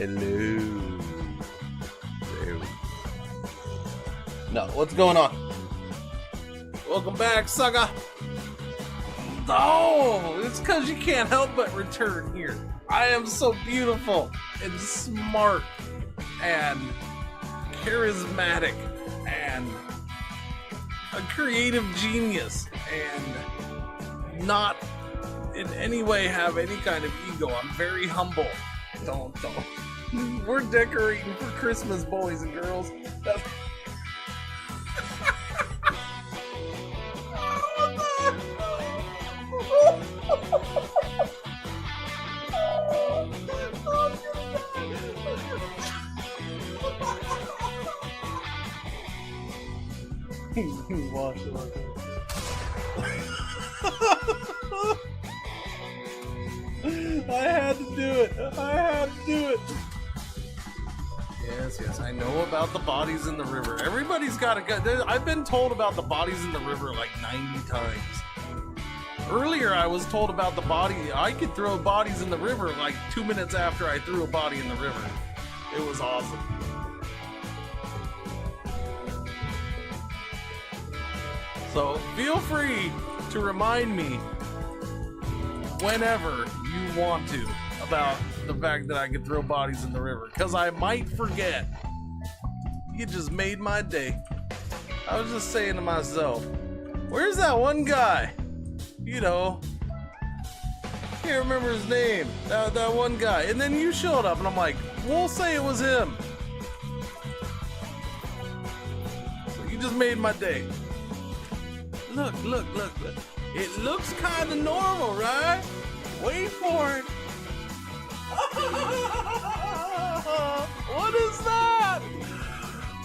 Hello. There we... No, what's going on? Welcome back, sucker. Oh, it's because you can't help but return here. I am so beautiful and smart and charismatic and a creative genius and not in any way have any kind of ego. I'm very humble. Don't. We're decorating for Christmas, boys and girls. Wash it like that. I had to do it. Yes, I know about the bodies in the river. Everybody's got to go. I've been told about the bodies in the river like 90 times. Earlier, I was told about the body. I could throw bodies in the river like 2 minutes after I threw a body in the river. It was awesome. So feel free to remind me whenever you want to about the fact that I can throw bodies in the river, because I might forget. You just made my day. I was just saying to myself, where's that one guy? You know, can't remember his name. That one guy. And then you showed up and I'm like, we'll say it was him. So you just made my day. Look. It looks kind of normal, right? Wait for it. What is that?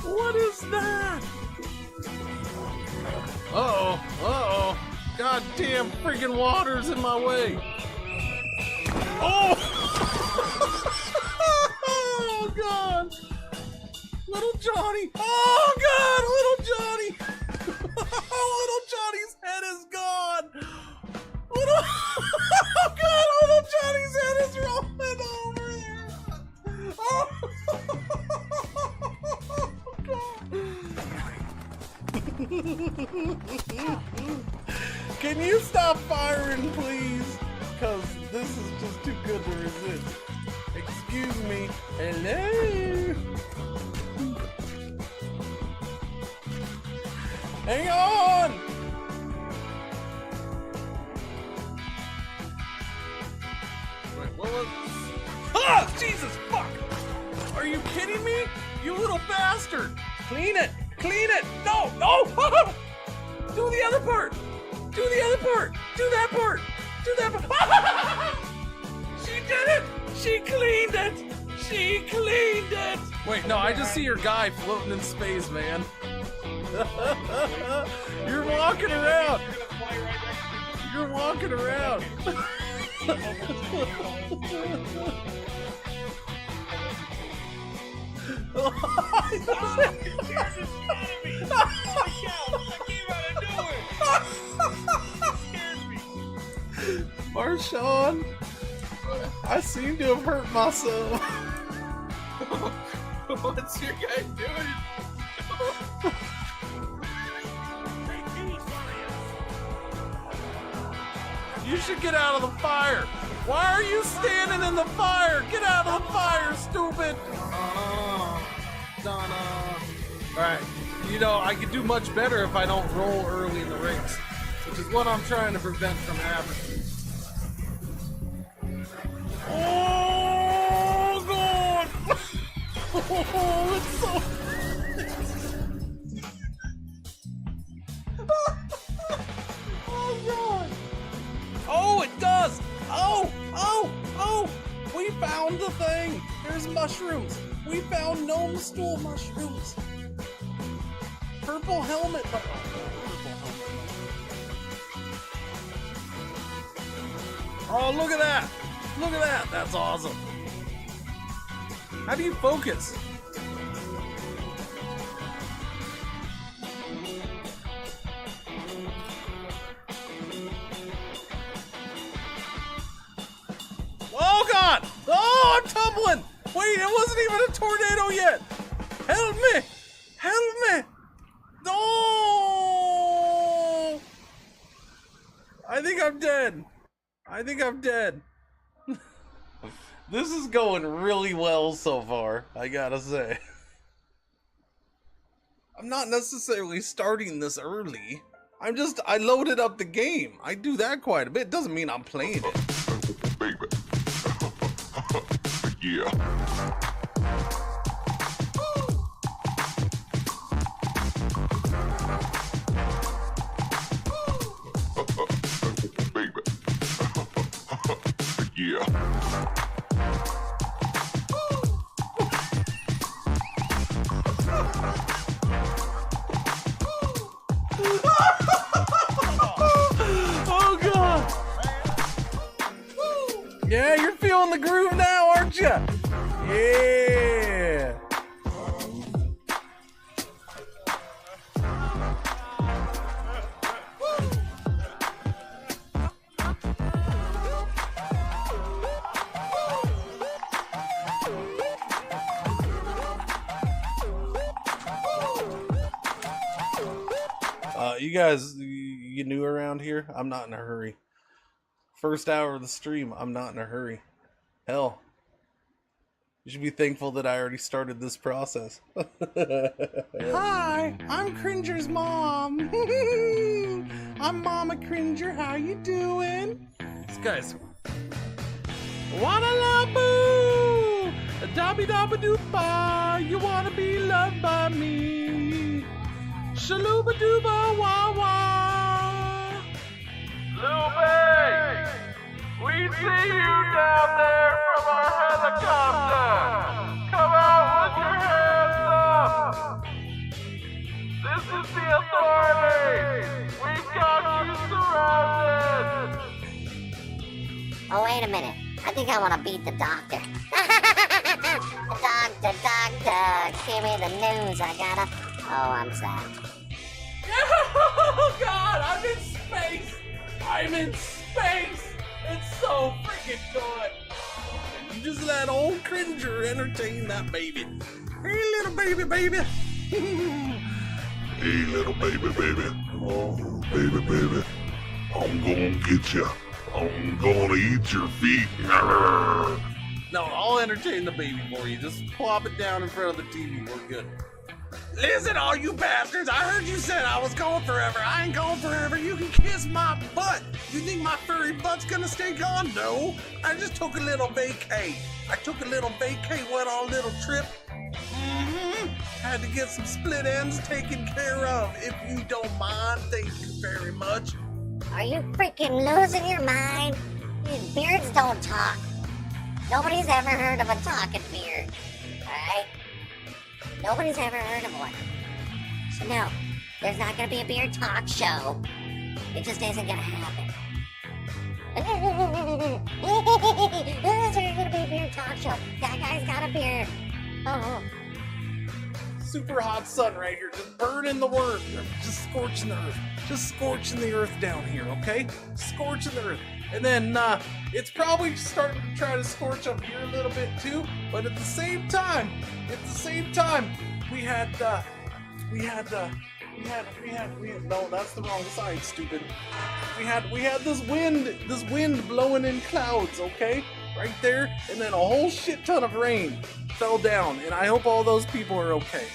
What is that? Uh-oh. Goddamn freaking water's in my way. Oh! Oh, God. Little Johnny. Oh, God, little Johnny. Little Johnny's head is gone. Oh, God, little Johnny's head is rolling over there. Oh, God. Can you stop firing, please? Because this is just too good to resist. Excuse me. Hello? Hang on! Wait, what was... Ah! Jesus, fuck! Are you kidding me? You little bastard! Clean it! No! Do the other part! Do that part! She did it! She cleaned it! Wait, no, I just see your guy floating in space, man. You're walking around. Marshawn, I seem to have hurt myself. What's your guy doing? You should get out of the fire. Why are you standing in the fire? Get out of the fire, stupid. Donna. Alright, you know, I could do much better if I don't roll early in the race, which is what I'm trying to prevent from happening. Oh, God. Oh, it's so... Oh, God. Oh, it does. Oh. We found the thing. There's mushrooms. We found gnome stool mushrooms. Purple helmet. Oh, look at that. That's awesome. How do you focus? Oh, God. Oh, I'm tumbling. Wait, it wasn't even a tornado yet! Help me! Help me! No! I think I'm dead. I think I'm dead. This is going really well so far, I gotta say. I'm not necessarily starting this early. I loaded up the game. I do that quite a bit. Doesn't mean I'm playing it. Baby. Yeah. Baby. Yeah. Oh god! Yeah, you're feeling the groove now, aren't you? Yeah! You guys, you new around here? I'm not in a hurry. First hour of the stream, I'm not in a hurry. Hell, you should be thankful that I already started this process. Hi, I'm Cringer's mom. I'm Mama Cringer. How you doing? This guy's wanna love boo, a dabby dabba doopa. You wanna be loved by me? Shaluba dooba wah wah. Lupe! We see you down there from our helicopter! Come out with your hands up! This is the authorities! We've got you surrounded! Oh, wait a minute. I think I want to beat the doctor. Doctor, give me the news. I gotta... Oh, I'm sad. Oh god, I'm in space! I'm in space! It's so freaking good! You just let old Cringer entertain that baby. Hey little baby, baby! Hey, little baby. Oh, baby. I'm gonna get you. I'm gonna eat your feet. No, I'll entertain the baby for you. Just plop it down in front of the TV. We're good. Listen, all you bastards, I heard you said I was going forever. I ain't going forever. You can kiss my butt. You think my furry butt's gonna stay gone? No. I just took a little vacay. Went on a little trip. Had to get some split ends taken care of. If you don't mind, thank you very much. Are you freaking losing your mind? These beards don't talk. Nobody's ever heard of a talking beard. Alright? Nobody's ever heard of one. So no, there's not gonna be a beard talk show. It just isn't gonna happen. There's gonna be a beard talk show. That guy's got a beard. Oh. Super hot sun right here, just burning the earth, just scorching the earth, down here, okay? Scorching the earth. And then it's probably starting to try to scorch up here a little bit too, but at the same time, we had no, that's the wrong side, stupid. We had this wind blowing in clouds, okay? Right there, and then a whole shit ton of rain fell down, and I hope all those people are okay.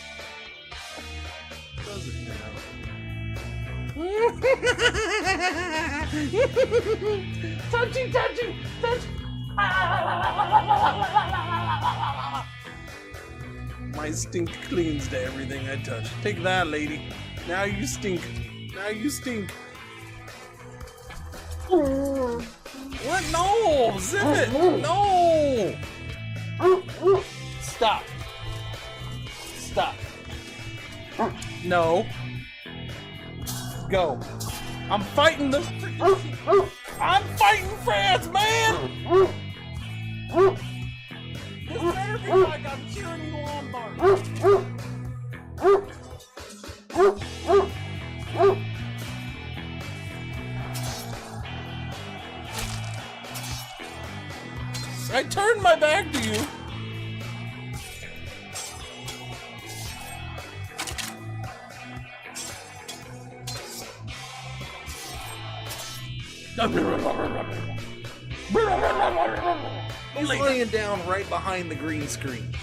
Touchy. My stink cleans to everything I touch. Take that, lady. Now you stink. What? No! Zip it! No! Stop. No. Go. I'm fighting this freaking... I'm fighting France, man! This better be like I'm cheering you on, Bart. I turned my back to you. He's laying down right behind the green screen.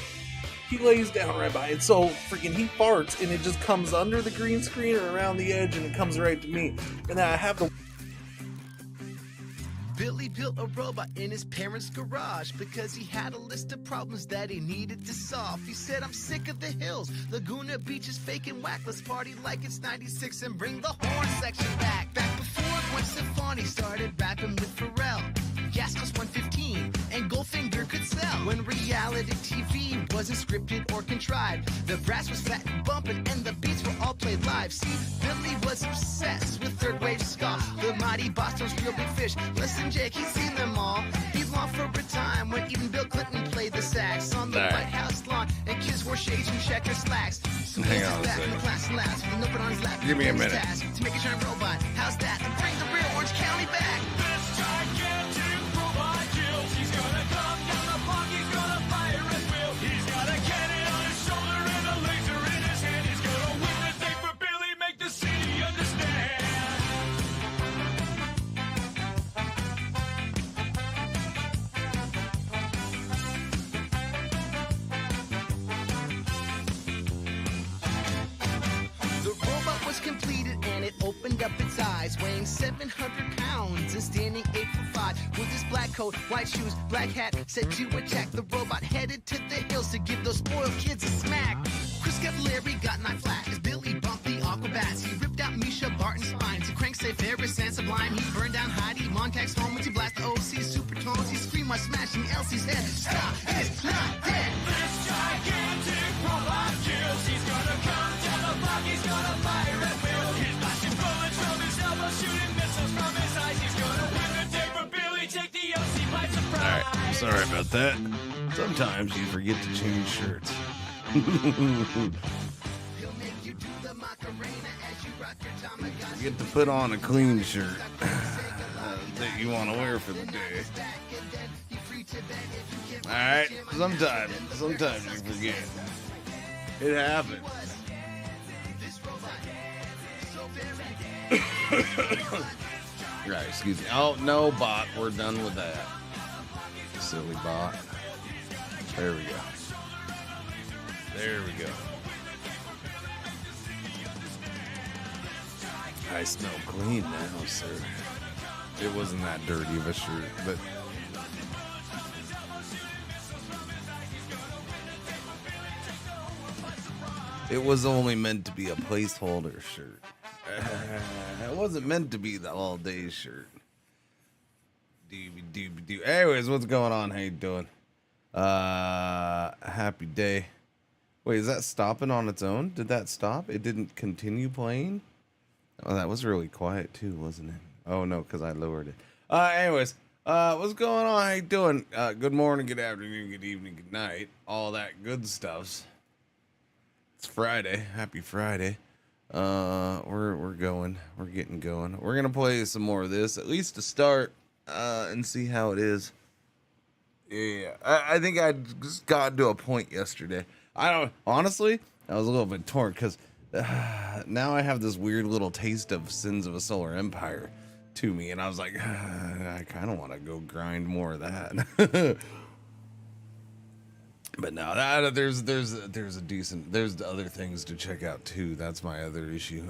He lays down right behind it. So freaking he farts and it just comes under the green screen or around the edge and it comes right to me. And then I have the Billy built a robot in his parents' garage because he had a list of problems that he needed to solve. He said, I'm sick of the hills, Laguna Beach is fake and whack. Let's party like it's 96 and bring the horn section back. Back before Gwen Stefani started rapping with Pharrell, Gas Cost 115 and Goldfinger could sell. When reality TV wasn't scripted or contrived, the brass was fat and bumping and the beats were all played live. See, Billy was obsessed with third wave ska, the mighty Boston's Real Big Fish. Listen, Jake, he's seen them all. He's long for a time when even Bill Clinton played the sax on the White House lawn and kids wore shades and checker slacks. So Hang on a back in the second. class and laughs with an open on his lap. Give me a minute. To make a giant robot, how's that? And bring the real Orange County back. This gigantic robot kills. He's gonna come down the block. He's gonna fire at will. He's got a cannon on his shoulder and a laser in his hand. He's gonna win the day for Billy. Make the city understand. The robot was completed and it opened up its eyes, weighing 700 pounds and standing 8'5". With his black coat, white shoes, black hat, set to attack. The robot headed to the hills to give those spoiled kids a smack. Chris Cavallari got knife flash as Billy bumped the Aquabats. He ripped out Misha Barton's spine to crank safe Ferris and Sublime. He burned down Heidi Montag's home as he blasted the OC supertones. He screamed while smashing Elsie's head. Stop, it's not dead. This gigantic robot kills. He's gonna come down the block. He's gonna fire at will. He's blasting bullets from his elbow, shooting missiles from his eyes. He's gonna win the day for Billy. Take the OC by surprise. All right, sorry about that. Sometimes you forget to change shirts. He'll make you do the Macarena as you rock your Tamagotchi. You get to put on a clean shirt that you want to wear for the day. All right, sometimes you forget. It happens. Right, excuse me. Oh, no, bot. We're done with that. Silly bot. There we go. There we go. I smell clean now, sir. It wasn't that dirty of a shirt, but... It was only meant to be a placeholder shirt. It wasn't meant to be the all-day shirt. Doobie-doobie-doo. Anyways, what's going on? How you doing? Happy day. Wait, is that stopping on its own? Did that stop? It didn't continue playing? Oh, that was really quiet too, wasn't it? Oh no, because I lowered it. Anyways, what's going on? How you doing? Good morning, good afternoon, good evening, good night. All that good stuffs. It's Friday. Happy Friday. We're going. We're getting going. We're gonna play some more of this, at least to start, and see how it is. Yeah, I think I just got to a point yesterday. Honestly, I was a little bit torn because now I have this weird little taste of Sins of a Solar Empire to me, and I was like, I kind of want to go grind more of that. But no, there's other things to check out too. That's my other issue.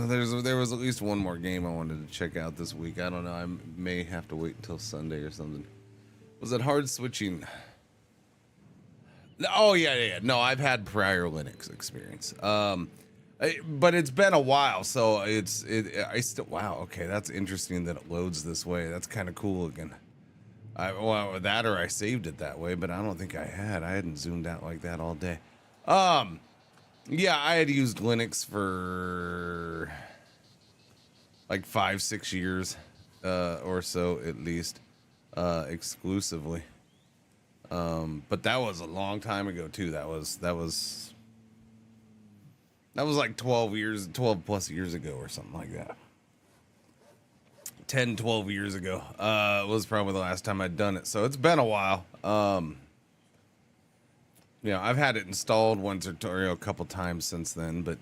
There was at least one more game I wanted to check out this week. I don't know. I may have to wait until Sunday or something. Was it hard switching? Oh yeah. No, I've had prior Linux experience. But it's been a while, so I still wow. Okay, that's interesting that it loads this way. That's kind of cool again. That or I saved it that way, but I don't think I had. I hadn't zoomed out like that all day. Yeah, I had used Linux for like 5-6 years, or so at least, exclusively. But that was a long time ago too. That was like 12 plus years ago or something like that. 10, 12 years ago was probably the last time I'd done it. So it's been a while. I've had it installed once or a couple times since then, but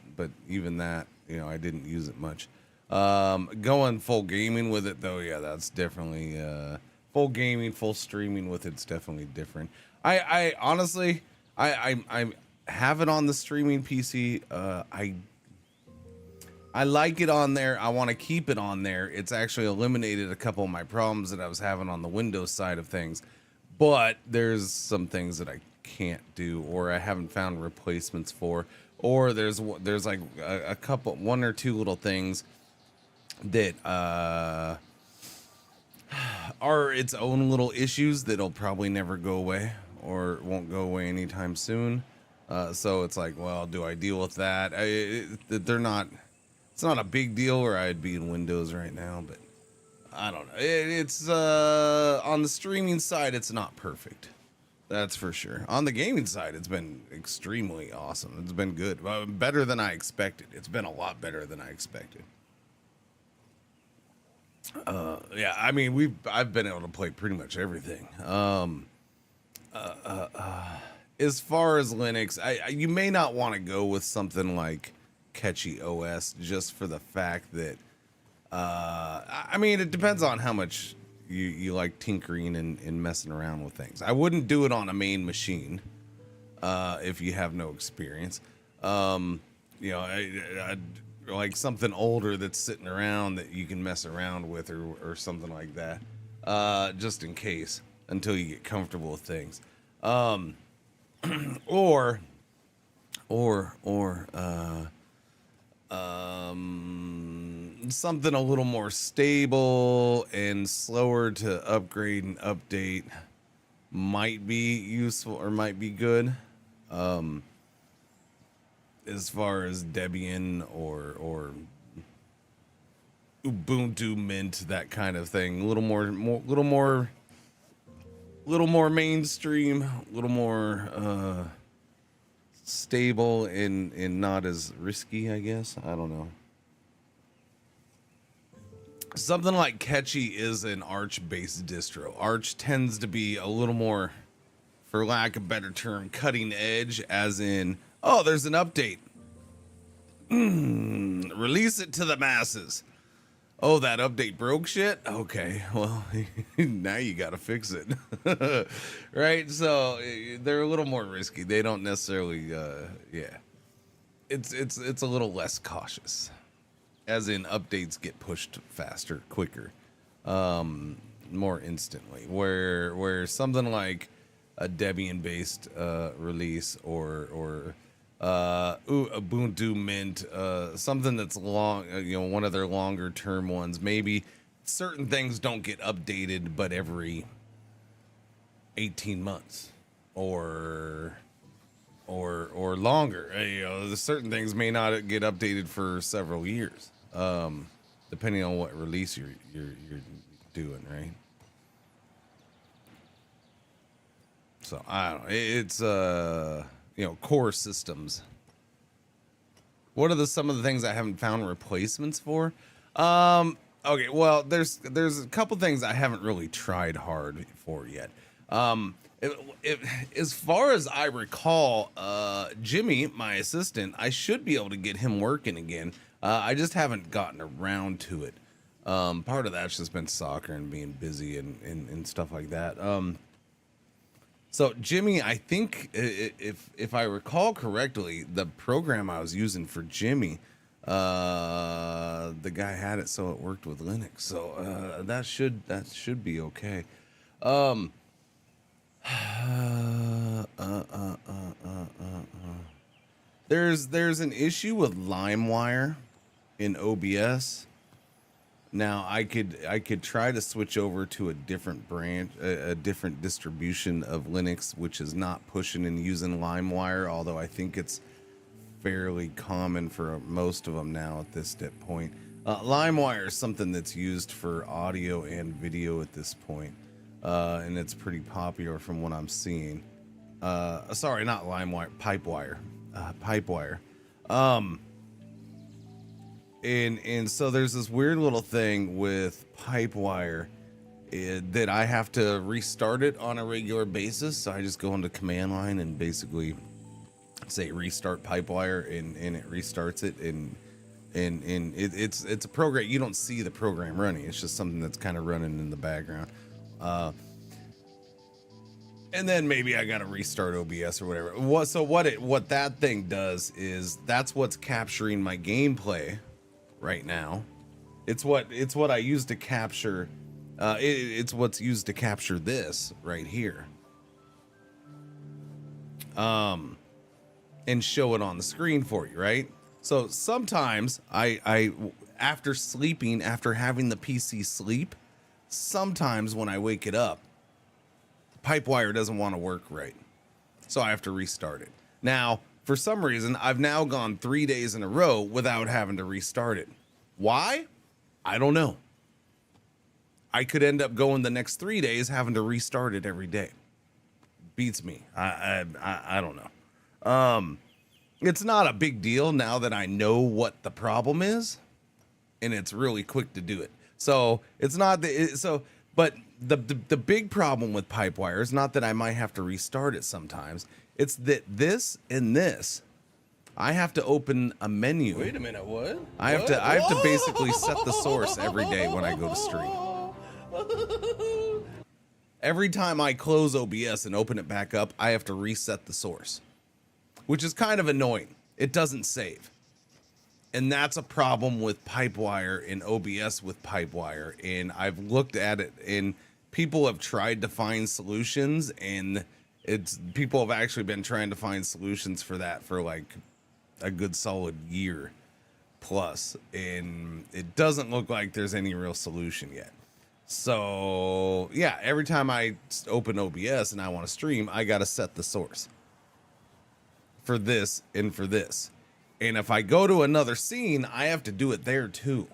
even that, I didn't use it much. Going full gaming with it though, yeah, that's definitely full gaming, full streaming with it's definitely different. I honestly, I have it on the streaming PC. I like it on there. I want to keep it on there. It's actually eliminated a couple of my problems that I was having on the Windows side of things, but there's some things that I can't do, or I haven't found replacements for, or there's like a couple, one or two little things that are its own little issues that'll probably never go away or won't go away anytime soon. So it's like, well, do I deal with that? They're not. It's not a big deal, or I'd be in Windows right now, but I don't know. It's on the streaming side, it's not perfect. That's for sure. On the gaming side, it's been extremely awesome. It's been good, better than I expected. It's been a lot better than I expected. Yeah, I mean, I've been able to play pretty much everything. As far as Linux, you may not want to go with something like Catchy OS just for the fact that I mean, it depends on how much you like tinkering and messing around with things. I wouldn't do it on a main machine if you have no experience. You know, I'd like something older that's sitting around that you can mess around with, or something like that, just in case, until you get comfortable with things. Or something a little more stable and slower to upgrade and update might be useful or might be good. As far as Debian or Ubuntu Mint, that kind of thing, a little more mainstream, a little more stable and not as risky, I guess. I don't know. Something like Catchy is an Arch-based distro. Arch tends to be a little more, for lack of a better term, cutting edge, as in, oh, there's an update. Release it to the masses. Oh, that update broke shit? Okay, well, now you gotta fix it. Right? So they're a little more risky. They don't necessarily, yeah. It's a little less cautious. As in, updates get pushed faster, quicker, more instantly. Where something like a Debian-based release or Ubuntu Mint, something that's long, you know, one of their longer term ones. Maybe certain things don't get updated, but every 18 months or longer. You know, certain things may not get updated for several years, depending on what release you're doing, right? So I don't know. It's you know, core systems. What are some of the things I haven't found replacements for? Okay, well, there's a couple things I haven't really tried hard for yet. As far as I recall, Jimmy, my assistant, I should be able to get him working again. I just haven't gotten around to it. Part of that's just been soccer and being busy and stuff like that. So Jimmy, I think if I recall correctly, the program I was using for Jimmy, the guy had it so it worked with Linux. So that should be okay. There's an issue with LimeWire in OBS. Now I could try to switch over to a different branch, a different distribution of Linux, which is not pushing and using LimeWire, although I think it's fairly common for most of them now at this point. LimeWire is something that's used for audio and video at this point, and it's pretty popular from what I'm seeing. Sorry, not LimeWire, Pipewire. Pipewire. And so there's this weird little thing with Pipewire that I have to restart it on a regular basis. So I just go into command line and basically say restart Pipewire, and it restarts it. And and it's a program. You don't see the program running. It's just something that's kind of running in the background. And then maybe I gotta restart OBS or whatever. What that thing does is that's what's capturing my gameplay right now. It's what I use to capture. It's what's used to capture this right here. And show it on the screen for you, right? So sometimes I after sleeping, after having the PC sleep, sometimes when I wake it up, Pipewire doesn't want to work right. So I have to restart it. Now, for some reason, I've now gone 3 days in a row without having to restart it. Why? I don't know. I could end up going the next 3 days having to restart it every day. Beats me. I don't know. It's not a big deal now that I know what the problem is, and it's really quick to do it. So it's not but the big problem with Pipewire is not that I might have to restart it sometimes. It's that this and this, I have to open a menu. Wait a minute, what? I have to basically set the source every day when I go to stream. Every time I close OBS and open it back up, I have to reset the source, which is kind of annoying. It doesn't save. And that's a problem with Pipewire and OBS with Pipewire. And I've looked at it, and people have tried to find solutions, and people have actually been trying to find solutions for that for like a good solid year plus, and it doesn't look like there's any real solution yet. So yeah, every time I open OBS and I want to stream, I got to set the source for this and for this. And if I go to another scene, I have to do it there too,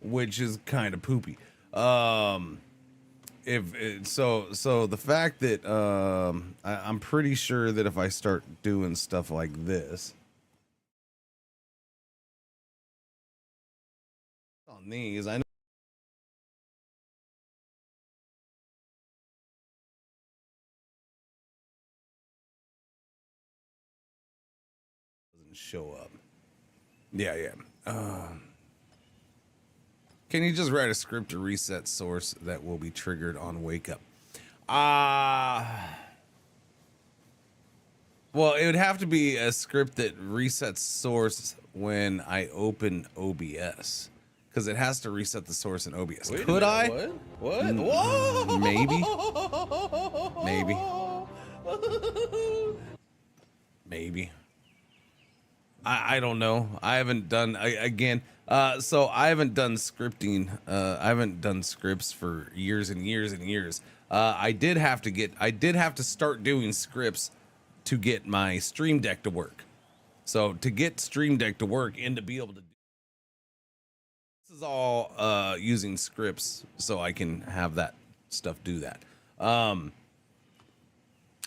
which is kind of poopy. So the fact that I'm pretty sure that if I start doing stuff like this on these, I know doesn't show up. Yeah. Can you just write a script to reset source that will be triggered on wake up? Well, it would have to be a script that resets source when I open OBS, because it has to reset the source in OBS. Wait a Could minute, I? What? Whoa! Maybe. I don't know. I haven't done so I haven't done scripting. I haven't done scripts for years and years and years. I did have to start doing scripts to get my Stream Deck to work. So to get Stream Deck to work and to be able to do this is all using scripts so I can have that stuff do that.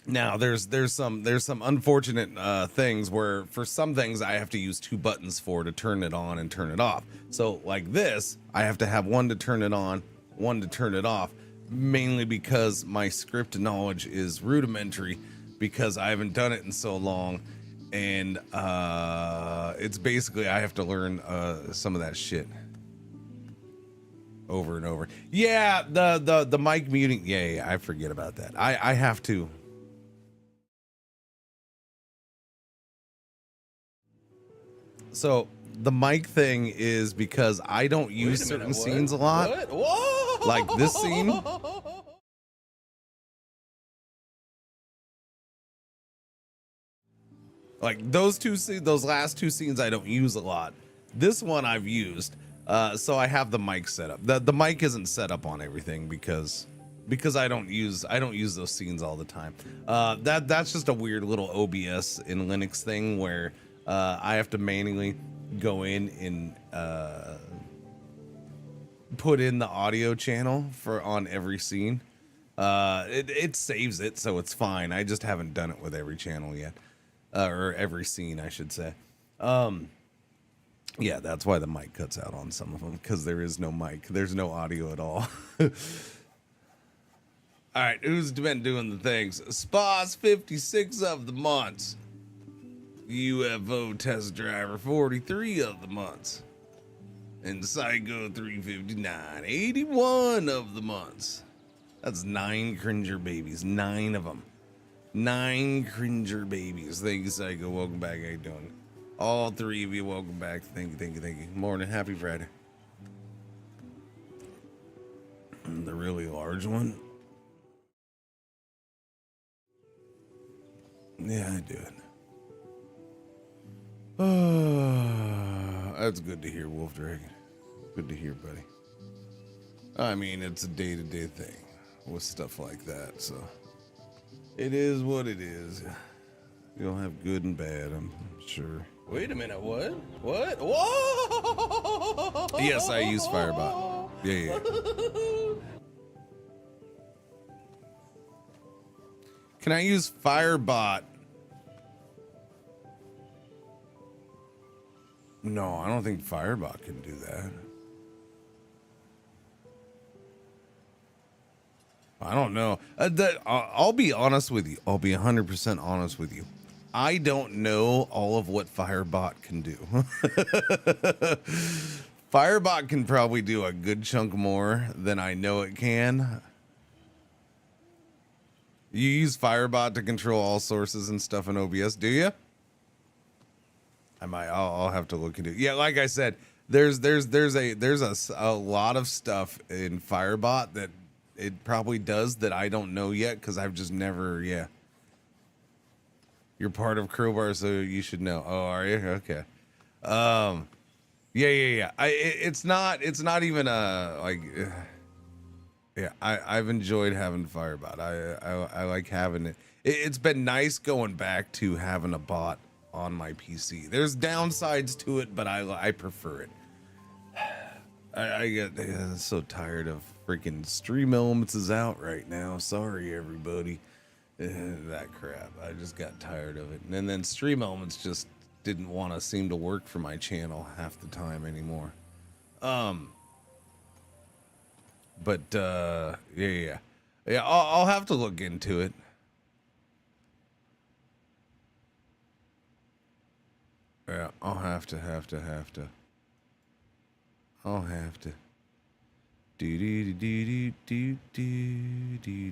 Now there's some unfortunate things where for some things I have to use two buttons to turn it on and turn it off. So like this, I have to have one to turn it on, one to turn it off, mainly because my script knowledge is rudimentary because I haven't done it in so long, and it's basically I have to learn some of that shit over and over. Yeah, the mic muting. Yeah, I forget about that. I have to. So the mic thing is because I don't use certain scenes a lot. What? Whoa! Like this scene. Like those last two scenes I don't use a lot. This one I've used. So I have the mic set up. The mic isn't set up on everything because I don't use those scenes all the time. That's just a weird little OBS in Linux thing where I have to manually go in and put in the audio channel on every scene. It saves it, so it's fine. I just haven't done it with every channel yet, or every scene, I should say. Yeah, that's why the mic cuts out on some of them, because there is no mic. There's no audio at all. All right, who's been doing the things? Spas 56 of the months. UFO Test Driver 43 of the months. And Psycho 359, 81 of the months. That's 9 Cringer babies, 9 of them. 9 Cringer babies. Thank you, Psycho. Welcome back. How you doing? All 3 of you, welcome back. Thank you, thank you, thank you. Morning. Happy Friday. And the really large one. Yeah, I do it. That's good to hear, Wolf Dragon. Good to hear, buddy. I mean, it's a day-to-day thing with stuff like that, so it is what it is. You'll have good and bad, I'm sure. Wait a minute, what? What? Whoa! Yes, I use Firebot. Yeah. Can I use Firebot? No, I don't think Firebot can do that. I don't know. I'll be honest with you. I'll be 100% honest with you. I don't know all of what Firebot can do. Firebot can probably do a good chunk more than I know it can. You use Firebot to control all sources and stuff in OBS, do you? I'll have to look into it. Yeah, like I said, there's a lot of stuff in Firebot that it probably does that I don't know yet because I've just never. Yeah, you're part of Crowbar, so you should know. Oh, are you? Okay. Yeah. It's not even like. Yeah, I've enjoyed having Firebot. I like having it. It's been nice going back to having a bot on my PC. There's downsides to it, but I prefer it. I get so tired of freaking Stream Elements is out right now. Sorry, everybody. That crap. I just got tired of it. And then Stream Elements just didn't want to seem to work for my channel half the time anymore. But yeah. I'll have to look into it. Yeah, I'll have to. I'll have to. Do do do do do do do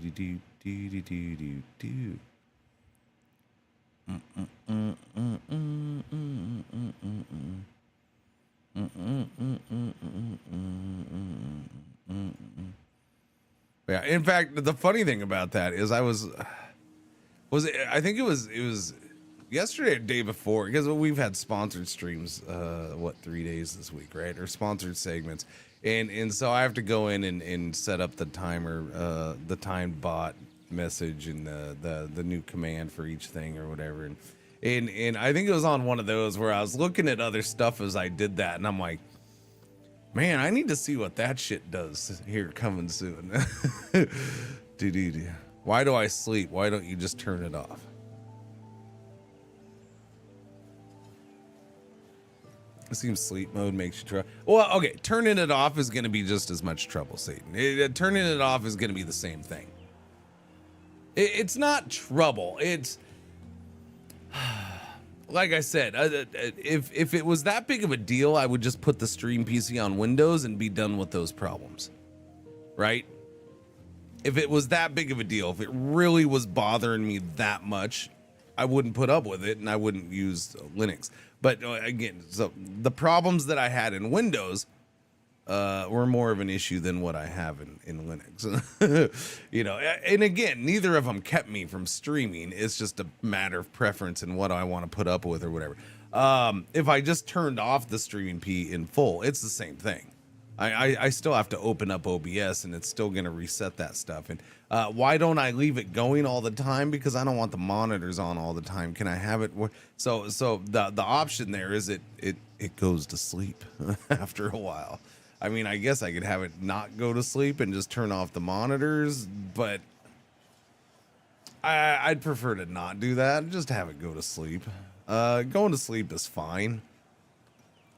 do do do. Yeah, in fact, the funny thing about that is I think it was yesterday or day before, because we've had sponsored streams 3 days this week, right? Or sponsored segments. And so I have to go in and set up the timer, the timed bot message and the new command for each thing or whatever. And I think it was on one of those where I was looking at other stuff as I did that, and I'm like, man, I need to see what that shit does here coming soon. Dude. Why do I sleep? Why don't you just turn it off? It seems sleep mode makes you try. Well, okay, turning it off is going to be just as much trouble, Satan. Turning it off is going to be the same thing. It's not trouble. It's like I said, if it was that big of a deal, I would just put the stream PC on Windows and be done with those problems, right? If it was that big of a deal, if it really was bothering me that much, I wouldn't put up with it and I wouldn't use Linux. But again, so the problems that I had in Windows were more of an issue than what I have in Linux. You know, and again, neither of them kept me from streaming. It's just a matter of preference and what I want to put up with or whatever. If I just turned off the streaming P in full, it's the same thing. I still have to open up OBS and it's still going to reset that stuff. And why don't I leave it going all the time? Because I don't want the monitors on all the time. Can I have it? So the option there is it goes to sleep after a while. I mean, I guess I could have it not go to sleep and just turn off the monitors, but I'd prefer to not do that. Just have it go to sleep. Going to sleep is fine.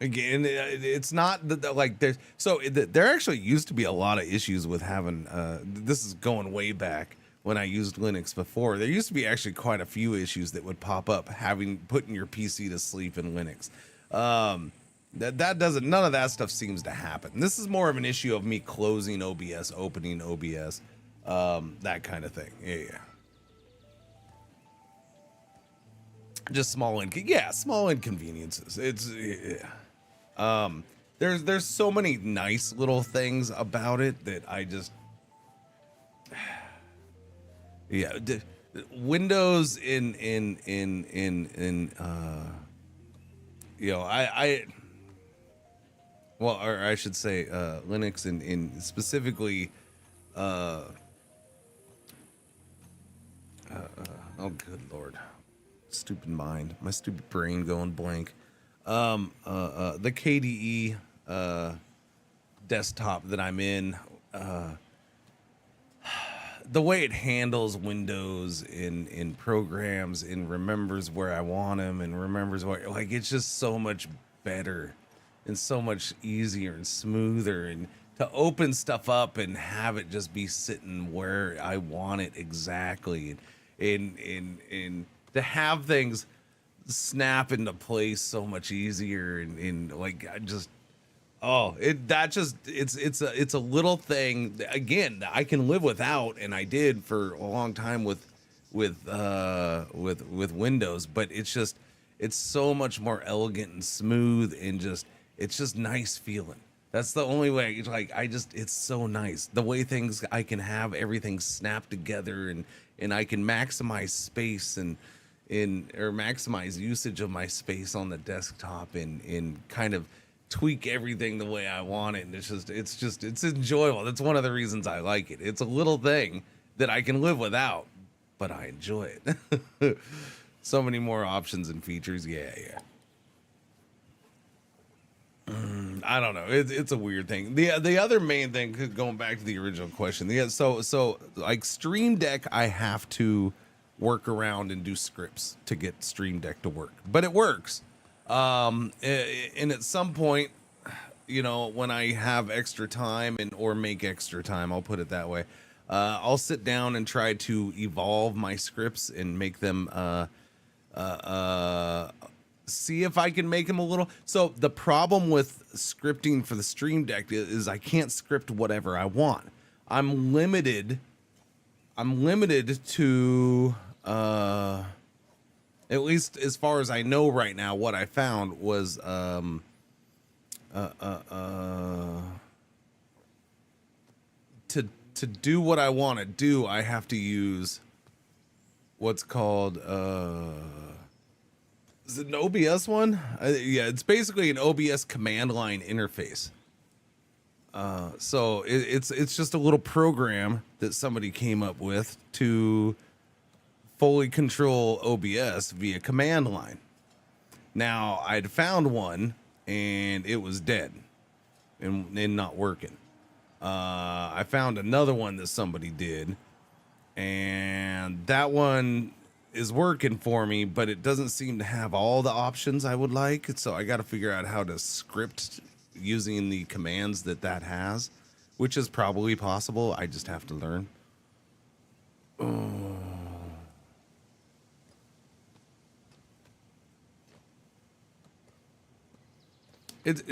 Again, it's not like there's there actually used to be a lot of issues with having this is going way back when I used Linux before. There used to be actually quite a few issues that would pop up putting your PC to sleep in Linux. That doesn't, none of that stuff seems to happen. This is more of an issue of me closing OBS, opening OBS, that kind of thing. Yeah. Just small inconveniences. There's so many nice little things about it that I just, yeah. Windows or I should say, Linux in specifically, oh, good Lord. Stupid mind. My stupid brain going blank. The KDE, desktop that I'm in, the way it handles Windows in programs and remembers where I want them and remembers what, like, it's just so much better and so much easier and smoother, and to open stuff up and have it just be sitting where I want it exactly, and to have things snap into place so much easier, and like, I just, it's a little thing again that I can live without, and I did for a long time with Windows, but it's so much more elegant and smooth, and it's just nice feeling. That's the only way. It's like, it's so nice the way I can have everything snap together, and I can maximize space or maximize usage of my space on the desktop, and kind of tweak everything the way I want it. And it's enjoyable. That's one of the reasons I like it. It's a little thing that I can live without, but I enjoy it. So many more options and features. Yeah. I don't know. It's a weird thing. The other main thing, going back to the original question, so like Stream Deck, I have to work around and do scripts to get Stream Deck to work, but it works. And at some point, when I have extra time or make extra time, I'll put it that way, I'll sit down and try to evolve my scripts and make them see if I can make them a little. So the problem with scripting for the Stream Deck is I can't script whatever I want. I'm limited to, at least as far as I know right now, what I found was, to do what I want to do, I have to use what's called, is it an OBS one? Yeah, it's basically an OBS command line interface. So it's just a little program that somebody came up with to fully control OBS via command line. Now, I'd found one, and it was dead and not working. I found another one that somebody did, and that one is working for me, but it doesn't seem to have all the options I would like. So I got to figure out how to script using the commands that has, which is probably possible. I just have to learn. It's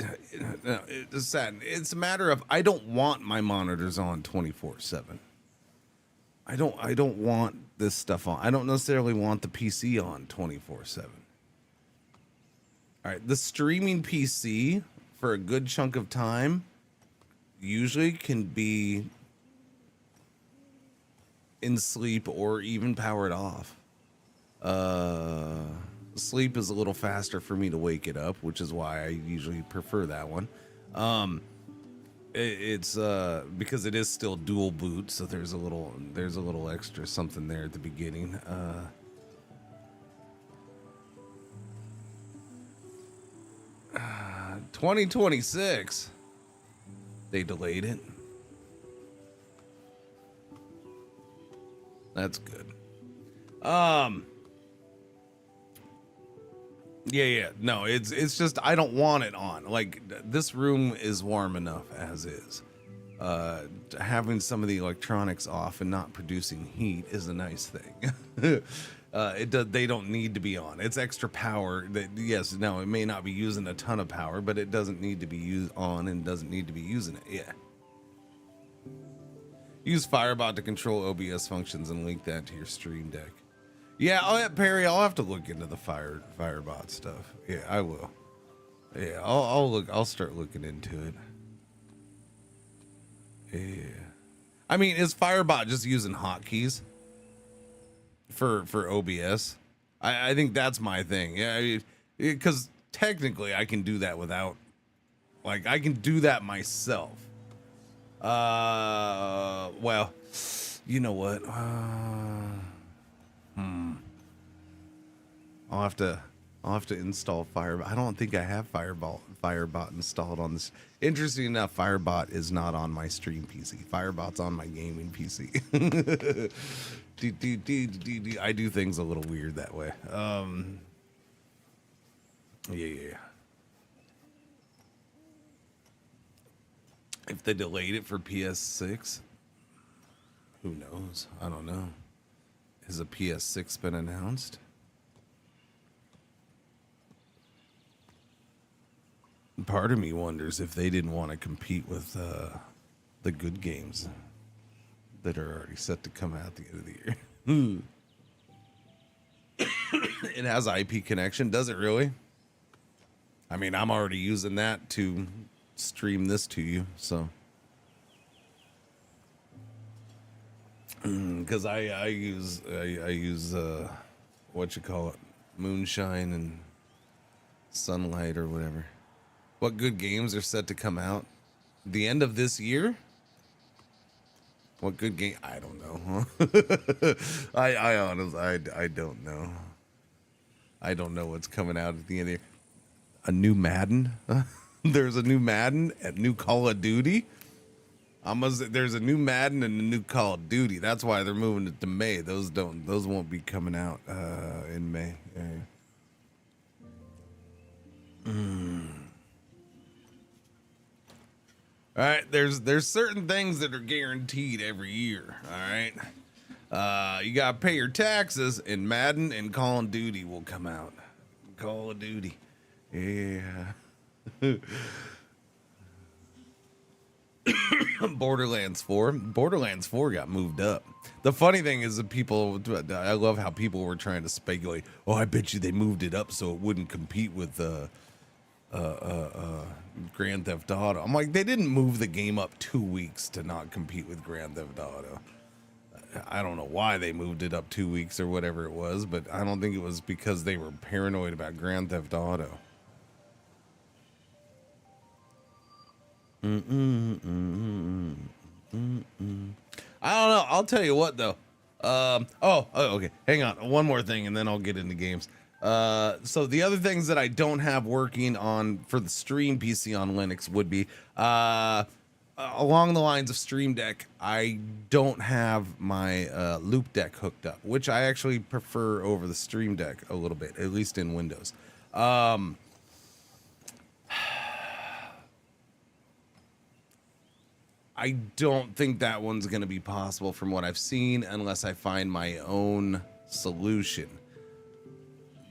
sad. It's a matter of, I don't want my monitors on 24/7. I don't want this stuff on. I don't necessarily want the PC on 24/7. All right, the streaming PC for a good chunk of time usually can be in sleep or even powered off. Sleep is a little faster for me to wake it up, which is why I usually prefer that one. It's because it is still dual boot, so there's a little extra something there at the beginning. 2026, they delayed it. That's good. Yeah. No, it's just I don't want it on. Like, this room is warm enough as is. having some of the electronics off and not producing heat is a nice thing. They don't need to be on. It's extra power. That yes, now it may not be using a ton of power, but it doesn't need to be used on and doesn't need to be using it. Yeah. Use Firebot to control OBS functions and link that to your Stream Deck. Yeah, Perry, I'll have to look into the Firebot stuff. Yeah, I will. Yeah, I'll look. I'll start looking into it. Yeah. I mean, is Firebot just using hotkeys for OBS? I think that's my thing. Yeah, because technically I can do that without, like, I can do that myself. Well, you know what? I'll have to install Firebot. I don't think I have Firebot installed on this. Interesting enough, Firebot is not on my stream PC. Firebot's on my gaming PC. I do things a little weird that way. Yeah. If they delayed it for PS6, who knows? I don't know. Has a PS6 been announced? Part of me wonders if they didn't want to compete with the good games that are already set to come out at the end of the year. It has IP connection, does it really? I mean, I'm already using that to stream this to you, so because I use what you call it, moonshine and sunlight or whatever. What good games are set to come out the end of this year? What good game? I don't know. I honestly, I don't know. I don't know what's coming out at the end of the year. A new Madden? There's a new Madden, a new Call of Duty. There's a new Madden and a new Call of Duty. That's why they're moving it to May. Those won't be coming out in May. All right, there's certain things that are guaranteed every year. All right, you gotta pay your taxes, and Madden and Call of Duty will come out. Call of Duty, yeah. Borderlands 4 got moved up. The funny thing is that I love how people were trying to speculate. Oh, I bet you they moved it up so it wouldn't compete with Grand Theft Auto. I'm like, they didn't move the game up 2 weeks to not compete with Grand Theft Auto. I don't know why they moved it up 2 weeks or whatever it was, but I don't think it was because they were paranoid about Grand Theft Auto. I don't know. I'll tell you what though. Okay. Hang on. One more thing, and then I'll get into games. So the other things that I don't have working on for the stream PC on Linux would be along the lines of Stream Deck. I don't have my Loop Deck hooked up, which I actually prefer over the Stream Deck a little bit, at least in Windows. I don't think that one's going to be possible from what I've seen unless I find my own solution.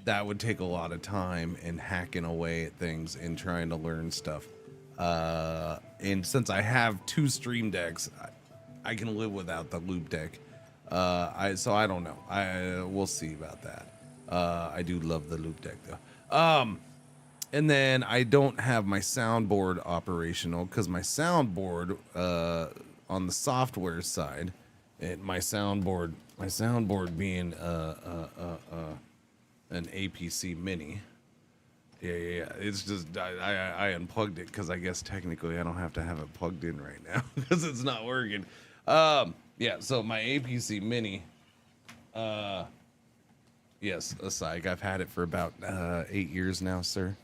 That would take a lot of time and hacking away at things and trying to learn stuff. And since I have two Stream Decks, I can live without the Loop Deck. So I don't know. We'll see about that. I do love the Loop Deck though. And then I don't have my soundboard operational because my soundboard on the software side, my soundboard being an APC Mini. Yeah. It's just I unplugged it because I guess technically I don't have to have it plugged in right now because it's not working. Yeah. So my APC Mini. Yes, a psych. I've had it for about 8 years now, sir.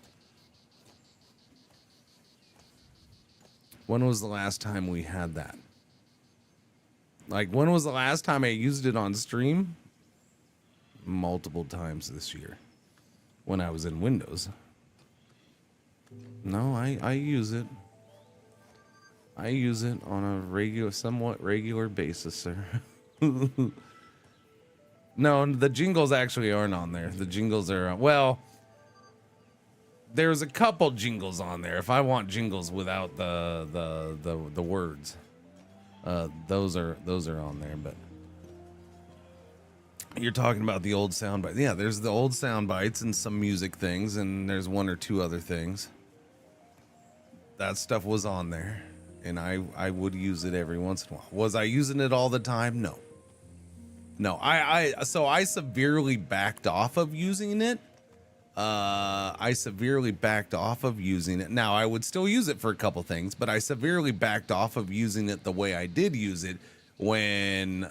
When was the last time we had that? Like, when was the last time I used it on stream? Multiple times this year. When I was in Windows. No, I use it. I use it on a somewhat regular basis, sir. No, the jingles actually aren't on there. The jingles are, well, there's a couple jingles on there. If I want jingles without the words, those are on there. But you're talking about the old sound bites. Yeah, there's the old sound bites and some music things, and there's one or two other things. That stuff was on there, and I would use it every once in a while. Was I using it all the time? No. No, so I severely backed off of using it. I severely backed off of using it. Now, I would still use it for a couple things, but I severely backed off of using it the way I did use it when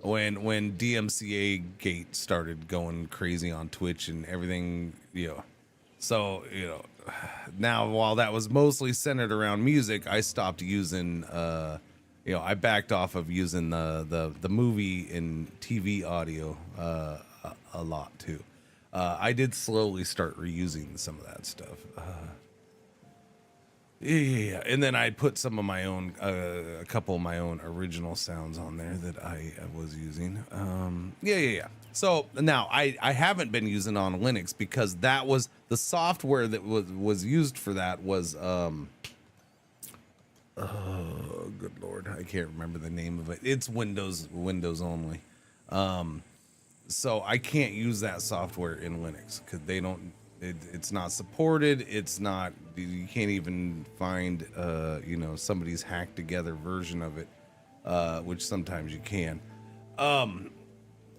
DMCA Gate started going crazy on Twitch and everything, you know. So, you know, now while that was mostly centered around music, I stopped using you know, I backed off of using the movie and TV audio a lot too. I did slowly start reusing some of that stuff. Yeah, and then I put some of my own, a couple of my own original sounds on there that I was using. Yeah. So now I haven't been using it on Linux because that was the software that was used for that was oh, good Lord. I can't remember the name of it. It's Windows only. So I can't use that software in Linux because they don't, it's not supported. It's not, you can't even find, you know, somebody's hacked together version of it, which sometimes you can.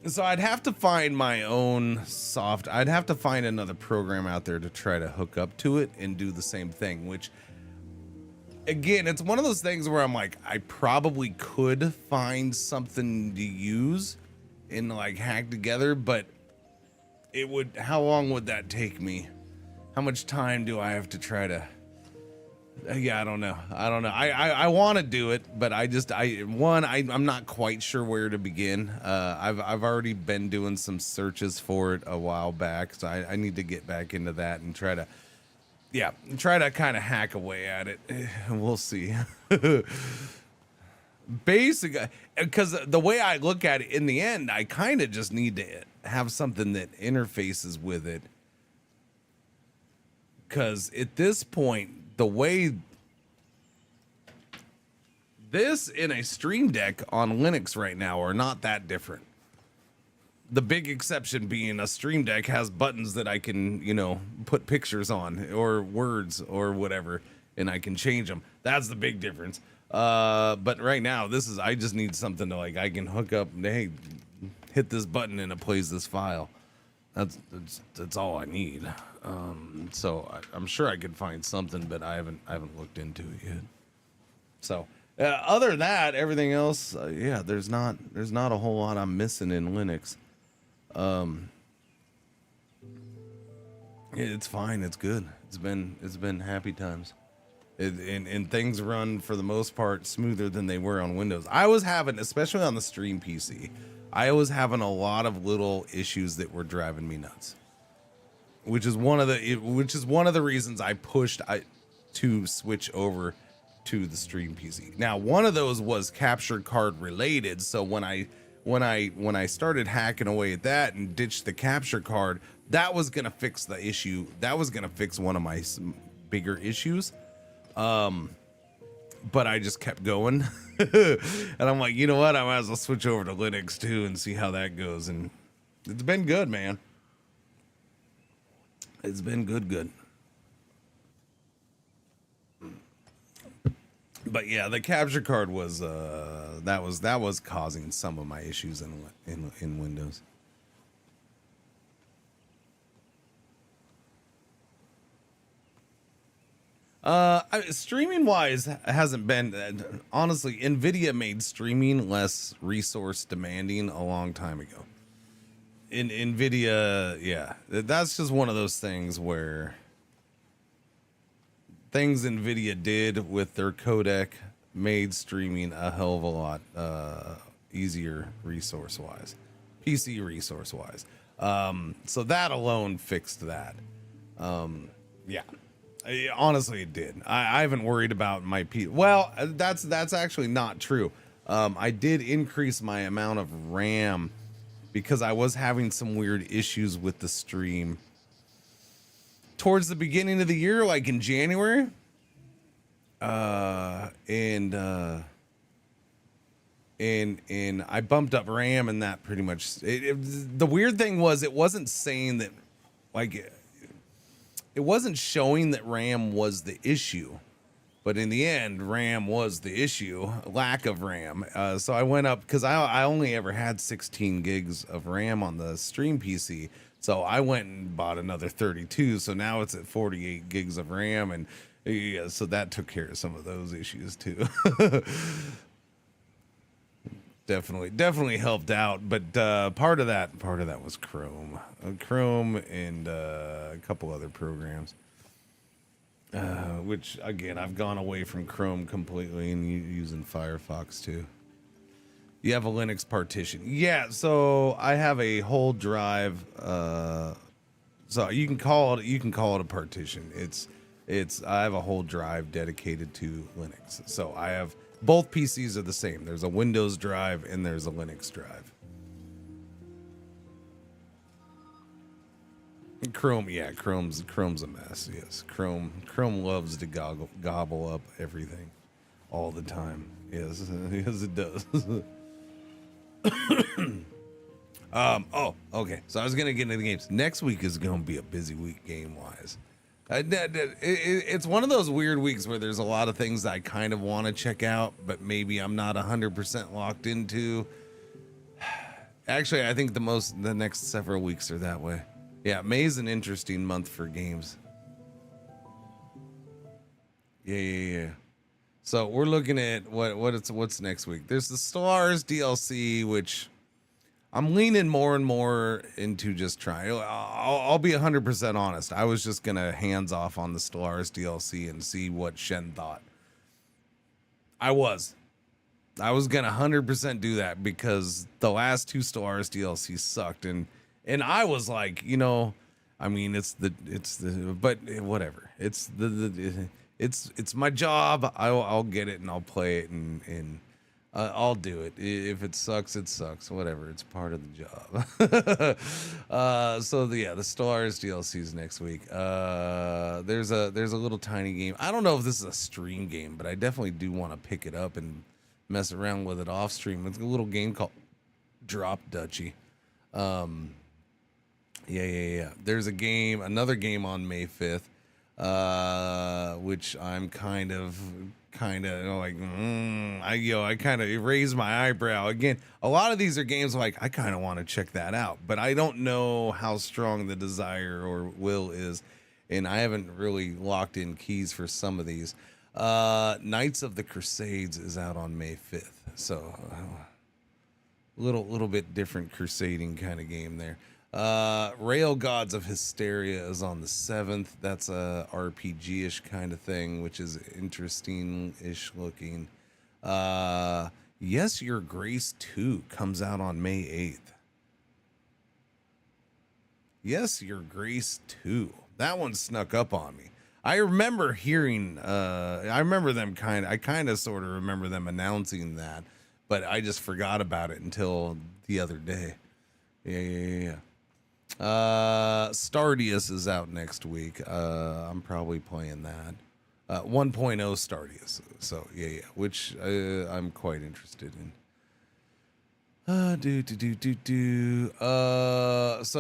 So I'd have to find my own I'd have to find another program out there to try to hook up to it and do the same thing, which, again, it's one of those things where I'm like, I probably could find something to use and like hack together, but it would, how long would that take me? How much time do I have to try to, yeah, I don't know. I want to do it, but I'm not quite sure where to begin. I've already been doing some searches for it a while back, so I need to get back into that and try to kind of hack away at it. We'll see. Basically, because the way I look at it in the end, I kind of just need to have something that interfaces with it. Because at this point, the way this in a Stream Deck on Linux right now are not that different. The big exception being a Stream Deck has buttons that I can, you know, put pictures on or words or whatever, and I can change them. That's the big difference. But right now, I just need something to, like, I can hook up, hey, hit this button and it plays this file. That's all I need. So I'm sure I could find something, but I haven't looked into it yet. So other than that, everything else, yeah, there's not a whole lot I'm missing in Linux. It's fine. It's good. It's been happy times. And things run for the most part smoother than they were on Windows. I was having, especially on the stream PC, I was having a lot of little issues that were driving me nuts. Which is one of the reasons I pushed to switch over to the stream PC. Now, one of those was capture card related. So when I started hacking away at that and ditched the capture card, that was gonna fix the issue. That was gonna fix one of my bigger issues. But I just kept going. And I'm like, you know what? I might as well switch over to Linux too and see how that goes. And it's been good, man. It's been good. But yeah, the capture card was that was causing some of my issues in Windows. Streaming wise hasn't been, honestly, Nvidia made streaming less resource demanding a long time ago. In Nvidia, yeah, that's just one of those things where things Nvidia did with their codec made streaming a hell of a lot easier resource wise, PC resource wise. So that alone fixed that. Yeah. Honestly, it did. I haven't worried about my P. Well, that's actually not true. I did increase my amount of RAM because I was having some weird issues with the stream towards the beginning of the year, like in January. And I bumped up RAM, and that pretty much. The weird thing was, it wasn't saying that, like, it wasn't showing that RAM was the issue, but in the end, RAM was the issue, lack of RAM. So I went up because I only ever had 16 gigs of RAM on the stream PC. So I went and bought another 32. So now it's at 48 gigs of RAM, and yeah, so that took care of some of those issues too. definitely helped out, but part of that was Chrome, and a couple other programs, which again I've gone away from Chrome completely and using Firefox too. You have a Linux partition, yeah. So I have a whole drive. So you can call it a partition. I have a whole drive dedicated to Linux. So I have. Both PCs are the same. There's a Windows drive and there's a Linux drive. Chrome, yeah, Chrome's a mess. Yes, Chrome loves to gobble up everything, all the time. Yes, yes it does. Oh, okay. So I was gonna get into the games. Next week is gonna be a busy week game wise. It's one of those weird weeks where there's a lot of things I kind of want to check out, but maybe I'm not 100% locked into. Actually, I think the next several weeks are that way. Yeah, May's an interesting month for games. Yeah. So we're looking at what's next week. There's the Stellaris DLC, which I'm leaning more and more into just trying. I'll be 100% honest. I was just gonna hands off on the Stellaris DLC and see what Shen thought. I was gonna 100% do that because the last two Stellaris DLCs sucked, and I was like, I mean, but whatever. It's my job. I'll get it and I'll play it and. I'll do it. If it sucks, it sucks. Whatever. It's part of the job. The Stellaris DLCs next week. There's a little tiny game. I don't know if this is a stream game, but I definitely do want to pick it up and mess around with it off stream. It's a little game called Drop Duchy. Yeah. There's another game on May 5th, which I'm kind of like, I kind of raise my eyebrow again. A lot of these are games like I kind of want to check that out, but I don't know how strong the desire or will is, and I haven't really locked in keys for some of these. Knights of the Crusades is out on May 5th, so little bit different crusading kind of game there. Rail Gods of Hysteria is on the 7th. That's a RPG-ish kind of thing, which is interesting-ish looking. Yes, Your Grace 2 comes out on May 8th. Yes, Your Grace 2. That one snuck up on me. I remember hearing, I kind of sort of remember them announcing that, but I just forgot about it until the other day. Yeah. Stardius is out next week. I'm probably playing that. 1.0 Stardius. So yeah, which I'm quite interested in. So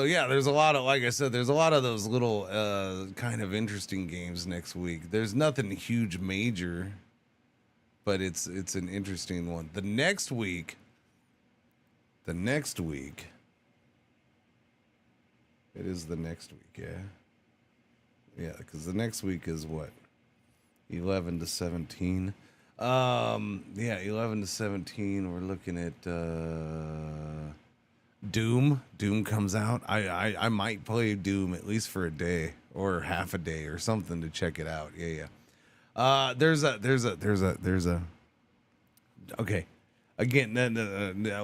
yeah, there's a lot of, like I said, there's a lot of those little kind of interesting games next week. There's nothing huge major, but it's an interesting one. The next week. It is the next week, yeah. Yeah, because the next week is what? 11 to 17. 11 to 17. We're looking at Doom. Doom comes out. I might play Doom at least for a day or half a day or something to check it out. Yeah. There's a. Okay. Again,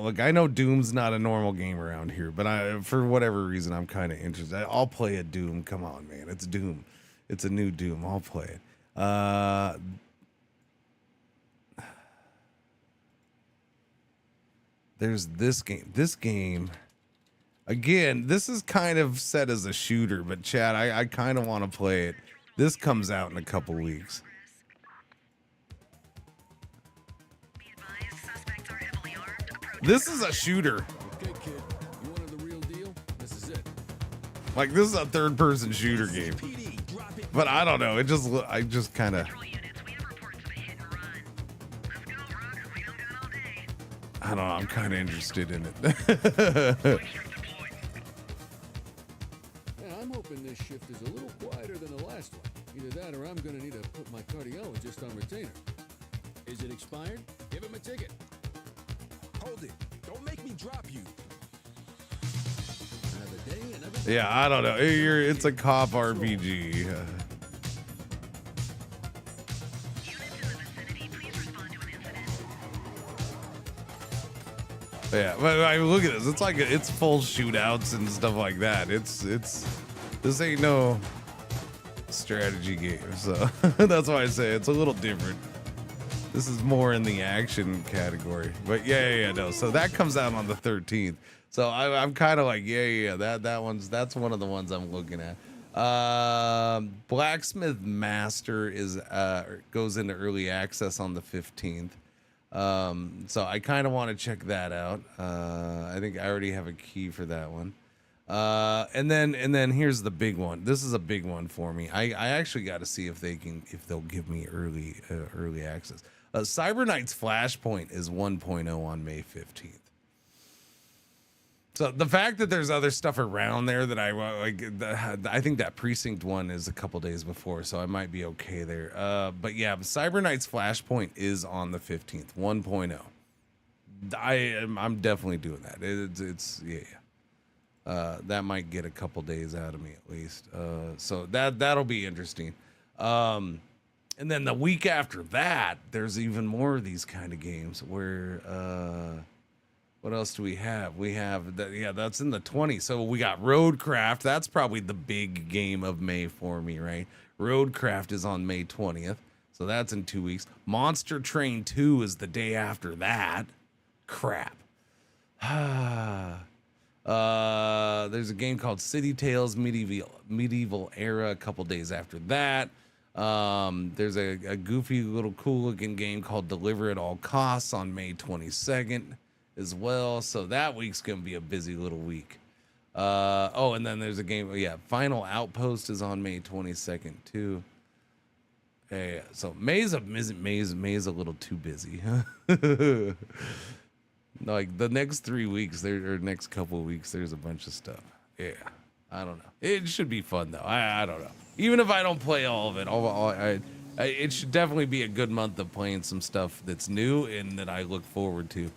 look, I know Doom's not a normal game around here, but for whatever reason, I'm kind of interested. I'll play a Doom. Come on, man. It's Doom. It's a new Doom. I'll play it. There's this game. This game, again, this is kind of set as a shooter, but Chad, I kind of want to play it. This comes out in a couple weeks. This is a shooter. Okay, kid. You wanted the real deal? This is it. Like, this is a third-person shooter game. PD, drop it. But I don't know. It just, I just kind of, I don't know. I'm kind of interested in it. Yeah, I'm hoping this shift is a little quieter than the last one. Either that or I'm gonna need to put my cardiologist on retainer. Is it expired? Give him a ticket. Hold it. Don't make me drop you. Another day, another day. Yeah, I don't know. It's a cop RPG. Yeah, but I mean, look at this. It's like it's full shootouts and stuff like that. It's this ain't no strategy game, so that's why I say it's a little different. This is more in the action category, but yeah, no. So that comes out on the 13th. So I'm kind of like, yeah. That's one of the ones I'm looking at. Blacksmith Master is goes into early access on the 15th. So I kind of want to check that out. I think I already have a key for that one. And then here's the big one. This is a big one for me. I actually got to see if they'll give me early access. Cyber Knight's Flashpoint is 1.0 on May 15th. So the fact that there's other stuff around there that I like, I think that Precinct one is a couple days before, so I might be okay there. But yeah, Cyber Knight's Flashpoint is on the 15th, 1.0. I'm definitely doing that. It's that might get a couple days out of me at least. So that'll be interesting. And then the week after that, there's even more of these kind of games where. What else do we have? We have that. Yeah, that's in the 20s. So we got Roadcraft. That's probably the big game of May for me, right? Roadcraft is on May 20th. So that's in 2 weeks. Monster Train 2 is the day after that. Crap. There's a game called City Tales Medieval Era a couple days after that. There's a goofy little cool looking game called Deliver at All Costs on May 22nd. As well, so that week's gonna be a busy little week. And then there's a game. Yeah, Final Outpost is on May 22nd too. Yeah, so May's a little too busy. Like the next 3 weeks, next couple of weeks, there's a bunch of stuff. Yeah, I don't know. It should be fun though. I don't know. Even if I don't play all of it, it should definitely be a good month of playing some stuff that's new and that I look forward to.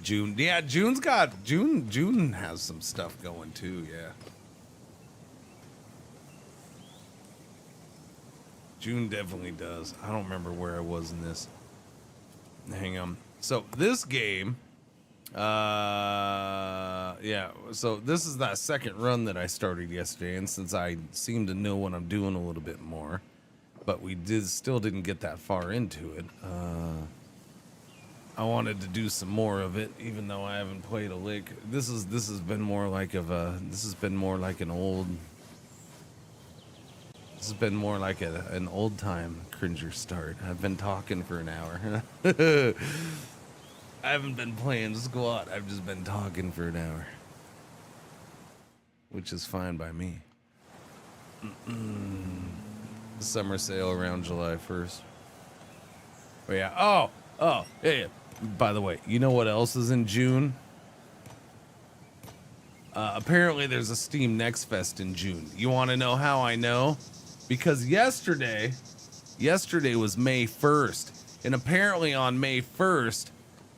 June, yeah, June has some stuff going too, yeah. June definitely does. I don't remember where I was in this. Hang on. So this game, yeah, so this is that second run that I started yesterday, and since I seem to know what I'm doing a little bit more, but we still didn't get that far into it. I wanted to do some more of it, even though I haven't played a lick. This has been more like an old time Cringer start. I've been talking for an hour. I haven't been playing squat. I've just been talking for an hour, which is fine by me. Summer sale around July 1st. But yeah. Oh, yeah. By the way, you know what else is in June? Apparently there's a Steam Next Fest in June. You want to know how I know? Because yesterday was May 1st. And apparently on May 1st,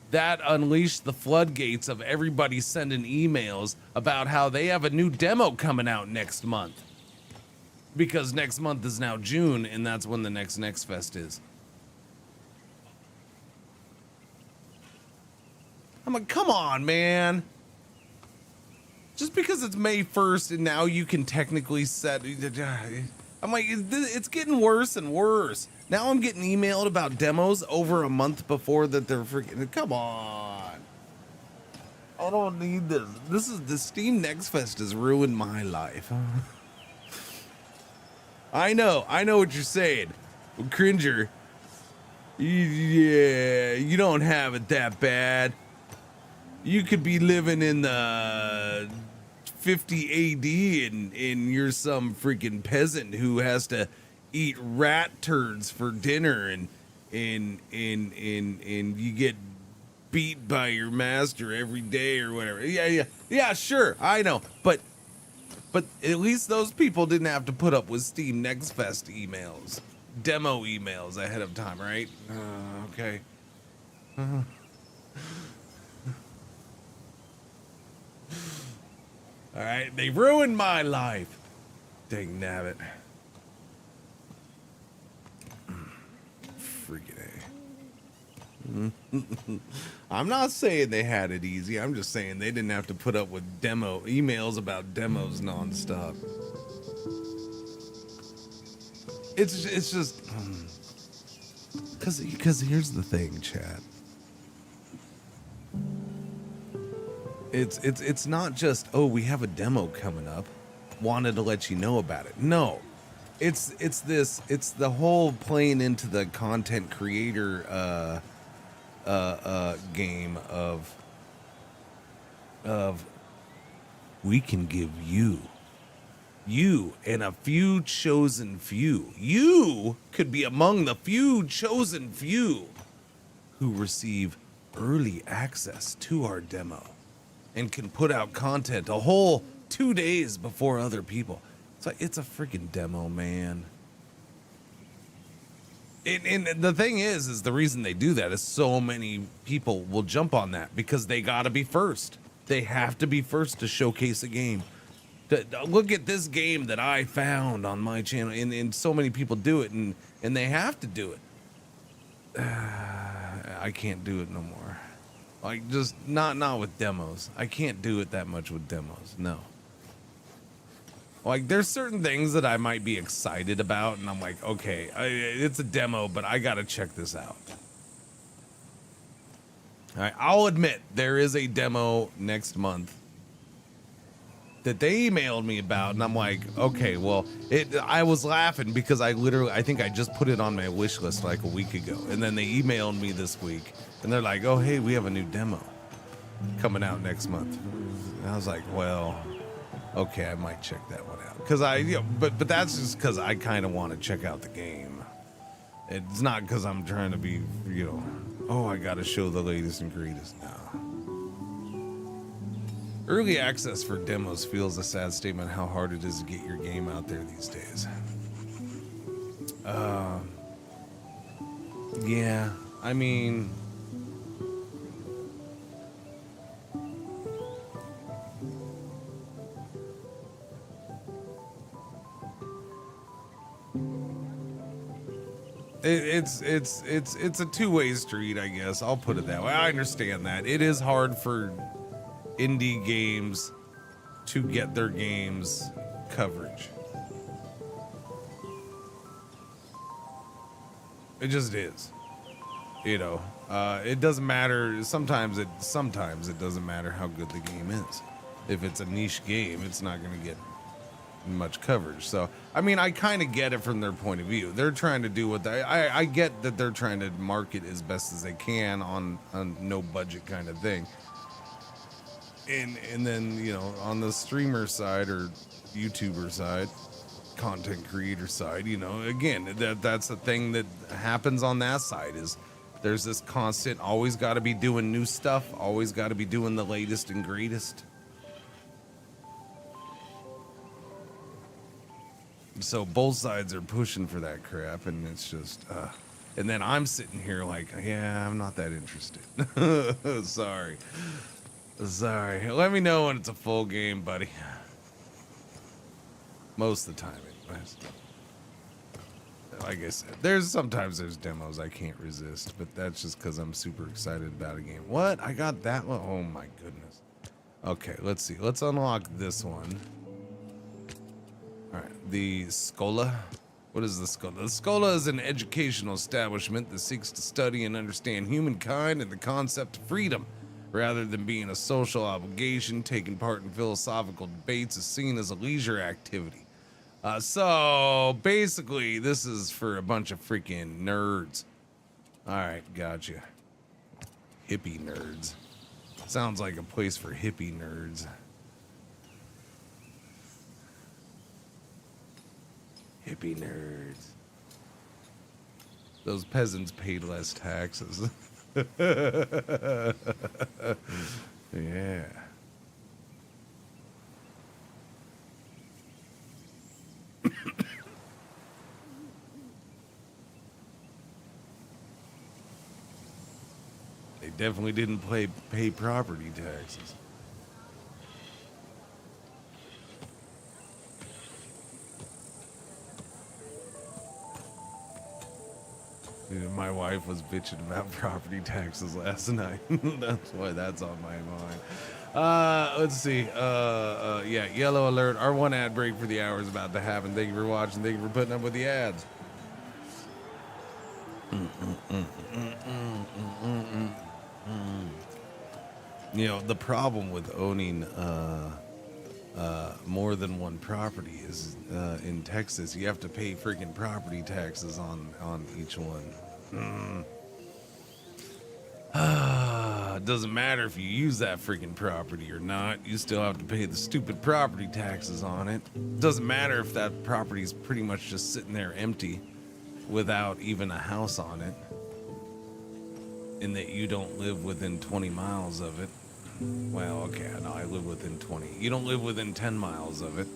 that unleashed the floodgates of everybody sending emails about how they have a new demo coming out next month. Because next month is now June, and that's when the next Fest is. I'm like, come on, man. Just because it's May 1st and now you can technically set. I'm like, it's getting worse and worse. Now I'm getting emailed about demos over a month before that they're freaking. Come on. I don't need this. The Steam Next Fest has ruined my life. I know what you're saying. Cringer. Yeah, you don't have it that bad. You could be living in the 50 AD and you're some freaking peasant who has to eat rat turds for dinner and you get beat by your master every day or whatever. Yeah, sure, I know. But at least those people didn't have to put up with Steam Next Fest emails, demo emails ahead of time, right? Okay. All right, they ruined my life. Dang nabbit. Freaking A. I'm not saying they had it easy. I'm just saying they didn't have to put up with demo emails about demos nonstop. It's just because here's the thing, chat. It's not just, oh, we have a demo coming up, wanted to let you know about it. No, it's the whole playing into the content creator game of we can give you and a few chosen few. You could be among the few chosen few who receive early access to our demo and can put out content a whole 2 days before other people. It's a freaking demo, man. And the thing is the reason they do that is so many people will jump on that because they gotta be first. They have to be first to showcase a game. Look at this game that I found on my channel, and so many people do it, and they have to do it. I can't do it no more. Like, just not with demos. I can't do it that much with demos. No. Like, there's certain things that I might be excited about, and I'm like, okay, it's a demo, but I gotta check this out. All right, I'll admit there is a demo next month that they emailed me about, and I'm like, okay, well, I was laughing because I think I just put it on my wish list like a week ago, and then they emailed me this week, and they're like, oh, hey, we have a new demo coming out next month. And I was like, well, okay, I might check that one out, because but that's just because I kind of want to check out the game. It's not because I'm trying to be, oh, I got to show the latest and greatest now. Early access for demos feels a sad statement how hard it is to get your game out there these days. Yeah, I mean, it's a two-way street, I guess. I'll put it that way. I understand that. It is hard for indie games to get their games coverage. It just is. It doesn't matter. Sometimes it doesn't matter how good the game is. If it's a niche game, it's not going to get much coverage. So, I mean, I kind of get it from their point of view. They're trying to do what I get that they're trying to market as best as they can on a no budget kind of thing. And then, on the streamer side or YouTuber side, content creator side, again, that's the thing that happens on that side is there's this constant, always got to be doing new stuff, always got to be doing the latest and greatest. So both sides are pushing for that crap, and it's just, and then I'm sitting here like, yeah, I'm not that interested. Sorry. Let me know when it's a full game, buddy. Most of the time, anyways. Like I said, sometimes there's demos I can't resist, but that's just because I'm super excited about a game. What? I got that one? Oh my goodness. Okay, let's see. Let's unlock this one. All right, the Scola. What is the Scola? The Scola is an educational establishment that seeks to study and understand humankind and the concept of freedom. Rather than being a social obligation, taking part in philosophical debates is seen as a leisure activity. So basically, this is for a bunch of freaking nerds. All right, gotcha. Hippie nerds. Sounds like a place for hippie nerds. Hippie nerds. Those peasants paid less taxes. Yeah. They definitely didn't pay property taxes. Dude, my wife was bitching about property taxes last night. That's why that's on my mind. Let's see. Yeah, yellow alert. Our one ad break for the hour is about to happen. Thank you for watching. Thank you for putting up with the ads. You know, the problem with owning more than one property is in Texas, you have to pay freaking property taxes on each one. It doesn't matter if you use that freaking property or not, you still have to pay the stupid property taxes on it. Doesn't matter if that property is pretty much just sitting there empty without even a house on it, and that you don't live within 20 miles of it. Well, okay, no, I live within 20. You don't live within 10 miles of it.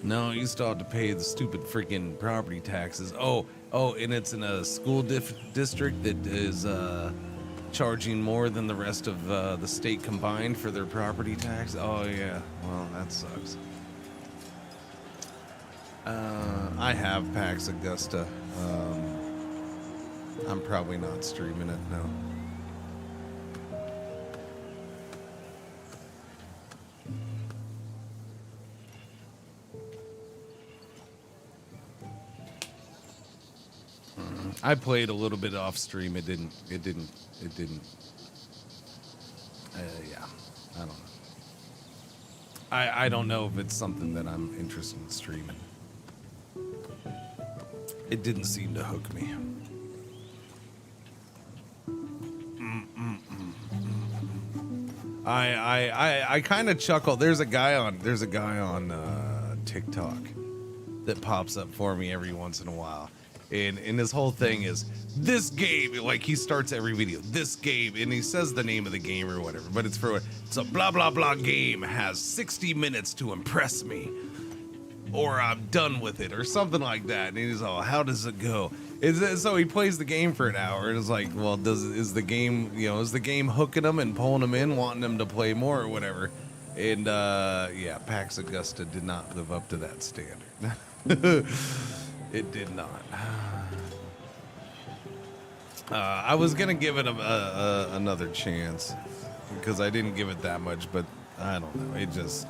No, you still have to pay the stupid freaking property taxes. Oh, and it's in a school district that is charging more than the rest of the state combined for their property tax. Oh, yeah. Well, that sucks. I have PAX Augusta. I'm probably not streaming it, no. I played a little bit off stream. It didn't. Yeah, I don't know. I don't know if it's something that I'm interested in streaming. It didn't seem to hook me. I kind of chuckle. There's a guy on TikTok that pops up for me every once in a while. And his whole thing is, this game, like he starts every video, this game, and he says the name of the game or whatever, but it's a blah, blah, blah game has 60 minutes to impress me, or I'm done with it, or something like that. And he's all, how does it go? So he plays the game for an hour, and it's like, well, is the game hooking him and pulling him in, wanting him to play more or whatever? And yeah, PAX Augusta did not live up to that standard. It did not. I was gonna give it another chance because I didn't give it that much, but I don't know. It just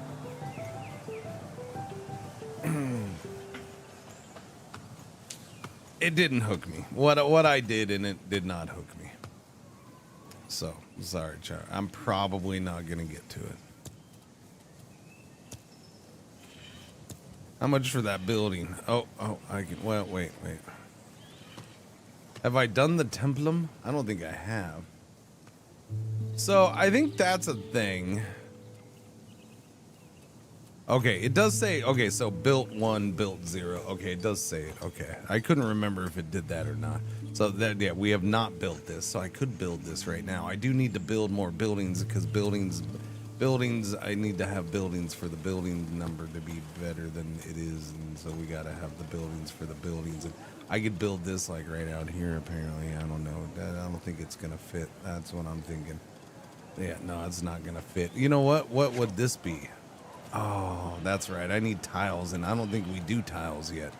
it didn't hook me. What I did in it did not hook me. So sorry, Char. I'm probably not gonna get to it. How much for that building? Oh, I can. Well, wait. Have I done the templum? I don't think I have. So I think that's a thing. Okay, it does say. Okay, so built 1, built 0. Okay, it does say it. Okay, I couldn't remember if it did that or not. So that, yeah, we have not built this. So I could build this right now. I do need to build more buildings because buildings, I need to have buildings for the building number to be better than it is, and so we gotta have the buildings for the buildings. And I could build this like right out here. Apparently, I don't know. I don't think it's gonna fit. That's what I'm thinking. Yeah, no, it's not gonna fit. You know what? What would this be? Oh, that's right. I need tiles, and I don't think we do tiles yet.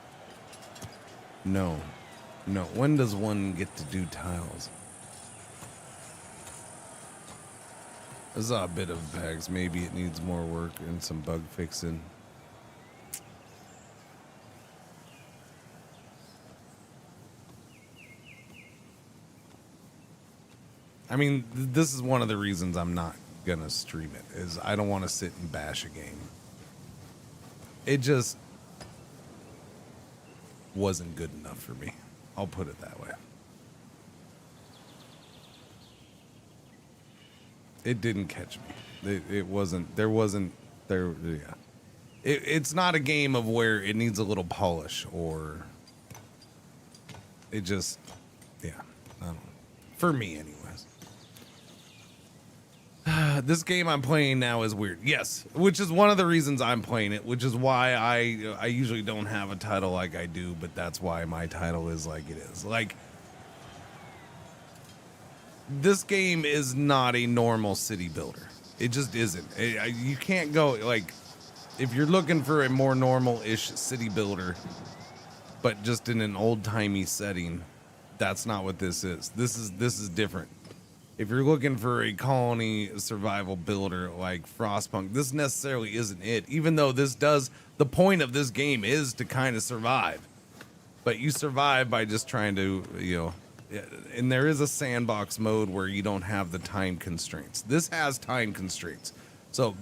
No. When does one get to do tiles? There's a bit of bags. Maybe it needs more work and some bug fixing. I mean, this is one of the reasons I'm not gonna stream it, is I don't want to sit and bash a game. It just wasn't good enough for me. I'll put it that way. It didn't catch me. It wasn't, there wasn't, there, yeah. It's not a game of where it needs a little polish or it just, yeah, I don't know. For me anyways. This game I'm playing now is weird. Yes, which is one of the reasons I'm playing it, which is why I usually don't have a title like I do, but that's why my title is like it is. Like, this game is not a normal city builder. It just isn't. You can't go, like, if you're looking for a more normal-ish city builder, but just in an old-timey setting, that's not what this is. This is different. If you're looking for a colony survival builder like Frostpunk, this necessarily isn't it. Even though this does, the point of this game is to kind of survive. But you survive by just trying to, you know, and there is a sandbox mode where you don't have the time constraints. This has time constraints. So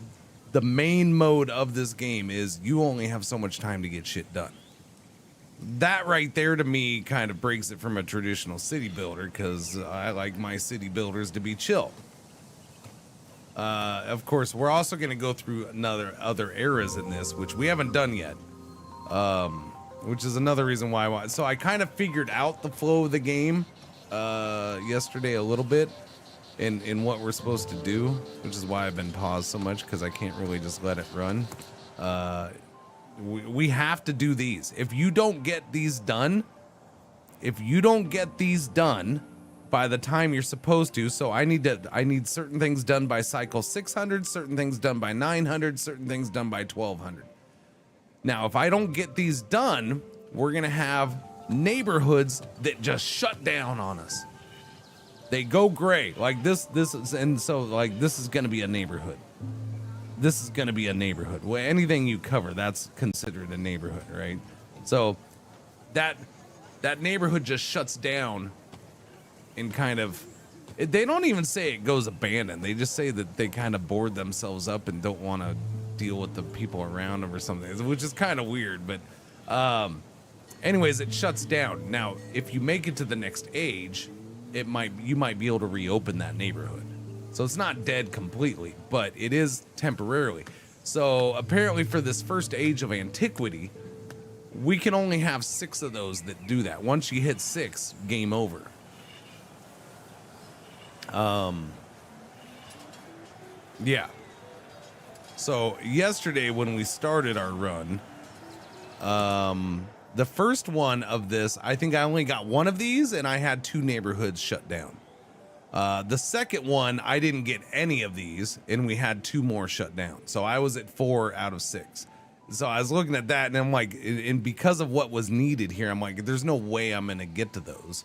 the main mode of this game is you only have so much time to get shit done. That right there to me kind of breaks it from a traditional city builder, because I like my city builders to be chill. Of course, we're also going to go through other eras in this, which we haven't done yet. Which is another reason why. So I kind of figured out the flow of the game yesterday a little bit in what we're supposed to do, which is why I've been paused so much, because I can't really just let it run. We have to do these. If you don't get these done, by the time you're supposed to, so I need certain things done by cycle 600, certain things done by 900, certain things done by 1200. Now, if I don't get these done, we're gonna have neighborhoods that just shut down on us. They go gray like this is, and so like this is gonna be a neighborhood. This is going to be a neighborhood. Well, anything you cover, that's considered a neighborhood, right? So that neighborhood just shuts down and kind of, they don't even say it goes abandoned. They just say that they kind of bored themselves up and don't want to deal with the people around them or something, which is kind of weird. But anyways, it shuts down. Now, if you make it to the next age, you might be able to reopen that neighborhood. So it's not dead completely, but it is temporarily. So apparently for this first age of antiquity, we can only have 6 of those that do that. Once you hit 6, game over. Yeah. So yesterday when we started our run, the first one of this, I think I only got 1 of these and I had 2 neighborhoods shut down. The second one, I didn't get any of these, and we had 2 more shut down. So I was at 4 out of 6. So I was looking at that, and I'm like, and because of what was needed here, I'm like, there's no way I'm going to get to those.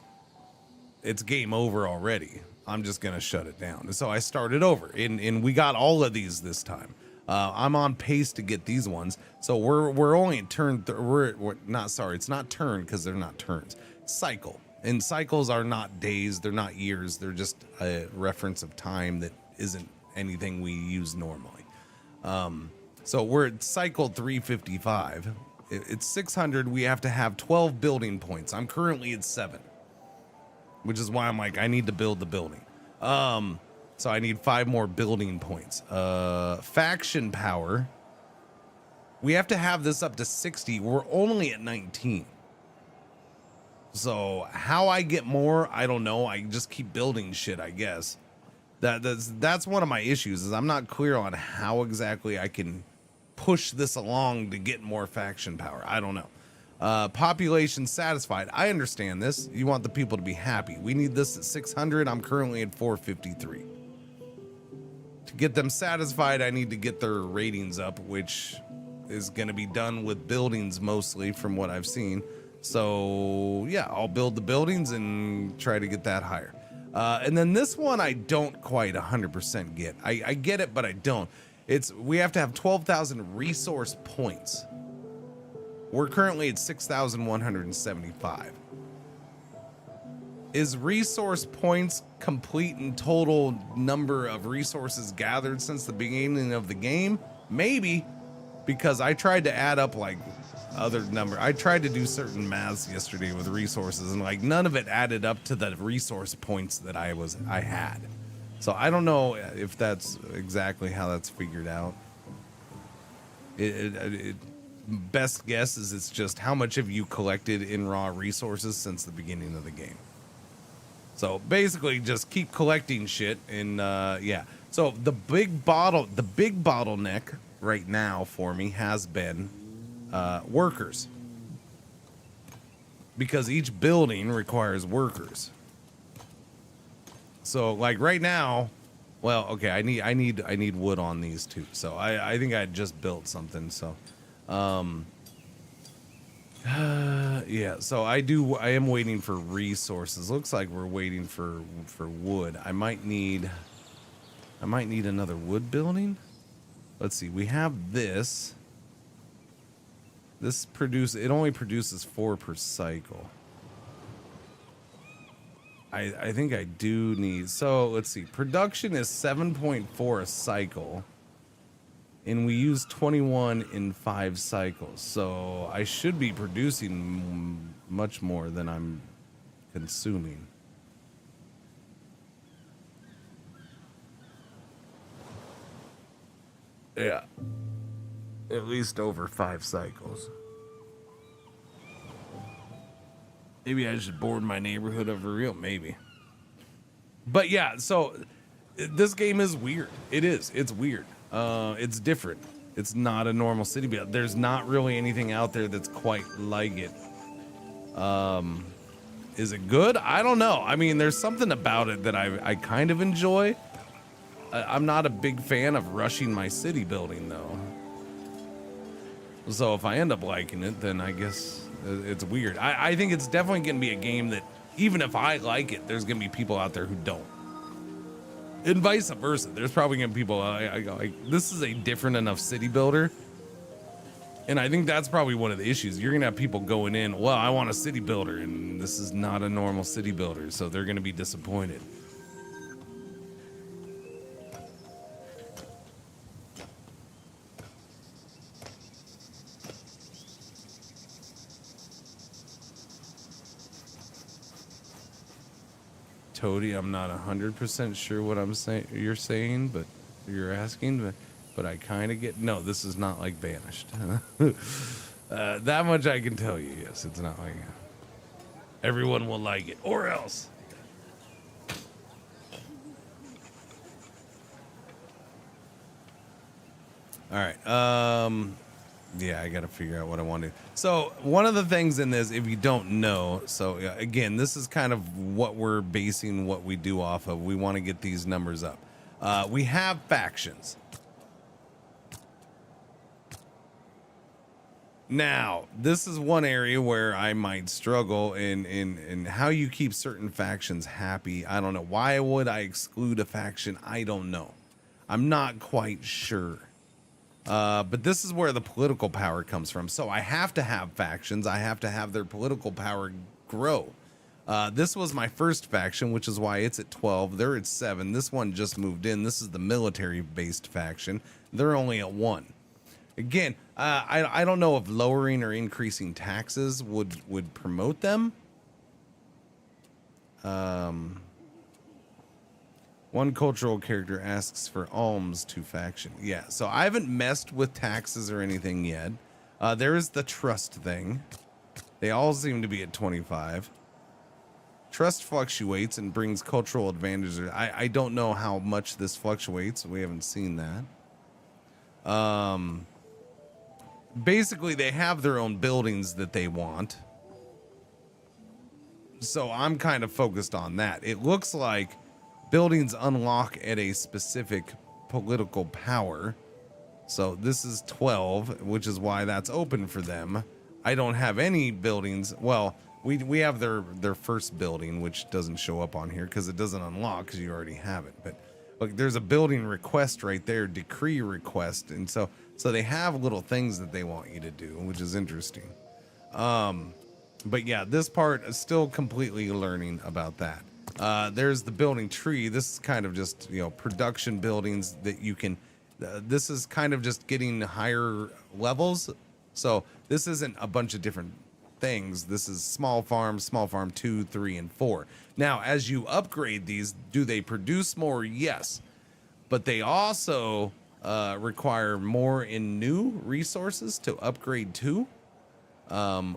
It's game over already. I'm just going to shut it down. And so I started over, and we got all of these this time. I'm on pace to get these ones. So we're only in turn, we're not, sorry, it's not turn because they're not turns. Cycle. And cycles are not days, they're not years, they're just a reference of time that isn't anything we use normally. So we're at cycle 355. It's 600, we have to have 12 building points. I'm currently at 7, which is why I'm like, I need to build the building. So I need 5 more building points. Faction power, we have to have this up to 60, we're only at 19. So how I get more, I don't know. I just keep building shit, I guess. That's one of my issues, is I'm not clear on how exactly I can push this along to get more faction power. I don't know. Population satisfied. I understand this. You want the people to be happy. We need this at 600. I'm currently at 453. To get them satisfied, I need to get their ratings up, which is going to be done with buildings mostly from what I've seen. So yeah, I'll build the buildings and try to get that higher. And then this one I don't quite 100% get. I get it, but I don't. We have to have 12,000 resource points. We're currently at 6,175. Is resource points complete in total number of resources gathered since the beginning of the game? Maybe, because I tried to add up like other number. I tried to do certain maths yesterday with resources, and like none of it added up to the resource points that I had. So I don't know if that's exactly how that's figured out. Best guess is it's just how much have you collected in raw resources since the beginning of the game. So basically just keep collecting shit, and yeah. So the big bottleneck right now for me has been workers, because each building requires workers. So like right now, well, okay, I need wood on these too. So I think I just built something. So yeah, so I am waiting for resources. Looks like we're waiting for wood. I might need another wood building. Let's see. We have this. It only produces 4 per cycle. I think I do need, so let's see. Production is 7.4 a cycle. And we use 21 in 5 cycles. So I should be producing much more than I'm consuming. Yeah. At least over 5 cycles. Maybe I should board my neighborhood over real, maybe. But yeah, so this game is weird. It is. It's weird. It's different. It's not a normal city build. There's not really anything out there that's quite like it. Is it good? I don't know. I mean, there's something about it that I kind of enjoy. I'm not a big fan of rushing my city building, though. So if I end up liking it, then I guess it's weird. I think it's definitely going to be a game that, even if I like it, there's going to be people out there who don't. And vice versa. There's probably going to be people, this is a different enough city builder. And I think that's probably one of the issues. You're going to have people going in, well, I want a city builder, and this is not a normal city builder, so they're going to be disappointed. Toady, I'm not 100% sure what you're saying, but you're asking, but I kind of get, no, this is not like Banished. That much I can tell you. Yes, it's not like everyone will like it, or else. All right. Yeah, I got to figure out what I want to do. So one of the things in this, if you don't know, so again, this is kind of what we're basing what we do off of. We want to get these numbers up. We have factions. Now, this is one area where I might struggle in how you keep certain factions happy. I don't know. Why would I exclude a faction? I don't know. I'm not quite sure. But this is where the political power comes from. So I have to have factions. I have to have their political power grow. This was my first faction, which is why it's at 12. They're at 7. This one just moved in. This is the military-based faction. They're only at 1. Again, I don't know if lowering or increasing taxes would promote them. One cultural character asks for alms to faction. Yeah, so I haven't messed with taxes or anything yet. There is the trust thing. They all seem to be at 25. Trust fluctuates and brings cultural advantages. I don't know how much this fluctuates. We haven't seen that. Basically, they have their own buildings that they want. So I'm kind of focused on that. It looks like buildings unlock at a specific political power. So this is 12, which is why that's open for them. I don't have any buildings. Well, we have their first building, which doesn't show up on here because it doesn't unlock because you already have it. But look, there's a building request right there, decree request, and so they have little things that they want you to do, which is interesting. But yeah, this part is still completely learning about that. There's the building tree. This is kind of just, you know, production buildings that you can, this is kind of just getting higher levels. So this isn't a bunch of different things. This is small farm 2, 3, and 4. Now, as you upgrade these, do they produce more? Yes. But they also require more in new resources to upgrade to.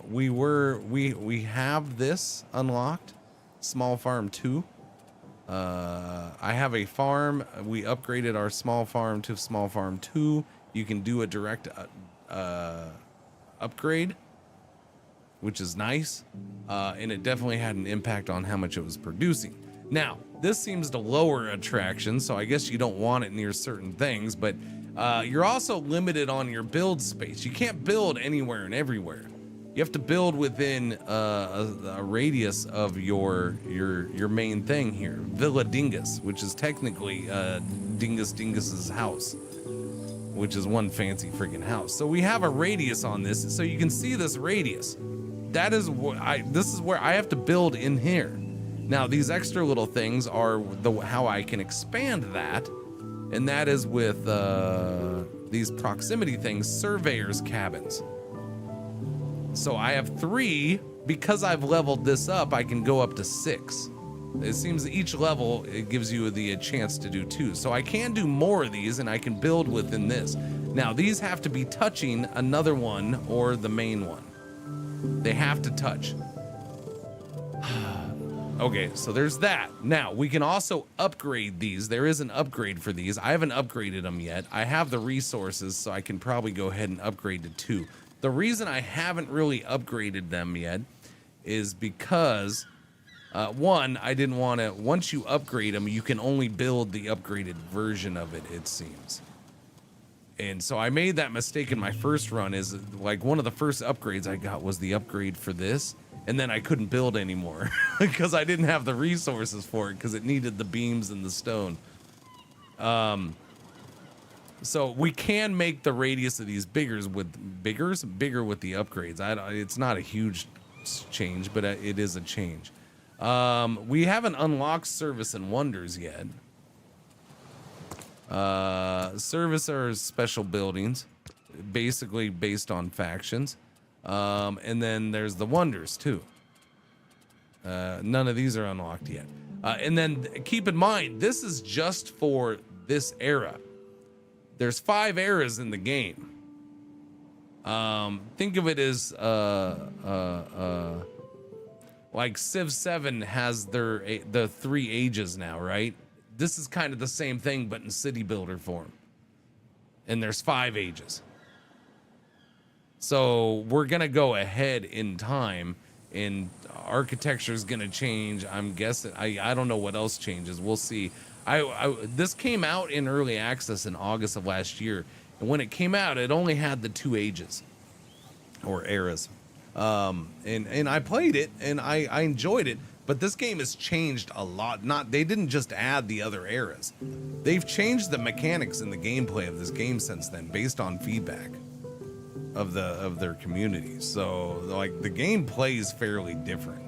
We have this unlocked, small farm 2. I have a farm. We upgraded our small farm to small farm 2. You can do a direct upgrade, which is nice. And it definitely had an impact on how much it was producing. Now, this seems to lower attraction, so I guess you don't want it near certain things, but you're also limited on your build space. You can't build anywhere and everywhere. You have to build within a radius of your main thing here, Villa Dingus, which is technically Dingus's house, which is one fancy freaking house. So we have a radius on this, so you can see this radius. That is this is where I have to build in here. Now these extra little things are how I can expand that, and that is with these proximity things, surveyors cabins. So I have 3. Because I've leveled this up, I can go up to 6. It seems that each level, it gives you the chance to do 2. So I can do more of these, and I can build within this. Now, these have to be touching another one or the main one. They have to touch. Okay, so there's that. Now, we can also upgrade these. There is an upgrade for these. I haven't upgraded them yet. I have the resources, so I can probably go ahead and upgrade to 2. The reason I haven't really upgraded them yet is because, one, I didn't want to, once you upgrade them, you can only build the upgraded version of it, it seems. And so I made that mistake in my first run, is like one of the first upgrades I got was the upgrade for this, and then I couldn't build anymore because I didn't have the resources for it because it needed the beams and the stone. So we can make the radius of these bigger with the upgrades. It's not a huge change, but it is a change. We haven't unlocked service and wonders yet. Service are special buildings, basically based on factions. And then there's the wonders too. None of these are unlocked yet. And then keep in mind, this is just for this era. There's 5 eras in the game. Think of it as like Civ 7 has the 3 ages now, right? This is kind of the same thing, but in city builder form. And there's 5 ages. So we're gonna go ahead in time, and architecture is gonna change. I'm guessing. I don't know what else changes. We'll see. This came out in early access in August of last year, and when it came out, it only had the 2 ages or eras. And I played it and I enjoyed it, but this game has changed a lot. They didn't just add the other eras. They've changed the mechanics and the gameplay of this game since then, based on feedback of their community. So like the game plays fairly different.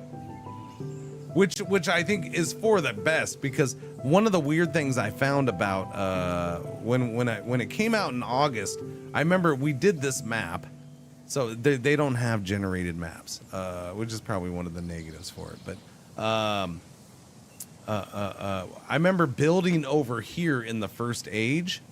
Which I think is for the best, because one of the weird things I found about when it came out in August, I remember we did this map. So they don't have generated maps, which is probably one of the negatives for it. But I remember building over here in the first age,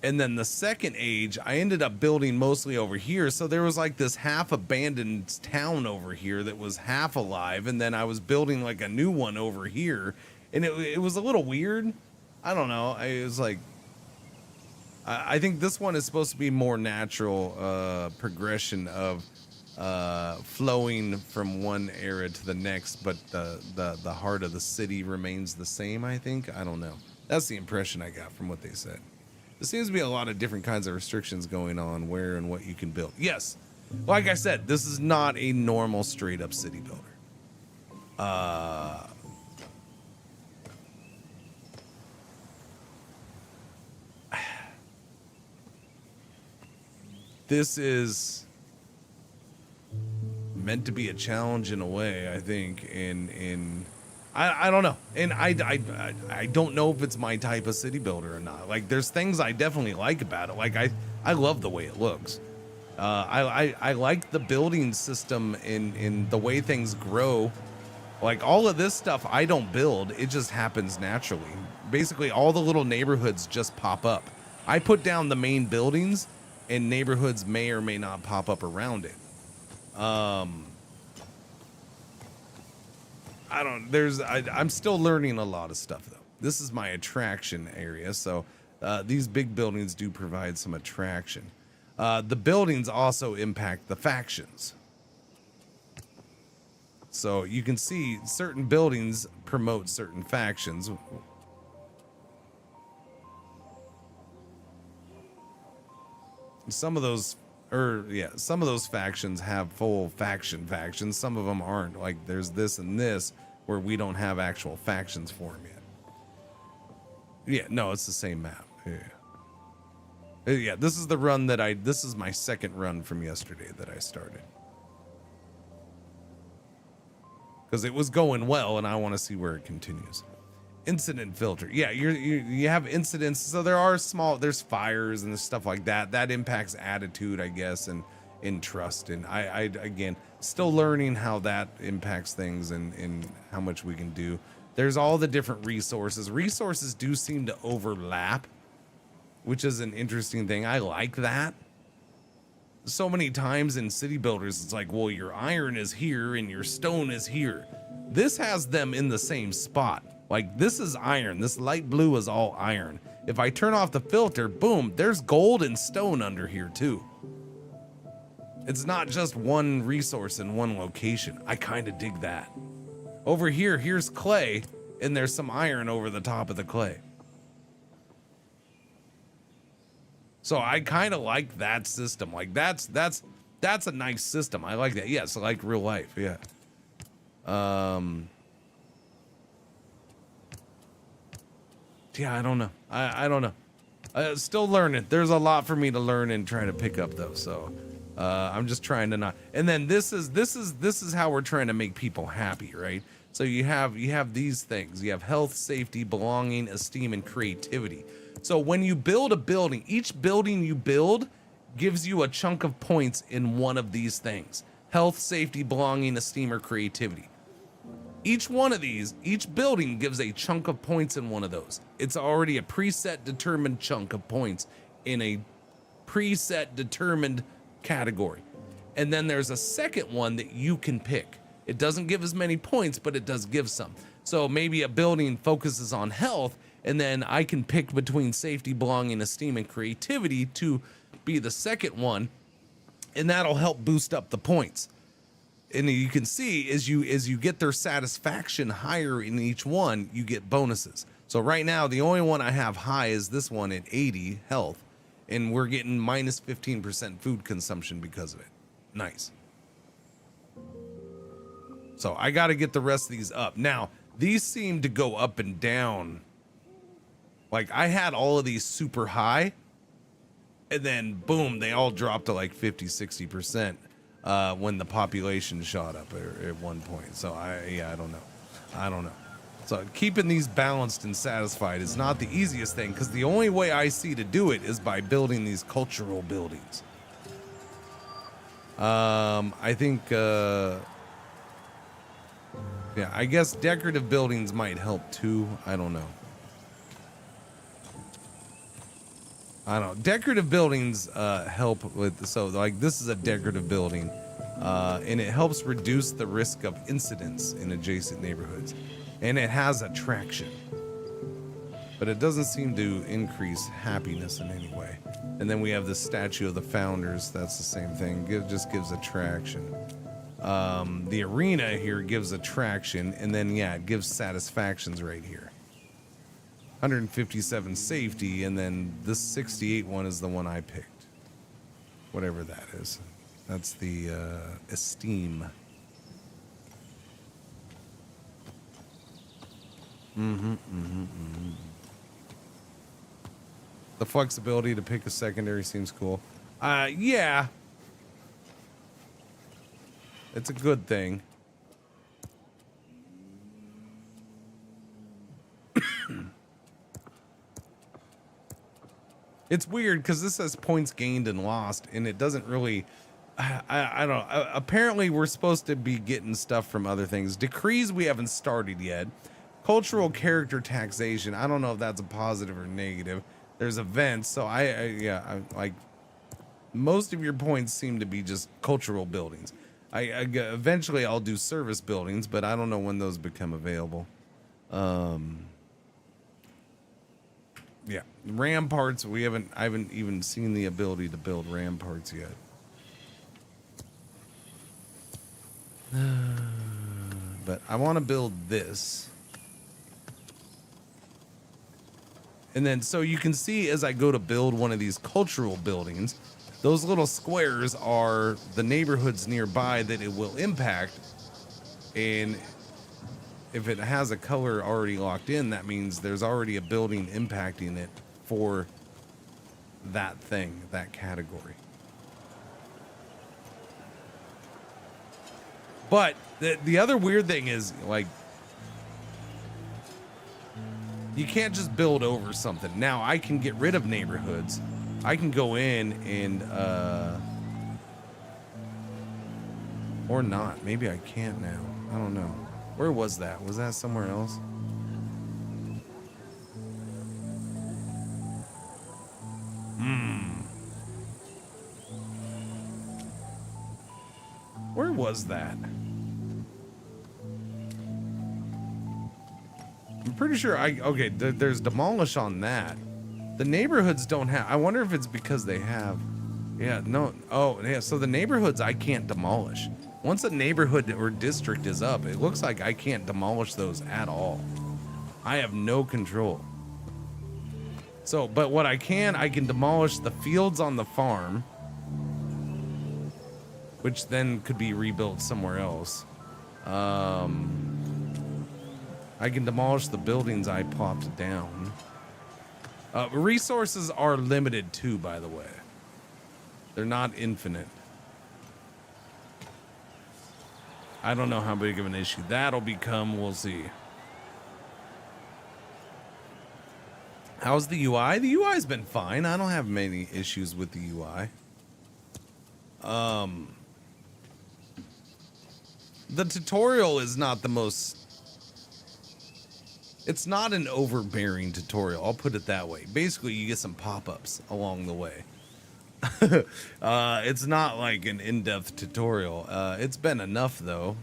and then the second age, I ended up building mostly over here. So there was like this half abandoned town over here that was half alive. And then I was building like a new one over here. And it was a little weird. I don't know. It was like, I think this one is supposed to be more natural progression of flowing from one era to the next. But the heart of the city remains the same, I think. I don't know. That's the impression I got from what they said. There seems to be a lot of different kinds of restrictions going on where and what you can build. Yes, Like I said, this is not a normal straight up city builder. This is meant to be a challenge in a way, I think. I don't know, and I don't know if it's my type of city builder or not. Like, there's things I definitely like about it. Like, I love the way it looks. I like the building system in the way things grow. Like, all of this stuff I don't build, it just happens naturally. Basically, all the little neighborhoods just pop up. I put down the main buildings, and neighborhoods may or may not pop up around it. I'm still learning a lot of stuff, though. This is my attraction area, so these big buildings do provide some attraction. The buildings also impact the factions. So you can see certain buildings promote certain factions. Some of those factions have full factions. Some of them aren't. Like, there's this and this where we don't have actual factions for them yet. Yeah, no, it's the same map. Yeah, this is the run this is my second run from yesterday that I started. Because it was going well, and I want to see where it continues. Incident filter. Yeah, you have incidents, so there's fires and stuff like that. That impacts attitude, I guess, and in trust. And I again, still learning how that impacts things and how much we can do. There's all the different resources. Resources do seem to overlap, which is an interesting thing. I like that. So many times in city builders, it's like, well, your iron is here and your stone is here. This has them in the same spot. Like, this is iron. This light blue is all iron. If I turn off the filter, boom, there's gold and stone under here too. It's not just one resource in one location. I kind of dig that. Over here, here's clay, and there's some iron over the top of the clay. So I kind of like that system. Like, that's a nice system. I like that. Yes, I like real life. Yeah. Yeah, I don't know. I don't know. Still learning. There's a lot for me to learn and try to pick up, though. So I'm just trying to not. And then this is how we're trying to make people happy, right? So you have these things. You have health, safety, belonging, esteem, and creativity. So when you build a building, each building you build gives you a chunk of points in one of these things: health, safety, belonging, esteem, or creativity. Each one of these, each building gives a chunk of points in one of those. It's already a preset determined chunk of points in a preset determined category. And then there's a second one that you can pick. It doesn't give as many points, but it does give some. So maybe a building focuses on health, and then I can pick between safety, belonging, esteem, and creativity to be the second one, and that'll help boost up the points. And you can see as you get their satisfaction higher in each one, you get bonuses. So right now, the only one I have high is this one at 80 health, and we're getting minus 15% food consumption because of it. Nice. So I got to get the rest of these up. Now, these seem to go up and down. Like, I had all of these super high, and then boom, they all dropped to like 50-60% when the population shot up at one point. So I don't know. So keeping these balanced and satisfied is not the easiest thing, because the only way I see to do it is by building these cultural buildings. I think yeah, I guess decorative buildings might help too. I don't know. Decorative buildings help with, so like this is a decorative building, and it helps reduce the risk of incidents in adjacent neighborhoods, and it has attraction, but it doesn't seem to increase happiness in any way. And then we have the statue of the founders. That's the same thing. It just gives attraction. The arena here gives attraction, and then yeah, it gives satisfactions right here. 157 safety, and then this 68 one is the one I picked. Whatever that is. That's the esteem. The flexibility to pick a secondary seems cool. Yeah. It's a good thing. It's weird because this says points gained and lost, and it doesn't really. I don't know. Apparently, we're supposed to be getting stuff from other things. Decrees we haven't started yet. Cultural character taxation. I don't know if that's a positive or negative. There's events, so I like. Most of your points seem to be just cultural buildings. Eventually I'll do service buildings, but I don't know when those become available. Yeah, ramparts. I haven't even seen the ability to build ramparts yet. But I want to build this. And then so you can see as I go to build one of these cultural buildings, those little squares are the neighborhoods nearby that it will impact. And if it has a color already locked in, that means there's already a building impacting it for that thing, that category. But the other weird thing is, like, you can't just build over something. Now I can get rid of neighborhoods. I can go in and, or not. Maybe I can't now. I don't know. Where was that? Was that somewhere else? Where was that? I'm pretty sure okay, there's demolish on that. The neighborhoods don't have, I wonder if it's because they have, yeah, no, oh, yeah, so the neighborhoods I can't demolish. Once a neighborhood or district is up, it looks like I can't demolish those at all. I have no control. So, but what I can demolish the fields on the farm, which then could be rebuilt somewhere else. I can demolish the buildings I popped down. Resources are limited too, by the way. They're not infinite. I don't know how big of an issue that'll become. We'll see. How's the UI? The UI's been fine. I don't have many issues with the UI. The tutorial is not the most... It's not an overbearing tutorial. I'll put it that way. Basically, you get some pop-ups along the way. It's not like an in-depth tutorial. It's been enough, though,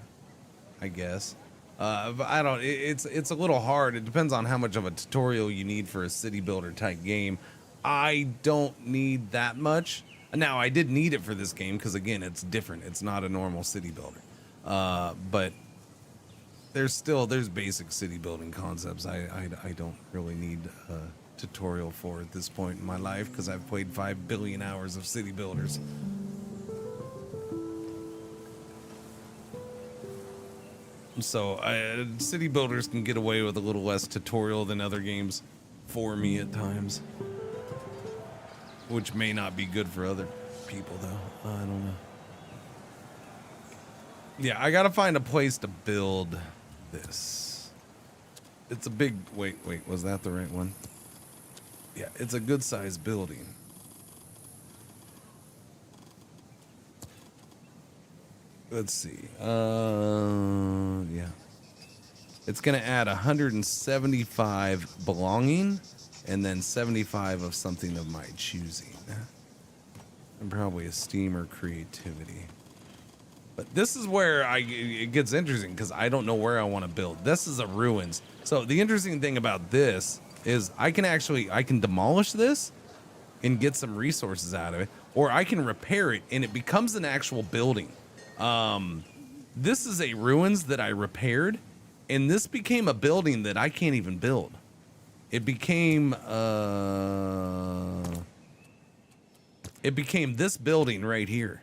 I guess. I don't... It's a little hard. It depends on how much of a tutorial you need for a city builder type game. I don't need that much. Now, I did need it for this game because, again, it's different. It's not a normal city builder. But there's basic city building concepts I don't really need a tutorial for at this point in my life because I've played 5 billion hours of city builders. So city builders can get away with a little less tutorial than other games for me at times, which may not be good for other people though. I don't know. Yeah, I gotta find a place to build this. It's a big... Wait, was that the right one? Yeah, it's a good sized building. Let's see. Yeah. It's gonna add 175 belonging and then 75 of something of my choosing. And probably esteem or creativity. But this is where it gets interesting because I don't know where I want to build. This is a ruins. So the interesting thing about this is I can demolish this and get some resources out of it, or I can repair it and it becomes an actual building. This is a ruins that I repaired, and this became a building that I can't even build. It became this building right here.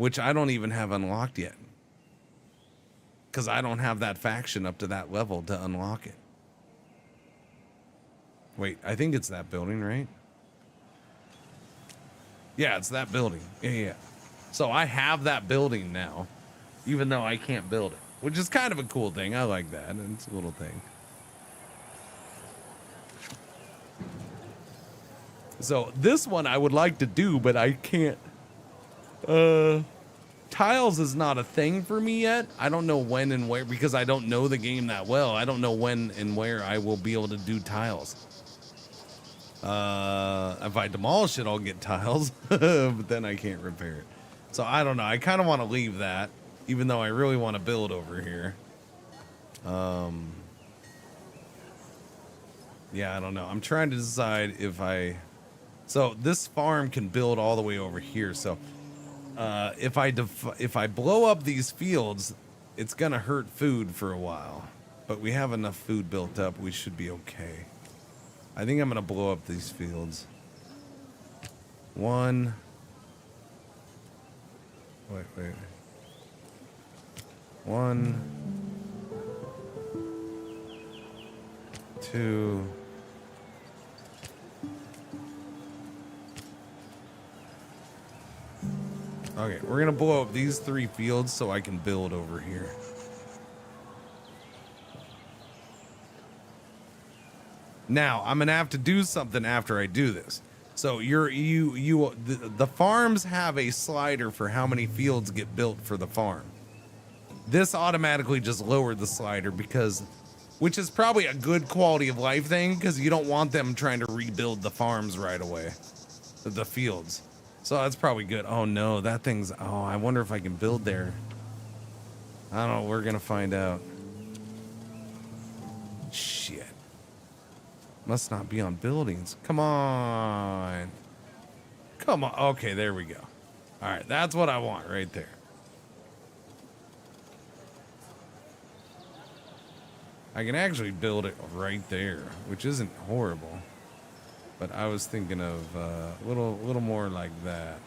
which I don't even have unlocked yet. Because I don't have that faction up to that level to unlock it. Wait, I think it's that building, right? Yeah, it's that building. Yeah. So I have that building now, even though I can't build it, which is kind of a cool thing. I like that. It's a little thing. So this one I would like to do, but I can't. Tiles is not a thing for me yet. I don't know when and where, because I don't know the game that well. I don't know when and where I will be able to do tiles. If I demolish it, I'll get tiles, but then I can't repair it. So I don't know. I kind of want to leave that, even though I really want to build over here. Yeah, I don't know. I'm trying to decide if I... So this farm can build all the way over here. So if I blow up these fields, it's going to hurt food for a while. But we have enough food built up. We should be okay. I think I'm going to blow up these fields. One. Wait. One. Two. Okay, we're going to blow up these 3 fields so I can build over here. Now, I'm going to have to do something after I do this. So the farms have a slider for how many fields get built for the farm. This automatically just lowered the slider which is probably a good quality of life thing, because you don't want them trying to rebuild the farms right away, the fields. So that's probably good. Oh no, that thing's, oh, I wonder if I can build there. I don't know, we're going to find out. Shit. Must not be on buildings. Come on. Come on. Okay, there we go. All right, that's what I want right there. I can actually build it right there, which isn't horrible. But I was thinking of a little more like that.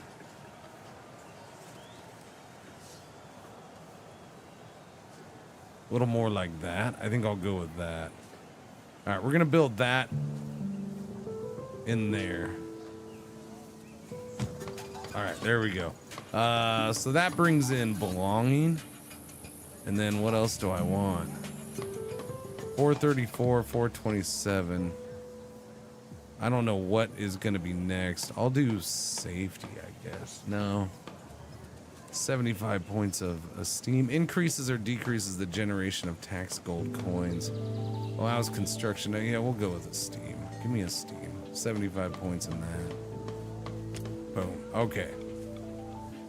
A little more like that. I think I'll go with that. All right, we're going to build that in there. All right, there we go. So that brings in belonging. And then what else do I want? 434, 427. I don't know what is going to be next. I'll do safety, I guess. No. 75 points of esteem. Increases or decreases the generation of tax gold coins. Allows construction. Yeah, we'll go with esteem. Give me esteem. 75 points in that. Boom. Okay.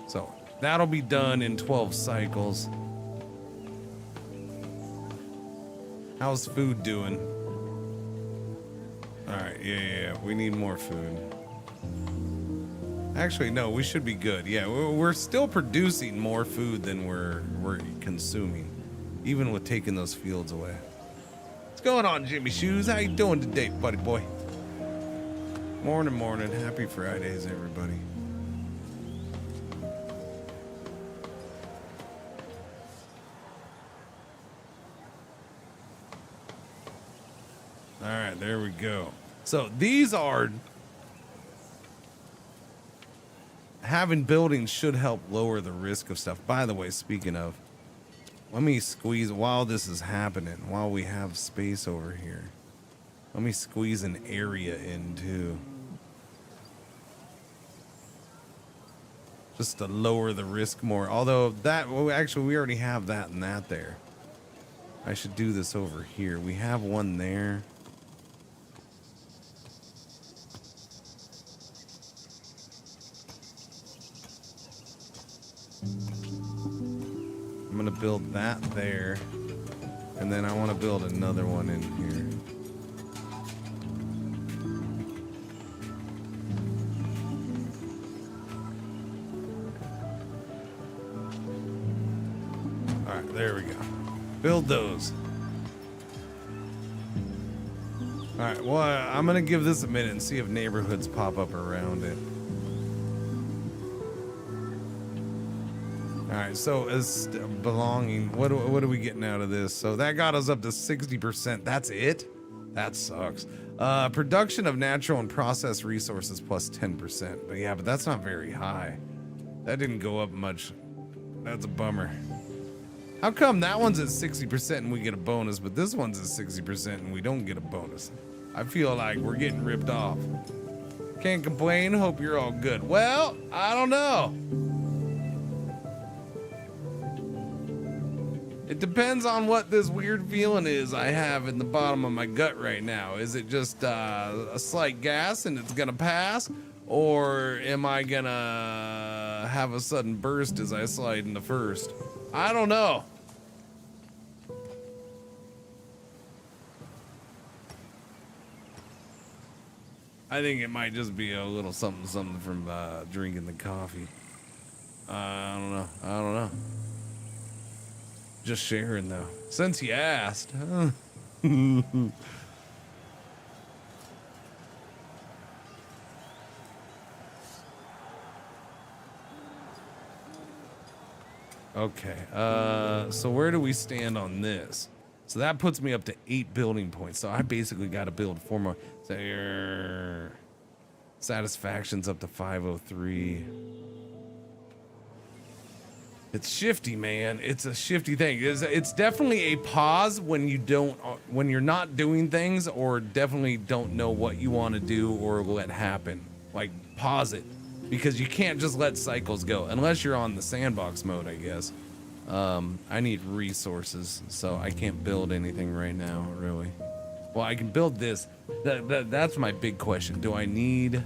So that'll be done in 12 cycles. How's food doing? All right. Yeah. We need more food. Actually, no, we should be good. Yeah, we're still producing more food than we're consuming, even with taking those fields away. What's going on, Jimmy Shoes? How you doing today, buddy boy? Morning. Happy Fridays, everybody. All right, there we go. So these are... Having buildings should help lower the risk of stuff. By the way, speaking of, let me squeeze, while this is happening, while we have space over here, let me squeeze an area in too. Just to lower the risk more. Although that, well, actually we already have that and that there. I should do this over here. We have one there. I'm gonna build that there, and then I want to build another one in here. All right, there we go. Build those. All right, well, I'm gonna give this a minute and see if neighborhoods pop up around it. All right, so as belonging, what are we getting out of this? So that got us up to 60%. That's it? That sucks. Production of natural and processed resources plus 10%. But yeah, but that's not very high. That didn't go up much. That's a bummer. How come that one's at 60% and we get a bonus, but this one's at 60% and we don't get a bonus? I feel like we're getting ripped off. Can't complain. Hope you're all good. Well, I don't know. It depends on what this weird feeling is I have in the bottom of my gut right now. Is it just a slight gas and it's gonna pass? Or am I gonna have a sudden burst as I slide into first? I don't know. I think it might just be a little something from drinking the coffee. I don't know. Just sharing though. Since you asked. Okay, so where do we stand on this? So that puts me up to 8 building points. So I basically got to build 4 more. So your satisfaction's up to 503. It's shifty, man. It's a shifty thing. It's definitely a pause when you're not doing things, or definitely don't know what you want to do or let happen. Like, pause it, because you can't just let cycles go unless you're on the sandbox mode, I guess. I need resources, so I can't build anything right now, really. Well, I can build this. That's my big question. Do I need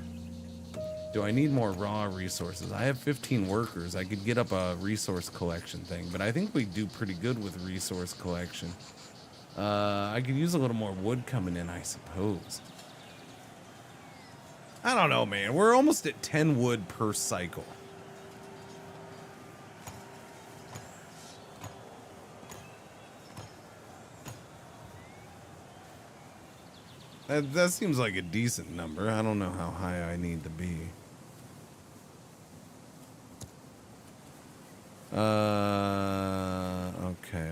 more raw resources? I have 15 workers. I could get up a resource collection thing, but I think we do pretty good with resource collection. I could use a little more wood coming in, I suppose. I don't know, man. We're almost at 10 wood per cycle. That seems like a decent number. I don't know how high I need to be. Okay.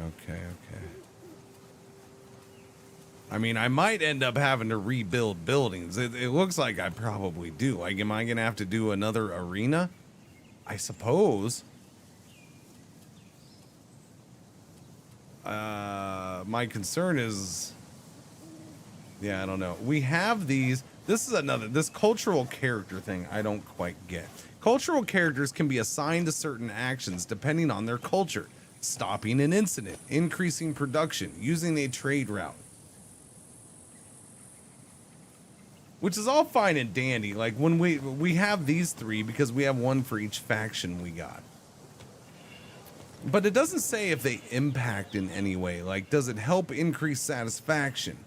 I mean, I might end up having to rebuild buildings. It looks like I probably do. Like, am I gonna have to do another arena? I suppose. My concern is, yeah, I don't know. We have these. This cultural character thing I don't quite get. Cultural characters can be assigned to certain actions depending on their culture. Stopping an incident, increasing production, using a trade route. Which is all fine and dandy. Like, when we have these 3 because we have 1 for each faction we got. But it doesn't say if they impact in any way. Like, does it help increase satisfaction?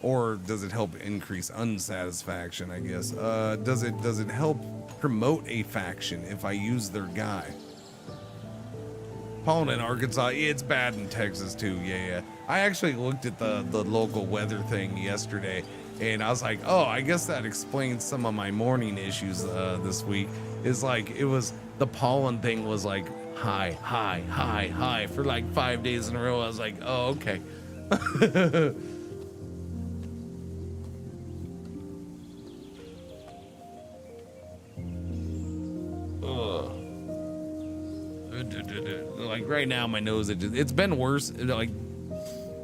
Or does it help increase unsatisfaction, I guess? Does it help promote a faction if I use their guy? Paul in Arkansas, it's bad in Texas too, yeah. I actually looked at the local weather thing yesterday, and I was like, oh, I guess that explains some of my morning issues this week. Is like, it was, the pollen thing was like high for like 5 days in a row. I was like, oh, okay. Like right now, my nose, it's been worse. Like,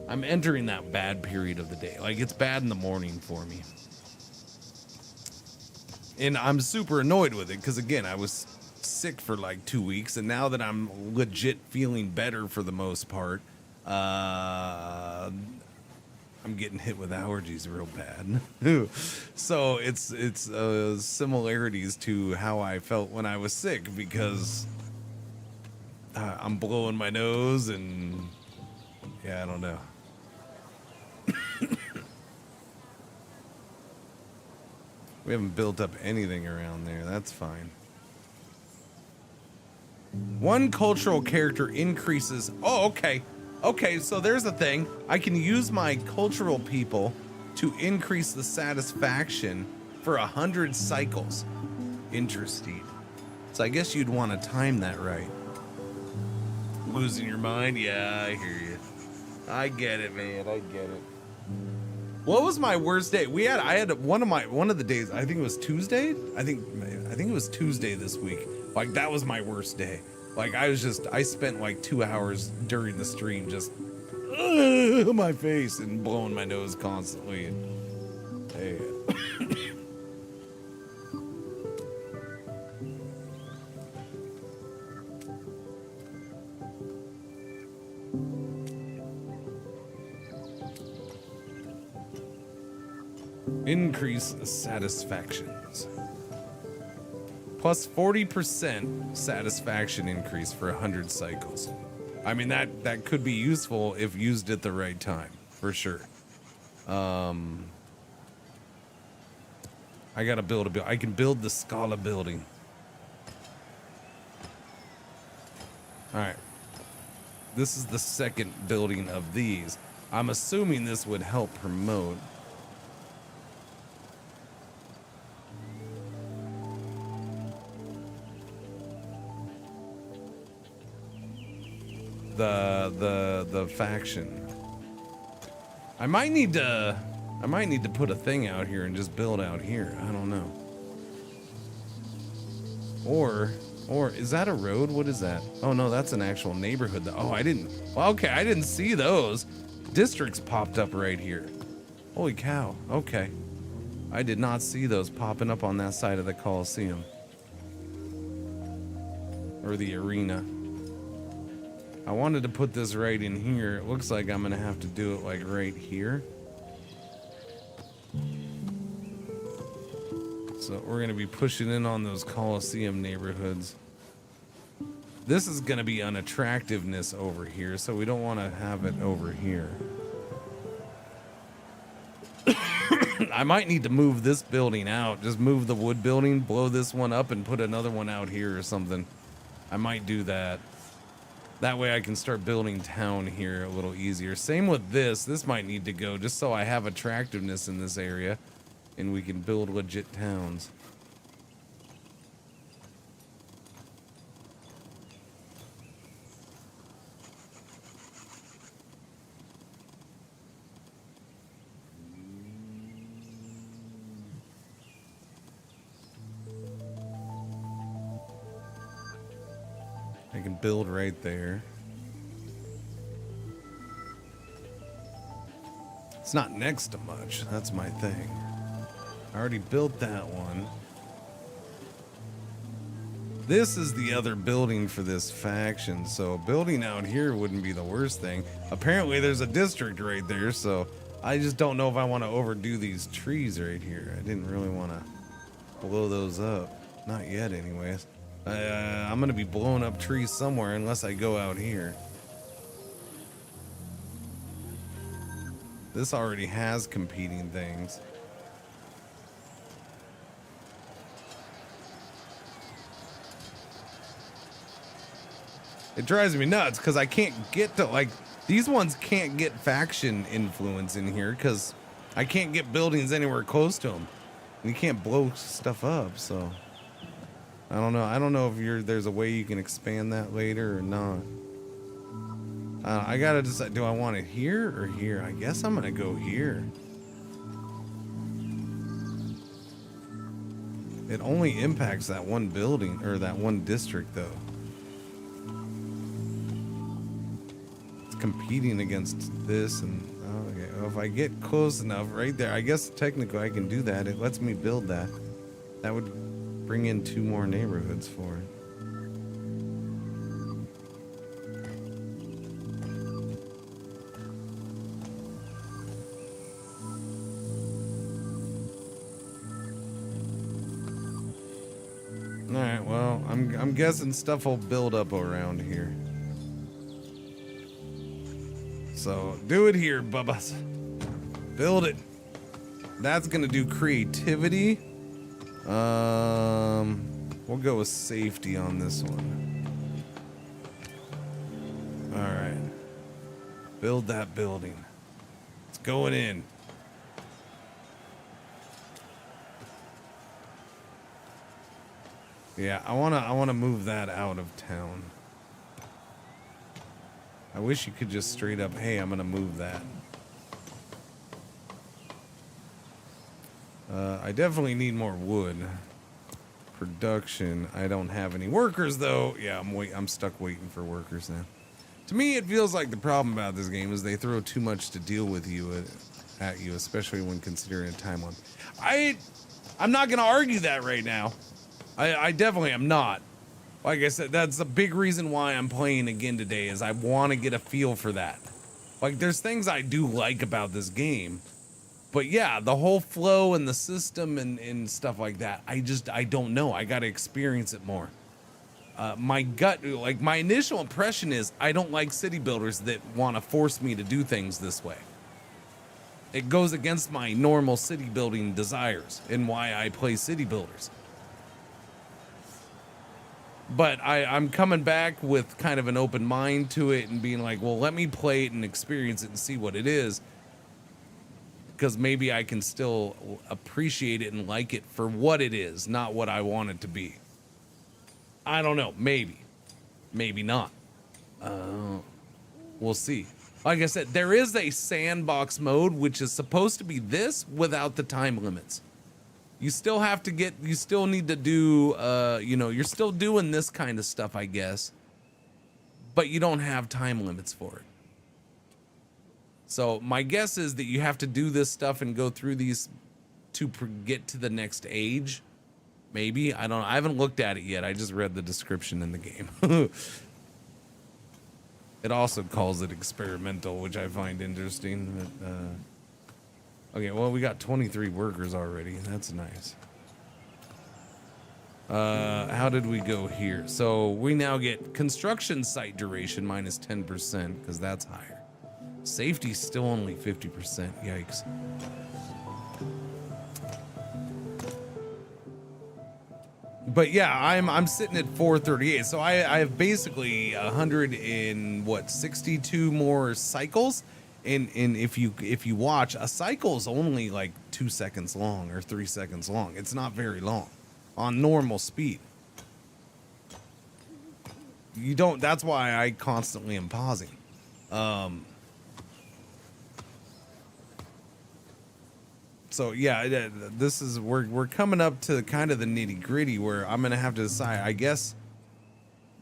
I'm entering that bad period of the day. Like, it's bad in the morning for me. And I'm super annoyed with it because, again, I was sick for like 2 weeks, and now that I'm legit feeling better for the most part, I'm getting hit with allergies real bad. So it's similarities to how I felt when I was sick, because I'm blowing my nose and yeah, I don't know. We haven't built up anything around there. That's fine. 1 cultural character increases. Oh, okay. Okay, so there's a thing. I can use my cultural people to increase the satisfaction for 100 cycles. Interesting. So I guess you'd want to time that right. Losing your mind? Yeah, I hear you. I get it, man. I get it. What was my worst day? I had one of the days, I think it was Tuesday. I think it was Tuesday this week. Like that was my worst day. Like I spent like 2 hours during the stream just my face and blowing my nose constantly. Hey. Increase satisfactions. Plus 40% satisfaction increase for 100 cycles. I mean, that could be useful if used at the right time, for sure. I gotta build a building. I can build the Scala building. Alright. This is the second building of these. I'm assuming this would help promote. The faction. I might need to put a thing out here and just build out here. I don't know. Or is that a road? What is that? Oh no, that's an actual neighborhood. Oh, I didn't see those. Districts popped up right here. Holy cow. Okay. I did not see those popping up on that side of the Coliseum. Or the arena. I wanted to put this right in here. It looks like I'm gonna have to do it like right here. So we're gonna be pushing in on those Coliseum neighborhoods. This is gonna be unattractiveness over here, so we don't want to have it over here. I might need to move this building out. Just move the wood building, blow this one up, and put another one out here or something. I might do that. That way I can start building town here a little easier. Same with this. This might need to go just so I have attractiveness in this area and we can build legit towns. I can build right there. It's not next to much. That's my thing. I already built that one. This is the other building for this faction, so building out here wouldn't be the worst thing. Apparently there's a district right there, so I just don't know if I want to overdo these trees right here. I didn't really want to blow those up. Not yet anyways. I'm gonna be blowing up trees somewhere unless I go out here. This already has competing things. It drives me nuts because I can't get to, like, these ones can't get faction influence in here because I can't get buildings anywhere close to them. And you can't blow stuff up, so I don't know. I don't know if there's a way you can expand that later or not. I gotta decide, do I want it here or here? I guess I'm gonna go here. It only impacts that one building, or that one district though. It's competing against this and, okay, well, if I get close enough right there, I guess technically I can do that. It lets me build that. That would bring in 2 more neighborhoods for it. All right, well, I'm guessing stuff will build up around here. So do it here, Bubbas. Build it. That's gonna do creativity. We'll go with safety on this one. All right. Build that building. It's going in. Yeah, I wanna move that out of town. I wish you could just straight up, hey, I'm gonna move that. I definitely need more wood. Production. I don't have any workers though. Yeah, I'm stuck waiting for workers now. To me, it feels like the problem about this game is they throw too much to deal with you at you, especially when considering a time limit. I'm not gonna argue that right now. I definitely am not. Like I said, that's a big reason why I'm playing again today, is I want to get a feel for that. Like, there's things I do like about this game, but yeah, the whole flow and the system and stuff like that, I don't know. I got to experience it more. My gut, like my initial impression is I don't like city builders that want to force me to do things this way. It goes against my normal city building desires and why I play city builders. But I'm coming back with kind of an open mind to it and being like, well, let me play it and experience it and see what it is. Because maybe I can still appreciate it and like it for what it is, not what I want it to be. I don't know. Maybe. Maybe not. We'll see. Like I said, there is a sandbox mode, which is supposed to be this without the time limits. You still have to you still need to do, you're still doing this kind of stuff, I guess. But you don't have time limits for it. So my guess is that you have to do this stuff and go through these to get to the next age. Maybe. I don't know. I haven't looked at it yet. I just read the description in the game. It also calls it experimental, which I find interesting. But, okay, well, we got 23 workers already. That's nice. How did we go here? So we now get construction site duration minus 10% because that's higher. Safety's still only 50%. Yikes. But yeah, I'm sitting at 438. So I have basically 162 more cycles. And if you watch, a cycle is only like 2 seconds long or 3 seconds long. It's not very long on normal speed. You don't. That's why I constantly am pausing. So yeah, this is we're coming up to kind of the nitty gritty where I'm gonna have to decide. I guess,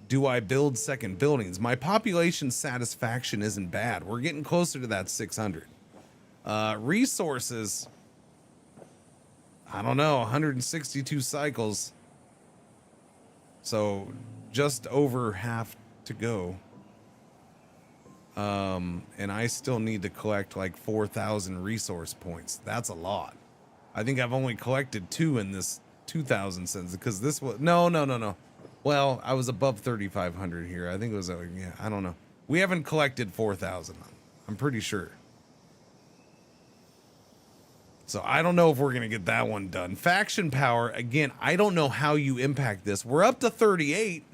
do I build second buildings? My population satisfaction isn't bad. We're getting closer to that 600. Resources, I don't know, 162 cycles. So just over half to go. And I still need to collect like 4,000 resource points. That's a lot. I think I've only collected 2 in this 2,000 census because this was no. Well, I was above 3,500 here. I think it was yeah. I don't know. We haven't collected 4,000. I'm pretty sure. So I don't know if we're gonna get that one done. Faction power again. I don't know how you impact this. We're up to 38.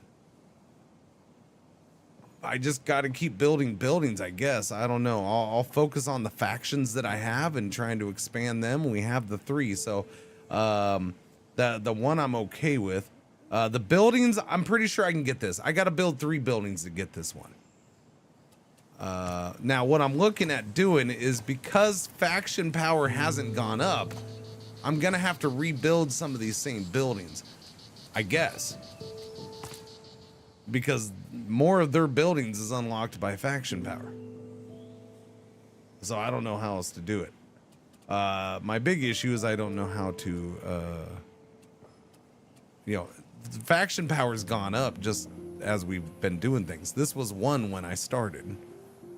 I just got to keep building buildings, I guess. I don't know. I'll focus on the factions that I have and trying to expand them. We have the 3, so the one I'm okay with. The buildings, I'm pretty sure I can get this. I got to build 3 buildings to get this one. Now, what I'm looking at doing is because faction power hasn't gone up, I'm going to have to rebuild some of these same buildings, I guess. Because more of their buildings is unlocked by faction power. So I don't know how else to do it. My big issue is I don't know how to, faction power's gone up just as we've been doing things. This was 1 when I started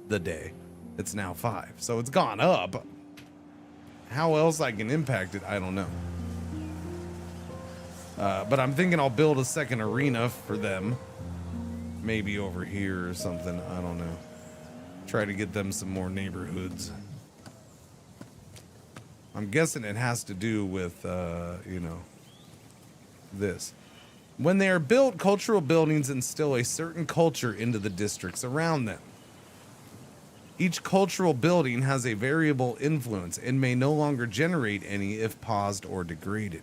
the day. It's now 5. So it's gone up. How else I can impact it, I don't know. But I'm thinking I'll build a second arena for them. Maybe over here or something. I don't know. Try to get them some more neighborhoods. I'm guessing it has to do with, this. When they are built, cultural buildings instill a certain culture into the districts around them. Each cultural building has a variable influence and may no longer generate any if paused or degraded.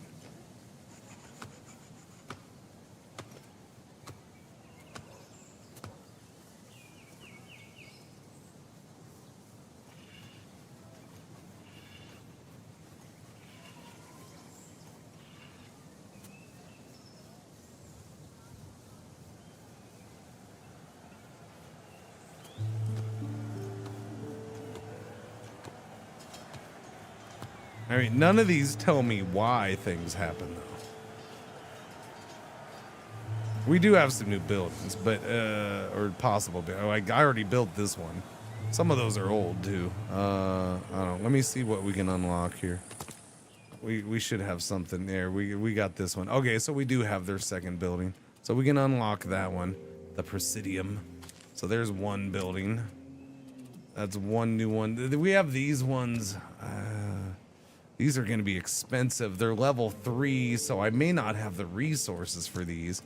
I mean, none of these tell me why things happen, though. We do have some new buildings, but, or possible. Oh, I already built this one. Some of those are old, too. I don't know. Let me see what we can unlock here. We should have something there. We got this one. Okay, so we do have their second building. So we can unlock that one. The Presidium. So there's one building. That's one new one. We have these ones. These are going to be expensive. They're level 3, so I may not have the resources for these.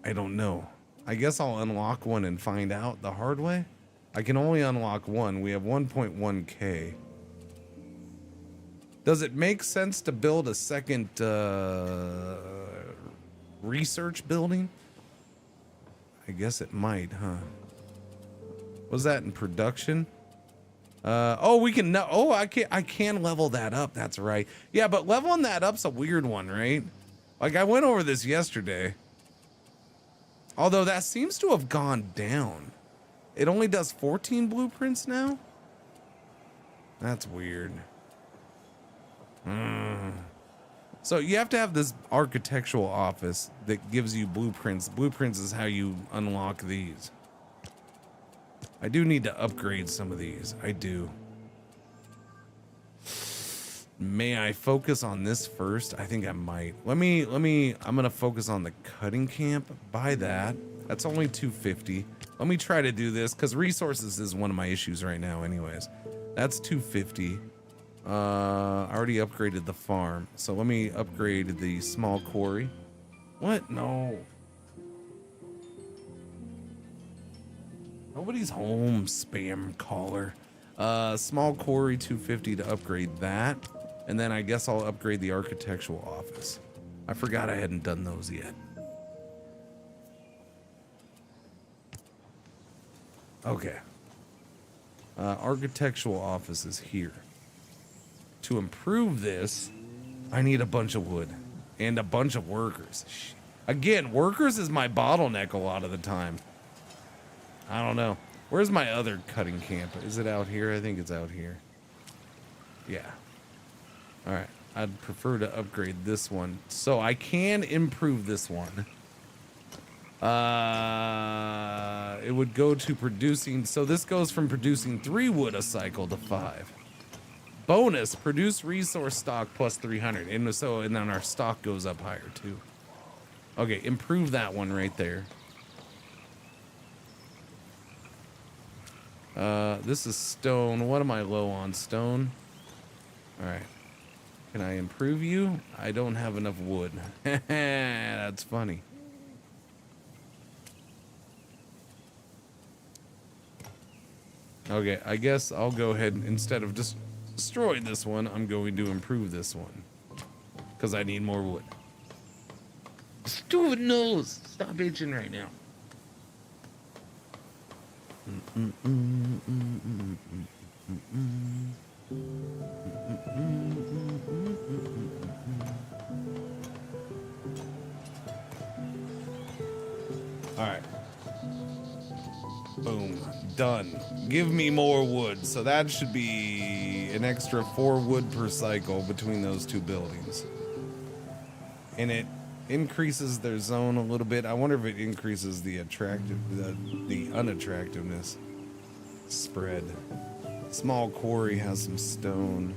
I don't know. I guess I'll unlock one and find out the hard way. I can only unlock one. We have 1.1k. Does it make sense to build a second research building? I guess it might, huh? Was that in production? Oh, we can. Oh, I can level that up. That's right. Yeah, but leveling that up's a weird one, right? Like I went over this yesterday. Although that seems to have gone down. It only does 14 blueprints now. That's weird. So you have to have this architectural office that gives you blueprints. Blueprints is how you unlock these. I do need to upgrade some of these. I do. May I focus on this first? I think I might. I'm gonna focus on the cutting camp. Buy that. That's only 250. Let me try to do this because resources is one of my issues right now anyways. That's 250. I already upgraded the farm. So let me upgrade the small quarry. What? No. Nobody's home, spam caller. Small quarry 250 to upgrade that. And then I guess I'll upgrade the architectural office. I forgot I hadn't done those yet. Okay. Architectural office is here. To improve this, I need a bunch of wood and a bunch of workers. Again, workers is my bottleneck a lot of the time. I don't know. Where's my other cutting camp? Is it out here? I think it's out here. Yeah. All right. I'd prefer to upgrade this one. So I can improve this one. It would go to producing. So this goes from producing 3 wood a cycle to 5. Bonus, produce resource stock plus 300. And then our stock goes up higher too. Okay, improve that one right there. This is stone. What am I low on? Stone? All right. Can I improve you? I don't have enough wood. That's funny. Okay, I guess I'll go ahead and instead of just destroy this one, I'm going to improve this one. Because I need more wood. Stupid nose! Stop itching right now. Alright. Boom. Done. Give me more wood. So that should be an extra 4 wood per cycle between those 2 buildings. And it increases their zone a little bit. I wonder if it increases the unattractiveness spread. Small quarry has some stone.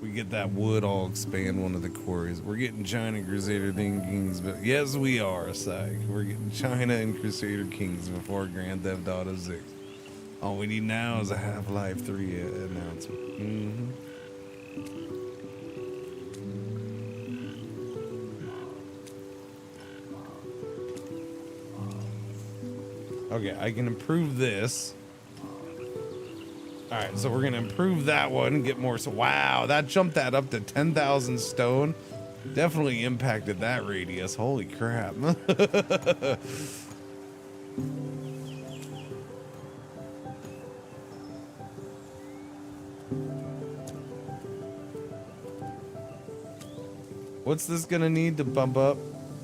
We get that wood, I'll expand one of the quarries. We're getting China Crusader Kings, but yes, we are, Psych. We're getting China and Crusader Kings before Grand Theft Auto 6. All we need now is a Half-Life 3 announcement. Okay, I can improve this. All right, so we're gonna improve that one and get more. So wow, that jumped that up to 10,000 stone. Definitely impacted that radius. Holy crap. What's this gonna need to bump up?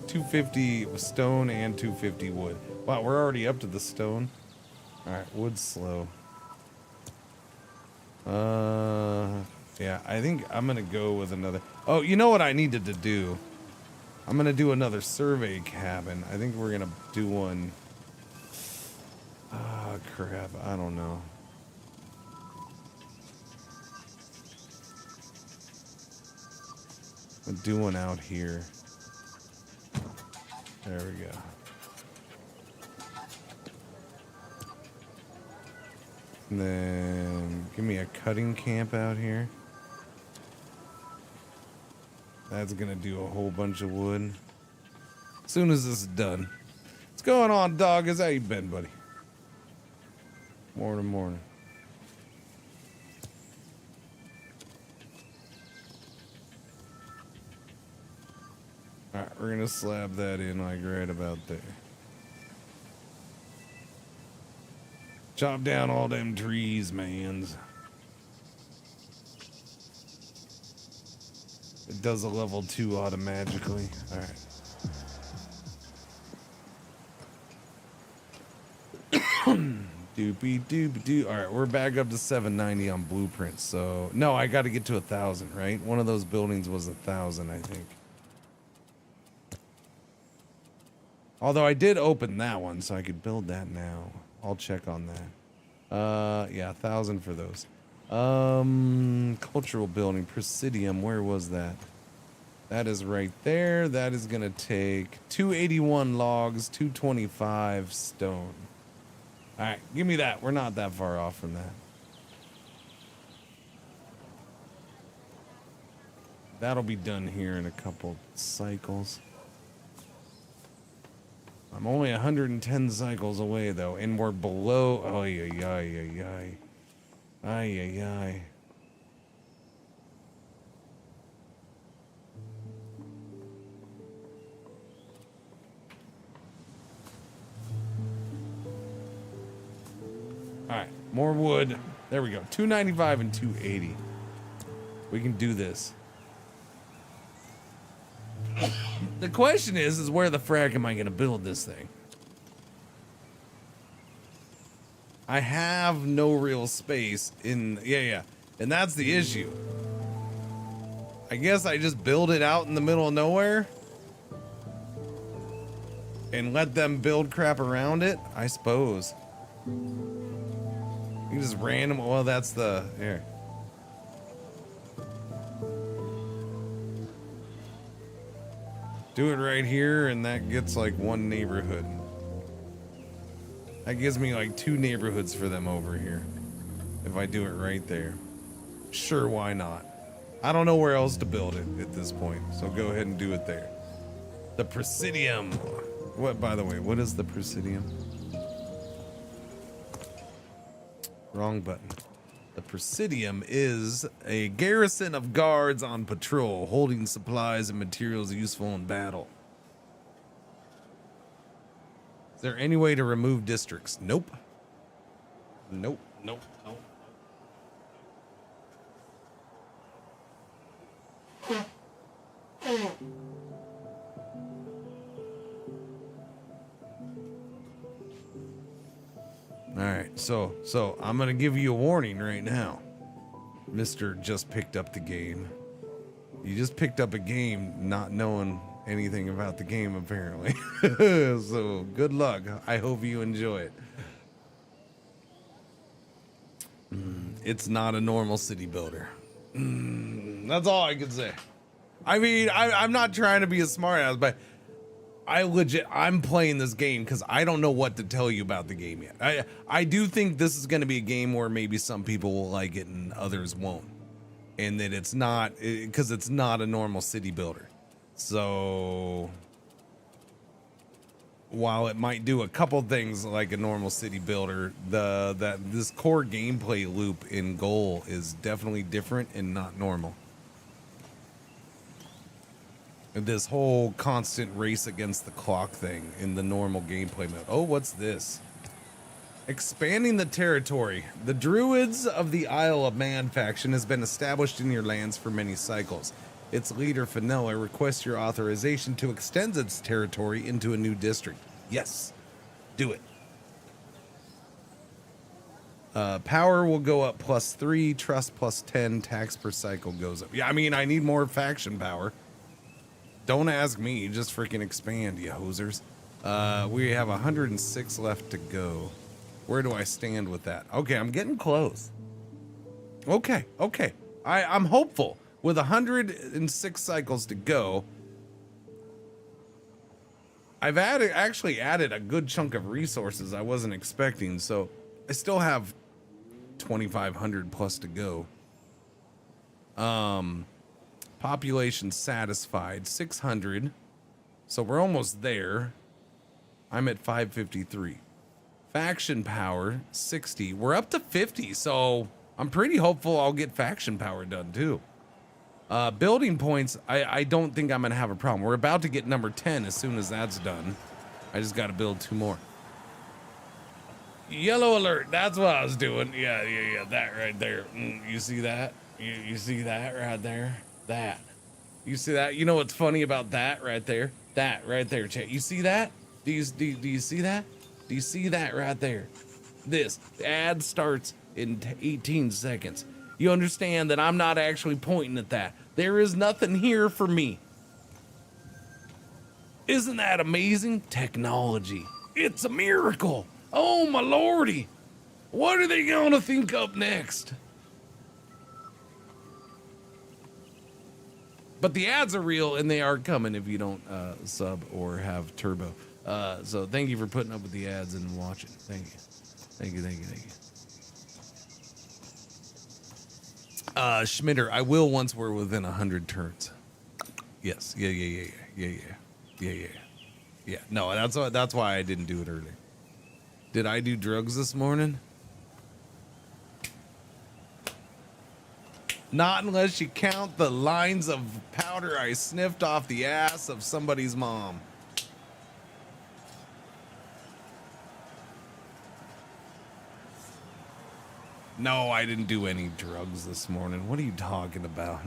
250 stone and 250 wood. Wow, we're already up to the stone. All right, wood's slow. Yeah, I think I'm gonna go with another. Oh, you know what I needed to do? I'm gonna do another survey cabin. I think we're gonna do one. Ah, crap. I don't know. I'll do one out here. There we go. And then give me a cutting camp out here. That's gonna do a whole bunch of wood. As soon as this is done. What's going on, dog? How you been, buddy? Morning, morning. Alright, we're gonna slab that in like right about there. Chop down all them trees, mans. It does a level 2 automatically. Alright. Doopy doopy doo. Alright, we're back up to 790 on blueprints. So, no, I got to get to 1,000, right? One of those buildings was 1,000, I think. Although I did open that one, so I could build that now. I'll check on that. Yeah, 1,000 for those. Cultural building, Presidium, where was that? That is right there. That is gonna take 281 logs, 225 stone. Alright, give me that. We're not that far off from that. That'll be done here in a couple cycles. I'm only 110 cycles away, though, and we're below... Ay, ay, ay, ay, ay. Ay, ay, ay. Alright, more wood. There we go. 295 and 280. We can do this. The question is where the frack am I going to build this thing? I have no real space in... Yeah. And that's the issue. I guess I just build it out in the middle of nowhere? And let them build crap around it? I suppose. You just random... Well, that's the... Here. Do it right here, and that gets like one neighborhood. That gives me like 2 neighborhoods for them over here. If I do it right there. Sure, why not? I don't know where else to build it at this point, so go ahead and do it there. The Presidium. What, by the way, what is the Presidium? Wrong button. The Presidium is a garrison of guards on patrol, holding supplies and materials useful in battle. Is there any way to remove districts? Nope. Nope. Alright, so I'm gonna give you a warning right now. Mr. just picked up the game. You just picked up a game not knowing anything about the game, apparently. So, good luck. I hope you enjoy it. It's not a normal city builder. That's all I can say. I mean, I'm not trying to be a smartass, but I'm playing this game because I don't know what to tell you about the game yet. I do think this is going to be a game where maybe some people will like it and others won't. And that it's not, because it's not a normal city builder. So, while it might do a couple things like a normal city builder, this core gameplay loop in Goal is definitely different and not normal. This whole constant race against the clock thing in the normal gameplay mode. Oh, what's this? Expanding the territory. The Druids of the Isle of Man faction has been established in your lands for many cycles. Its leader, Fenella, requests your authorization to extend its territory into a new district. Yes, do it. Power will go up +3, trust +10, tax per cycle goes up. Yeah, I mean, I need more faction power. Don't ask me, just freaking expand, you hosers. We have 106 left to go. Where do I stand with that? Okay, I'm getting close. Okay. I'm hopeful. With 106 cycles to go, I've actually added a good chunk of resources I wasn't expecting, so I still have 2,500 plus to go. Population satisfied 600, so we're almost there. I'm at 553. Faction power 60. We're up to 50, so I'm pretty hopeful I'll get faction power done too. Building points, I don't think I'm gonna have a problem. We're about to get number 10 as soon as that's done. I just gotta build 2 more. Yellow alert, that's what I was doing. Yeah, that right there. You see that? You see that right there? That. You see that? You know what's funny about that right there? That right there, chat. You see that? Do you see that? Do you see that right there? This. The ad starts in 18 seconds. You understand that I'm not actually pointing at that. There is nothing here for me. Isn't that amazing? Technology. It's a miracle. Oh, my lordy. What are they going to think up next? But the ads are real, and they are coming if you don't sub or have turbo. So thank you for putting up with the ads and watching. Thank you. Schmitter, I will once we're within 100 turns. Yes. Yeah. No, that's why I didn't do it earlier. Did I do drugs this morning? Not unless you count the lines of powder I sniffed off the ass of somebody's mom. No, I didn't do any drugs this morning. What are you talking about?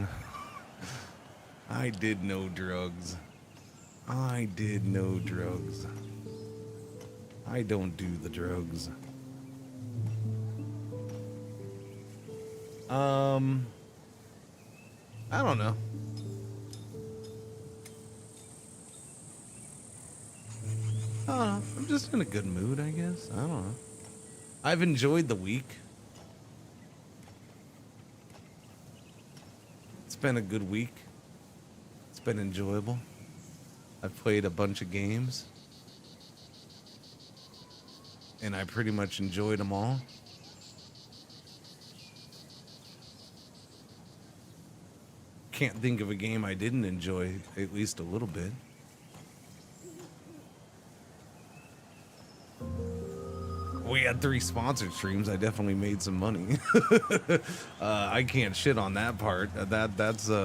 I did no drugs. I don't do the drugs. I don't know. I'm just in a good mood, I guess. I don't know. I've enjoyed the week. It's been a good week. It's been enjoyable. I've played a bunch of games. And I pretty much enjoyed them all. Can't think of a game I didn't enjoy at least a little bit. We had 3 sponsored streams. I definitely made some money. I can't shit on that part. That's you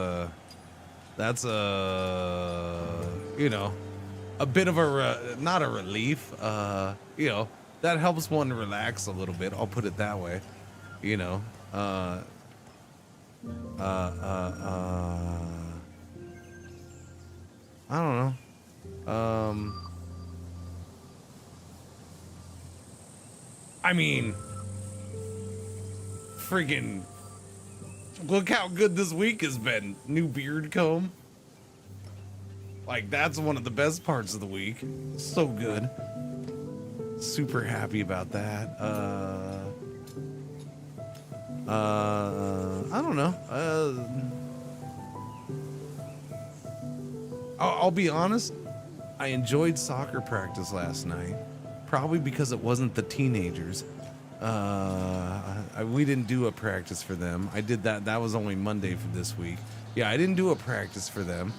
know, a bit of a not a relief. You know, that helps one relax a little bit. I'll put it that way. You know. I don't know. I mean, friggin' look how good this week has been. New beard comb. Like, that's one of the best parts of the week. So good. Super happy about that. I don't know. I'll be honest. I enjoyed soccer practice last night. Probably because it wasn't the teenagers. We didn't do a practice for them. I did that. That was only Monday for this week. Yeah, I didn't do a practice for them.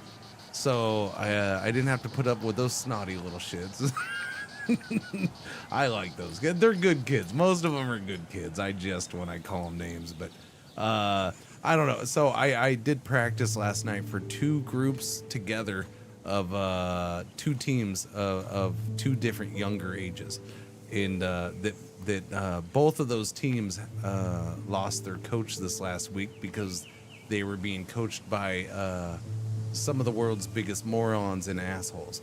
So I didn't have to put up with those snotty little shits. I like those kids. They're good kids. Most of them are good kids. I jest when I call them names, but I don't know. So I did practice last night for 2 groups together of 2 teams of 2 different younger ages, and that both of those teams lost their coach this last week because they were being coached by some of the world's biggest morons and assholes.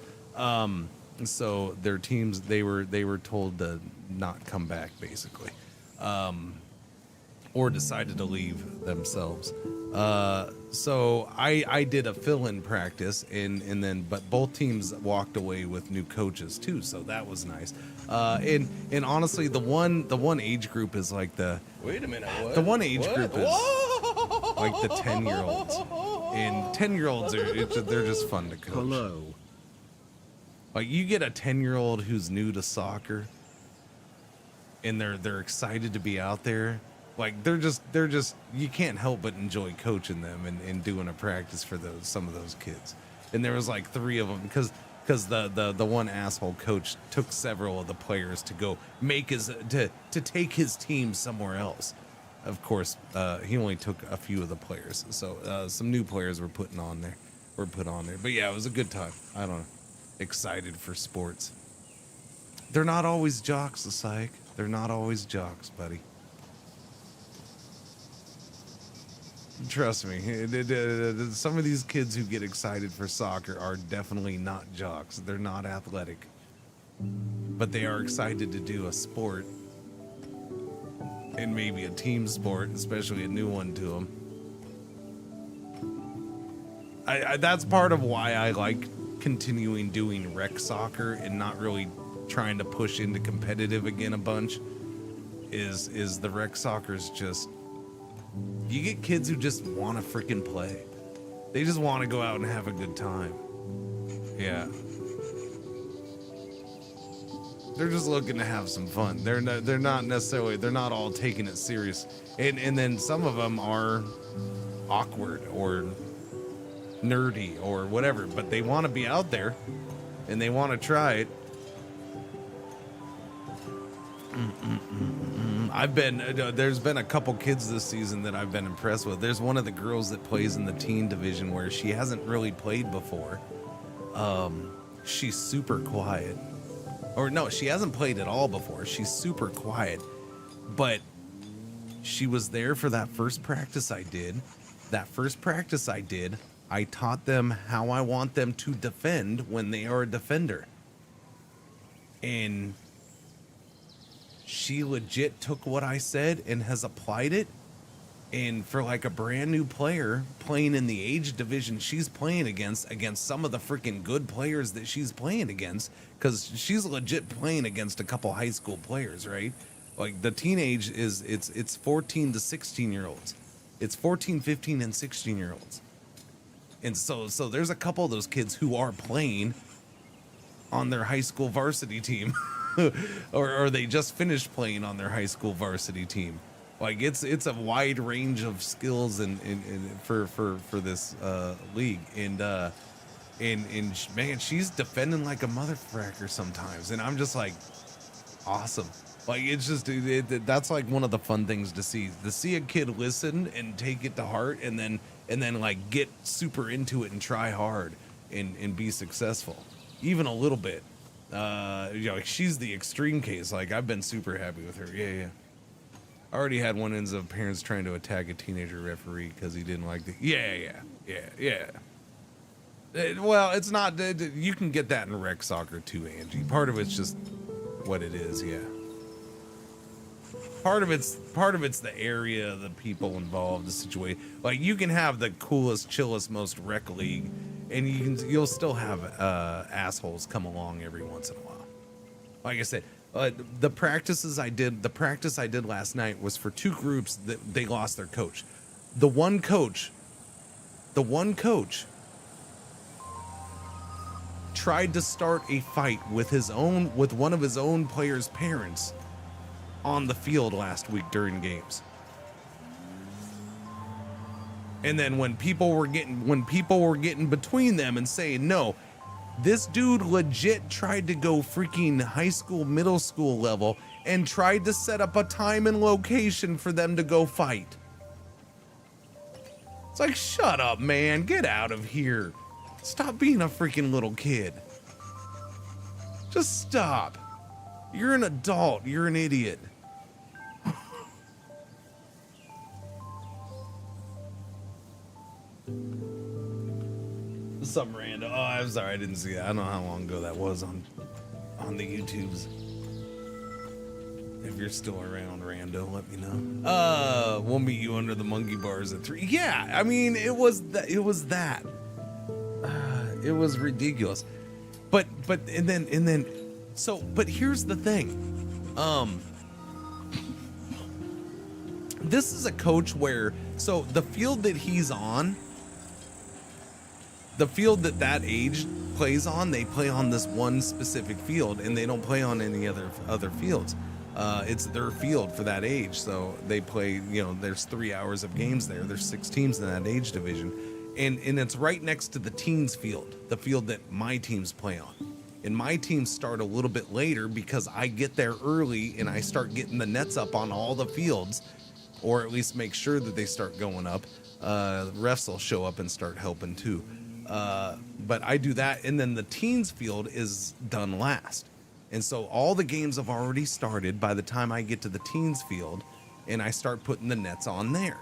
So their teams, they were told to not come back, basically. or decided to leave themselves. So I did a fill-in practice, but both teams walked away with new coaches too, so that was nice. And honestly, the one age group is like Wait a minute. What? the one age group is Whoa! like the 10-year-olds, and 10-year-olds they're just fun to coach. Hello. Like you get a 10-year-old who's new to soccer, and they're excited to be out there. Like they're just you can't help but enjoy coaching them and doing a practice for some of those kids. And there was like 3 of them because the one asshole coach took several of the players to go to take his team somewhere else. Of course, he only took a few of the players, so some new players were put on there. But yeah, it was a good time. I don't know, excited for sports. They're not always jocks, the psych. They're not always jocks, buddy. Trust me, some of these kids who get excited for soccer are definitely not jocks. They're not athletic, but they are excited to do a sport, and maybe a team sport, especially a new one to them. That's part of why I like continuing doing rec soccer and not really trying to push into competitive again a bunch. Is the rec soccer's just, you get kids who just want to freaking play. They just want to go out and have a good time. Yeah. They're just looking to have some fun. They're not all taking it serious. And then some of them are awkward or nerdy or whatever, but they want to be out there and they want to try it. There's been a couple kids this season that I've been impressed with. There's one of the girls that plays in the teen division where she hasn't really played before. She's super quiet. Or no, she hasn't played at all before. She's super quiet. But she was there for that first practice I did. I taught them how I want them to defend when they are a defender. And she legit took what I said and has applied it. And for like a brand new player playing in the age division she's playing against some of the freaking good players that she's playing against, because she's legit playing against a couple high school players, right? Like the teenage it's 14 to 16 year olds. It's 14, 15, and 16 year olds. And so there's a couple of those kids who are playing on their high school varsity team. or they just finished playing on their high school varsity team. Like it's a wide range of skills and for this league. And man, she's defending like a motherfucker sometimes, and I'm just like, awesome. Like it's just that's like one of the fun things to see a kid listen and take it to heart, and then like get super into it and try hard and be successful, even a little bit. She's the extreme case. Like I've been super happy with her. Yeah. I already had one instance of parents trying to attack a teenager referee because he didn't like the. Yeah. Well, it's not. You can get that in rec soccer too, Angie. Part of it's just what it is. Yeah. Part of it's the area, the people involved, the situation. Like you can have the coolest, chillest, most rec league, and you'll still have assholes come along every once in a while. Like I said, the practice I did last night was for 2 groups that they lost their coach. The one coach tried to start a fight with one of his own players' parents on the field last week during games. And then when people were getting between them and saying no, this dude legit tried to go freaking high school, middle school level and tried to set up a time and location for them to go fight. It's like, shut up, man. Get out of here. Stop being a freaking little kid. Just stop. You're an adult. You're an idiot. Some random. Oh, I'm sorry, I didn't see that. I don't know how long ago that was on the YouTubes. If you're still around, Rando, let me know. We'll meet you under the monkey bars at 3. Yeah, I mean, it was that. It was ridiculous. But here's the thing. This is a coach where, so the field that he's on, the field that age plays on, they play on this one specific field, and they don't play on any other fields. It's their field for that age, so they play, there's 3 hours of games there. There's 6 teams in that age division, and it's right next to the teens field, the field that my teams play on. And my teams start a little bit later because I get there early and I start getting the nets up on all the fields, or at least make sure that they start going up. Refs will show up and start helping too. But I do that, and then the teens field is done last. And so all the games have already started by the time I get to the teens field, and I start putting the nets on there.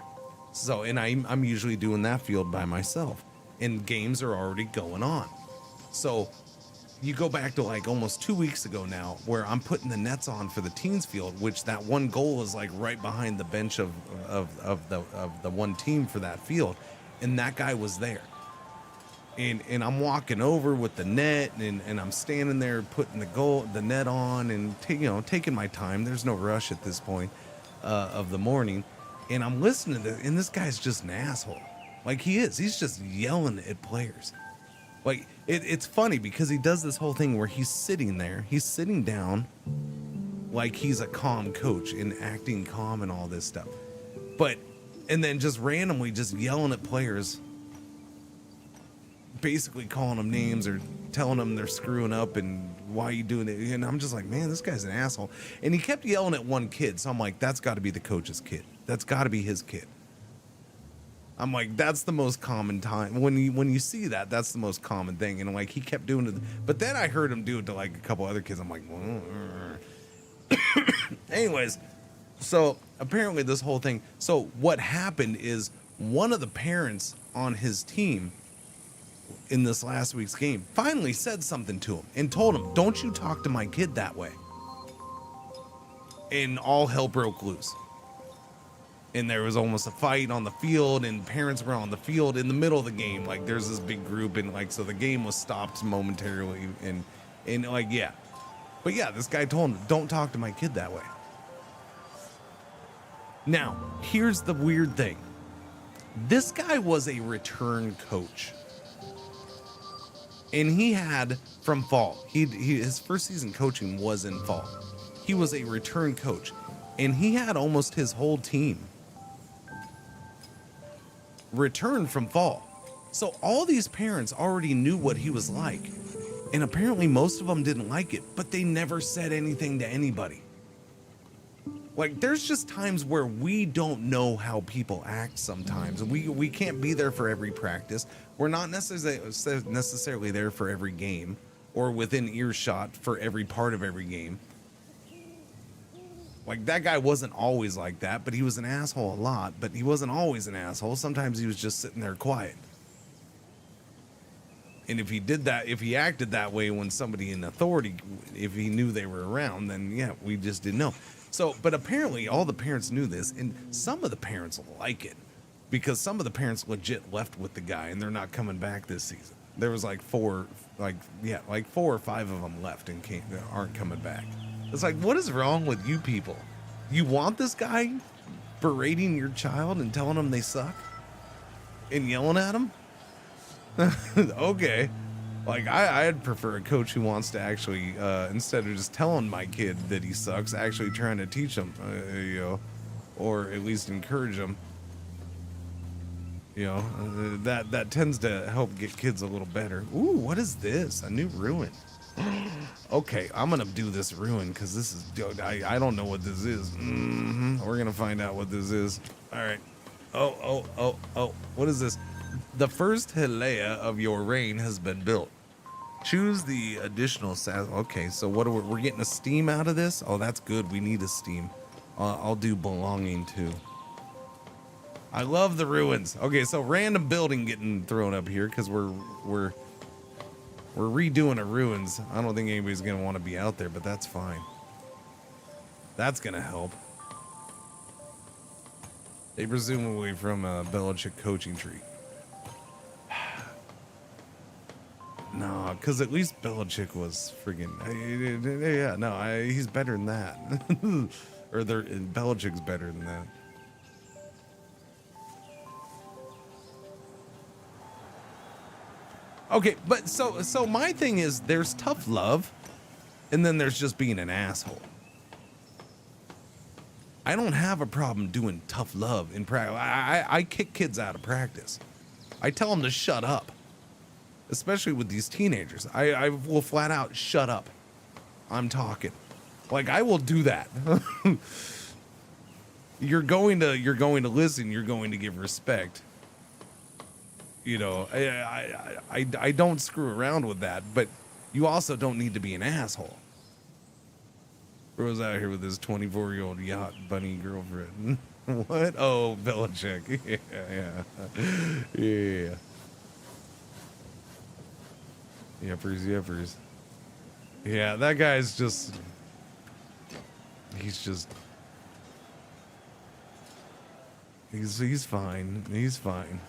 So, and I'm usually doing that field by myself, and games are already going on. So you go back to like almost 2 weeks ago now, where I'm putting the nets on for the teens field, which that one goal is like right behind the bench of the one team for that field, and that guy was there. And I'm walking over with the net, and I'm standing there putting the net on, and taking my time. There's no rush at this point of the morning, and I'm listening to this, and this guy's just an asshole. Like he is. He's just yelling at players. Like it's funny because he does this whole thing where he's sitting down, like he's a calm coach and acting calm and all this stuff, and then just randomly just yelling at players. Basically calling them names or telling them they're screwing up and why are you doing it? And I'm just like, man, this guy's an asshole. And he kept yelling at one kid. So I'm like, that's got to be the coach's kid. That's got to be his kid. I'm like, that's the most common time. When you see that, that's the most common thing. And like, he kept doing it. But then I heard him do it to like a couple other kids. I'm like, anyways, so apparently this whole thing. So what happened is one of the parents on his team in this last week's game finally said something to him and told him, don't you talk to my kid that way. And all hell broke loose. And there was almost a fight on the field, and parents were on the field in the middle of the game. Like there's this big group, and like, so the game was stopped momentarily, and like, yeah. But yeah, this guy told him, don't talk to my kid that way. Now, here's the weird thing. This guy was a return coach. And he had from fall. His first season coaching was in fall. He was a return coach, and he had almost his whole team return from fall. So all these parents already knew what he was like, and apparently most of them didn't like it, but they never said anything to anybody. Like, there's just times where we don't know how people act sometimes. We can't be there for every practice. We're not necessarily there for every game or within earshot for every part of every game. Like, that guy wasn't always like that, but he was an asshole a lot, but he wasn't always an asshole. Sometimes he was just sitting there quiet. And if he acted that way when somebody in authority, if he knew they were around, then yeah, we just didn't know. So, but apparently all the parents knew this, and some of the parents like it because some of the parents legit left with the guy and they're not coming back this season. There was like 4 or 5 of them left and aren't coming back. It's like, what is wrong with you people? You want this guy berating your child and telling them they suck and yelling at them? Okay. Like, I'd prefer a coach who wants to actually, instead of just telling my kid that he sucks, actually trying to teach him, or at least encourage him. That tends to help get kids a little better. Ooh, what is this? A new ruin. Okay, I'm gonna do this ruin because this is, I don't know what this is. We're gonna find out what this is. All right. Oh, what is this? The first Hilea of your reign has been built. Choose the additional okay, so what are we're getting a steam out of this? Oh, that's good. We need a steam. I'll do belonging to. I love the ruins. Okay, so random building getting thrown up here because we're redoing a ruins. I don't think anybody's gonna want to be out there, but that's fine. That's gonna help. They presumably from a Belichick coaching tree. No, because at least Belichick was friggin' yeah. No, he's better than that. Or Belichick's better than that. Okay, but so my thing is there's tough love, and then there's just being an asshole. I don't have a problem doing tough love in practice. I kick kids out of practice. I tell them to shut up, especially with these teenagers. I will flat out shut up. I'm talking. Like I will do that. You're going to listen. You're going to give respect. You know, I don't screw around with that, but you also don't need to be an asshole. Bro's out here with his 24-year-old yacht bunny girlfriend. What? Oh, Belichick. Yeah. Yepers. Yeah, that guy's just... He's fine. He's fine.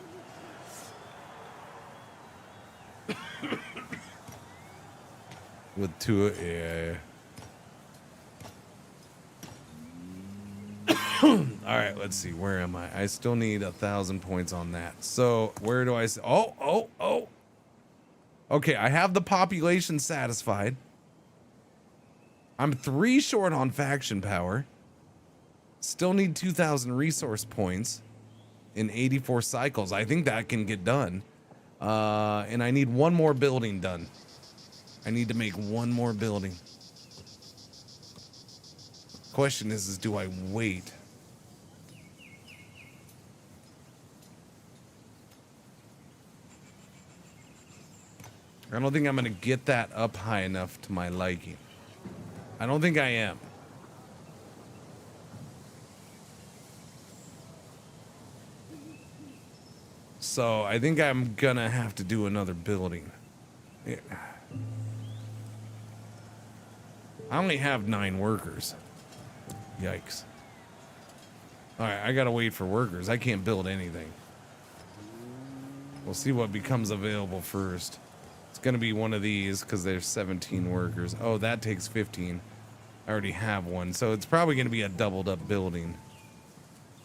With Tua, yeah. All right, let's see. Where am I? I still need 1,000 points on that. So where do I? Oh. Okay, I have the population satisfied. I'm 3 short on faction power. Still need 2,000 resource points in 84 cycles. I think that can get done. And I need 1 more building done. I need to make 1 more building. Question is do I wait? I don't think I'm going to get that up high enough to my liking. I don't think I am. So I think I'm going to have to do another building. Yeah. I only have 9 workers. Yikes. All right, I got to wait for workers. I can't build anything. We'll see what becomes available first. It's going to be one of these because there's 17 workers. Oh, that takes 15. I already have one. So it's probably going to be a doubled up building.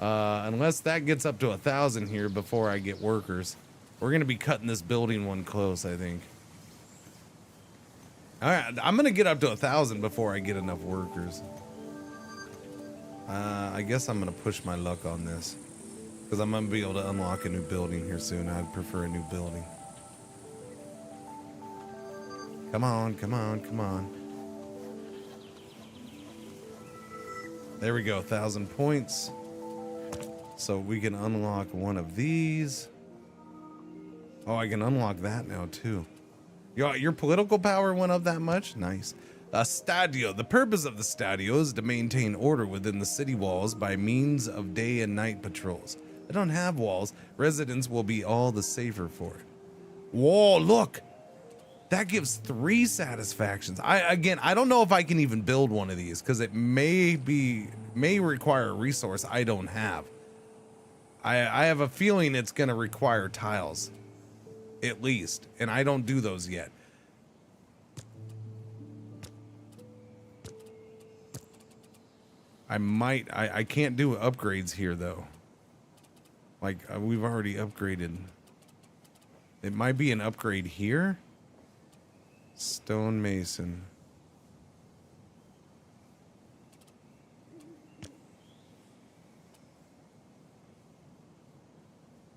Unless that gets up to 1,000 here before I get workers. We're going to be cutting this building one close, I think. All right, I'm going to get up to 1,000 before I get enough workers. I guess I'm going to push my luck on this. Because I'm going to be able to unlock a new building here soon. I'd prefer a new building. Come on. There we go, 1,000 points. So we can unlock one of these. Oh, I can unlock that now too. Your political power went up that much? Nice. A stadio. The purpose of the stadio is to maintain order within the city walls by means of day and night patrols. I don't have walls. Residents will be all the safer for it. Whoa, look. That gives 3 satisfactions. I don't know if I can even build one of these because it may require a resource I don't have. I have a feeling it's going to require tiles, at least, and I don't do those yet. I can't do upgrades here though. Like we've already upgraded. It might be an upgrade here. Stone mason.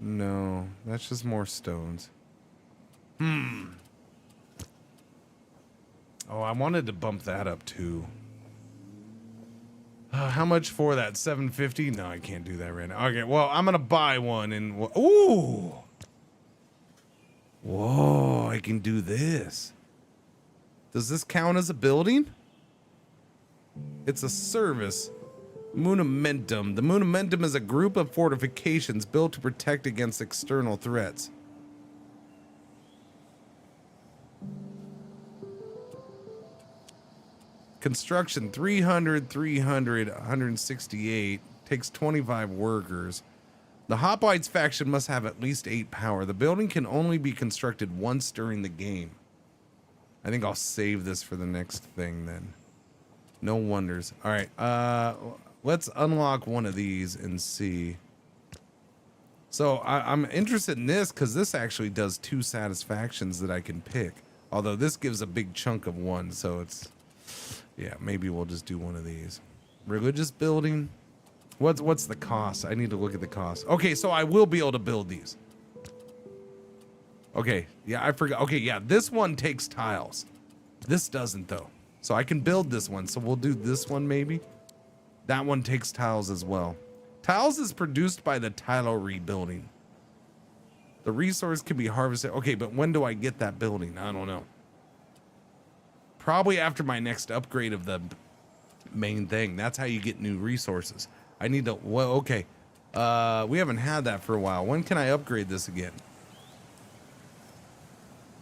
No, that's just more stones. Oh, I wanted to bump that up too. How much for that? 750? No, I can't do that right now. Okay, well, I'm gonna buy one and ooh. Whoa, I can do this. Does this count as a building? It's a service. Monumentum. The Monumentum is a group of fortifications built to protect against external threats. Construction 300, 300, 168. Takes 25 workers. The Hoplites faction must have at least 8 power. The building can only be constructed once during the game. I think I'll save this for the next thing then. No wonders. All right, let's unlock one of these and see. So I'm interested in this because this actually does 2 satisfactions that I can pick. Although this gives a big chunk of 1, so it's, yeah, maybe we'll just do one of these. Religious building. What's the cost? I need to look at the cost. Okay, so I will be able to build these. Okay, yeah, I forgot. Okay, yeah, this one takes tiles. This doesn't though. So I can build this one. So we'll do this one maybe. That one takes tiles as well. Tiles is produced by the tile rebuilding. The resource can be harvested. Okay, but when do I get that building? I don't know. Probably after my next upgrade of the main thing. That's how you get new resources. I need to, well, okay. We haven't had that for a while. When can I upgrade this again?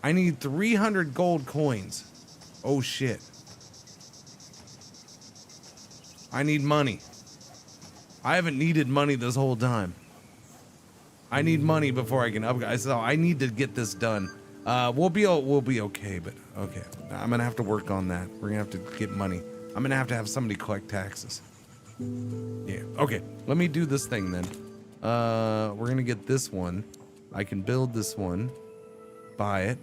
I need 300 gold coins. Oh shit. I need money. I haven't needed money this whole time. I need money before I can upgrade. So I need to get this done. We'll be okay, but okay. I'm gonna have to work on that. We're gonna have to get money. I'm gonna have to have somebody collect taxes. Yeah. Okay. Let me do this thing then. We're gonna get this one. I can build this one. Buy it.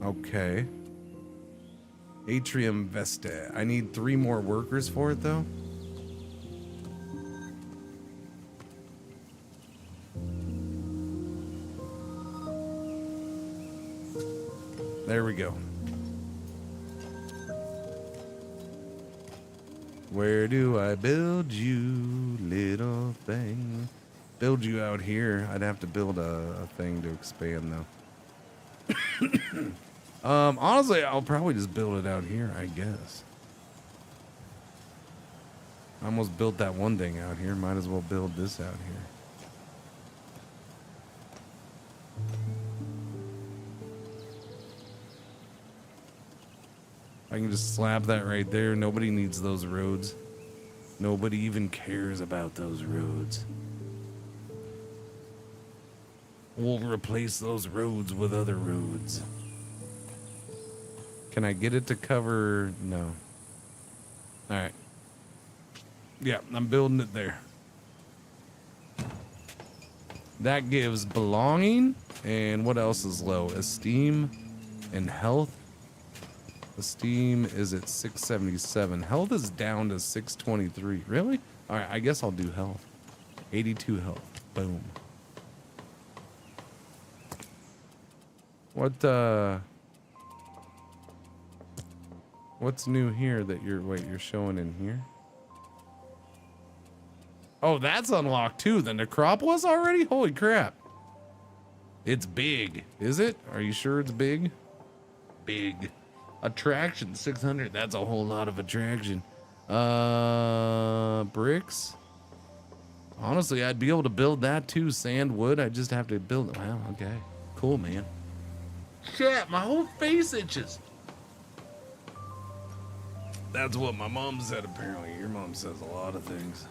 Okay. Atrium Vesta. I need 3 more workers for it though. There we go. Where do I build you, little thing? Build you out here. I'd have to build a thing to expand though. Honestly, I'll probably just build it out here, I guess. I almost built that one thing out here. Might as well build this out here. I can just slap that right there. Nobody needs those roads. Nobody even cares about those roads. We'll replace those roads with other roads. Can I get it to cover? No. All right. Yeah, I'm building it there. That gives belonging. And what else is low? Esteem and health. Esteem is at 677. Health is down to 623. Really? All right, I guess I'll do health. 82 health. Boom. What's new here that you're showing in here? Oh, that's unlocked too. The Necropolis already? Holy crap. It's big. Is it? Are you sure it's big? Big. Attraction 600. That's a whole lot of attraction. Bricks. Honestly, I'd be able to build that too. Sand, wood. I just have to build it. Wow. Okay. Cool, man. Shit, my whole face itches. That's what my mom said, apparently. Your mom says a lot of things.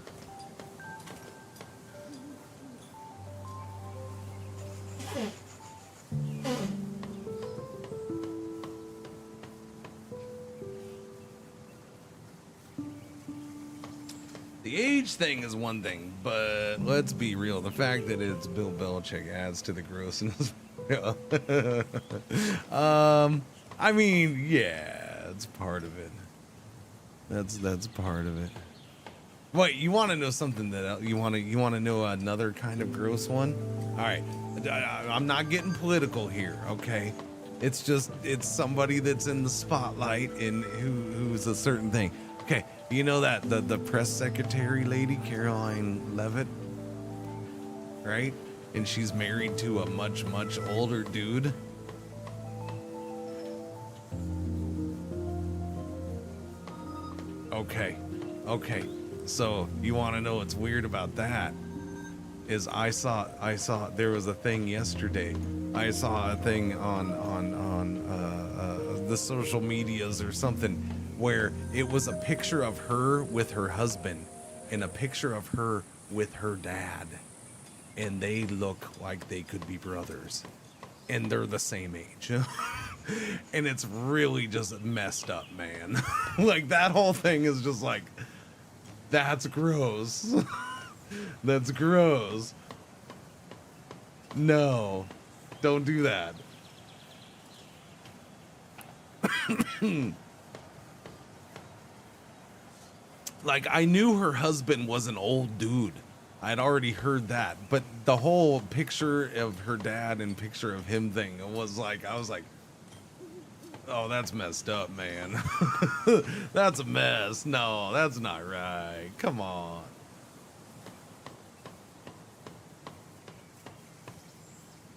The age thing is one thing, but let's be real. The fact that it's Bill Belichick adds to the grossness. I mean, yeah, it's part of it. That's part of it. Wait, you want to know something that you want to know another kind of gross one? All right, I'm not getting political here, okay? It's just it's somebody that's in the spotlight and who's a certain thing. Okay, you know that the press secretary lady, Caroline Levitt, right? And she's married to a much older dude. Okay. So you want to know what's weird about that? Is I saw there was a thing yesterday. I saw a thing on the social medias or something where it was a picture of her with her husband and a picture of her with her dad, and they look like they could be brothers, and they're the same age. And it's really just messed up, man. Like, that whole thing is just like, that's gross. That's gross. No, don't do that. Like, I knew her husband was an old dude. I'd already heard that, but the whole picture of her dad and picture of him thing was like, I was like, oh, that's messed up, man. That's a mess. No, that's not right. Come on.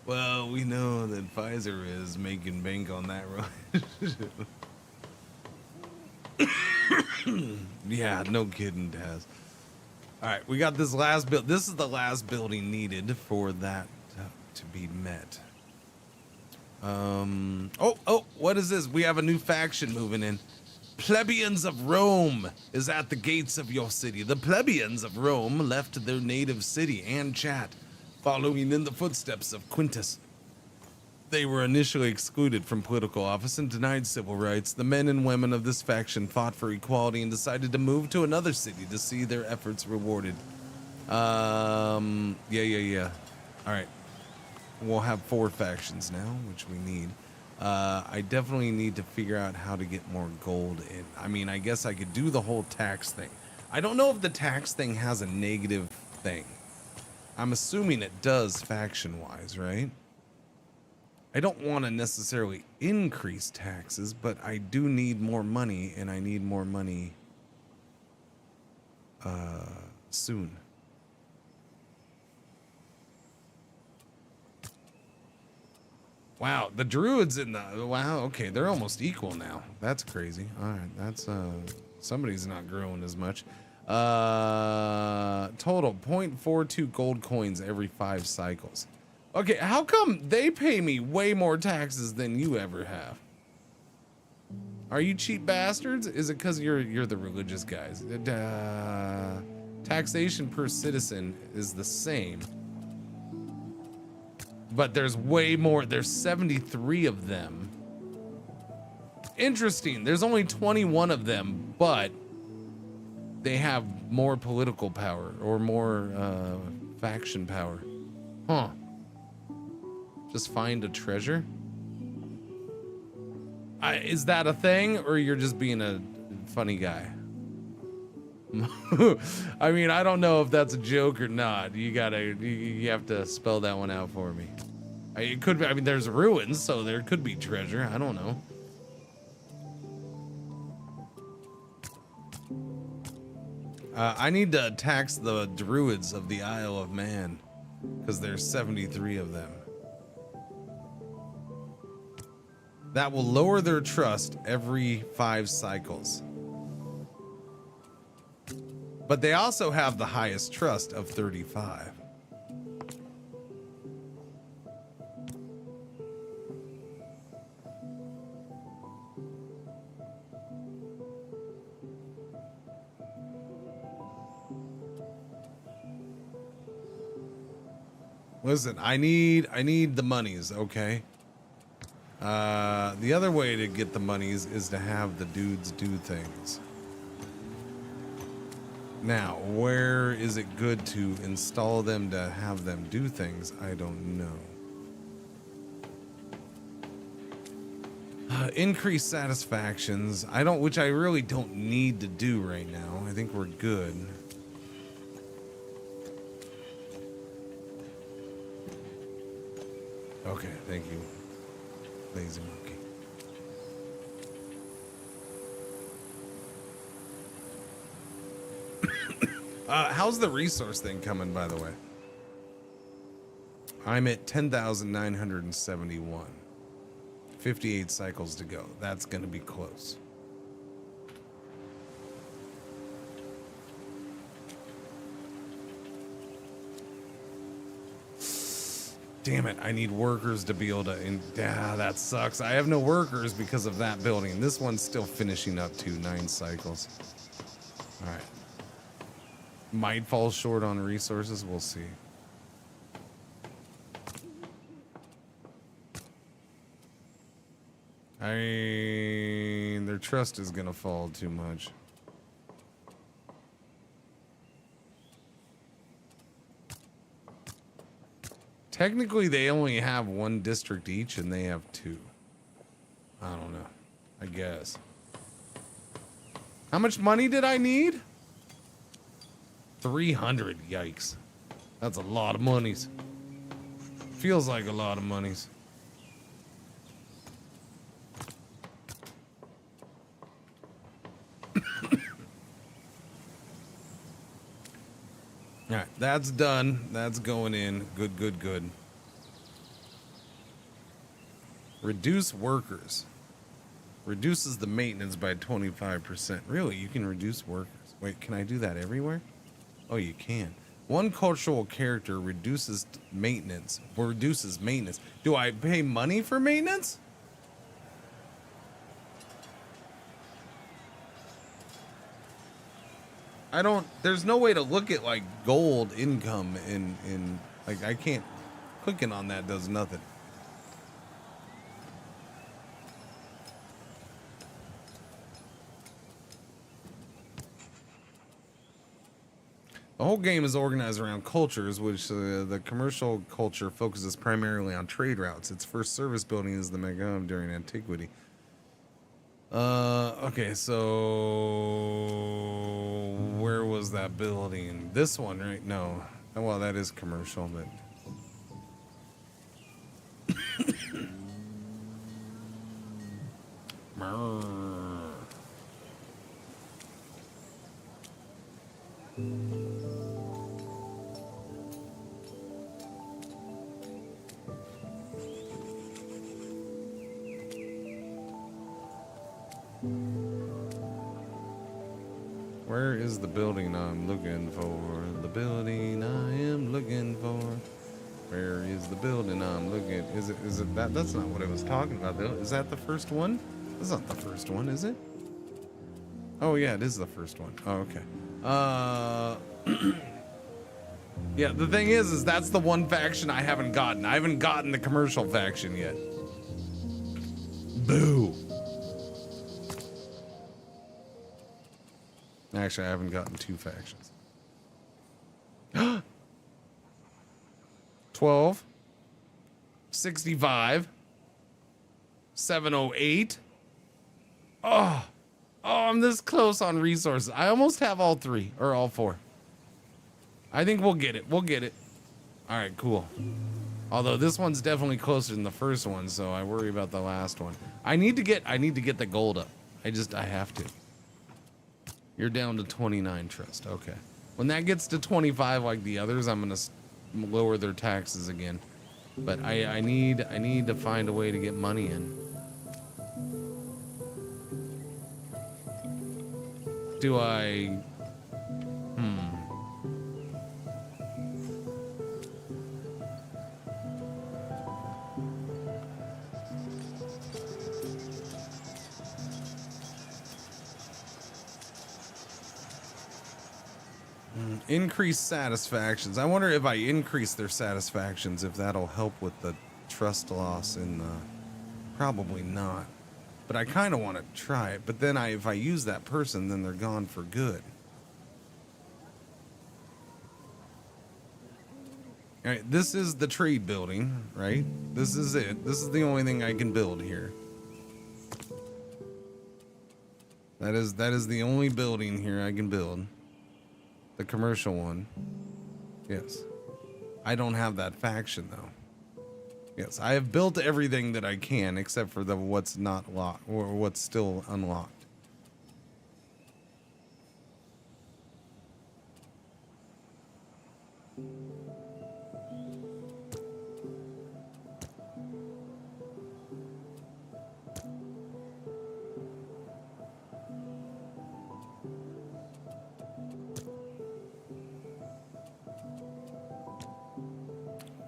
Well, we know that Pfizer is making bank on that relationship. Yeah, no kidding, Taz. All right, we got this last build. This is the last building needed for that to be met. Oh, what is this? We have a new faction moving in. Plebeians of Rome is at the gates of your city. The plebeians of Rome left their native city and chat, following in the footsteps of Quintus. They were initially excluded from political office and denied civil rights. The men and women of this faction fought for equality and decided to move to another city to see their efforts rewarded. Yeah. All right. We'll have 4 factions now, which we need. I definitely need to figure out how to get more gold in. I mean, I guess I could do the whole tax thing. I don't know if the tax thing has a negative thing. I'm assuming it does faction-wise, right? I don't want to necessarily increase taxes, but I do need more money, and I need more money soon. Wow, the druids in the... Wow, okay, they're almost equal now. That's crazy. All right, that's... somebody's not growing as much. Total 0.42 gold coins every 5 cycles. Okay, how come they pay me way more taxes than you ever have? Are you cheap bastards? Is it because you're the religious guys? Taxation per citizen is the same, but there's way more. There's 73 of them. Interesting. There's only 21 of them, but they have more political power or more faction power. Huh. Just find a treasure? Is that a thing, or you're just being a funny guy? I mean, I don't know if that's a joke or not. You have to spell that one out for me. It could be, I mean, there's ruins, so there could be treasure. I don't know. I need to tax the druids of the Isle of Man, because there's 73 of them. That will lower their trust every 5 cycles. But they also have the highest trust of 35. Listen, I need the monies, okay? The other way to get the monies is to have the dudes do things. Now, where is it good to install them to have them do things? I don't know. Increase satisfactions. Which I really don't need to do right now. I think we're good. Okay, thank you, lazy monkey. How's the resource thing coming, by the way? I'm at 10,971. 58 cycles to go. That's going to be close. Damn it, I need workers to be able to, that sucks. I have no workers because of that building. This one's still finishing up to 9 cycles. All right. Might fall short on resources, we'll see. Their trust is gonna fall too much. Technically, they only have 1 district each, and they have 2. I don't know. I guess. How much money did I need? 300. Yikes. That's a lot of monies. Feels like a lot of monies. All right, that's done. That's going in. Good, good, good. Reduce workers. Reduces the maintenance by 25%. Really, you can reduce workers. Wait, can I do that everywhere? Oh, you can. 1 cultural character reduces maintenance. Reduces maintenance. Do I pay money for maintenance? I don't, there's no way to look at like gold income in like, I can't, clicking on that does nothing. The whole game is organized around cultures, which the commercial culture focuses primarily on trade routes. Its first service building is the Megahub during antiquity. Okay, so where was that building? This one, right? No. Oh, well, that is commercial, but where is the building I'm looking for? The building I am looking for. Where is the building I'm looking? Is it that? That's not what I was talking about, though. Is that the first one? That's not the first one, is it? Oh yeah, it is the first one. Oh, okay. Yeah, the thing is that's the one faction I haven't gotten. I haven't gotten the commercial faction yet. Boo. Actually, I haven't gotten 2 factions. 12, 65, 708. Oh, I'm this close on resources. I almost have all 3 or all 4. I think we'll get it. We'll get it. All right, cool. Although this one's definitely closer than the first one, so I worry about the last one. I need to get the gold up. I have to. You're down to 29 trust. Okay. When that gets to 25 like the others, I'm gonna lower their taxes again. But I need to find a way to get money in. Do I? Increase satisfactions. I wonder if I increase their satisfactions, if that'll help with the trust loss in the... Probably not. But I kind of want to try it. But then if I use that person, then they're gone for good. All right, this is the trade building, right? This is it. This is the only thing I can build here. That is the only building here I can build. The commercial one. Yes. I don't have that faction though. Yes, I have built everything that I can except for what's not locked or what's still unlocked.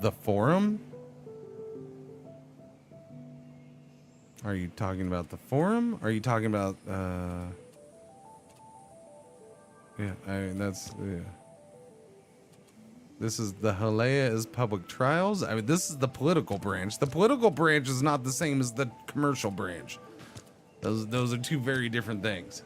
The forum? Are you talking about the forum? Are you talking about yeah, that's yeah. This is the Halea is public trials. I mean, this is the political branch. The political branch is not the same as the commercial branch. Those are two very different things.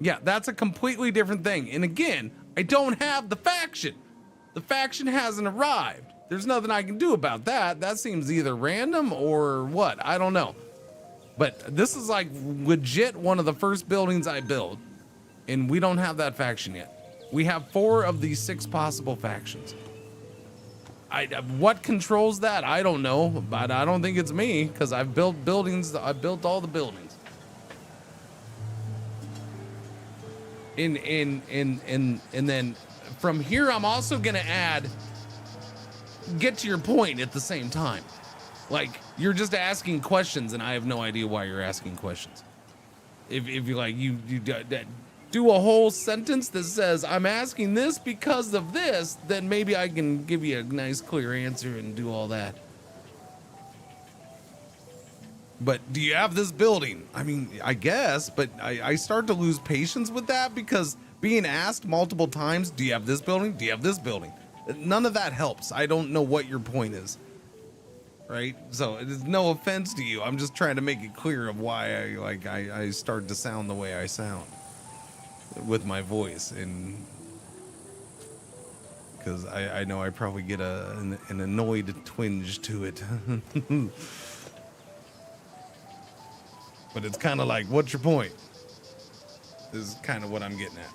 Yeah, that's a completely different thing. And again, I don't have the faction. The faction hasn't arrived. There's nothing I can do about that. That seems either random or what. I don't know. But this is like legit one of the first buildings I built. And we don't have that faction yet. We have 4 of the 6 possible factions. What controls that? I don't know. But I don't think it's me because I've built buildings. I've built all the buildings. And then from here, I'm also gonna get to your point at the same time. Like, you're just asking questions, and I have no idea why you're asking questions. If you like, you do a whole sentence that says, I'm asking this because of this, then maybe I can give you a nice, clear answer and do all that. But do you have this building? I mean, I guess, but I start to lose patience with that because being asked multiple times, do you have this building? Do you have this building? None of that helps. I don't know what your point is. Right? So it is no offense to you. I'm just trying to make it clear of why I start to sound the way I sound with my voice, and because I know I probably get an annoyed twinge to it. But it's kind of like, what's your point? This is kind of what I'm getting at.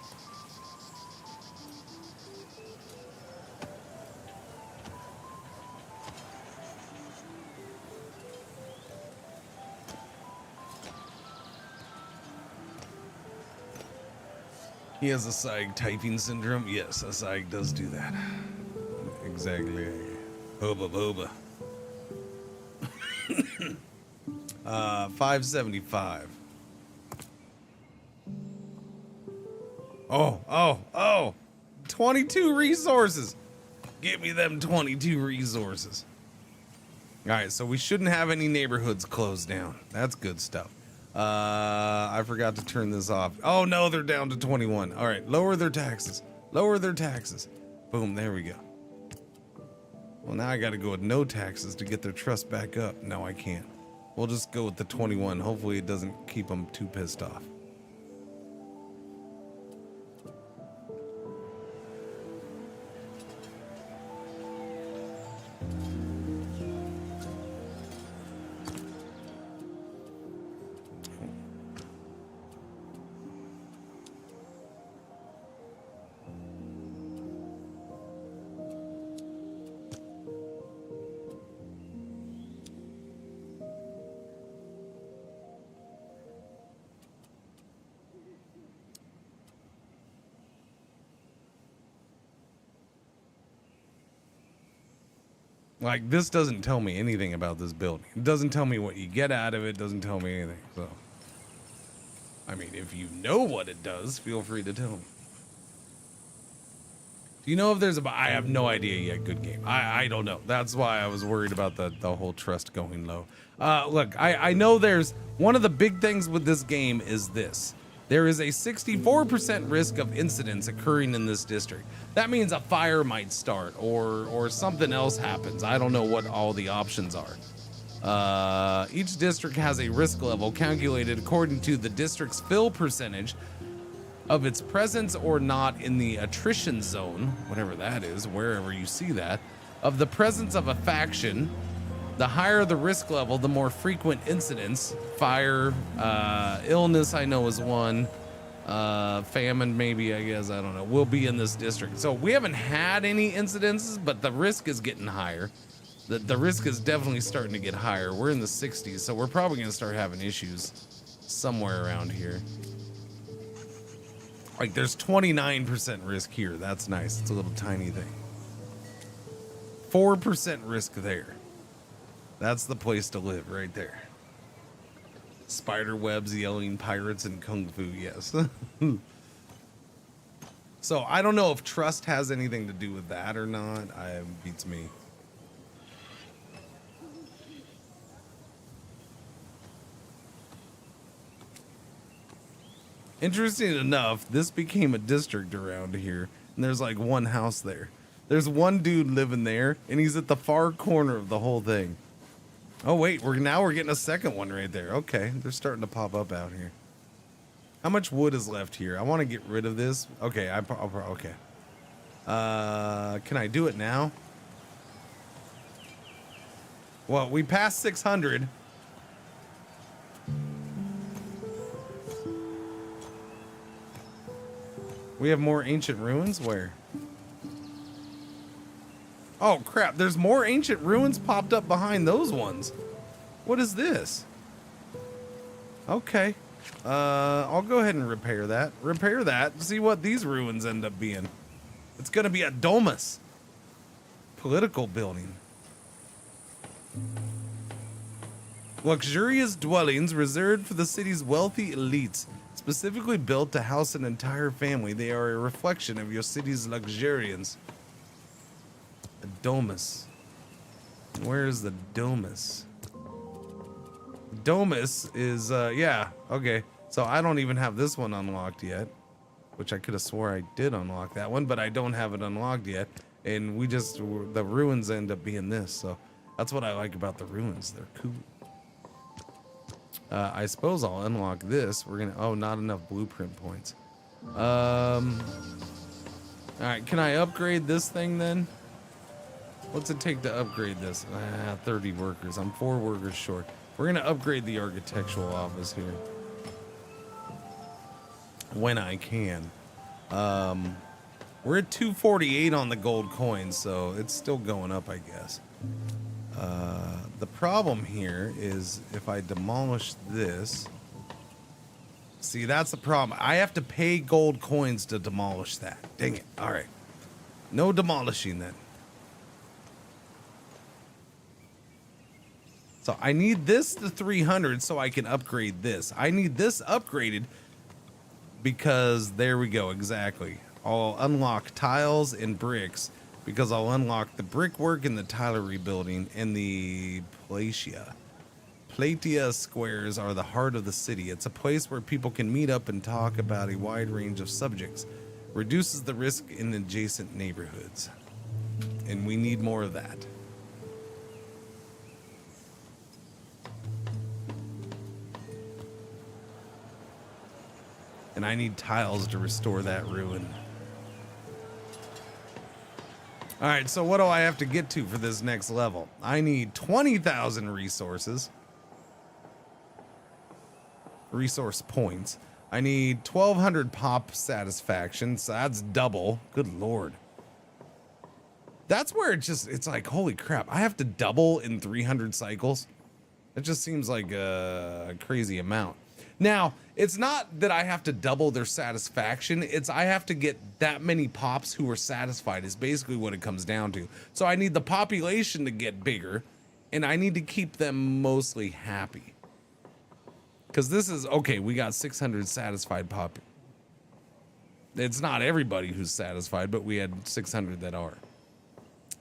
He has a SAG typing syndrome. Yes, a SAG does do that. Exactly. Boba boba. 575. Oh. 22 resources. Give me them 22 resources. All right, so we shouldn't have any neighborhoods closed down. That's good stuff. I forgot to turn this off. Oh no, they're down to 21. All right, lower their taxes. Lower their taxes. Boom, there we go. Well, now I got to go with no taxes to get their trust back up. No, I can't. We'll just go with the 21. Hopefully it doesn't keep them too pissed off. Like, this doesn't tell me anything about this building. It doesn't tell me what you get out of it. Doesn't tell me anything. So, I mean, if you know what it does, feel free to tell me. Do you know if there's I have no idea yet. Good game. I don't know. That's why I was worried about the whole trust going low. Look, I know there's one of the big things with this game is this. There is a 64% risk of incidents occurring in this district. That means a fire might start or something else happens. I don't know what all the options are. Each district has a risk level calculated according to the district's fill percentage of its presence or not in the attrition zone, whatever that is, wherever you see that, of the presence of a faction. The higher the risk level, the more frequent incidents. Fire, illness, I know is one. Famine, maybe, I guess, I don't know, will be in this district. So we haven't had any incidences, but the risk is getting higher. The risk is definitely starting to get higher. We're in the 60s, so we're probably going to start having issues somewhere around here. Like, there's 29% risk here. That's nice. It's a little tiny thing. 4% risk there. That's the place to live right there. Spider webs, yelling pirates, and kung fu, yes. So I don't know if trust has anything to do with that or not. Beats me. Interesting enough, this became a district around here, and there's like one house there. There's one dude living there, and he's at the far corner of the whole thing. Oh wait, we're getting a second one right there. Okay, they're starting to pop up out here. How much wood is left here? I want to get rid of this. Okay, okay. Can I do it now? Well, we passed 600. We have more ancient ruins? Where? Oh crap, there's more ancient ruins popped up behind those ones. What is this? Okay. I'll go ahead and repair that. Repair that. See what these ruins end up being. It's gonna be a domus. Political building. Luxurious dwellings reserved for the city's wealthy elites. Specifically built to house an entire family. They are a reflection of your city's luxuriance. A domus. Where is the domus? Domus is, yeah, okay. So I don't even have this one unlocked yet, which I could have swore I did unlock that one, but I don't have it unlocked yet. And the ruins end up being this. So that's what I like about the ruins. They're cool. I suppose I'll unlock this. Oh, not enough blueprint points. All right, can I upgrade this thing then? What's it take to upgrade this? 30 workers. I'm 4 workers short. We're gonna upgrade the architectural office here when I can. We're at 248 on the gold coins, so it's still going up, I guess. The problem here is if I demolish this. See, that's the problem. I have to pay gold coins to demolish that. Dang it. All right. No demolishing then. So I need this to 300 so I can upgrade this. I need this upgraded because there we go. Exactly. I'll unlock tiles and bricks because I'll unlock the brickwork in the tile rebuilding and the Platia. Platia squares are the heart of the city. It's a place where people can meet up and talk about a wide range of subjects. Reduces the risk in adjacent neighborhoods. And we need more of that. And I need tiles to restore that ruin. All right, so what do I have to get to for this next level? I need 20,000 resources. Resource points. I need 1,200 pop satisfaction, so that's double. Good Lord. That's where it's like, holy crap, I have to double in 300 cycles. It just seems like a crazy amount. Now, it's not that I have to double their satisfaction. It's I have to get that many pops who are satisfied is basically what it comes down to. So I need the population to get bigger, and I need to keep them mostly happy. Because this is, okay, we got 600 satisfied pop. It's not everybody who's satisfied, but we had 600 that are.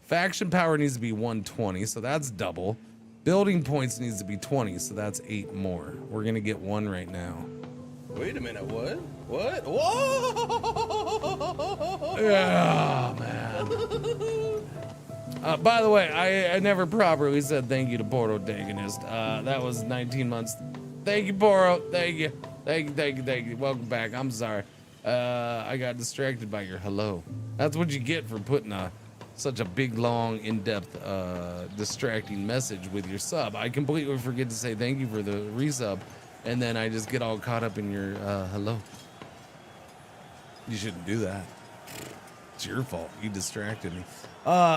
Faction power needs to be 120, so that's double. Building points needs to be 20, so that's 8 more. We're gonna get 1 right now. Wait a minute, what? What? Whoa! Yeah, man. By the way, I never properly said thank you to Porto Dagonist. That was 19 months. Thank you, Poro. Thank you. Thank you. Welcome back. I'm sorry. I got distracted by your hello. That's what you get for putting such a big, long, in-depth, distracting message with your sub. I completely forget to say thank you for the resub, and then I just get all caught up in your hello. You shouldn't do that. It's your fault. You distracted me.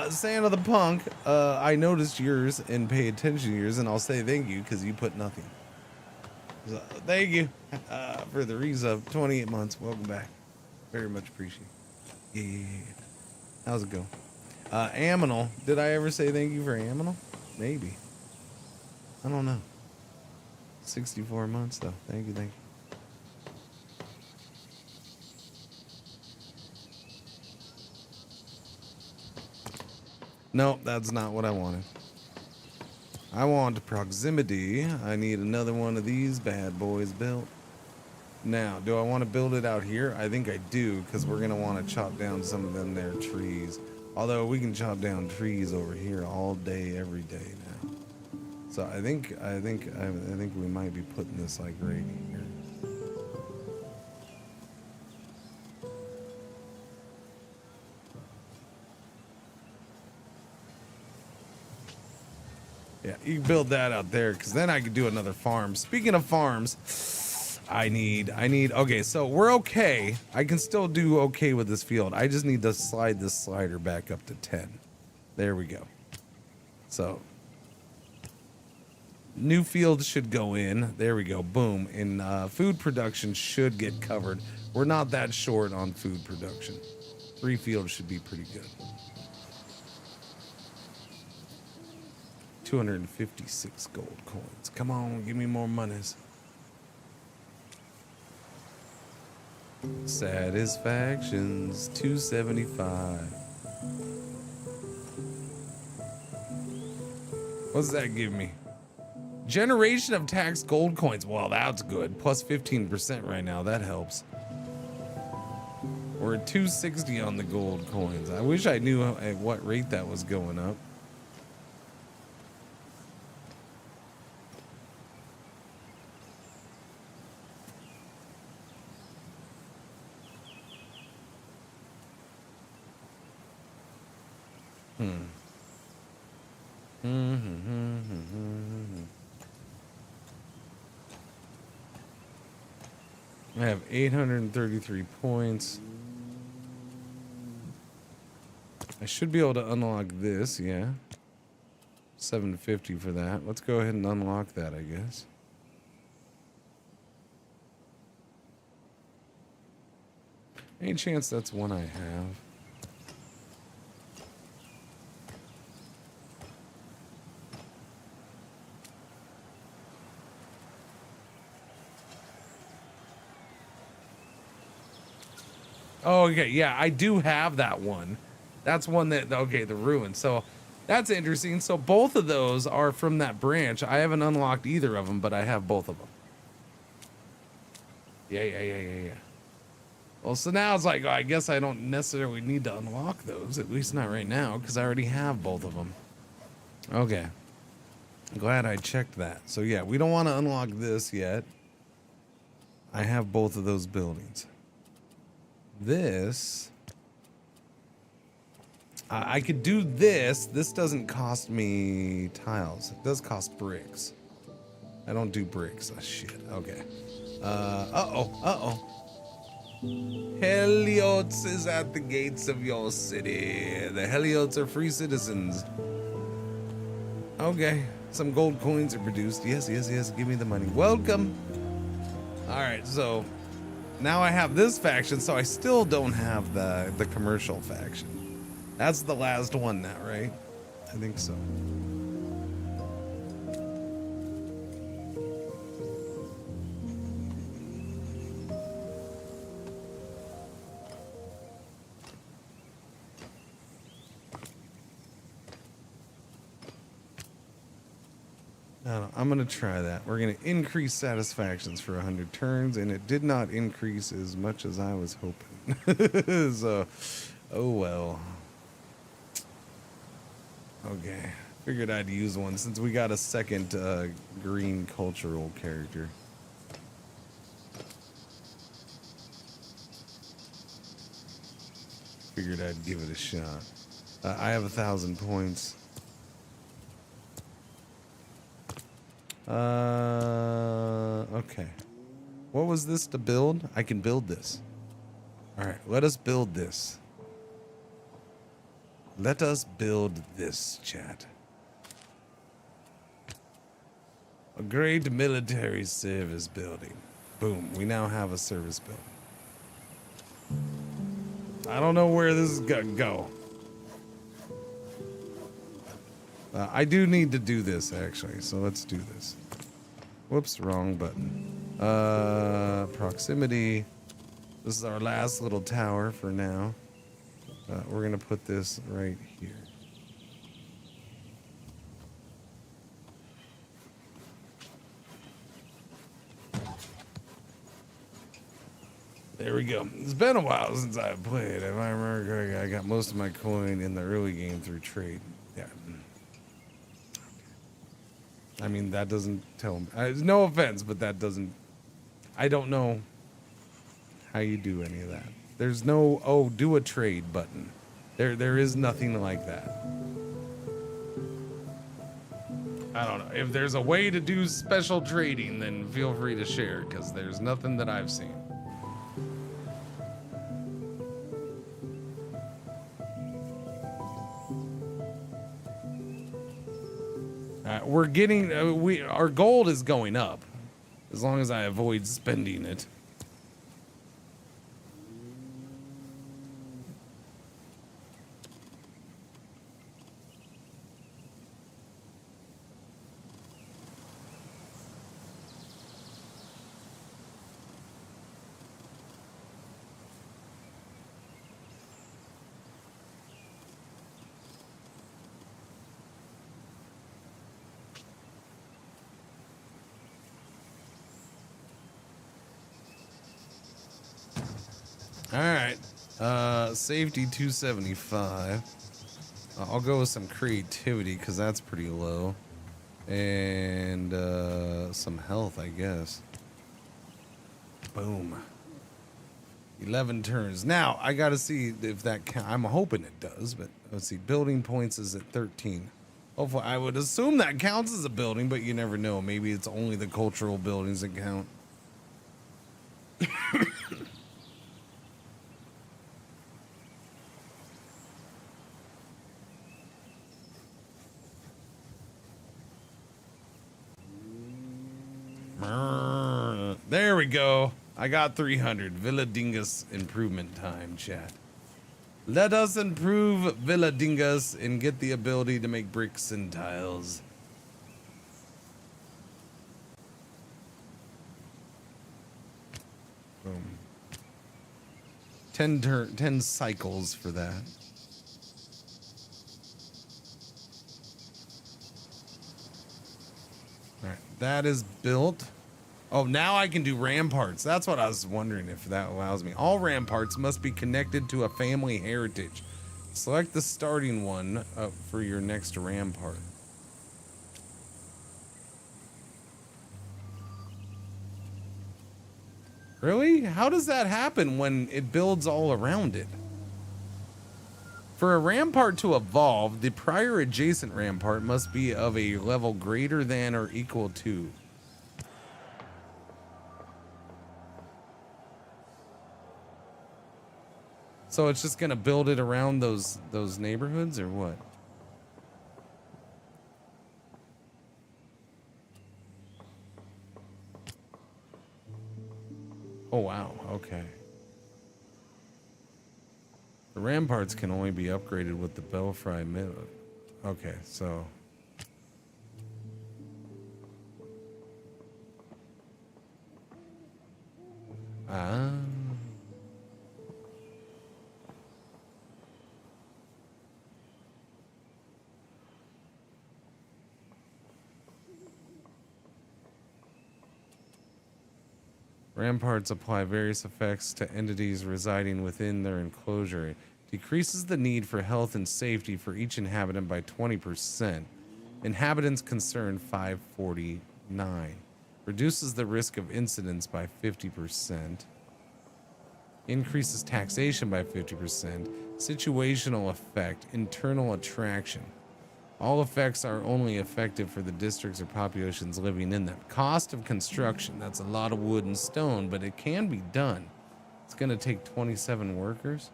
Santa the Punk, I noticed yours and pay attention to yours, and I'll say thank you because you put nothing. So, thank you for the resub. 28 months. Welcome back. Very much appreciated. Yeah. How's it go? Aminal. Did I ever say thank you for Aminal? Maybe. I don't know. 64 months, though. Thank you. Nope, that's not what I wanted. I want proximity. I need another one of these bad boys built. Now, do I want to build it out here? I think I do, because we're going to want to chop down some of them there trees. Although we can chop down trees over here all day, every day now. So I think we might be putting this like right here. Yeah, you can build that out there, because then I could do another farm. Speaking of farms, I need, okay, so we're okay. I can still do okay with this field. I just need to slide this slider back up to 10. There we go. So, new field should go in. There we go, boom. And food production should get covered. We're not that short on food production. 3 fields should be pretty good. 256 gold coins. Come on, give me more monies. Satisfactions, 275. What's that give me? Generation of taxed gold coins. Well, that's good. Plus 15% right now. That helps. We're at 260 on the gold coins. I wish I knew at what rate that was going up. I have 833 points. I should be able to unlock this, yeah. 750 for that. Let's go ahead and unlock that, I guess. Any chance that's one I have? Oh, okay, yeah, I do have that one. That's one that, okay, the ruin. So that's interesting. So both of those are from that branch. I haven't unlocked either of them, but I have both of them. Yeah. Well, so now it's like, oh, I guess I don't necessarily need to unlock those, at least not right now, because I already have both of them. Okay. Glad I checked that. So yeah, we don't want to unlock this yet. I have both of those buildings. This, I could do this. This doesn't cost me tiles. It does cost bricks. I don't do bricks. Oh, shit. Okay. Heliots is at the gates of your city. The Heliots are free citizens. Okay. Some gold coins are produced. Yes. Give me the money. Welcome. All right. So now I have this faction, so I still don't have the commercial faction. That's the last one now, right? I think so. No, I'm gonna try that. We're gonna increase satisfactions for 100 turns, and it did not increase as much as I was hoping. So, oh well. Okay, figured I'd use one since we got a second green cultural character. Figured I'd give it a shot. I have 1,000 points. Okay. What was this to build? I can build this. All right, let us build this. Let us build this, chat. A great military service building. Boom, we now have a service building. I don't know where this is gonna go. I do need to do this, actually, so let's do this. Whoops, wrong button. Proximity. This is our last little tower for now. We're going to put this right here. There we go. It's been a while since I played. If I remember correctly, I got most of my coin in the early game through trade. Yeah. I mean, that doesn't tell me. No offense, but that doesn't. I don't know how you do any of that. There's no, oh, do a trade button. There is nothing like that. I don't know. If there's a way to do special trading, then feel free to share, because there's nothing that I've seen. We're getting, our gold is going up, as long as I avoid spending it. All right, safety 275. I'll go with some creativity because that's pretty low, and some health, I guess. Boom. 11 turns. Now I gotta see if that I'm hoping it does, but let's see. Building points is at 13. Hopefully, I would assume that counts as a building, but you never know. Maybe it's only the cultural buildings that count. There we go. I got 300. Villa Dingus improvement time, chat. Let us improve Villa Dingus and get the ability to make bricks and tiles. Boom. 10 cycles for that. All right, that is built. Oh, now I can do ramparts. That's what I was wondering if that allows me. All ramparts must be connected to a family heritage. Select the starting one for your next rampart. Really? How does that happen when it builds all around it? For a rampart to evolve, the prior adjacent rampart must be of a level greater than or equal to. So it's just gonna build it around those neighborhoods, or what? Oh wow, okay. The ramparts can only be upgraded with the belfry middle. Okay, so ramparts apply various effects to entities residing within their enclosure. It decreases the need for health and safety for each inhabitant by 20%. Inhabitants concerned 549. Reduces the risk of incidents by 50%. Increases taxation by 50%. Situational effect. Internal attraction. All effects are only effective for the districts or populations living in them. Cost of construction. That's a lot of wood and stone, but it can be done. It's going to take 27 workers.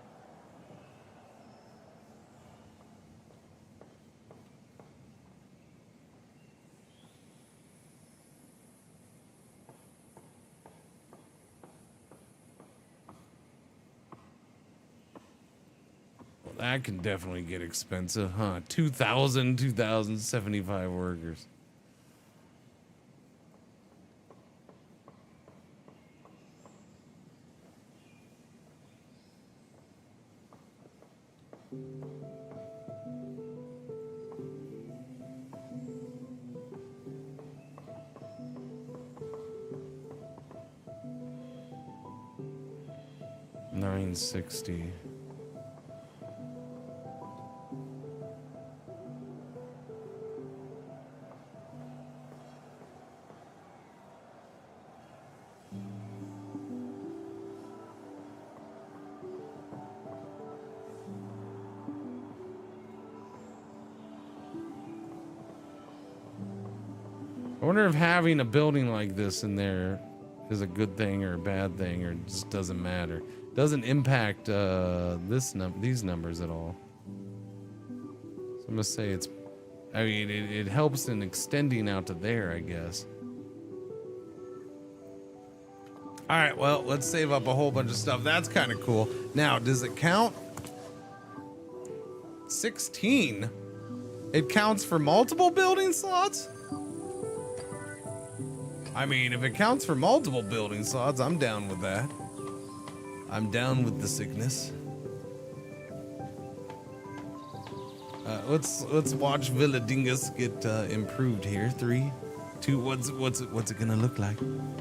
That can definitely get expensive, huh? 2,075 workers. 960. I wonder if having a building like this in there is a good thing or a bad thing, or just doesn't matter. Doesn't impact these numbers at all. So I'm gonna say it's. I mean, it helps in extending out to there, I guess. All right, well, let's save up a whole bunch of stuff. That's kind of cool. Now, does it count? 16. It counts for multiple building slots? I mean, if it counts for multiple building slots, I'm down with that. I'm down with the sickness. Let's watch Villa Dingus get improved here. 3, 2. What's it gonna look like?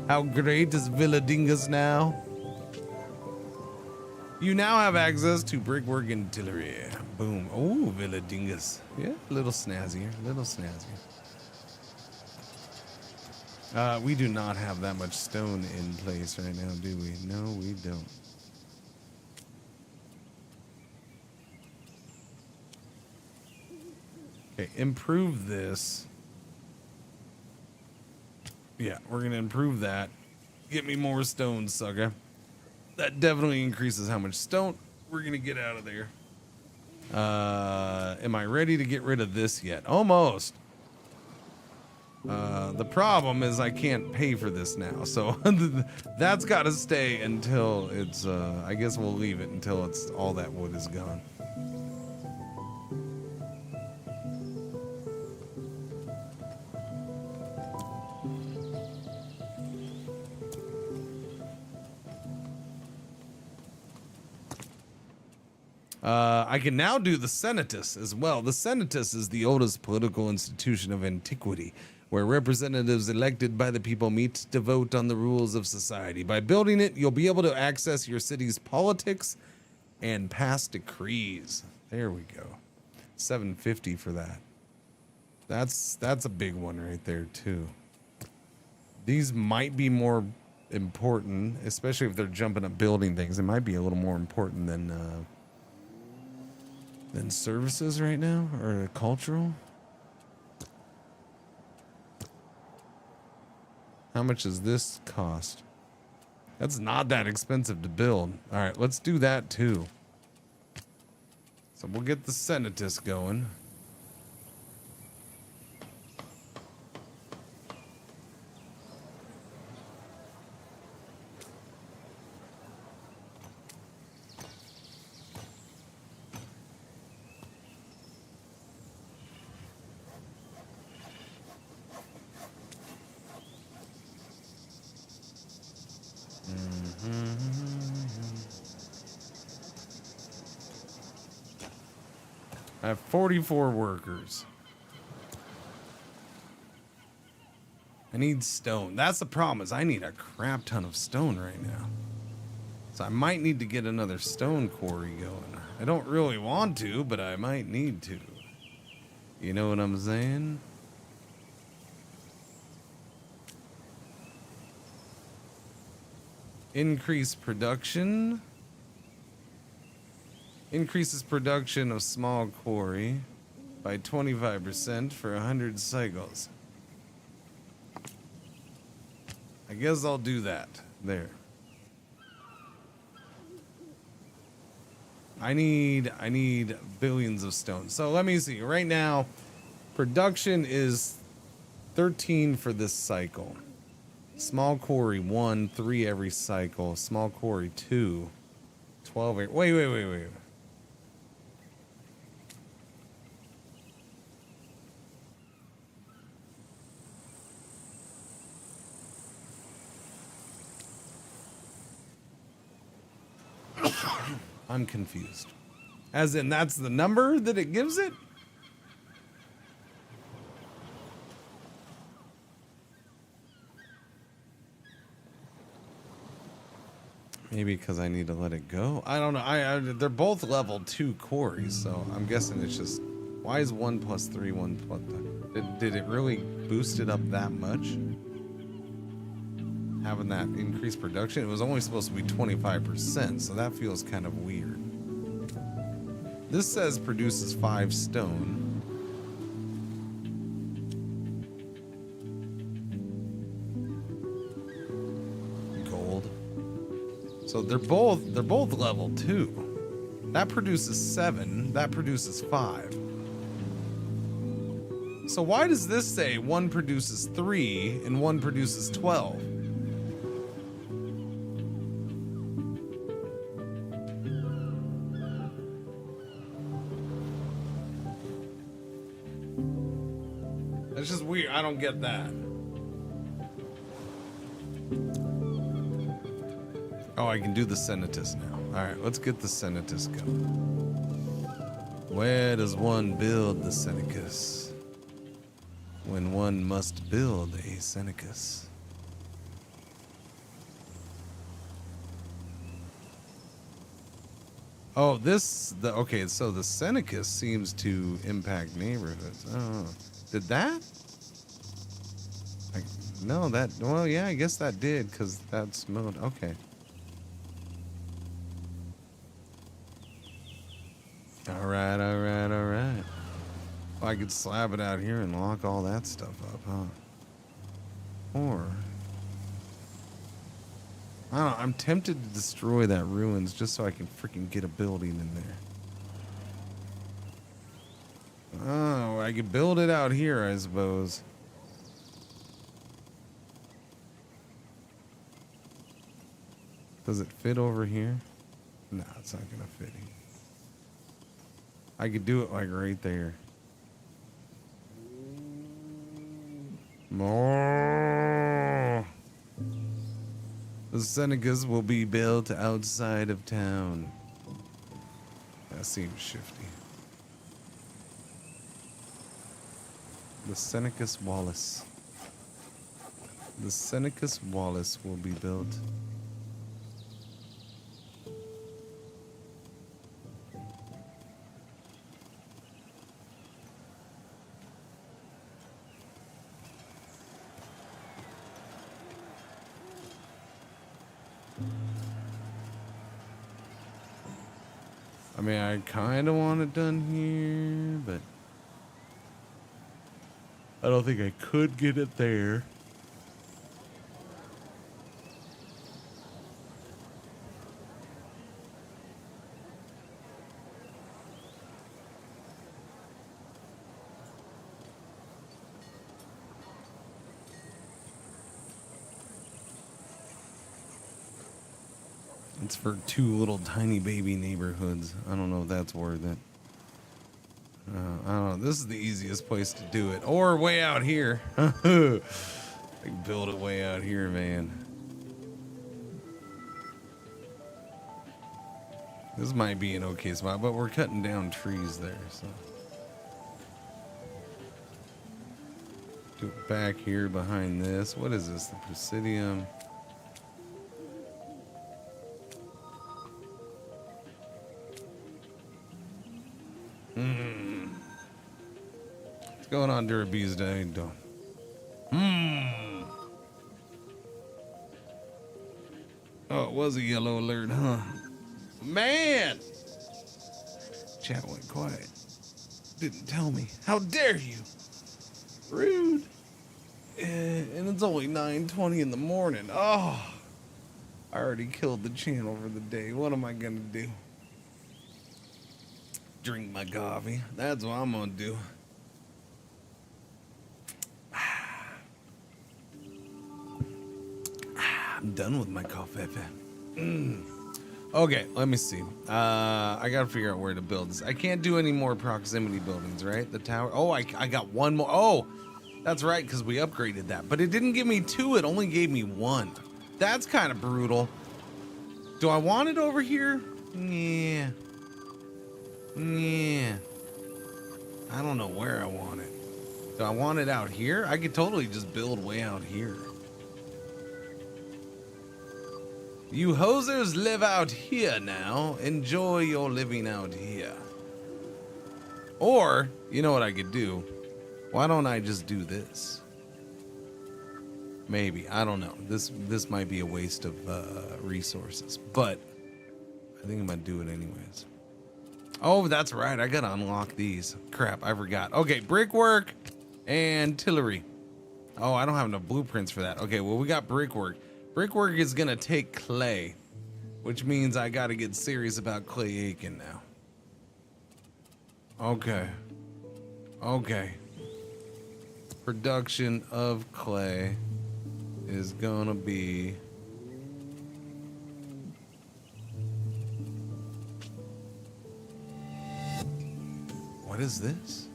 How great is Villa Dingus now? You now have access to brickwork and artillery. Boom. Oh, Villa Dingus. Yeah, a little snazzier. A little snazzier. We do not have that much stone in place right now, do we? No, we don't. Okay, improve this. Yeah, we're gonna improve that. Get me more stone, sucker. That definitely increases how much stone we're gonna get out of there. Am I ready to get rid of this yet? Almost. The problem is I can't pay for this now, so that's got to stay until it's. I guess we'll leave it until it's all that wood is gone. I can now do the Senatus as well. The Senatus is the oldest political institution of antiquity, where representatives elected by the people meet to vote on the rules of society. By building it, you'll be able to access your city's politics and pass decrees. There we go. 750 for that. That's a big one right there too. These might be more important, especially if they're jumping up building things. It might be a little more important than services right now, or cultural. How much does this cost? That's not that expensive to build. All right, let's do that too. So we'll get the Senatus going. I have 44 workers. I need stone. That's the problem, is I need a crap ton of stone right now. So I might need to get another stone quarry going. I don't really want to, but I might need to. You know what I'm saying? Increase production. Increases production of small quarry by 25% for 100 cycles. I guess I'll do that. There. I need billions of stone. So let me see. Right now, production is 13 for this cycle. Small quarry 1, 3 every cycle. Small quarry 2, 12. Wait. I'm confused. As in, that's the number that it gives it? Maybe because I need to let it go. I don't know. They're both level 2 quarries, so I'm guessing it's just. Why is 1 plus 3 1 plus? Did it really boost it up that much? Having that increased production, it was only supposed to be 25%, so that feels kind of weird. This says produces 5 stone. Gold. So they're both level 2. That produces 7, that produces 5. So why does this say 1 produces 3 and 1 produces 12? That's just weird. I don't get that. Oh, I can do the Senatus now. All right, let's get the Senatus going. Where does one build the Senatus? When one must build a Senatus. Oh, okay, so the Senatus seems to impact neighborhoods. Oh, did that? No, well, yeah, I guess that did, because that's mode. Okay. All right. I could slab it out here and lock all that stuff up, huh? Or I don't know, I'm tempted to destroy that ruins just so I can freaking get a building in there. Oh, I could build it out here, I suppose. Does it fit over here? No, it's not gonna fit here. I could do it like right there. More. The Senecas will be built outside of town. That seems shifty. The Senecas Wallace. The Senecas Wallace will be built. I mean, I kind of want it done here, but I don't think I could get it there. It's for 2 little tiny baby neighborhoods. I don't know if that's worth it. I don't know. This is the easiest place to do it. Or way out here. I can build it way out here, man. This might be an okay spot, but we're cutting down trees there, so. Do it back here behind this. What is this? The Presidium. What's going on, Durabees Day? Oh, it was a yellow alert, huh? Man! Chat went quiet. Didn't tell me. How dare you? Rude. And it's only 9:20 in the morning. Oh, I already killed the channel for the day. What am I gonna do? Drink my coffee. That's what I'm gonna do. I'm done with my coffee. Okay, let me see. I gotta figure out where to build this. I can't do any more proximity buildings, right? The tower. Oh, I got one more. Oh, that's right, because we upgraded that. But it didn't give me 2. It only gave me 1. That's kind of brutal. Do I want it over here? Yeah. Yeah. I don't know where I want it. Do I want it out here? I could totally just build way out here. You hosers live out here now. Enjoy your living out here. Or, you know what I could do? Why don't I just do this? Maybe. I don't know. This might be a waste of resources, but I think I'm gonna do it anyways. Oh, that's right. I gotta unlock these. Crap, I forgot. Okay, brickwork and tillery. Oh, I don't have enough blueprints for that. Okay, well, we got brickwork. Brickwork is gonna take clay, which means I gotta get serious about clay Aiken now. Okay. Okay. Production of clay is gonna be... What is this?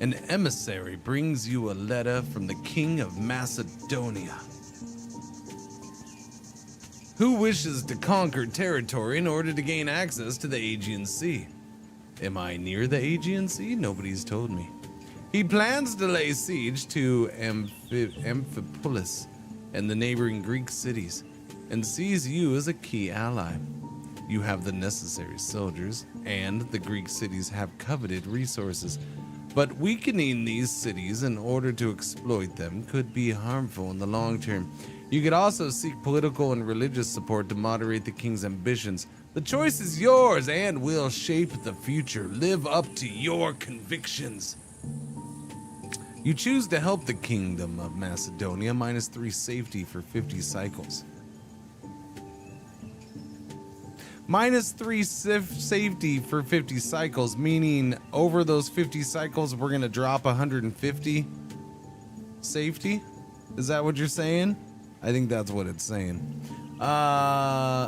An emissary brings you a letter from the King of Macedonia, who wishes to conquer territory in order to gain access to the Aegean Sea. Am I near the Aegean Sea? Nobody's told me. He plans to lay siege to Amphipolis and the neighboring Greek cities, and sees you as a key ally. You have the necessary soldiers, and the Greek cities have coveted resources. But weakening these cities in order to exploit them could be harmful in the long term. You could also seek political and religious support to moderate the king's ambitions. The choice is yours and will shape the future. Live up to your convictions. You choose to help the Kingdom of Macedonia, -3 safety for 50 cycles. -3 safety for 50 cycles, meaning over those 50 cycles, we're going to drop 150 safety? Is that what you're saying? I think that's what it's saying.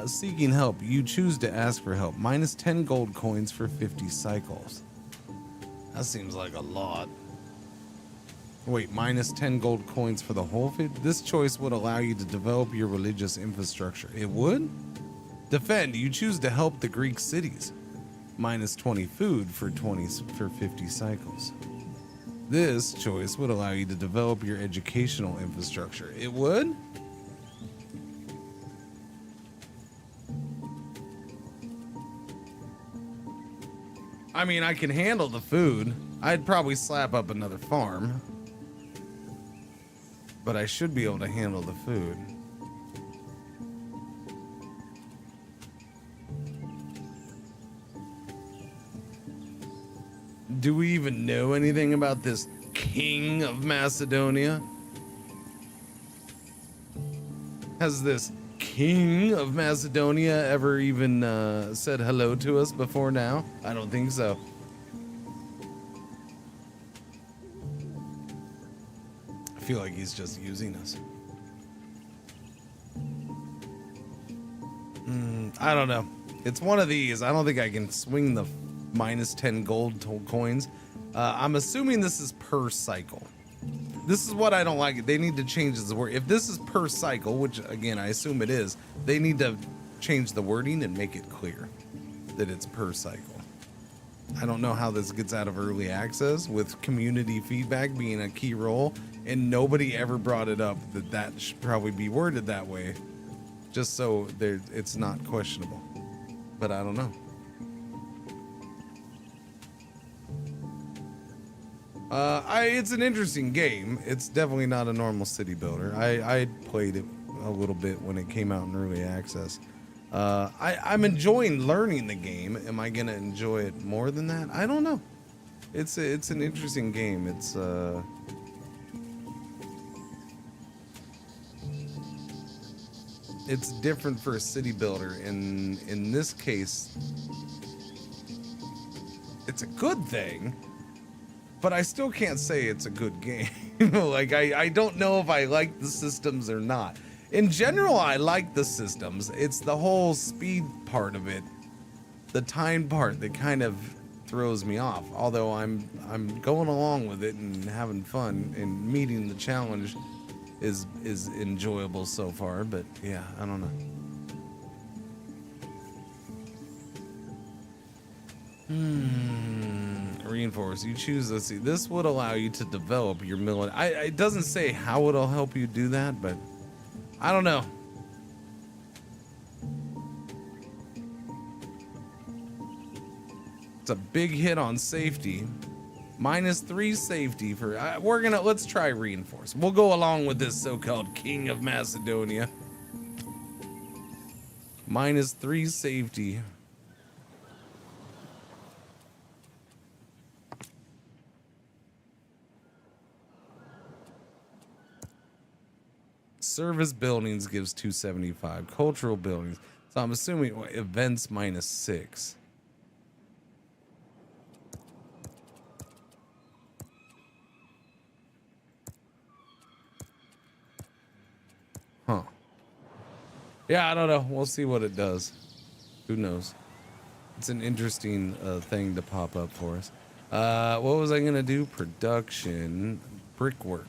Seeking help. You choose to ask for help. -10 gold coins for 50 cycles. That seems like a lot. Wait, -10 gold coins for the whole 50? This choice would allow you to develop your religious infrastructure. It would? Defend. You choose to help the Greek cities. -20 food for 50 cycles. This choice would allow you to develop your educational infrastructure. It would? I mean, I can handle the food. I'd probably slap up another farm. But I should be able to handle the food. Do we even know anything about this King of Macedonia? Has this King of Macedonia ever even said hello to us before now? I don't think so. I feel like he's just using us. I don't know. It's one of these. I don't think I can swing the -10 gold coins. I'm assuming this is per cycle. This is what I don't like. They need to change the word. If this is per cycle, which again I assume it is, they need to change the wording and make it clear that it's per cycle. I don't know how this gets out of early access with community feedback being a key role, and nobody ever brought it up that should probably be worded that way, just so it's not questionable. But I don't know. It's an interesting game. It's definitely not a normal city builder. I played it a little bit when it came out in early access. I'm enjoying learning the game. Am I gonna enjoy it more than that? I don't know. It's an interesting game. It's different for a city builder. In this case, it's a good thing. But I still can't say it's a good game. Like, I don't know if I like the systems or not. In general, I like the systems. It's the whole speed part of it, the time part that kind of throws me off. Although I'm going along with it and having fun, and meeting the challenge is enjoyable so far. But yeah, I don't know. Reinforce. You choose. Let's see. This would allow you to develop your military. It doesn't say how it'll help you do that, but I don't know. It's a big hit on safety. -3 safety for, let's try reinforce. We'll go along with this so-called King of Macedonia. -3 safety. Service buildings gives 275. Cultural buildings. So I'm assuming events -6. Huh. Yeah, I don't know. We'll see what it does. Who knows? It's an interesting thing to pop up for us. What was I going to do? Production. Brickwork.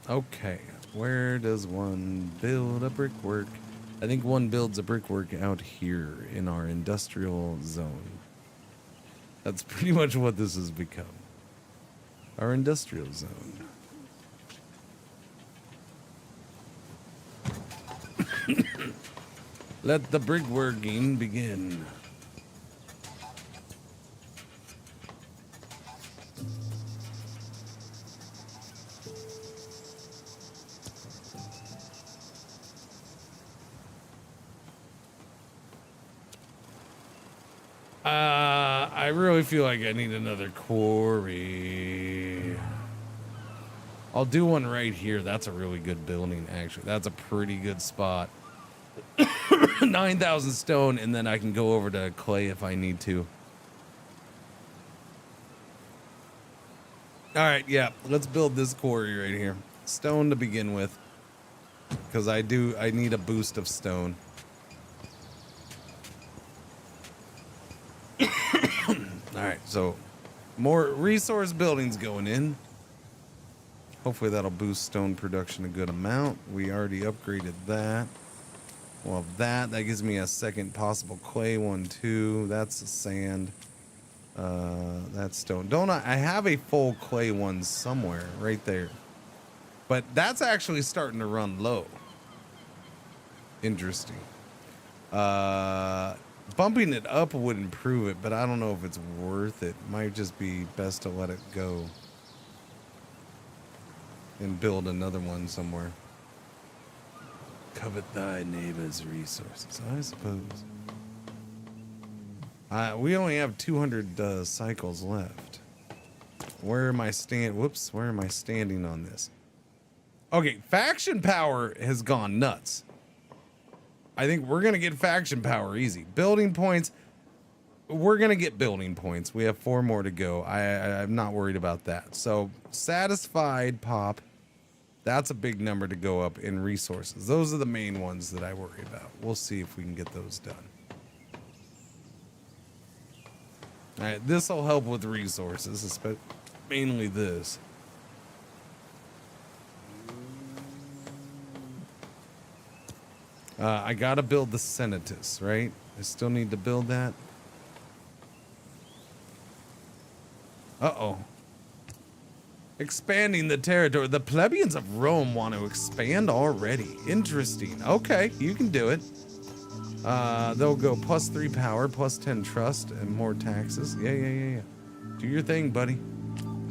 Okay. Where does one build a brickwork? I think one builds a brickwork out here in our industrial zone. That's pretty much what this has become. Our industrial zone. Let the brickworking begin. I really feel like I need another quarry. I'll do one right here. That's a really good building, actually. That's a pretty good spot. 9,000 stone, and then I can go over to clay if I need to. All right, yeah, let's build this quarry right here. Stone to begin with, because I need a boost of stone. All right, so more resource buildings going in. Hopefully that'll boost stone production a good amount. We already upgraded that. Well, that gives me a second possible clay one too. That's the sand. That's stone. Don't I have a full clay one somewhere right there. But that's actually starting to run low. Interesting. Bumping it up would improve it, but I don't know if it's worth it. Might just be best to let it go and build another one somewhere. Covet thy neighbor's resources, I suppose. We only have 200 cycles left. Where am I standing on this? Okay, faction power has gone nuts. I think we're gonna get faction power easy. Building points, we're gonna get building points. We have 4 more to go. I'm not worried about that. So satisfied pop. That's a big number to go up in resources. Those are the main ones that I worry about. We'll see if we can get those done. All right, this will help with resources, mainly this. I gotta build the Senatus, right? I still need to build that. Uh-oh. Expanding the territory. The plebeians of Rome want to expand already. Interesting. Okay, you can do it. They'll go +3 power, +10 trust, and more taxes. Yeah. Do your thing, buddy.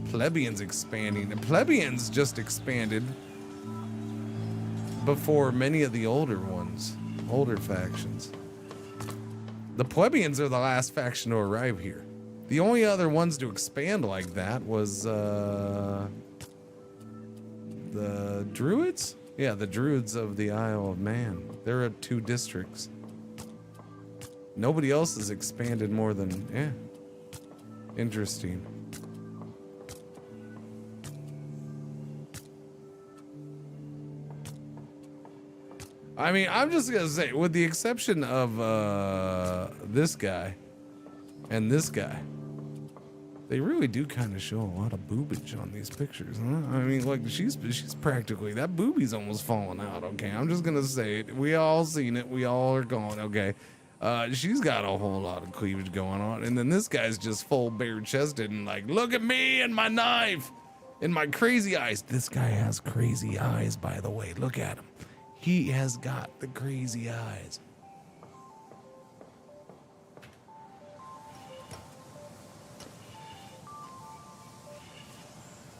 Plebeians expanding. The plebeians just expanded before many of the older ones, older factions. The plebeians are the last faction to arrive here. The only other ones to expand like that was the Druids? Yeah, the Druids of the Isle of Man. They're at 2 districts. Nobody else has expanded more than, yeah. Interesting. I mean, I'm just gonna say, with the exception of this guy and this guy, they really do kind of show a lot of boobage on these pictures, huh? I mean, like, she's practically, that boobie's almost falling out, okay? I'm just gonna say it. We all seen it. We all are going, okay? She's got a whole lot of cleavage going on, and then this guy's just full bare-chested and like, look at me and my knife and my crazy eyes. This guy has crazy eyes, by the way. Look at him. He has got the crazy eyes.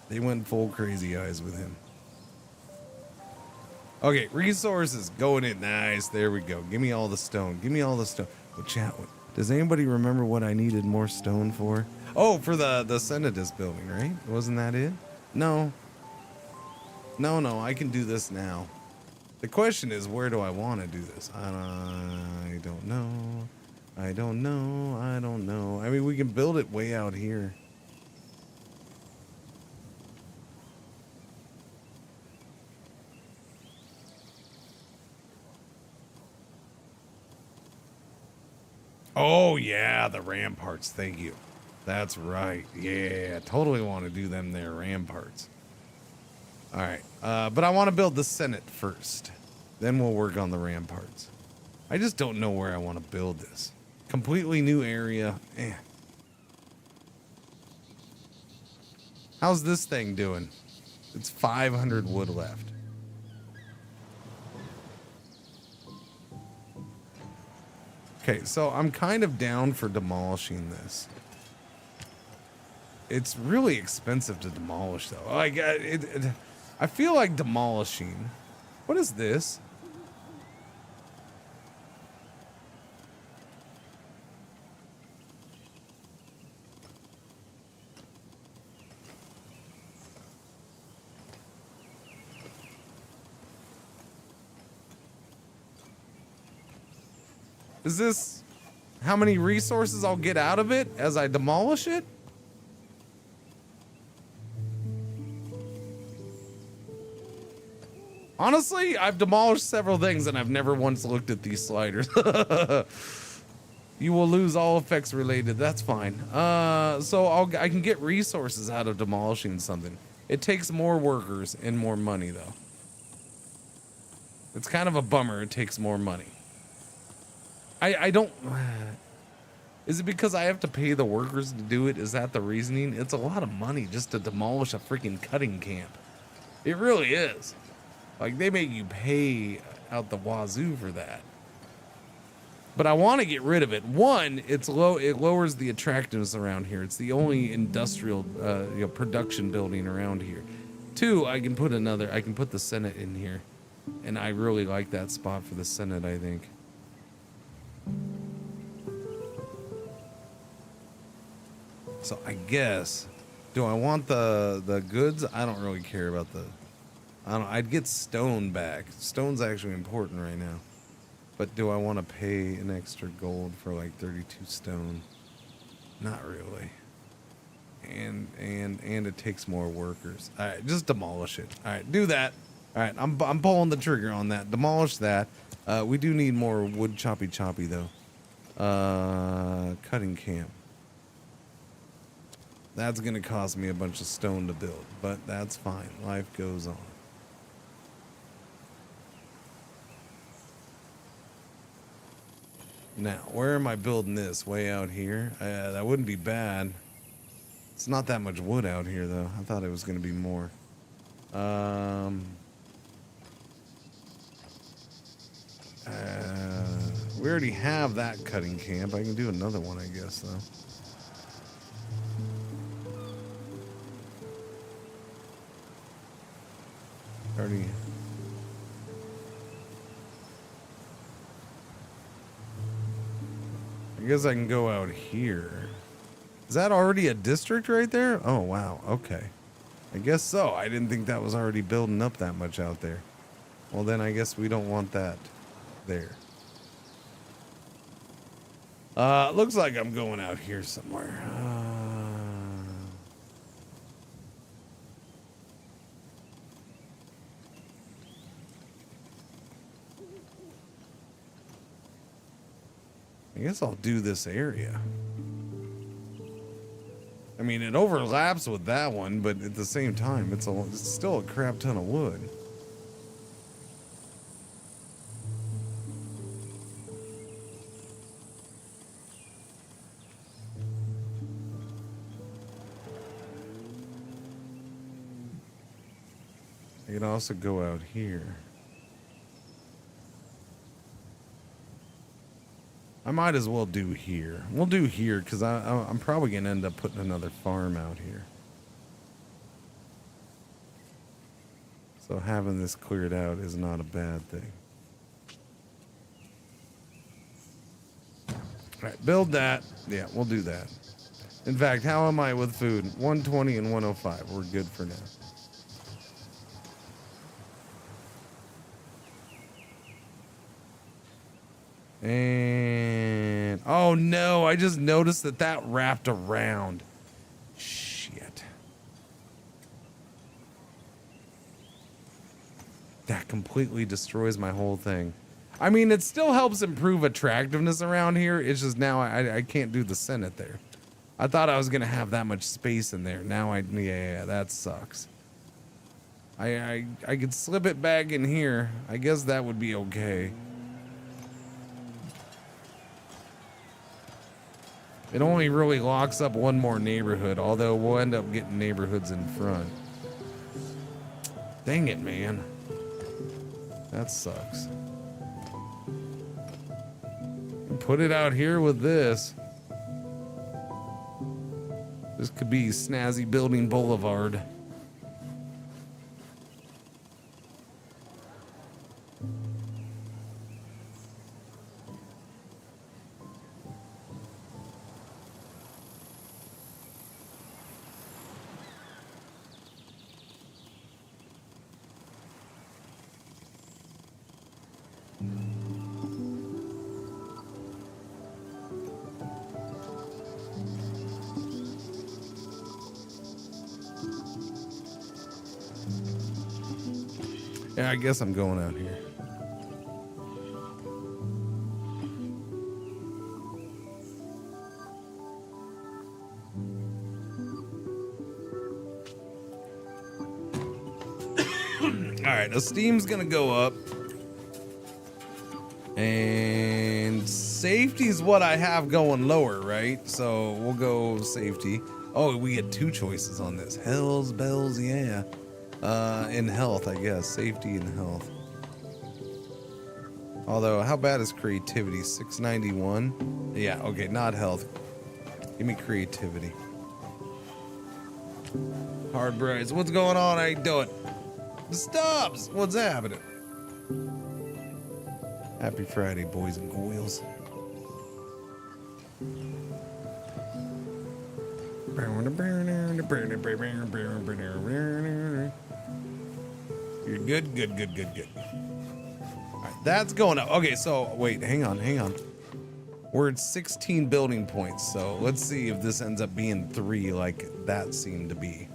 They went full crazy eyes with him. Okay, resources going in. Nice. There we go. Give me all the stone. Give me all the stone. Well, chat. Does anybody remember what I needed more stone for? Oh, for the Senatist building, right? Wasn't that it? No. No, I can do this now. The question is, where do I want to do this? I don't know. I don't know. I mean, we can build it way out here. Oh, yeah, the ramparts. Thank you. That's right. Yeah, totally want to do them there, ramparts. All right. But I want to build the Senate first. Then we'll work on the ramparts. I just don't know where I want to build this. Completely new area. How's this thing doing? It's 500 wood left. Okay, so I'm kind of down for demolishing this. It's really expensive to demolish, though. Like, I feel like demolishing. What is this? Is this how many resources I'll get out of it as I demolish it? Honestly, I've demolished several things and I've never once looked at these sliders. You will lose all effects related. That's fine. So I can get resources out of demolishing something. It takes more workers and more money, though. It's kind of a bummer. It takes more money. I don't... Is it because I have to pay the workers to do it? Is that the reasoning? It's a lot of money just to demolish a freaking cutting camp. It really is. Like, they make you pay out the wazoo for that. But I want to get rid of it. One, it lowers the attractiveness around here. It's the only industrial production building around here. Two, I can put the Senate in here. And I really like that spot for the Senate, I think. So I guess, do I want the goods? I don't really care about I'd get stone back. Stone's actually important right now. But do I want to pay an extra gold for like 32 stone? Not really. And it takes more workers. All right, just demolish it. All right, do that. All right, I'm pulling the trigger on that. Demolish that. We do need more wood choppy though. Cutting camp. That's gonna cost me a bunch of stone to build, but that's fine. Life goes on. Now, where am I building this? Way out here? That wouldn't be bad. It's not that much wood out here, though. I thought it was going to be more. We already have that cutting camp. I can do another one, I guess, though. Already... I guess I can go out here. Is that already a district right there? Oh, wow. Okay. I guess so. I didn't think that was already building up that much out there. Well, then I guess we don't want that there. Looks like I'm going out here somewhere. I guess I'll do this area. I mean, it overlaps with that one, but at the same time, it's still a crap ton of wood. I can also go out here. I might as well do here. We'll do here because I'm probably going to end up putting another farm out here. So having this cleared out is not a bad thing. All right, build that. Yeah, we'll do that. In fact, how am I with food? 120 and 105. We're good for now. And oh no, I just noticed that wrapped around. Shit. That completely destroys my whole thing. I mean, it still helps improve attractiveness around here. It's just now I can't do the Senate there. I thought I was gonna have that much space in there. Now yeah, that sucks. I could slip it back in here. I guess that would be okay. It only really locks up one more neighborhood, although we'll end up getting neighborhoods in front. Dang it, man. That sucks. Put it out here with this. This could be Snazzy Building Boulevard. Yeah, I guess I'm going out here. All right, esteem's gonna go up. And safety's what I have going lower, right? So we'll go safety. Oh, we get two choices on this. Hells bells, yeah. In health, I guess. Safety and health. Although, how bad is creativity? 691? Yeah, okay, not health. Give me creativity. Hard Bryce, what's going on? How you doing? The Stubbs, what's happening? Happy Friday, boys and girls. You're good, good, good, good, good. All right, that's going up. Okay, so wait, hang on. We're at 16 building points, so let's see if this ends up being 3 like that seemed to be.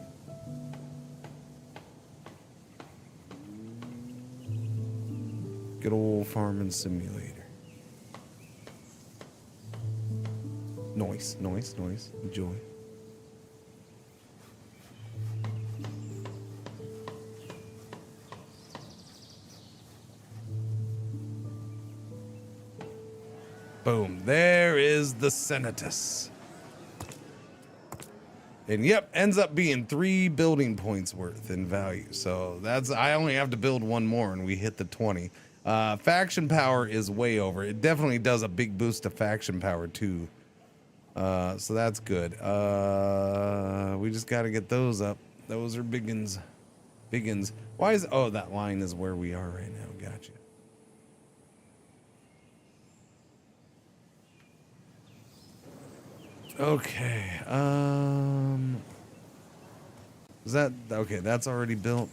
Good old farming simulator. Nice. Enjoy. Boom. There is the Senatus. And yep, ends up being 3 building points worth in value. So that's, I only have to build one more and we hit the 20. Faction power is way over. It definitely does a big boost to faction power too. So that's good. We just got to get those up. Those are biggins. Biggins. Why is, oh, that line is where we are right now. Gotcha. Okay. Is that okay? That's already built.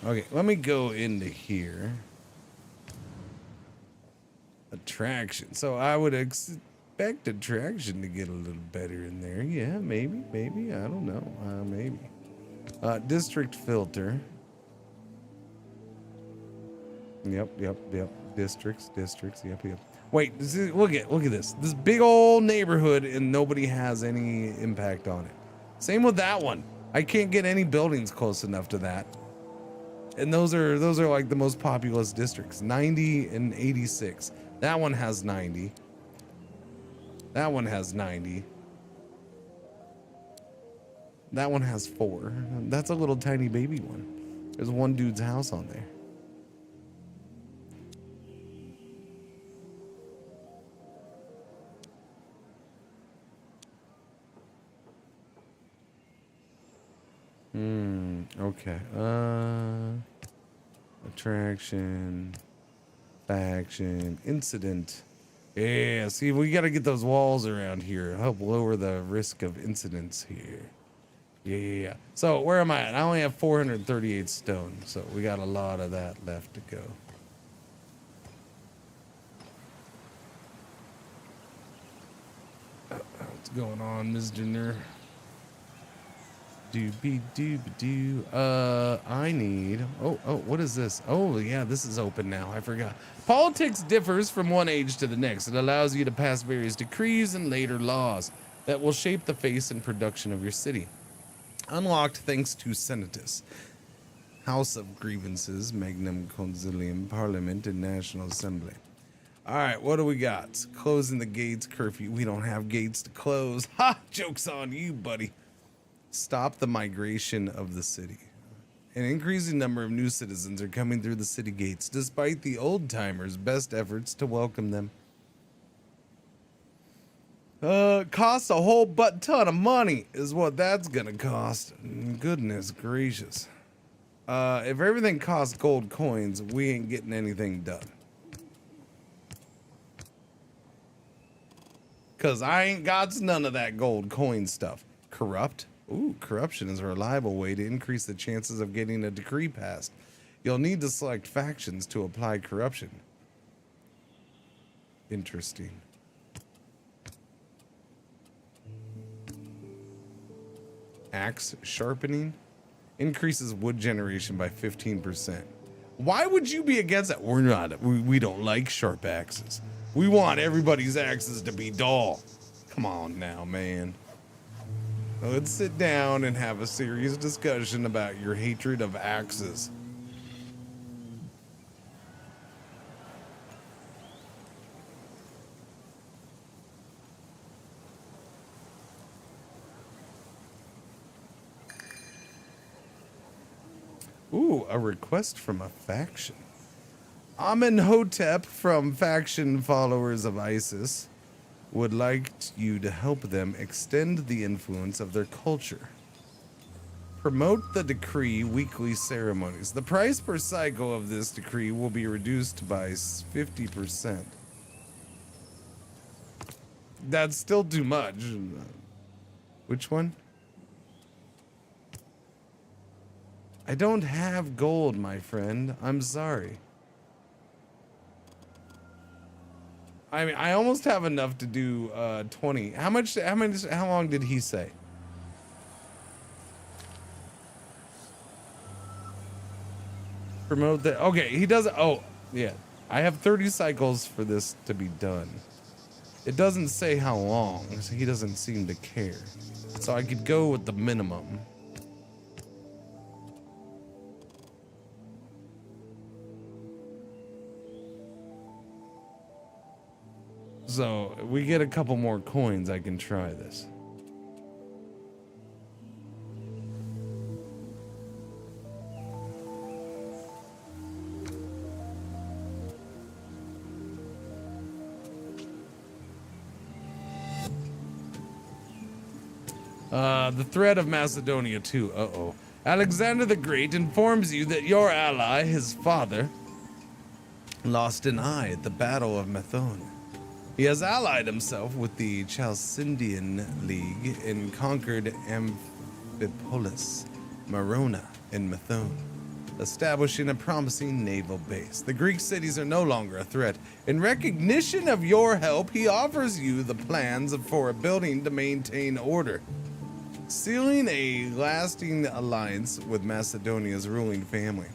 Okay, let me go into here. Attraction. So I would expect attraction to get a little better in there. Yeah, maybe. I don't know. Maybe. District filter. Yep. Districts. Yep. Wait, look at this. This big old neighborhood and nobody has any impact on it. Same with that one. I can't get any buildings close enough to that. And those are like the most populous districts. 90 and 86. That one has 90. That one has 90. That one has 4. That's a little tiny baby one. There's one dude's house on there. Okay. Attraction, faction, incident. Yeah, see, we got to get those walls around here. Help lower the risk of incidents here. Yeah. So where am I at? I only have 438 stone, so we got a lot of that left to go. What's going on, Mr. Ner? Doobie doob doo. I need. Oh, what is this? Oh, yeah, this is open now. I forgot. Politics differs from one age to the next. It allows you to pass various decrees and later laws that will shape the face and production of your city. Unlocked thanks to Senatus, House of Grievances, Magnum Concilium, Parliament, and National Assembly. All right, what do we got? Closing the gates, curfew. We don't have gates to close. Ha! Joke's on you, buddy. Stop the migration of the city. An increasing number of new citizens are coming through the city gates, despite the old-timers' best efforts to welcome them. Costs a whole butt-ton of money is what that's gonna cost. Goodness gracious. If everything costs gold coins, we ain't getting anything done. Cause I ain't got none of that gold coin stuff. Corrupt? Ooh, corruption is a reliable way to increase the chances of getting a decree passed. You'll need to select factions to apply corruption. Interesting. Axe sharpening increases wood generation by 15%. Why would you be against that? We're not. We don't like sharp axes. We want everybody's axes to be dull. Come on now, man. Let's sit down and have a serious discussion about your hatred of axes. Ooh, a request from a faction. Amenhotep from faction followers of Isis would like you to help them extend the influence of their culture. Promote the decree weekly ceremonies. The price per cycle of this decree will be reduced by 50%. That's still too much. Which one? I don't have gold, my friend. I'm sorry. I mean, I almost have enough to do 20. How long did he say? Promote the, okay, he does, oh, yeah. I have 30 cycles for this to be done. It doesn't say how long, so he doesn't seem to care. So I could go with the minimum. So, we get a couple more coins, I can try this. The threat of Macedonia too. Uh-oh. Alexander the Great informs you that your ally, his father, lost an eye at the Battle of Methone. He has allied himself with the Chalcidian League and conquered Amphipolis, Marona, and Methone, establishing a promising naval base. The Greek cities are no longer a threat. In recognition of your help, he offers you the plans for a building to maintain order, sealing a lasting alliance with Macedonia's ruling family.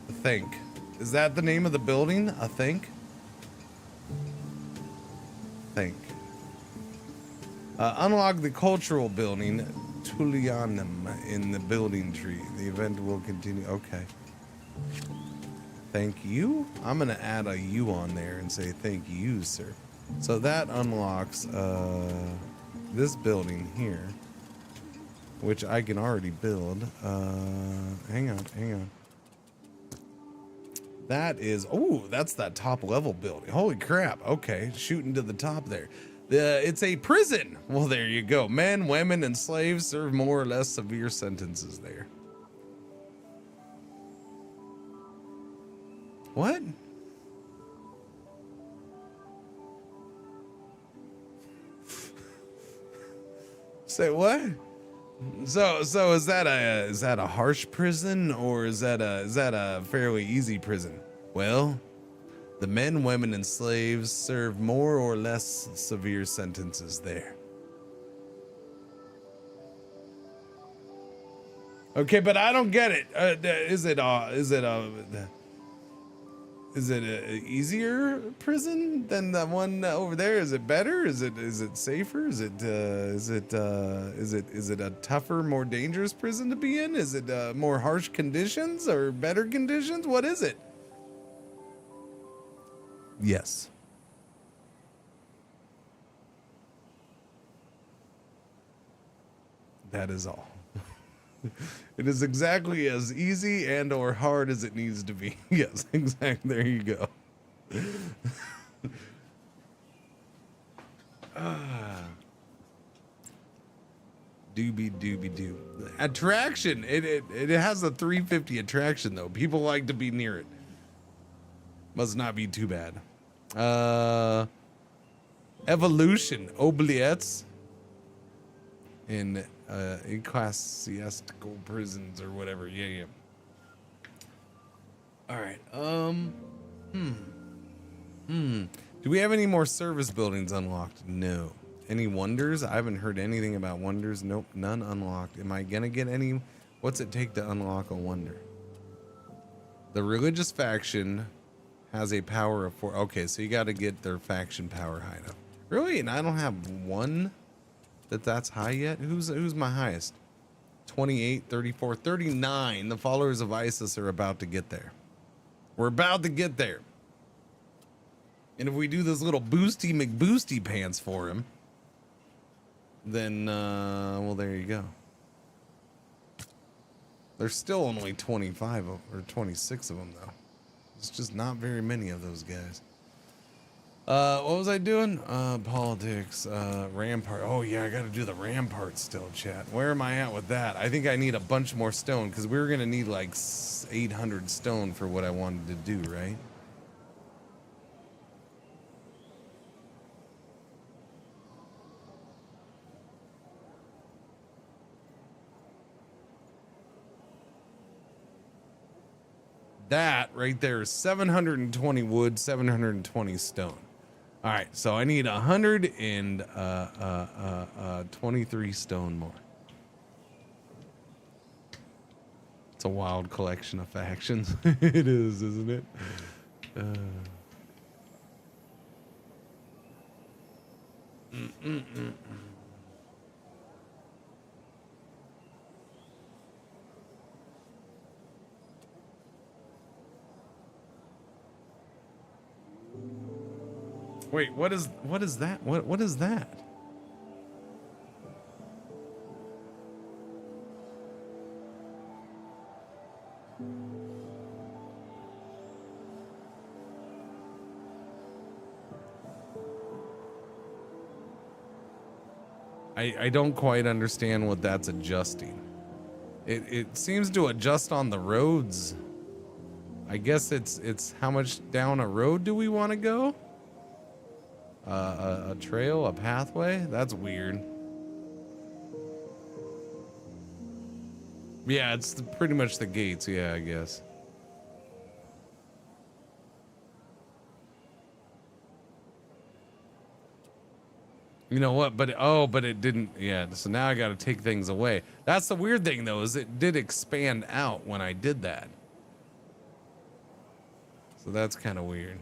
A think. Is that the name of the building? A think? Think. Unlock the cultural building, Tullianum, in the building tree. The event will continue. Okay. Thank you. I'm going to add a U on there and say thank you, sir. So that unlocks this building here, which I can already build. Hang on. That is, oh, that's that top level building. Holy crap. Okay, shooting to the top there. It's a prison. Well, there you go. Men, women, and slaves serve more or less severe sentences there. What? Say what? So is that a harsh prison, or is that a fairly easy prison? Well, the men, women, and slaves serve more or less severe sentences there. Okay, but I don't get it. Is it a easier prison than the one over there? Is it better? Is it safer? Is it a tougher, more dangerous prison to be in? Is it more harsh conditions or better conditions? What is it? Yes. That is all. It is exactly as easy and or hard as it needs to be. Yes, exactly. There you go. Doobie doo. Attraction. It has a 350 attraction though. People like to be near it. Must not be too bad. Evolution. Oubliettes. In ecclesiastical prisons or whatever. Yeah. All right. Do we have any more service buildings unlocked? No. Any wonders? I haven't heard anything about wonders. Nope, none unlocked. Am I gonna get any? What's it take to unlock a wonder? The religious faction has a power of 4. Okay, so you got to get their faction power high enough. Really? And I don't have one that's high yet? Who's my highest? 28, 34, 39. The followers of ISIS are about to get there. We're about to get there. And if we do this little boosty McBoosty pants for him, then, well, there you go. There's still only 25 or 26 of them, though. It's just not very many of those guys. What was I doing? Politics, Rampart. Oh, yeah, I got to do the Rampart still, chat. Where am I at with that? I think I need a bunch more stone, because we were going to need like 800 stone for what I wanted to do, right? That right there is 720 wood, 720 stone. All right, so I need 123 stone more. It's a wild collection of factions. It is, isn't it? Wait, what is that? What is that? I don't quite understand what that's adjusting. It seems to adjust on the roads. I guess it's how much down a road do we want to go? A trail, a pathway? That's weird. Yeah, it's pretty much the gates, yeah, I guess. You know what? But it didn't. Yeah, so now I got to take things away. That's the weird thing, though, is it did expand out when I did that. So that's kind of weird.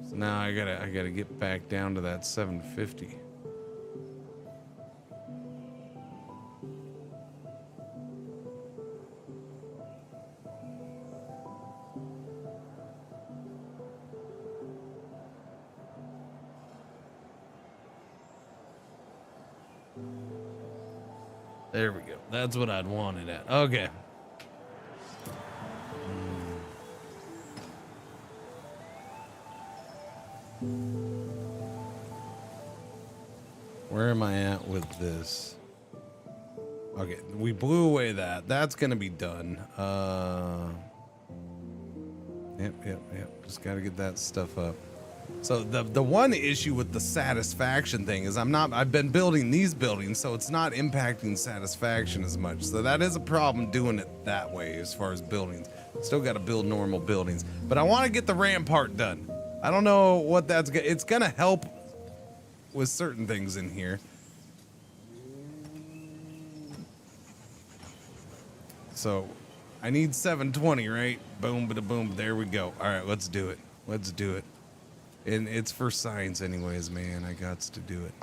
So now I gotta get back down to that 750. There we go. That's what I'd wanted at. Okay. Where am I at with this? Okay, we blew away that. That's gonna be done. Yep. Just gotta get that stuff up. So the one issue with the satisfaction thing is I've been building these buildings, so it's not impacting satisfaction as much. So that is a problem doing it that way as far as buildings. Still got to build normal buildings, but I want to get the rampart done. I don't know what it's gonna help with certain things in here. So I need 720, right? Boom, bada boom. There we go. All right, let's do it. Let's do it. And it's for science anyways, man. I got to do it.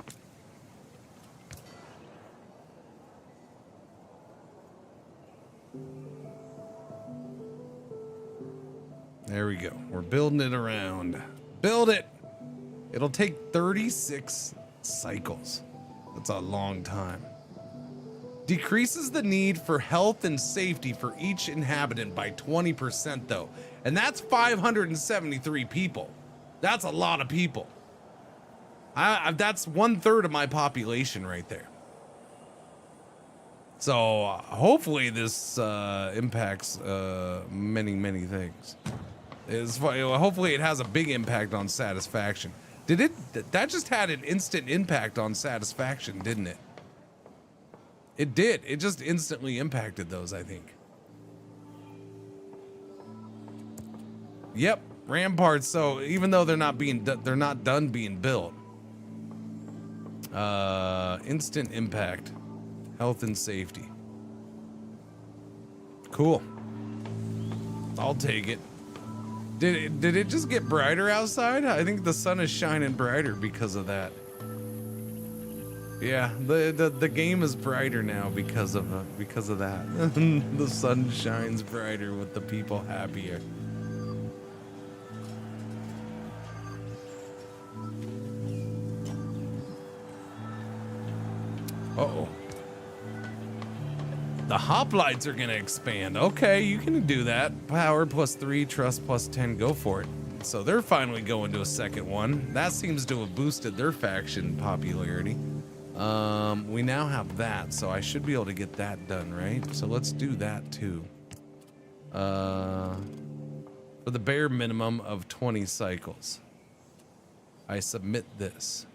There we go. We're building it around. Build it. It'll take 36 cycles. That's a long time. Decreases the need for health and safety for each inhabitant by 20% though. And that's 573 people. That's a lot of people. That's 1/3 of my population right there. So hopefully this impacts many things. Hopefully it has a big impact on satisfaction. Did it? That just had an instant impact on satisfaction, didn't it? It did. It just instantly impacted those, I think. Yep, ramparts. So even though they're not done being built, instant impact, health and safety. Cool. I'll take it. Did it just get brighter outside? I think the sun is shining brighter because of that. Yeah, the game is brighter now because of that. The sun shines brighter with the people happier. Uh-oh. The hoplites are gonna expand. Okay, you can do that. Power +3, trust +10, go for it. So they're finally going to a second one. That seems to have boosted their faction popularity. We now have that, so I should be able to get that done, right? So let's do that too. For the bare minimum of 20 cycles. I submit this.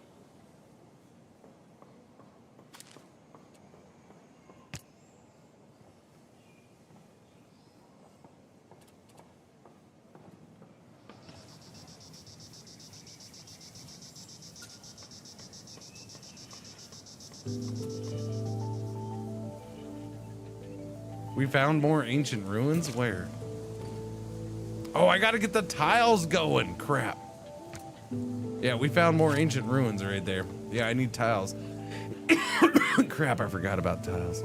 We found more ancient ruins? Where? Oh, I gotta get the tiles going. Crap. Yeah, we found more ancient ruins right there. Yeah, I need tiles. Crap, I forgot about tiles.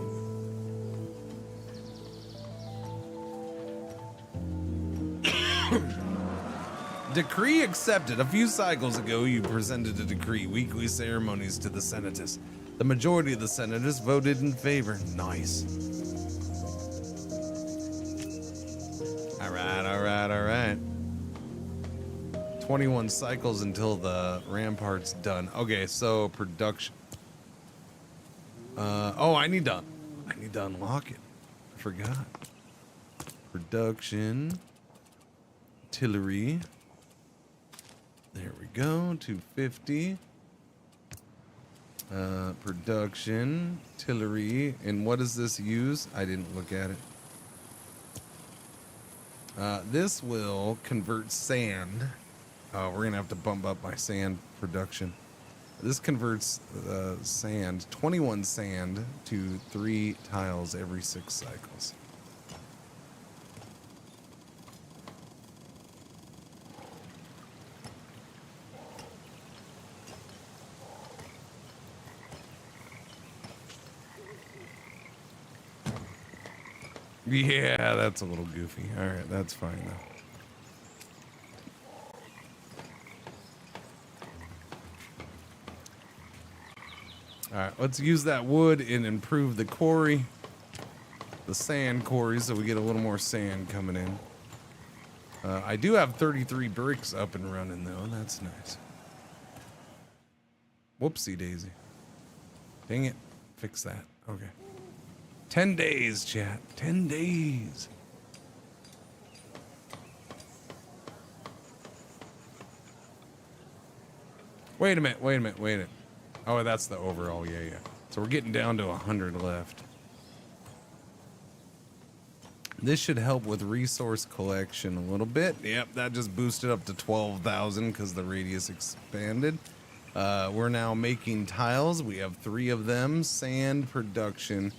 Decree accepted. A few cycles ago, you presented a decree. Weekly ceremonies to the Senatus. The majority of the senators voted in favor. Nice. All right. 21 cycles until the rampart's done. Okay, so production. Oh, I need to unlock it. I forgot. Production. Artillery. There we go. 250. Production. Artillery. And what does this use? I didn't look at it. This will convert sand. Oh, we're gonna have to bump up my sand production. This converts sand, 21 sand, to 3 tiles every 6 cycles. Yeah, that's a little goofy. All right, that's fine though. All right, let's use that wood and improve the quarry, the sand quarry, so we get a little more sand coming in. I do have 33 bricks up and running though. That's nice. Whoopsie daisy. Dang it. Fix that. Okay. 10 days, chat. 10 days. Wait a minute. Oh, that's the overall. Yeah. So we're getting down to 100 left. This should help with resource collection a little bit. Yep, that just boosted up to 12,000 because the radius expanded. We're now making tiles. We have 3 of them. Sand production,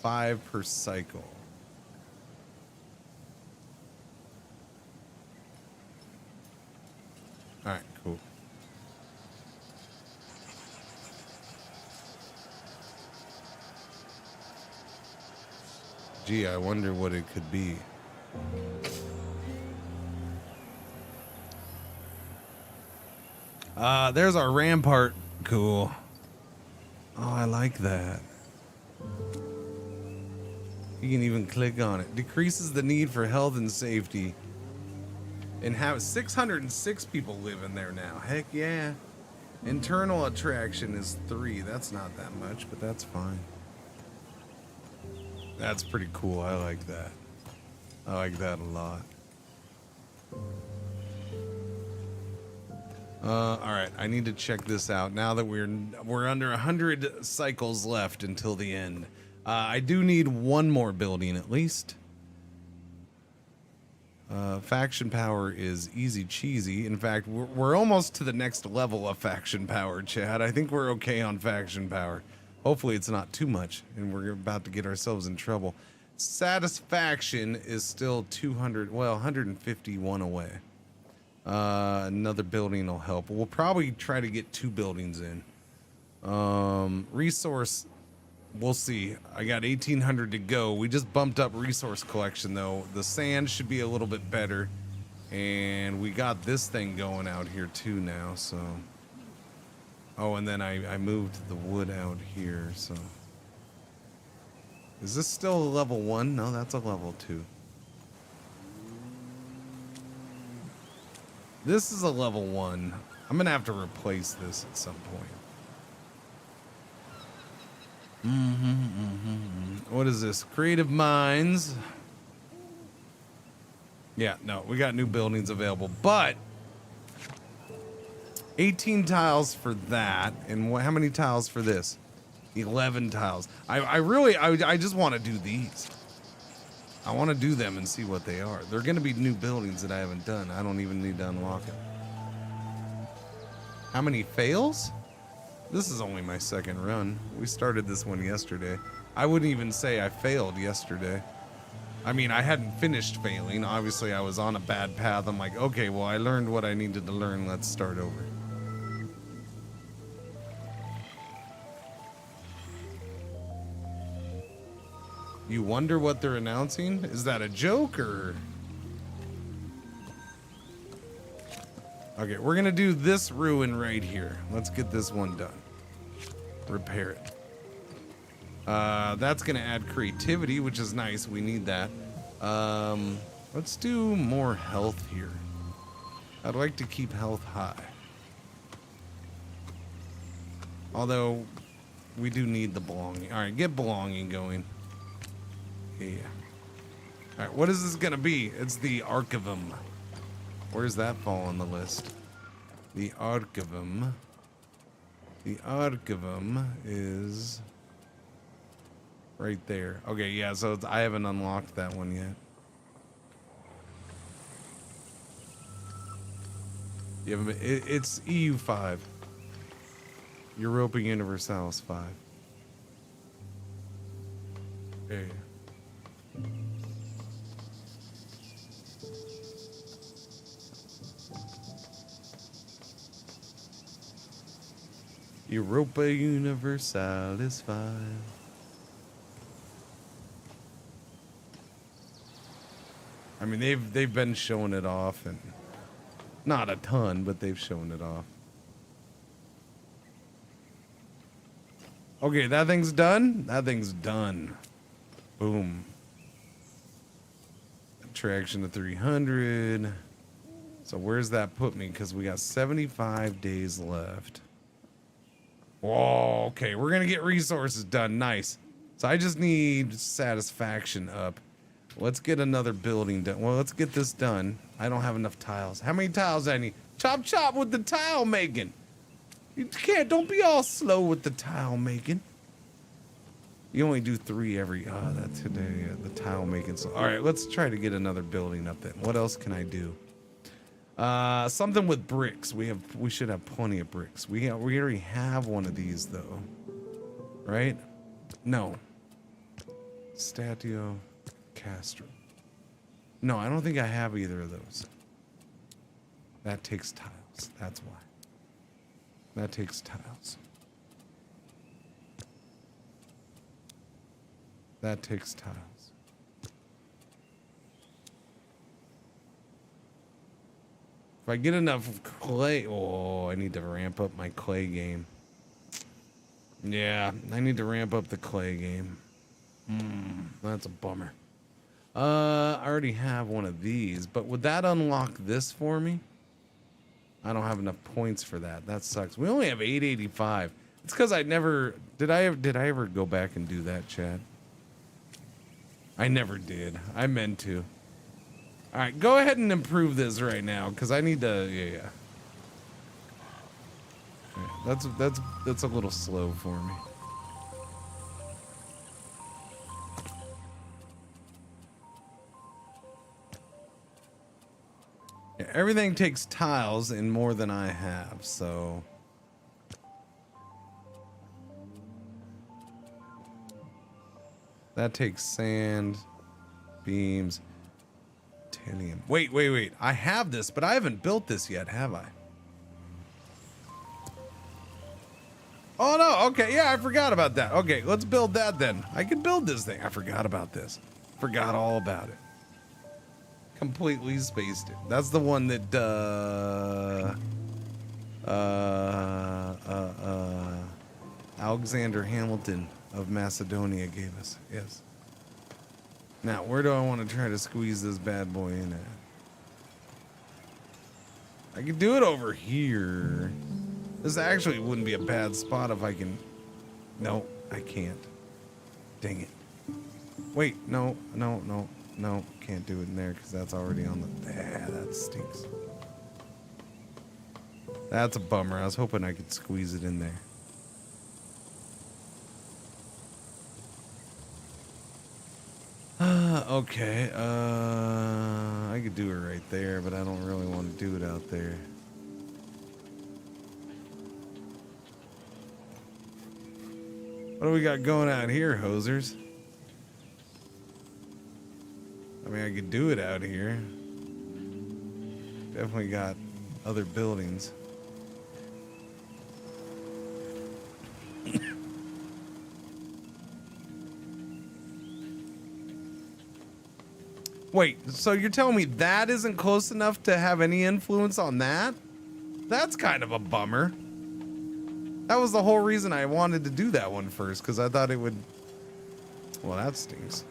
5 per cycle. All right, cool. Gee, I wonder what it could be. There's our rampart. Cool. Oh, I like that. You can even click on it. Decreases the need for health and safety. And have 606 people live in there now. Heck yeah. Internal attraction is 3. That's not that much, but that's fine. That's pretty cool. I like that. I like that a lot. All right, I need to check this out now that we're under 100 cycles left until the end. I do need one more building at least. Faction power is easy cheesy. In fact, we're almost to the next level of faction power, Chad. I think we're okay on faction power. Hopefully it's not too much, and we're about to get ourselves in trouble. Satisfaction is still 200, well, 151 away. Another building will help. We'll probably try to get 2 buildings in. Resource, we'll see. I got 1,800 to go. We just bumped up resource collection, though. The sand should be a little bit better. And we got this thing going out here, too, now, so... Oh, and then I moved the wood out here, so... Is this still a level 1? No, that's a level 2. This is a level 1. I'm gonna have to replace this at some point. What is this? Creative Minds. Yeah, no, we got new buildings available, but 18 tiles for that, and how many tiles for this? 11 tiles. I just want to do these. I want to do them and see what they are. They're going to be new buildings that I haven't done. I don't even need to unlock it. How many fails? This is only my second run. We started this one yesterday. I wouldn't even say I failed yesterday. I mean, I hadn't finished failing. Obviously, I was on a bad path. I'm like, okay, well, I learned what I needed to learn. Let's start over. You wonder what they're announcing? Is that a joke or? Okay, we're gonna do this ruin right here. Let's get this one done. Repair it. That's gonna add creativity, which is nice. We need that. Let's do more health here. I'd like to keep health high. Although, we do need the belonging. All right, get belonging going. Yeah. All right, what is this gonna be? It's the Archivum. Where does that fall on the list? The Archivum. The Archivum is right there. Okay, yeah, so I haven't unlocked that one yet. You haven't, it's EU5. Europa Universalis 5. Okay. Europa Universalis 5. I mean, they've been showing it off, and not a ton, but they've shown it off. Okay, that thing's done. That thing's done. Boom. attraction to 300. So where's that put me? Because we got 75 days left. Whoa, okay, we're gonna get resources done. Nice. So I just need satisfaction up. Let's get another building done. Well, let's get this done. I don't have enough tiles. How many tiles do I need? Chop chop with the tile making. You can't, don't be all slow with the tile making. You only do 3 every, that's today, the tile making. So, all right, let's try to get another building up then. What else can I do? Something with bricks. We should have plenty of bricks. We already have one of these though, right? No. Statio Castro. No, I don't think I have either of those. That takes tiles. That's why. That takes tiles. That takes tiles. If I get enough clay, oh, I need to ramp up my clay game. Yeah, I need to ramp up the clay game. That's a bummer. I already have one of these, but would that unlock this for me? I don't have enough points for that. That sucks. We only have 885. It's because I never did. I ever go back and do that, Chad? I never did. I meant to. All right, go ahead and improve this right now, because I need to. Yeah. That's a little slow for me. Yeah, everything takes tiles and more than I have, so. That takes sand, beams, titanium. Wait. I have this, but I haven't built this yet, have I? Oh, no. Okay, yeah, I forgot about that. Okay, let's build that then. I can build this thing. I forgot about this. Forgot all about it. Completely spaced it. That's the one that, Alexander Hamilton of Macedonia gave us. Yes. Now, where do I want to try to squeeze this bad boy in at? I could do it over here. This actually wouldn't be a bad spot if I can. No, I can't. Dang it. Wait, no. Can't do it in there because that's already on the. That stinks. That's a bummer. I was hoping I could squeeze it in there. Okay, I could do it right there, but I don't really want to do it out there. What do we got going out here, hosers? I mean, I could do it out here. Definitely got other buildings. Wait, so you're telling me that isn't close enough to have any influence on that? That's kind of a bummer. That was the whole reason I wanted to do that one first, because I thought it would... Well, that stinks.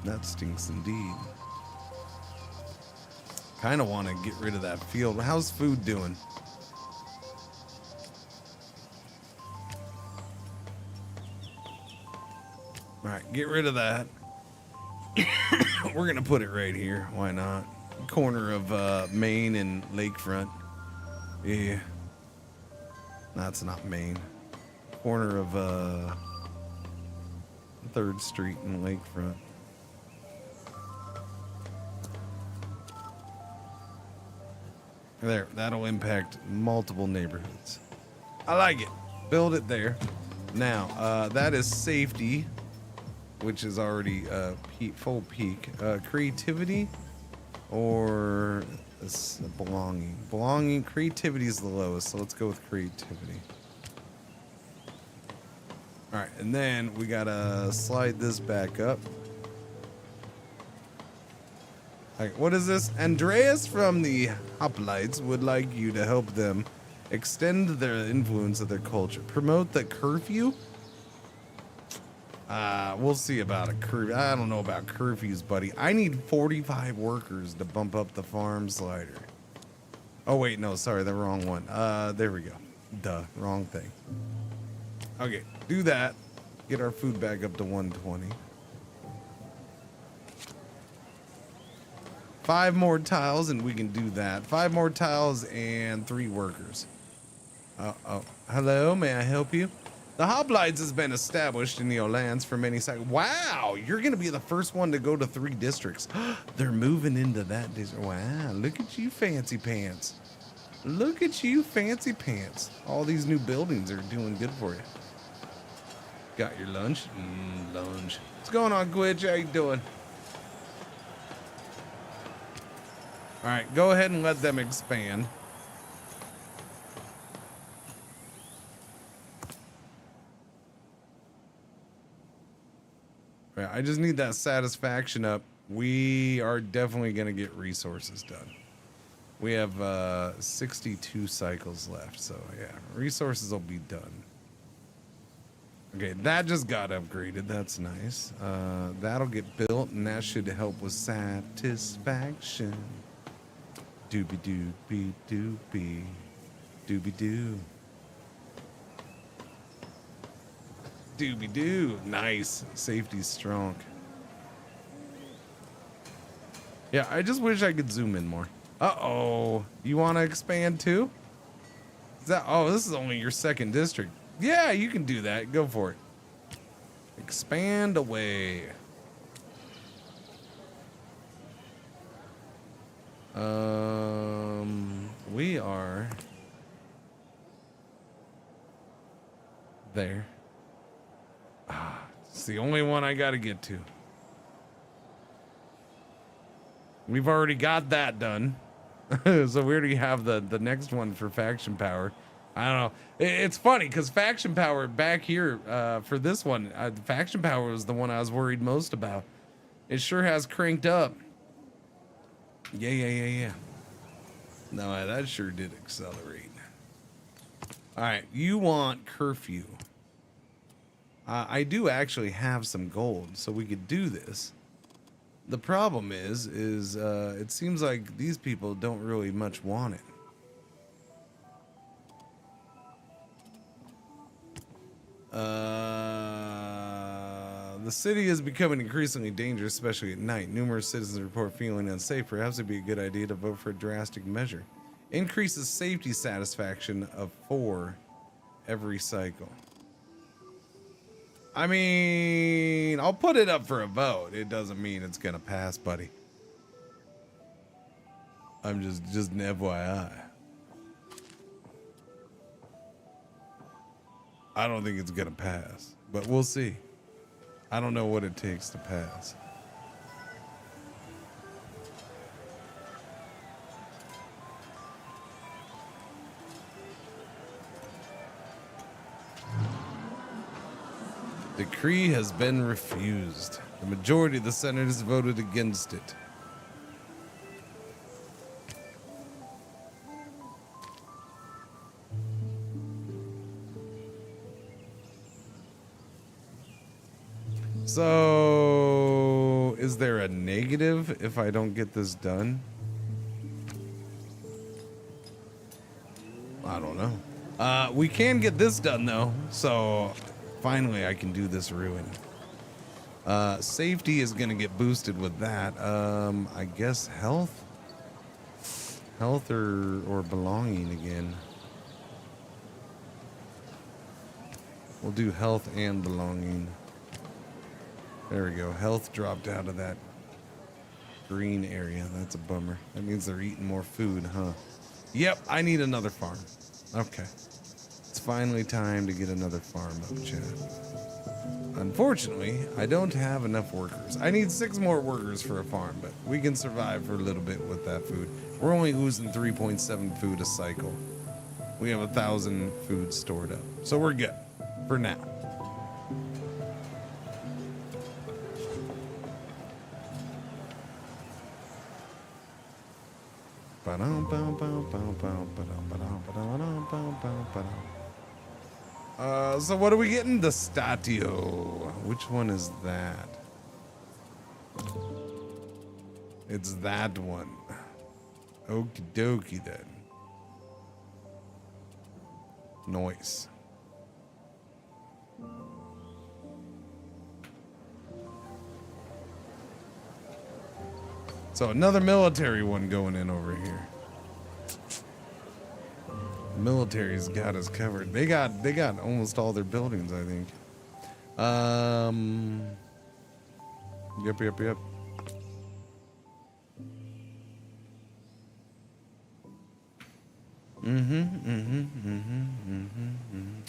That stinks indeed. Kind of want to get rid of that field. How's food doing? All right, get rid of that. We're gonna put it right here. Why not? Corner of Main and Lakefront. Yeah. That's not Main. Corner of 3rd Street and Lakefront. There, that'll impact multiple neighborhoods. I like it. Build it there. Now, that is safety, which is already full peak. Creativity or belonging. Belonging, creativity is the lowest, so let's go with creativity. All right, and then we gotta slide this back up. Like, what is this? Andreas from the Hoplites would like you to help them extend their influence of their culture. Promote the curfew? We'll see about a curfew. I don't know about curfews, buddy. I need 45 workers to bump up the farm slider. Oh, wait, no, sorry, the wrong one. There we go. Duh, wrong thing. Okay, do that. Get our food back up to 120. 5 more tiles and we can do that. 5 more tiles and 3 workers. Oh, hello, may I help you? The Hoplites has been established in the lands for many cycles. Wow, you're gonna be the first one to go to 3 districts. They're moving into that district. Wow, look at you, fancy pants. Look at you, fancy pants. All these new buildings are doing good for you. Got your lunch? Lunch. What's going on, Glitch? How you doing? All right, go ahead and let them expand. Yeah, I just need that satisfaction up. We are definitely going to get resources done. We have 62 cycles left, so yeah, resources will be done. Okay, that just got upgraded. That's nice. That'll get built, and that should help with satisfaction. Doobie doobie doobie. Doobie doo. Doobie doo. Nice. Safety's strong. Yeah, I just wish I could zoom in more. Uh-oh. You want to expand too? Is that, oh, this is only your 2nd district. Yeah, you can do that. Go for it. Expand away. We are there. It's the only one I got to get to. We've already got that done. So we already have the next one for faction power. I don't know. It's funny because faction power back here for this one, faction power was the one I was worried most about. It sure has cranked up. Yeah. No, that sure did accelerate. All right, you want curfew. I do actually have some gold, so we could do this. The problem is it seems like these people don't really much want it. The city is becoming increasingly dangerous, especially at night. Numerous citizens report feeling unsafe. Perhaps it'd be a good idea to vote for a drastic measure. Increases safety satisfaction of 4 every cycle. I mean, I'll put it up for a vote. It doesn't mean it's gonna pass, buddy. I'm just an FYI. I don't think it's gonna pass, but we'll see. I don't know what it takes to pass. Decree has been refused. The majority of the senators voted against it. So, is there a negative if I don't get this done? I don't know. We can get this done though, so finally I can do this ruin. Safety is gonna get boosted with that. I guess health? Health or belonging again. We'll do health and belonging. There we go. Health dropped out of that green area. That's a bummer. That means they're eating more food, huh? Yep, I need another farm. Okay. It's finally time to get another farm up, Chad. Unfortunately, I don't have enough workers. I need 6 more workers for a farm, but we can survive for a little bit with that food. We're only losing 3.7 food a cycle. We have 1,000 food stored up. So we're good for now. So what are we getting? The statio. Which one is that? It's that one. Okie dokie then. Noise. So another military one going in over here. The military's got us covered. They got almost all their buildings, I think. Yep.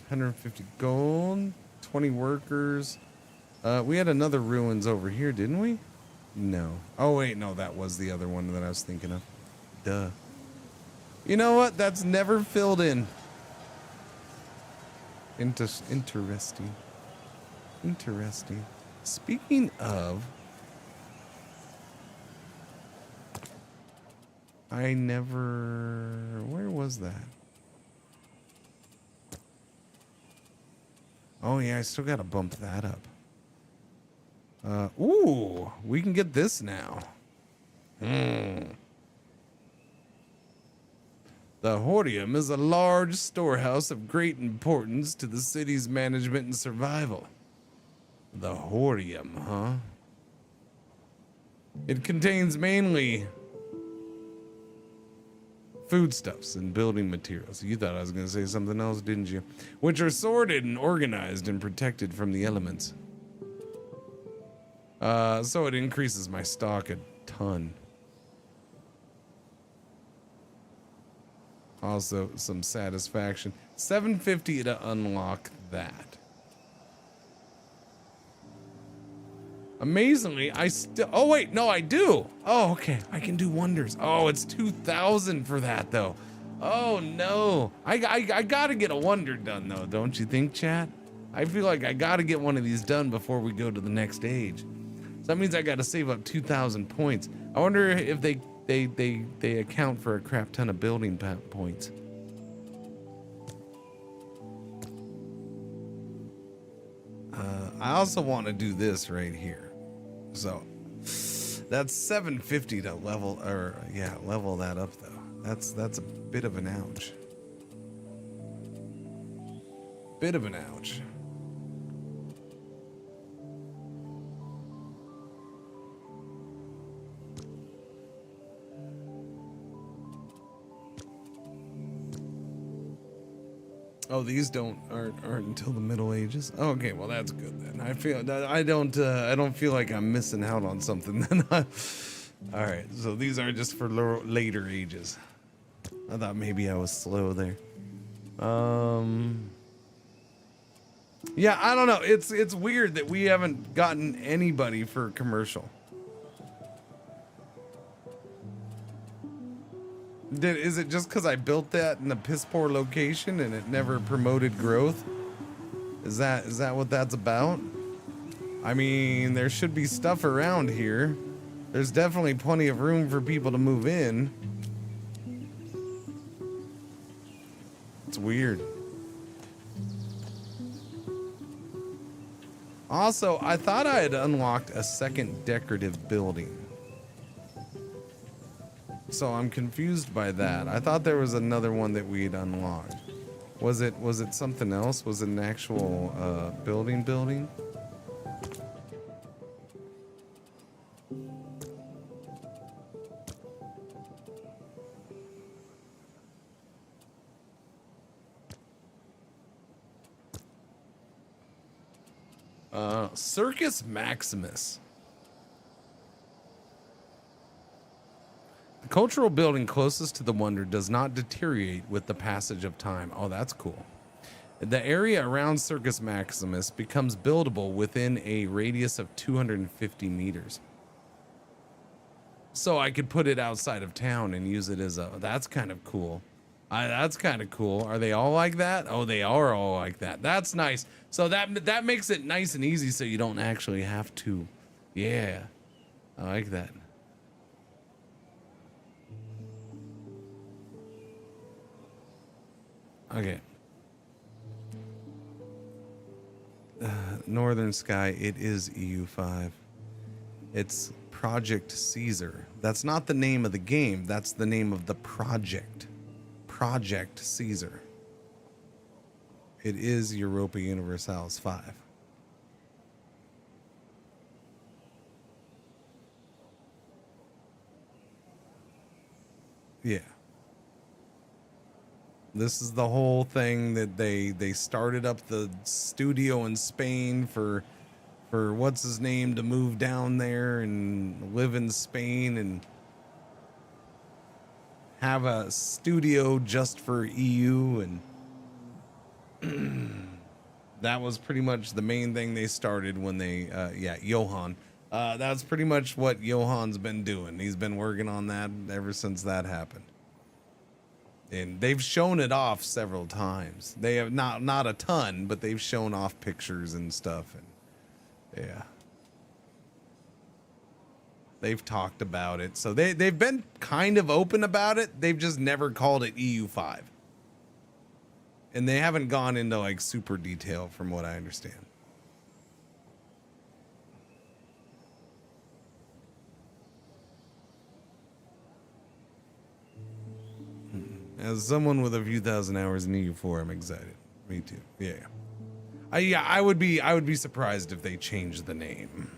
150 gold, 20 workers. We had another ruins over here, didn't we? No. Oh wait, no, that was the other one that I was thinking of. Duh. You know what? That's never filled in. Interesting. Interesting. Speaking of, I never... Where was that? Oh yeah, I still gotta bump that up. Ooh, we can get this now. The Horium is a large storehouse of great importance to the city's management and survival. The Horium, huh? It contains mainly foodstuffs and building materials. You thought I was going to say something else, didn't you? Which are sorted and organized and protected from the elements. So it increases my stock a ton. Also, some satisfaction. $750 to unlock that. Amazingly, I still... Oh, wait. No, I do. Oh, okay. I can do wonders. Oh, it's 2,000 for that, though. Oh, no. I got to get a wonder done, though. Don't you think, chat? I feel like I got to get one of these done before we go to the next age. So that means I got to save up 2,000 points. I wonder if they account for a crap ton of building points. I also want to do this right here. So that's 750 to level, or yeah, level that up though. That's a bit of an ouch. Bit of an ouch. Oh, these aren't until the Middle Ages. Oh, okay, well that's good then. I don't feel like I'm missing out on something then. All right, so these are just for later ages. I thought maybe I was slow there. Yeah, I don't know. It's weird that we haven't gotten anybody for commercial. Is it just because I built that in a piss poor location and it never promoted growth? Is that what that's about? I mean, there should be stuff around here. There's definitely plenty of room for people to move in. It's weird. Also, I thought I had unlocked a second decorative building. So I'm confused by that. I thought there was another one that we'd unlocked. Was it something else? Was it an actual building? Circus Maximus. The cultural building closest to the wonder does not deteriorate with the passage of time. Oh, that's cool. The area around Circus Maximus becomes buildable within a radius of 250 meters. So I could put it outside of town and use it as a... That's kind of cool. That's kind of cool. Are they all like that? Oh, they are all like that. That's nice. So that makes it nice and easy so you don't actually have to... Yeah. I like that. Okay. Northern Sky, it is EU5. It's Project Caesar. That's not the name of the game. That's the name of the project. Project Caesar. It is Europa Universalis 5. Yeah. This is the whole thing that they started up the studio in Spain for what's his name to move down there and live in Spain and have a studio just for EU, and that was pretty much the main thing they started when they Johan. That's pretty much what Johan's been doing. He's been working on that ever since that happened. And they've shown it off several times. They have not a ton, but they've shown off pictures and stuff. And yeah, they've talked about it. So they've been kind of open about it. They've just never called it EU5. And they haven't gone into like super detail from what I understand. As someone with a few thousand hours in EU4, I'm excited. Me too. Yeah. I would be surprised if they changed the name.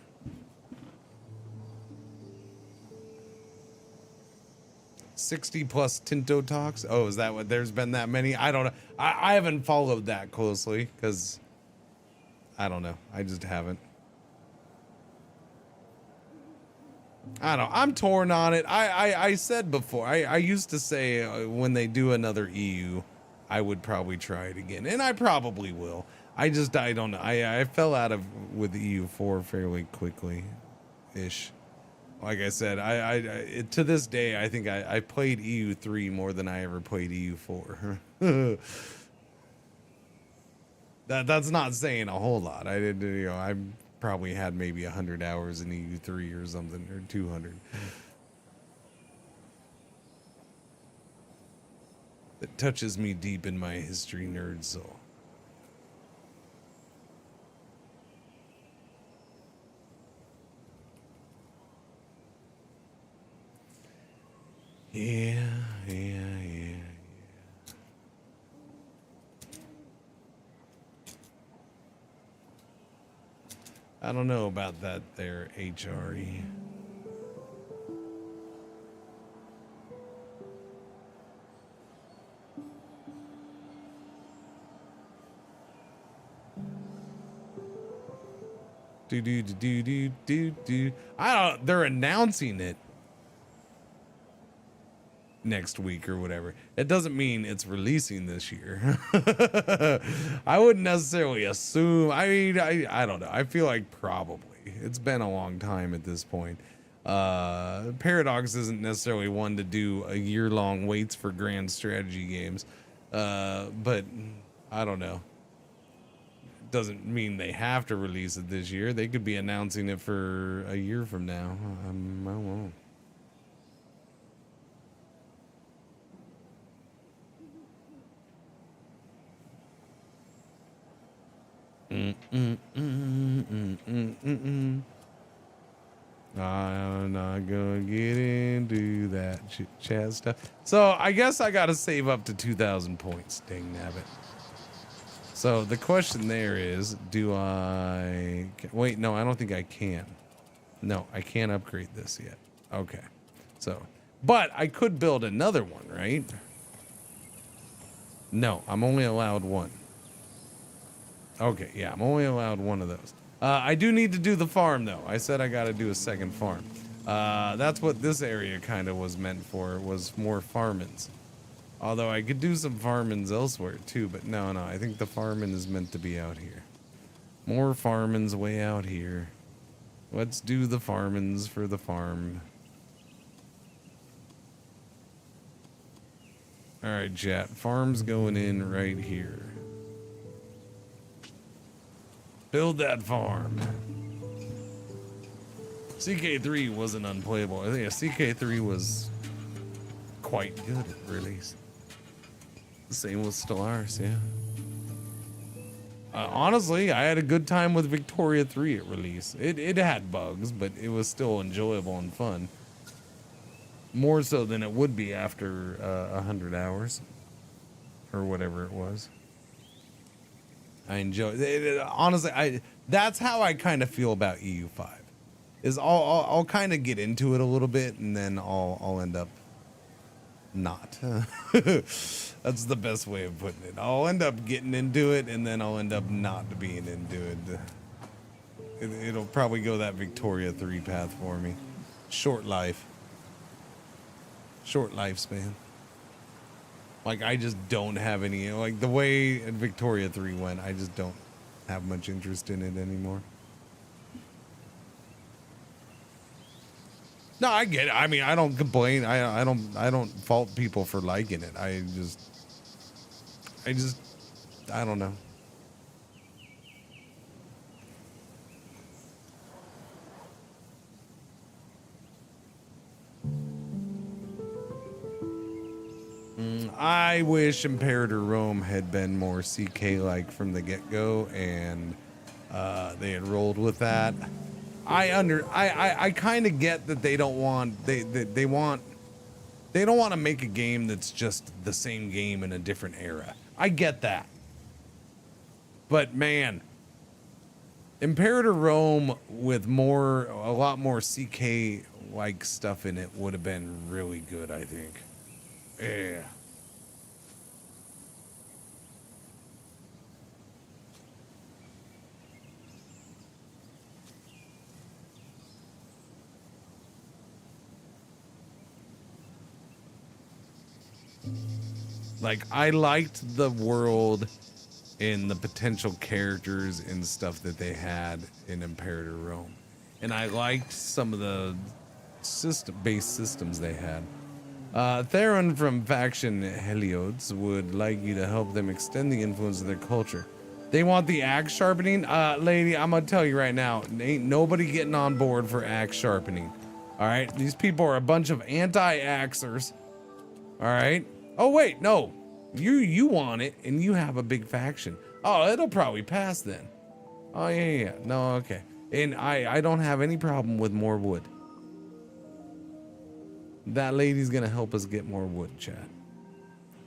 +60 Tinto talks. Oh, is that what? There's been that many? I don't know. I haven't followed that closely because I don't know. I just haven't. I don't know. I'm torn on it. I said before, I used to say when they do another EU, I would probably try it again. And I probably will. I don't know. I fell out of with EU4 fairly quickly-ish. Like I said, to this day, I think I played EU3 more than I ever played EU4. That's not saying a whole lot. I probably had maybe 100 hours in EU3 or something, or 200. It touches me deep in my history nerd soul. Yeah. I don't know about that there, HRE. Do. They're announcing it next week or whatever. It doesn't mean it's releasing this year. I wouldn't necessarily assume. I mean, I don't know. I feel like probably. It's been a long time at this point. Paradox isn't necessarily one to do a year-long waits for grand strategy games. But I don't know. Doesn't mean they have to release it this year. They could be announcing it for a year from now. I won't. I'm not gonna get into that chat stuff. So I guess I gotta save up to 2,000 points. Dang nabbit. So the question there is, do I wait? No, I don't think I can. No, I can't upgrade this yet. Okay. So, but I could build another one, right? No, I'm only allowed one. Okay, yeah, I'm only allowed one of those. I do need to do the farm, though. I said I got to do a second farm. That's what this area kind of was meant for, was more farmings. Although I could do some farmings elsewhere, too. But no, I think the farming is meant to be out here. More farmings way out here. Let's do the farmings for the farm. All right, chat. Farm's going in right here. Build that farm. CK3 wasn't unplayable. I think CK3 was quite good at release. Same with Stellaris, yeah. Honestly, I had a good time with Victoria 3 at release. It had bugs, but it was still enjoyable and fun. More so than it would be after 100 hours or whatever it was. I enjoy it. Honestly, that's how I kind of feel about EU5. Is I'll kind of get into it a little bit and then I'll end up not. That's the best way of putting it. I'll end up getting into it and then I'll end up not being into it. It'll probably go that Victoria 3 path for me. Short life. Short lifespan. Like, I just don't have any, like, the way Victoria 3 went, I just don't have much interest in it anymore. No, I get it. I mean, I don't complain. I don't fault people for liking it. I don't know. I wish Imperator Rome had been more CK-like from the get-go, and they had rolled with that. I kind of get that they don't want they don't want to make a game that's just the same game in a different era. I get that. But man, Imperator Rome with a lot more CK-like stuff in it would have been really good, I think. Yeah. Like, I liked the world and the potential characters and stuff that they had in Imperator Rome. And I liked some of the base systems they had. Theron from faction Heliodes would like you to help them extend the influence of their culture. They want the axe sharpening? Lady, I'm gonna tell you right now, ain't nobody getting on board for axe sharpening. Alright? These people are a bunch of anti-axers. Alright? Oh wait, no. You want it and you have a big faction. Oh, it'll probably pass then. Oh yeah. No, okay. And I don't have any problem with more wood. That lady's gonna help us get more wood, chat.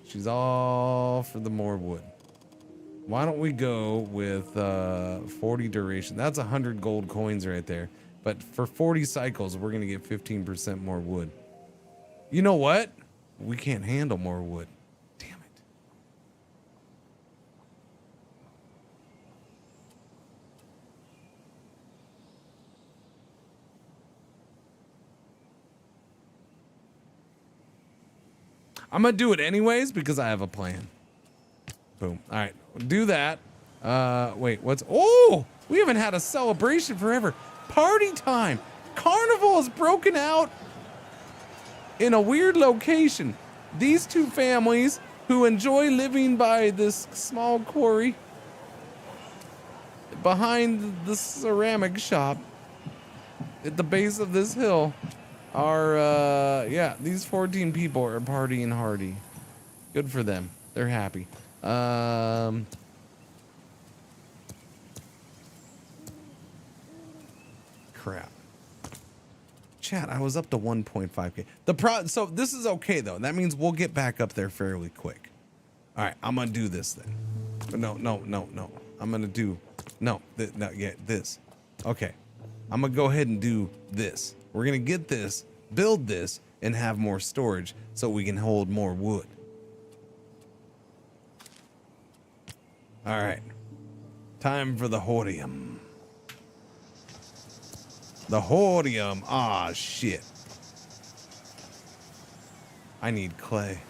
She's all for the more wood. Why don't we go with 40 duration? That's 100 gold coins right there. But for 40 cycles, we're gonna get 15% more wood. You know what? We can't handle more wood. Damn it. I'm gonna do it anyways because I have a plan. Boom. All right, do that. Wait, oh, we haven't had a celebration forever. Party time. Carnival is broken out in a weird location. These two families who enjoy living by this small quarry behind the ceramic shop at the base of this hill are, yeah, these 14 people are partying hardy. Good for them. They're happy. Crap. Chat, I was up to 1.5k. So this is okay though. That means we'll get back up there fairly quick. All right, I'm gonna do this then. But no. I'm gonna do this. Okay, I'm gonna go ahead and do this. We're gonna get this, build this, and have more storage so we can hold more wood. All right, time for the Horium. The Horium. Ah, shit. I need clay.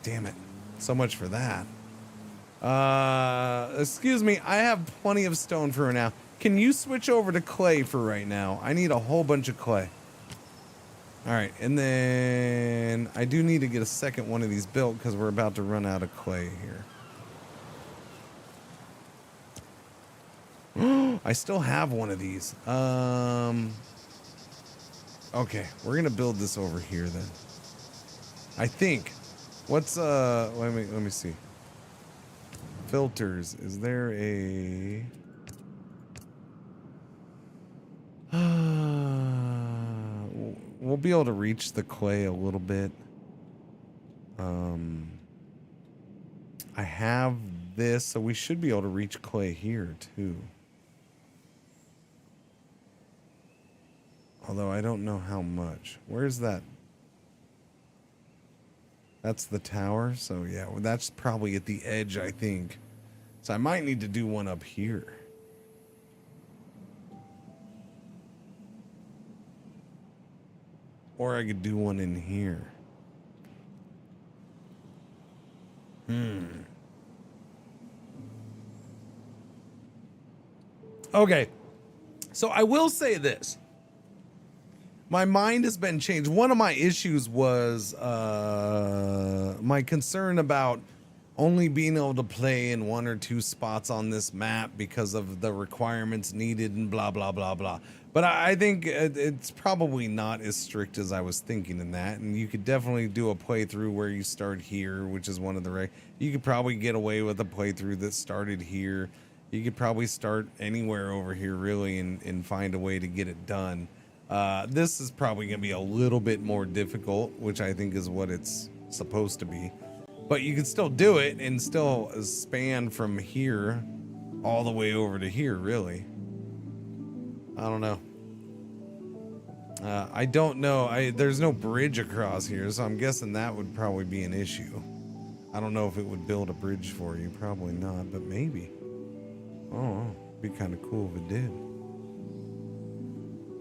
Damn it. So much for that. Excuse me. I have plenty of stone for now. Can you switch over to clay for right now? I need a whole bunch of clay. All right. And then I do need to get a second one of these built because we're about to run out of clay here. I still have one of these. Okay, we're gonna build this over here then. I think. What's let me see. filters. Is there a... we'll be able to reach the clay a little bit. I have this, so we should be able to reach clay here too. Although I don't know how much. Where's that? That's the tower. So yeah, well, that's probably at the edge, I think. So I might need to do one up here. Or I could do one in here. Okay. So I will say this. My mind has been changed. One of my issues was my concern about only being able to play in 1 or 2 spots on this map because of the requirements needed and blah, blah, blah, blah. But I think it's probably not as strict as I was thinking in that. And you could definitely do a playthrough where you start here, which is one of the... You could probably get away with a playthrough that started here. You could probably start anywhere over here, really, and find a way to get it done. This is probably going to be a little bit more difficult, which I think is what it's supposed to be. But you can still do it and still span from here all the way over to here, really. I don't know. I don't know. There's no bridge across here, so I'm guessing that would probably be an issue. I don't know if it would build a bridge for you. Probably not, but maybe. Oh, it'd be kind of cool if it did.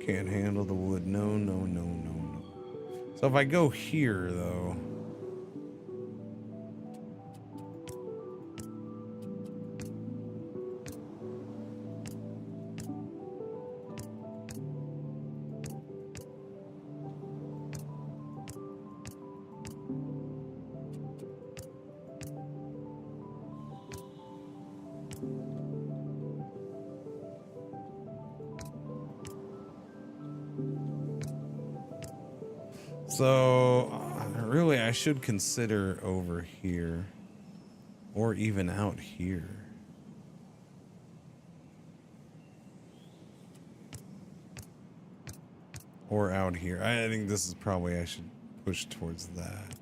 Can't handle the wood. No, no, no, no, no. So if I go here, though... So, really, I should consider over here, or even out here. Or out here. I think this is probably, I should push towards that.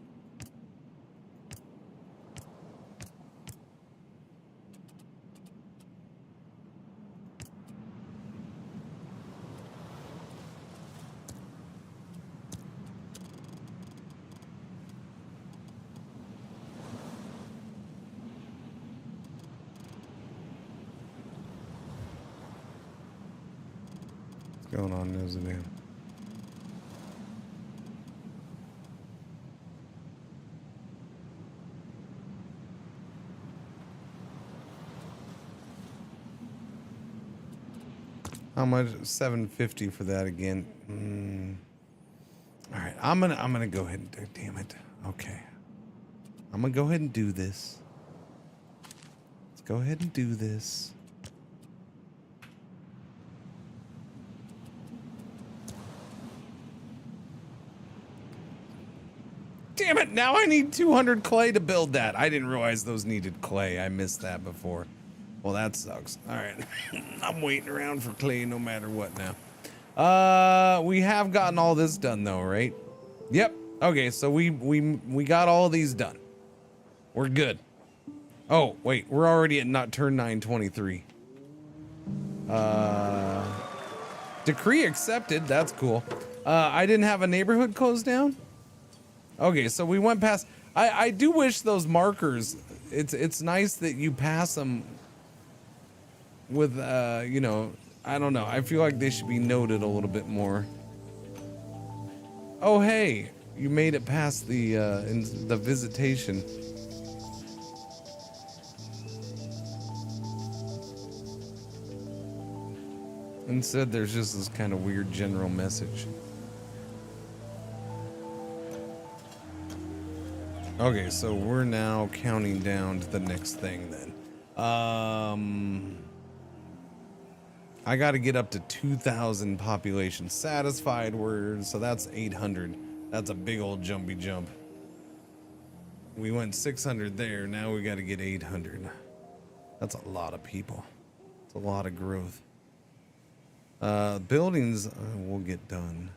Going on, Nosy? How much? $750 for that again. All right, I'm gonna go ahead and do. Damn it. Okay, I'm gonna go ahead and do this. Let's go ahead and do this. Damn it, now I need 200 clay to build that. I didn't realize those needed clay. I missed that before. Well, that sucks. All right. I'm waiting around for clay no matter what now. We have gotten all this done though, right? Yep. Okay, so we got all these done. We're good. Oh, wait, we're already at not turn 923. Decree accepted. That's cool. I didn't have a neighborhood closed down. Okay, so we went past. I do wish those markers. It's nice that you pass them with you know, I don't know. I feel like they should be noted a little bit more. Oh hey, you made it past the in the visitation. Instead, there's just this kind of weird general message. Okay, so we're now counting down to the next thing then. I got to get up to 2,000 population satisfied words, so that's 800. That's a big old jumpy jump. We went 600 there, now we got to get 800. That's a lot of people. It's a lot of growth. Buildings will get done.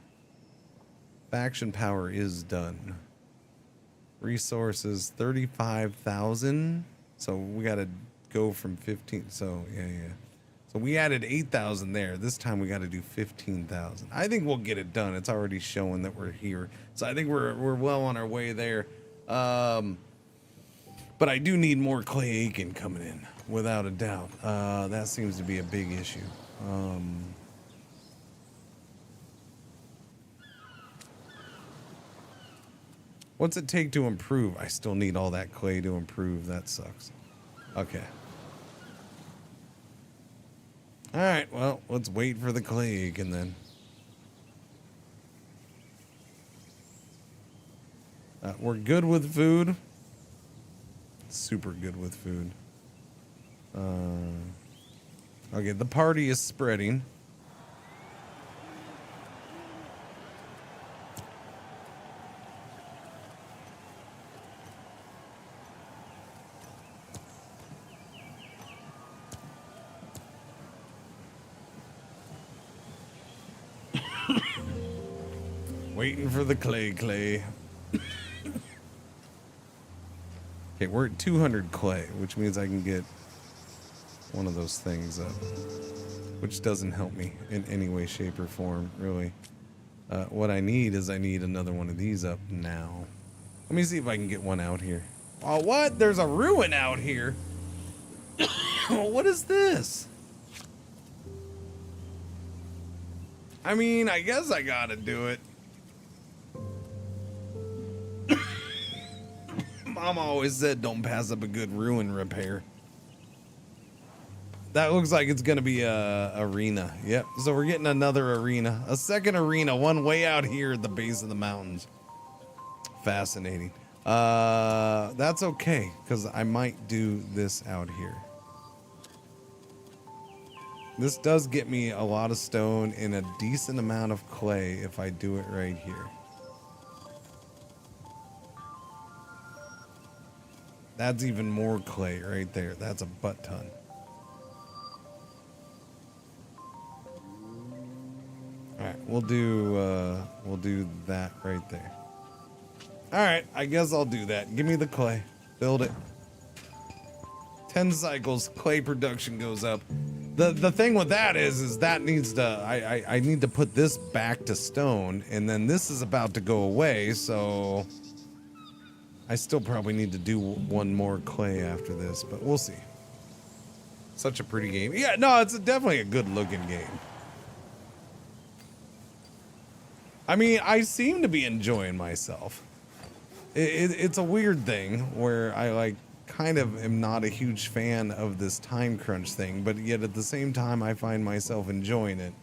Faction power is done. Resources 35,000. So we got to go from 15. So yeah. So we added 8,000 there. This time we got to do 15,000. I think we'll get it done. It's already showing that we're here. So I think we're well on our way there. But I do need more clay Aiken coming in, without a doubt. That seems to be a big issue. What's it take to improve? I still need all that clay to improve. That sucks. Okay. All right, well, let's wait for the clay Aiken then. We're good with food. Super good with food. Okay, the party is spreading. Waiting for the clay. Okay, we're at 200 clay, which means I can get one of those things up, which doesn't help me in any way, shape, or form, really. What I need is I need another one of these up now. Let me see if I can get one out here. Oh, what? There's a ruin out here. What is this? I mean, I guess I gotta do it. Mom always said don't pass up a good ruin repair. That looks like it's gonna be a arena. Yep, so we're getting another arena. A second arena, one way out here at the base of the mountains. Fascinating. That's okay, because I might do this out here. This does get me a lot of stone and a decent amount of clay if I do it right here. That's even more clay right there. That's a butt ton. All right, we'll do that right there. All right, I guess I'll do that. Give me the clay. Build it. 10 cycles, clay production goes up. The thing with that is that needs to, I need to put this back to stone, and then this is about to go away, so I still probably need to do one more clay after this, but we'll see. Such a pretty game. Yeah, no, it's definitely a good looking game. I mean, I seem to be enjoying myself. It's a weird thing where I like kind of am not a huge fan of this time crunch thing, but yet at the same time I find myself enjoying it.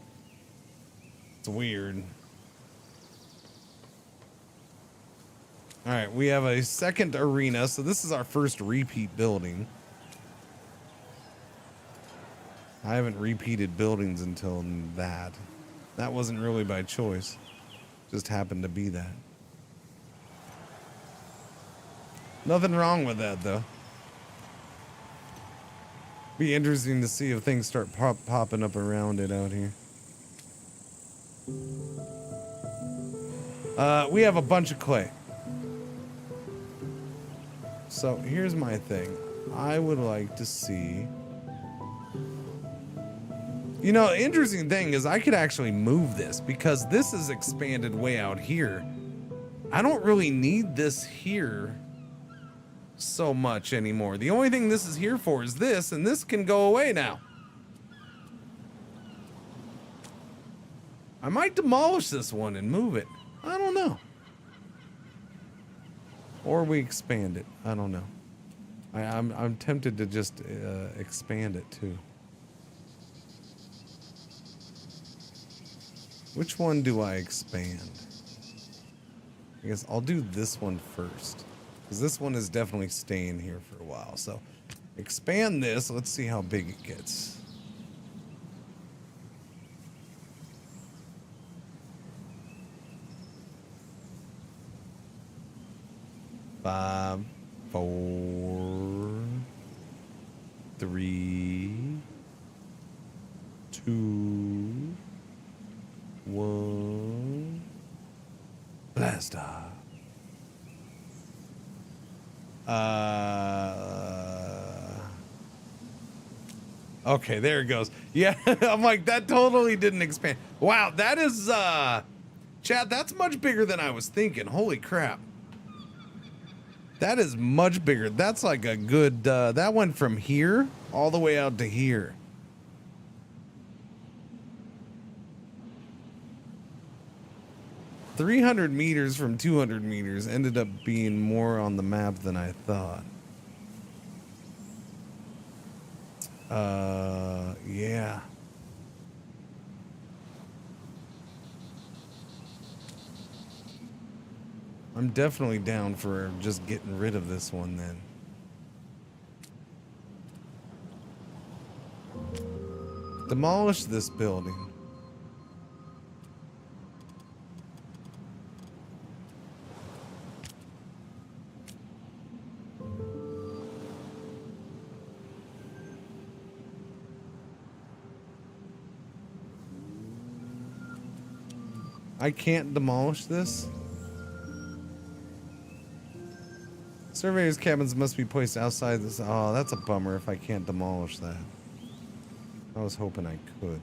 It's weird. All right, we have a second arena, so this is our first repeat building. I haven't repeated buildings until that. That wasn't really by choice. Just happened to be that. Nothing wrong with that, though. Be interesting to see if things start popping up around it out here. We have a bunch of clay. So here's my thing. I would like to see... You know, the interesting thing is I could actually move this because this is expanded way out here. I don't really need this here so much anymore. The only thing this is here for is this, and this can go away now. I might demolish this one and move it. I don't know. Or we expand it. I don't know. I'm tempted to just expand it too. Which one do I expand? I guess I'll do this one first. Because this one is definitely staying here for a while. So expand this. Let's see how big it gets. Five, 4. 3, 2, 1. Blast off. Okay, there it goes. Yeah, I'm like, that totally didn't expand. Wow, that is, Chad, that's much bigger than I was thinking. Holy crap. That is much bigger. That's like a good, that went from here all the way out to here. "300 meters from 200 meters ended up being more on the map than I thought." Yeah. I'm definitely down for just getting rid of this one then. Demolish this building. I can't demolish this? Surveyors' cabins must be placed outside this. Oh, that's a bummer if I can't demolish that. I was hoping I could.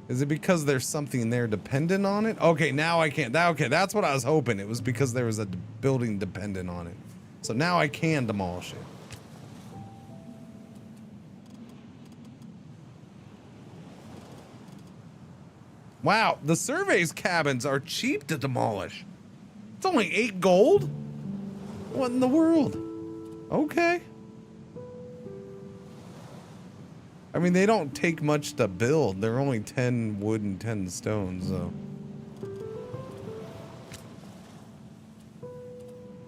Is it because there's something there dependent on it? Okay, now I can't. Okay, that's what I was hoping. It was because there was a building dependent on it. So now I can demolish it. Wow, the survey's cabins are cheap to demolish. It's only 8 gold? What in the world? Okay. I mean, they don't take much to build. They're only 10 wood and 10 stone, so.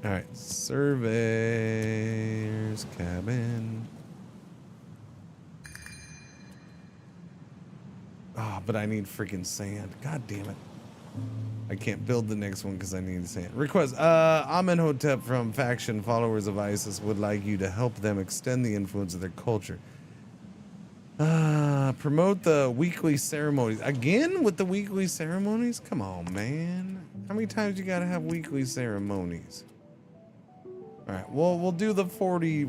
Alright, surveyor's cabin. Oh, but I need freaking sand. God damn it. I can't build the next one because I need sand. Request. Amenhotep from faction followers of ISIS would like you to help them extend the influence of their culture. Promote the weekly ceremonies. Again with the weekly ceremonies? Come on, man. How many times you gotta have weekly ceremonies? Alright, well, we'll do the 40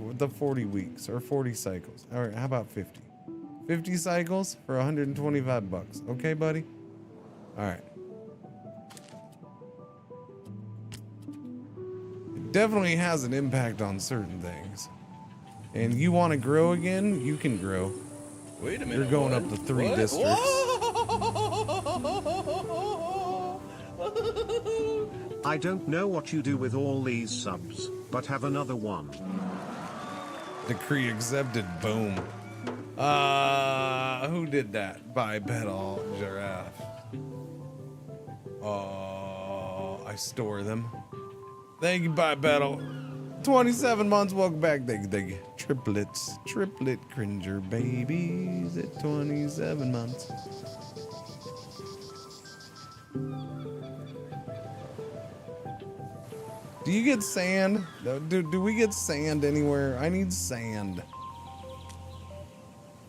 weeks or 40 cycles. Alright, how about 50? 50 cycles for 125 bucks. Okay, buddy? Alright. It definitely has an impact on certain things. And you want to grow again? You can grow. Wait a minute. You're going up to 3 What? districts. I don't know what you do with all these subs, but have another one. Decree accepted. Boom. Who did that? Bipedal giraffe. I store them. Thank you, Bipedal. 27 months. Welcome back. Thank you. Triplets. Triplet cringer babies at 27 months. Do you get sand? Do we get sand anywhere? I need sand.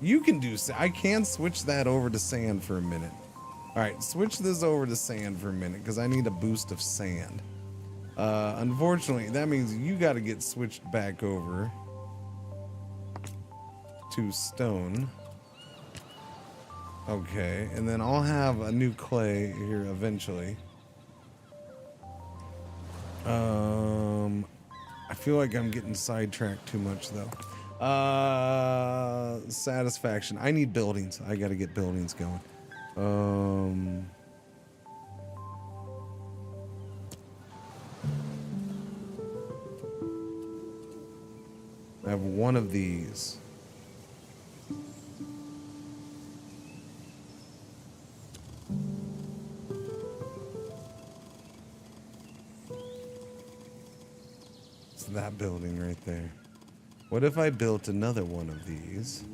You can do sand. I can switch that over to sand for a minute. All right, switch this over to sand for a minute because I need a boost of sand. Unfortunately, that means you got to get switched back over to stone. Okay, and then I'll have a new clay here eventually. I feel like I'm getting sidetracked too much though. Satisfaction. I need buildings. I got to get buildings going. I have one of these. It's that building right there. What if I built another one of these?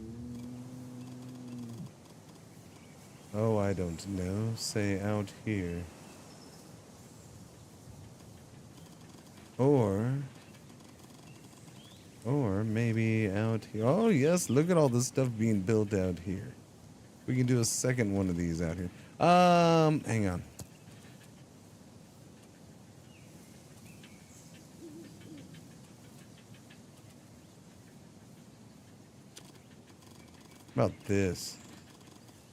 Oh, I don't know. Say out here. Or maybe out here. Oh yes, look at all this stuff being built out here. We can do a second one of these out here. Hang on. How about this?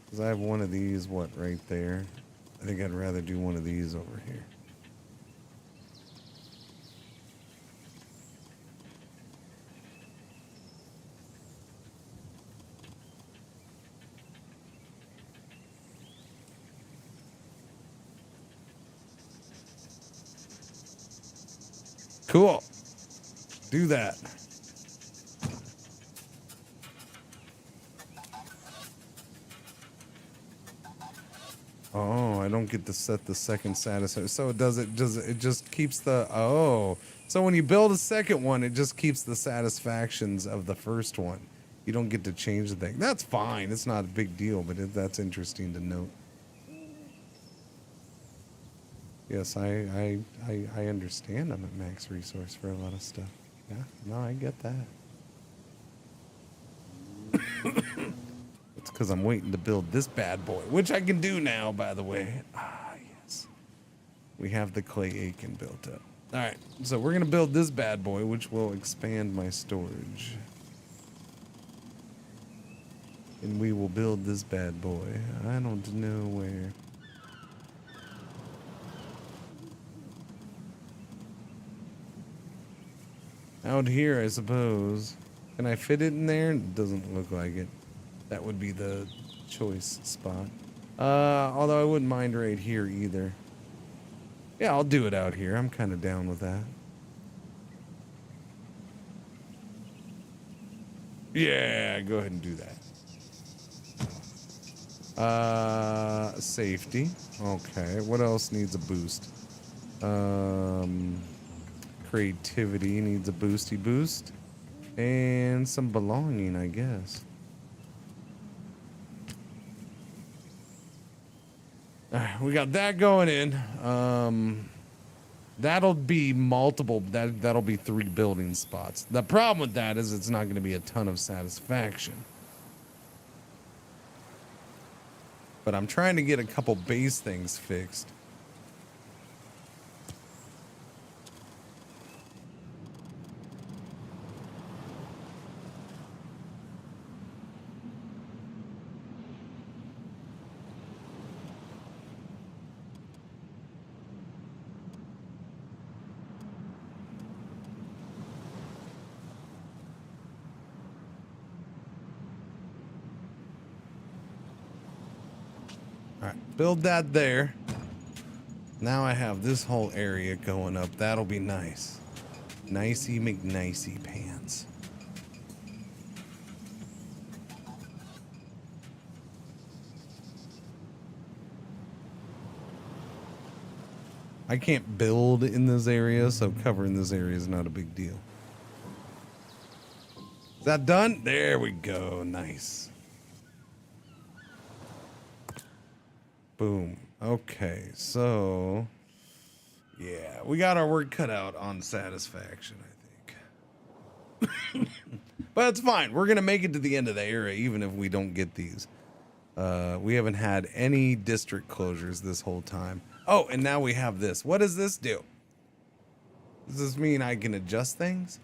Because I have one of these, what, right there? I think I'd rather do one of these over here. Cool. Do that. Oh, I don't get to set the second satisfier. So it just keeps the, oh. So when you build a second one, it just keeps the satisfactions of the first one. You don't get to change the thing. That's fine. It's not a big deal, but that's interesting to note. Yes, I understand I'm at max resource for a lot of stuff. Yeah, no, I get that. It's because I'm waiting to build this bad boy, which I can do now, by the way. Ah, yes. We have the clay Aiken built up. All right, so we're going to build this bad boy, which will expand my storage. And we will build this bad boy. I don't know where. Out here, I suppose. Can I fit it in there? It doesn't look like it. That would be the choice spot. Although I wouldn't mind right here either. Yeah, I'll do it out here. I'm kind of down with that. Yeah, go ahead and do that. Safety. Okay, what else needs a boost? Creativity needs a boosty boost. And some belonging, I guess. Alright, we got that going in. That'll be multiple, that'll be 3 building spots. The problem with that is it's not going to be a ton of satisfaction. But I'm trying to get a couple base things fixed. Build that there. Now I have this whole area going up. That'll be nice. Nicey McNicey pants. I can't build in this area, so covering this area is not a big deal. Is that done? There we go. Nice. Boom. Okay, so yeah, we got our work cut out on satisfaction, I think. But it's fine. We're gonna make it to the end of the era, even if we don't get these. We haven't had any district closures this whole time. Oh, and now we have this. What does this do? Does this mean I can adjust things?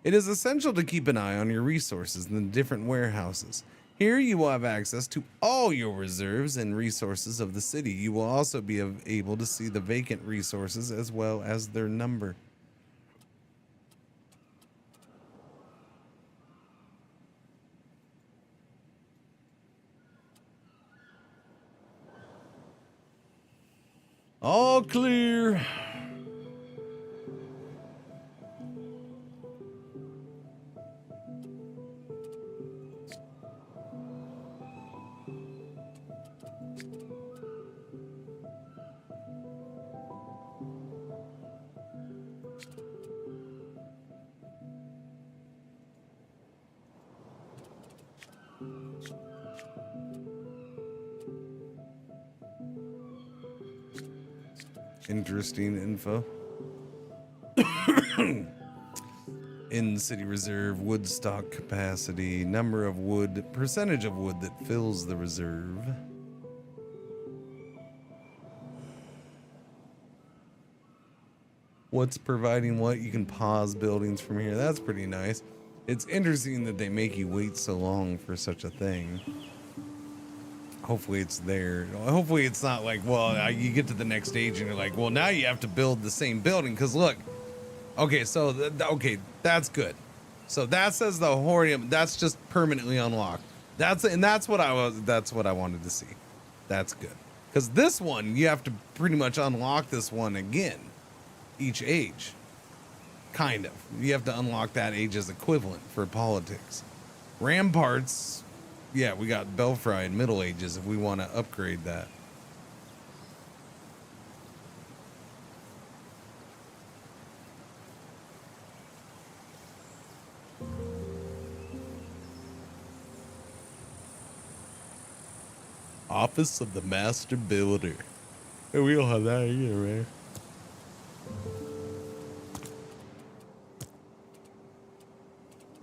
It is essential to keep an eye on your resources in the different warehouses. Here you will have access to all your reserves and resources of the city. You will also be able to see the vacant resources as well as their number. All clear. Interesting info. In city reserve, wood stock capacity, number of wood, percentage of wood that fills the reserve. What's providing what? You can pause buildings from here. That's pretty nice. It's interesting that they make you wait so long for such a thing. Hopefully it's there. Hopefully it's not like, well, you get to the next stage and you're like, well, now you have to build the same building. Because look, okay, so, okay, that's good. So that says the Horium, that's just permanently unlocked. That's what I wanted to see. That's good. Because this one, you have to pretty much unlock this one again. Each age. Kind of. You have to unlock that age's equivalent for politics. Ramparts, yeah, we got Belfry and Middle Ages if we want to upgrade that. Office of the Master Builder. Hey, we don't have that either, right?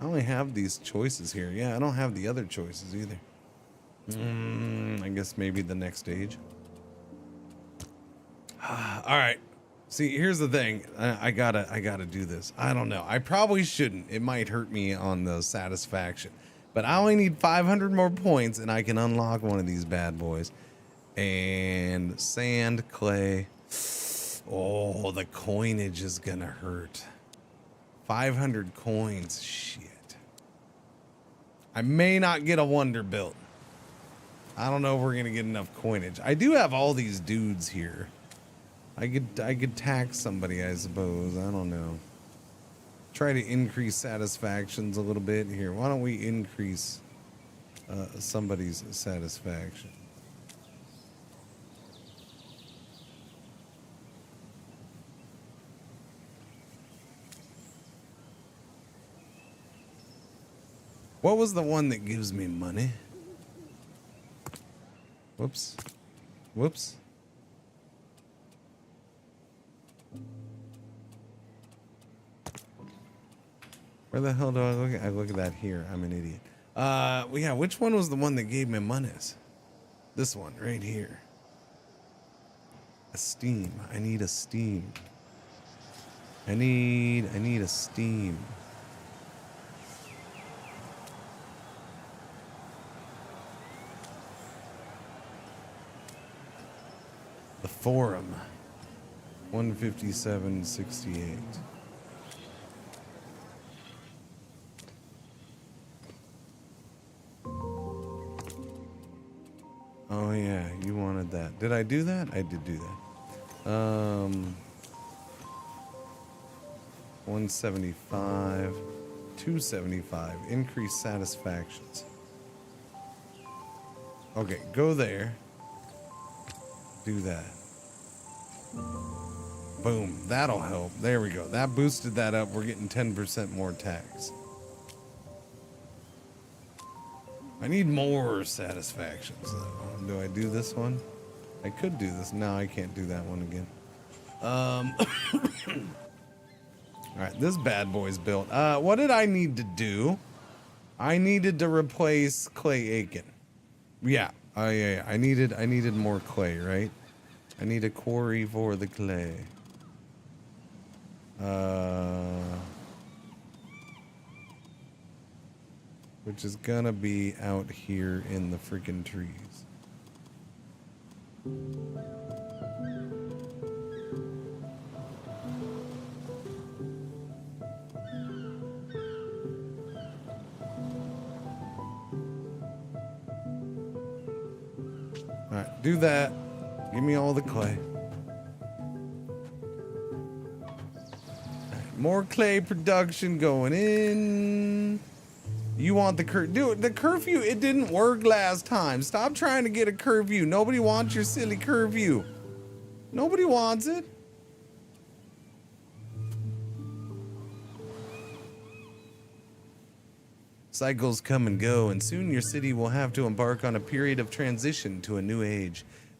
I only have these choices here. Yeah, I don't have the other choices either. I guess maybe the next stage. All right. See, here's the thing. I gotta do this. I don't know. I probably shouldn't. It might hurt me on the satisfaction. But I only need 500 more points and I can unlock one of these bad boys. And sand, clay. Oh, the coinage is gonna hurt. 500 coins. Shit. I may not get a wonder built. I don't know if we're gonna get enough coinage. I do have all these dudes here. I could tax somebody, I suppose. I don't know. Try to increase satisfactions a little bit here. Why don't we increase somebody's satisfaction? What was the one that gives me money? Whoops. Whoops. Where the hell do I look at? I look at that here. I'm an idiot. Well, yeah, which one was the one that gave me monies? This one right here. A steam. I need a steam. I need a steam. The Forum. 157.68. Oh yeah, you wanted that. Did I do that? I did do that. 175, 275. Increase satisfactions. Okay, go there. Do that. Boom, that'll help. There we go. That boosted that up. We're getting 10% more tax. I need more satisfactions though. Do I do this one? I could do this. No, I can't do that one again. All right, this bad boy's built. What did I need to do? I needed to replace Clay Aiken. Yeah. Yeah. I needed more clay, right? I need a quarry for the clay. Which is gonna be out here in the freaking trees. Alright, do that. Give me all the clay. Right, more clay production going in. You want the dude, the curfew, it didn't work last time. Stop trying to get a curfew. Nobody wants your silly curfew. Nobody wants it. Cycles come and go, and soon your city will have to embark on a period of transition to a new age.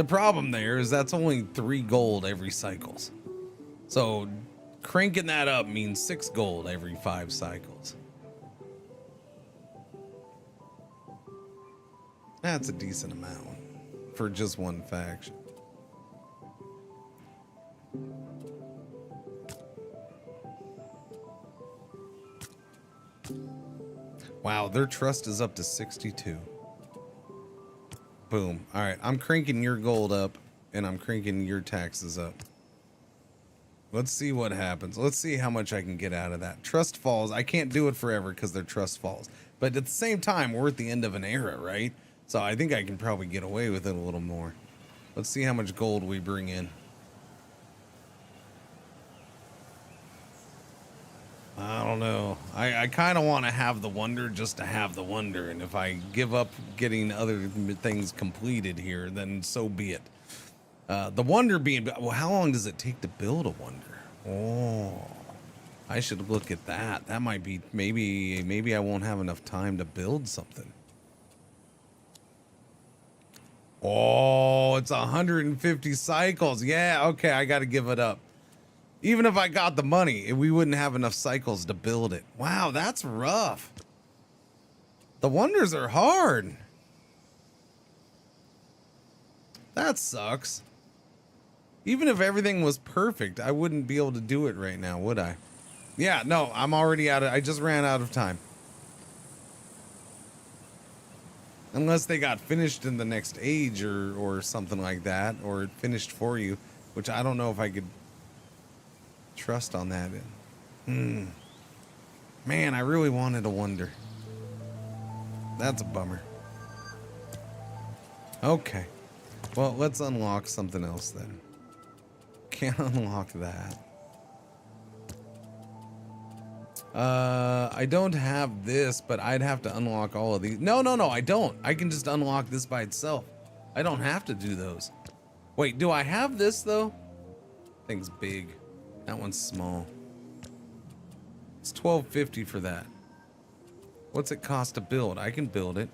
The problem there is that's only 3 gold every cycles. So cranking that up means 6 gold every 5 cycles. That's a decent amount for just one faction. Wow, their trust is up to 62. Boom. All right, I'm cranking your gold up, and I'm cranking your taxes up. Let's see what happens. Let's see how much I can get out of that. Trust falls. I can't do it forever because their trust falls. But at the same time, we're at the end of an era, right? So I think I can probably get away with it a little more. Let's see how much gold we bring in. I don't know. I kind of want to have the wonder just to have the wonder. And if I give up getting other things completed here, then so be it. The wonder being, well, how long does it take to build a wonder? Oh, I should look at that. That might be, maybe I won't have enough time to build something. Oh, it's 150 cycles. Yeah, okay, I got to give it up. Even if I got the money, we wouldn't have enough cycles to build it. Wow, that's rough. The wonders are hard. That sucks. Even if everything was perfect, I wouldn't be able to do it right now, would I? Yeah, no, I'm already out of, I just ran out of time. Unless they got finished in the next age or something like that, or it finished for you, which I don't know if I could trust on that. Man, I really wanted a wonder. That's a bummer. Okay. Well, let's unlock something else then. Can't unlock that. I don't have this, but I'd have to unlock all of these. No, I don't. I can just unlock this by itself. I don't have to do those. Wait, do I have this though? Thing's big. That one's small. It's $12.50 for that. What's it cost to build? I can build it.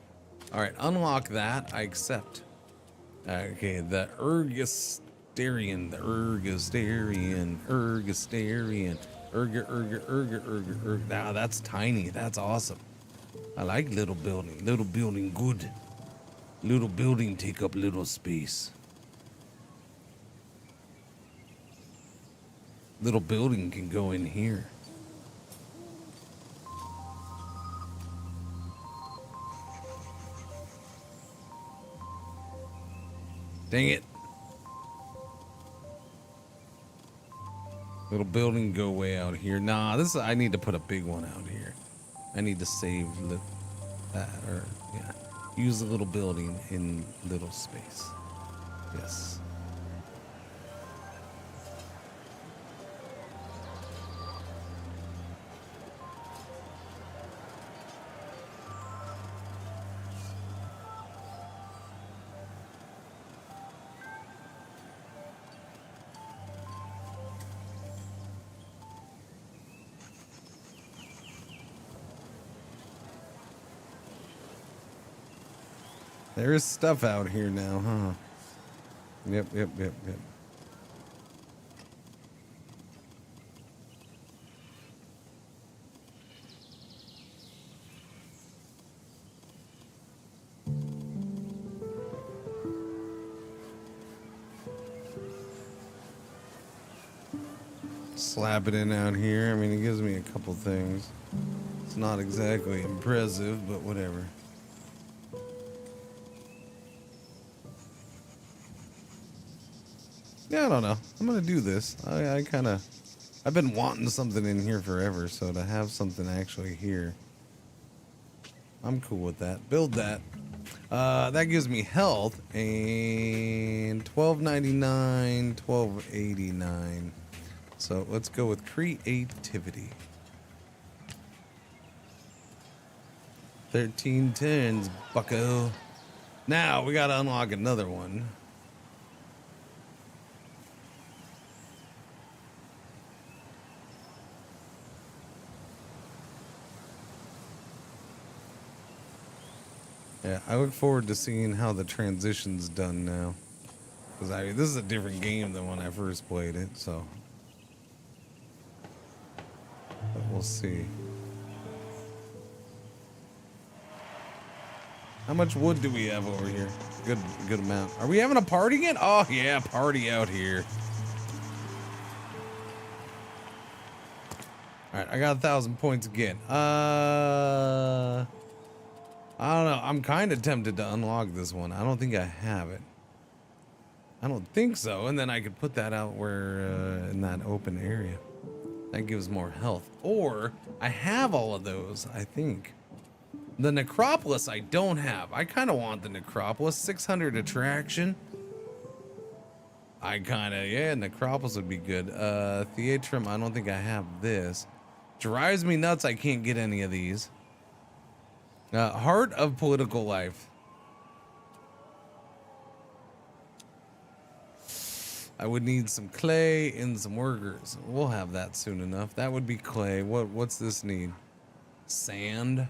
All right, unlock that. I accept. Okay, the Ergosterian. Now that's tiny. That's awesome. I like little building. Little building good. Little building take up little space. Little building can go in here. Dang it. Little building go way out here. Nah, this is, I need to put a big one out here. I need to save that, or yeah, use a little building in little space. Yes. There is stuff out here now, huh? Yep. Slap it in out here. I mean, it gives me a couple things. It's not exactly impressive, but whatever. Yeah, I don't know. I'm gonna do this. I've been wanting something in here forever, so to have something actually here, I'm cool with that. Build that. That gives me health and $12.99, $12.89. So let's go with creativity. 13 turns, bucko. Now we gotta unlock another one. Yeah, I look forward to seeing how the transition's done now. Because this is a different game than when I first played it, so. But we'll see. How much wood do we have over here? Good amount. Are we having a party again? Oh yeah, party out here. All right, I got 1,000 points again. I don't know. I'm kind of tempted to unlock this one. I don't think I have it. I don't think so. And then I could put that out where in that open area. That gives more health. Or I have all of those, I think. The Necropolis I don't have. I kind of want the Necropolis. 600 attraction. Yeah, Necropolis would be good. Theatrum, I don't think I have this. Drives me nuts I can't get any of these. Heart of Political Life. I would need some clay and some workers. We'll have that soon enough. That would be clay. What's this need? Sand.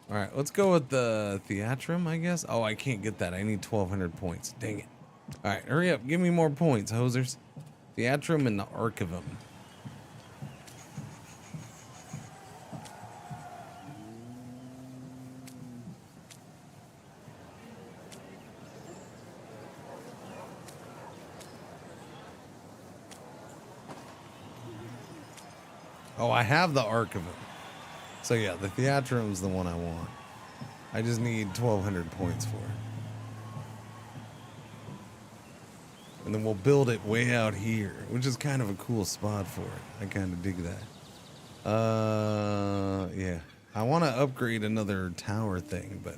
All right, let's go with the Theatrum, I guess. Oh, I can't get that. I need 1,200 points. Dang it. All right, hurry up. Give me more points, hosers. Theatrum and the Archivum. Oh, I have the Archivum. So yeah, the Theatrum is the one I want. I just need 1,200 points for it. And then we'll build it way out here, which is kind of a cool spot for it. I kind of dig that. Yeah. I want to upgrade another tower thing, but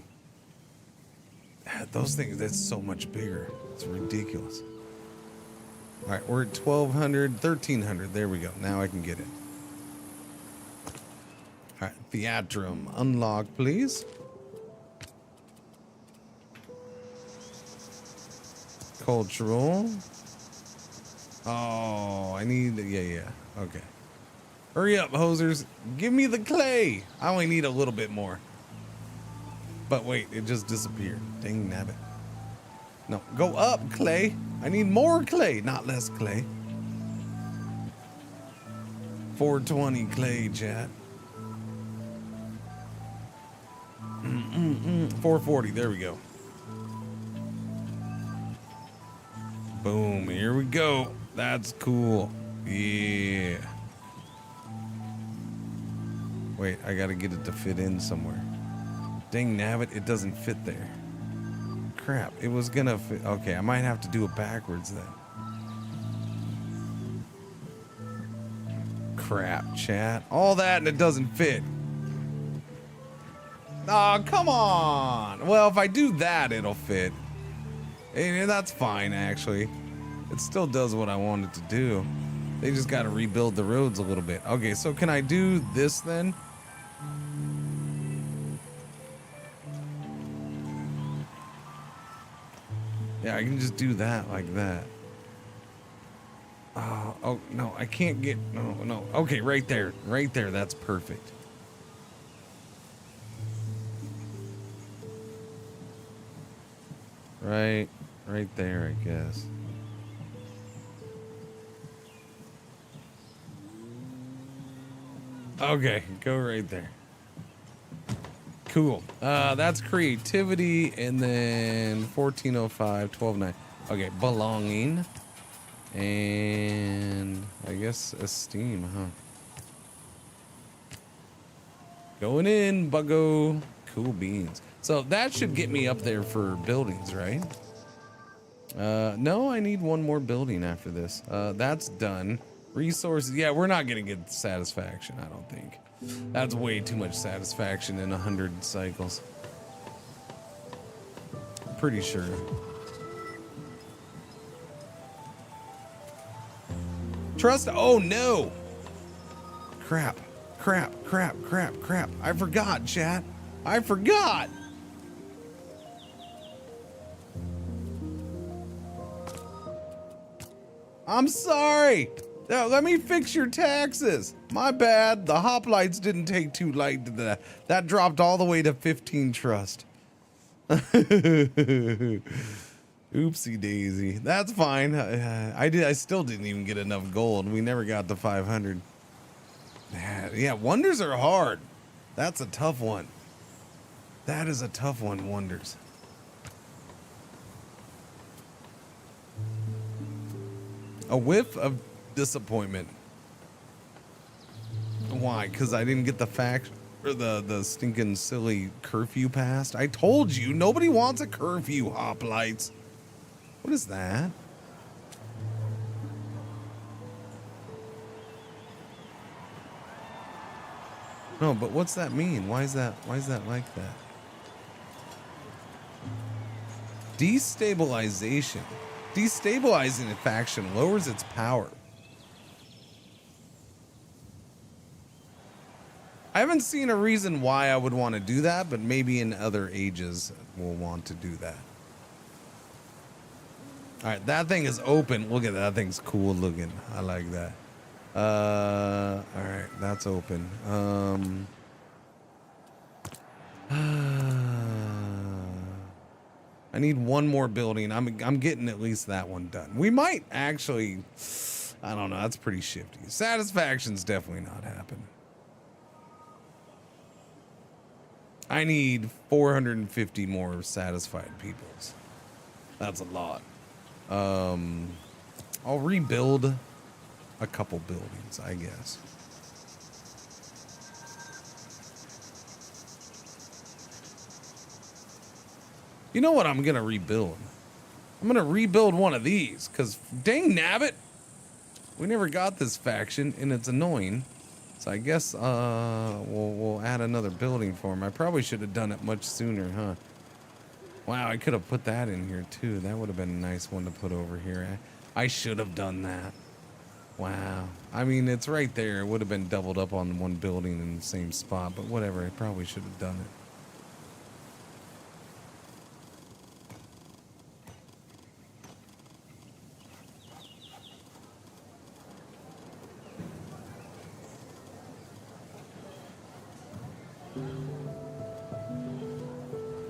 those things, that's so much bigger. It's ridiculous. All right, we're at 1,200, 1,300. There we go. Now I can get it. All right, Theatrum, unlock, please. Cultural. Oh, I need, yeah. Okay. Hurry up, hosers. Give me the clay. I only need a little bit more. But wait, it just disappeared. Dang nabbit. No, go up, clay. I need more clay, not less clay. 420 clay, chat. 440, there we go. Boom, here we go. That's cool. Yeah. Wait, I gotta get it to fit in somewhere. Dang nabbit, it doesn't fit there. Crap, it was gonna fit. Okay, I might have to do it backwards then. Crap, chat. All that and it doesn't fit. Oh, come on. Well, if I do that, it'll fit. And that's fine, actually. It still does what I want it to do. They just got to rebuild the roads a little bit. Okay, so can I do this then? Yeah, I can just do that like that. Oh, no, I can't get... No. Okay, right there. Right there, that's perfect. Right there, I guess. Okay, go right there. Cool. That's creativity, and then 1405, 1209. Okay, belonging. And I guess esteem, huh? Going in, buggo. Cool beans. So that should get me up there for buildings, right? No, I need one more building after this. That's done. Resources. Yeah, we're not gonna get satisfaction, I don't think. That's way too much satisfaction in 100 cycles. Pretty sure. Trust. Oh no. Crap. I forgot, chat. I forgot. I'm sorry. Now, let me fix your taxes. My bad. The hoplites didn't take too light to that. That dropped all the way to 15 trust. Oopsie daisy. That's fine. I still didn't even get enough gold. We never got to 500. Yeah, wonders are hard. That's a tough one. That is a tough one, wonders. A whiff of disappointment. Why? Because I didn't get the fact or the stinking silly curfew passed. I told you nobody wants a curfew, hoplites. What is that? No, but what's that mean? Why is that like that? Destabilization. Destabilizing a faction lowers its power. I haven't seen a reason why I would want to do that, but maybe in other ages we'll want to do that. All right, that thing is open. Look at that. That thing's cool looking. I like that. All right, that's open. I need one more building. I'm getting at least that one done. We might actually, I don't know. That's pretty shifty. Satisfaction's definitely not happening. I need 450 more satisfied peoples. That's a lot. I'll rebuild a couple buildings, I guess. You know what I'm gonna rebuild? I'm gonna rebuild one of these, because dang nabbit, we never got this faction, and it's annoying. So I guess we'll add another building for him. I probably should have done it much sooner, huh? Wow, I could have put that in here too. That would have been a nice one to put over here. I should have done that. Wow. I mean, it's right there. It would have been doubled up on one building in the same spot, but whatever. I probably should have done it.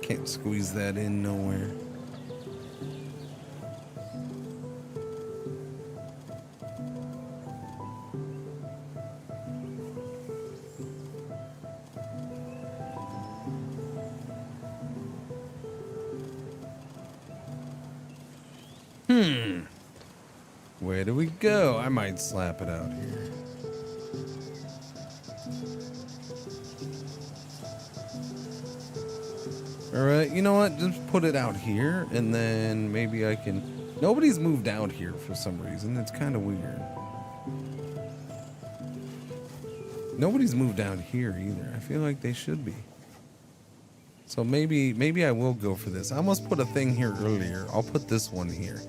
Can't squeeze that in nowhere. Where do we go? I might slap it out here. All right, you know what? Just put it out here, and then maybe I can... Nobody's moved out here for some reason. It's kind of weird. Nobody's moved out here either. I feel like they should be. So maybe I will go for this. I almost put a thing here earlier. I'll put this one here.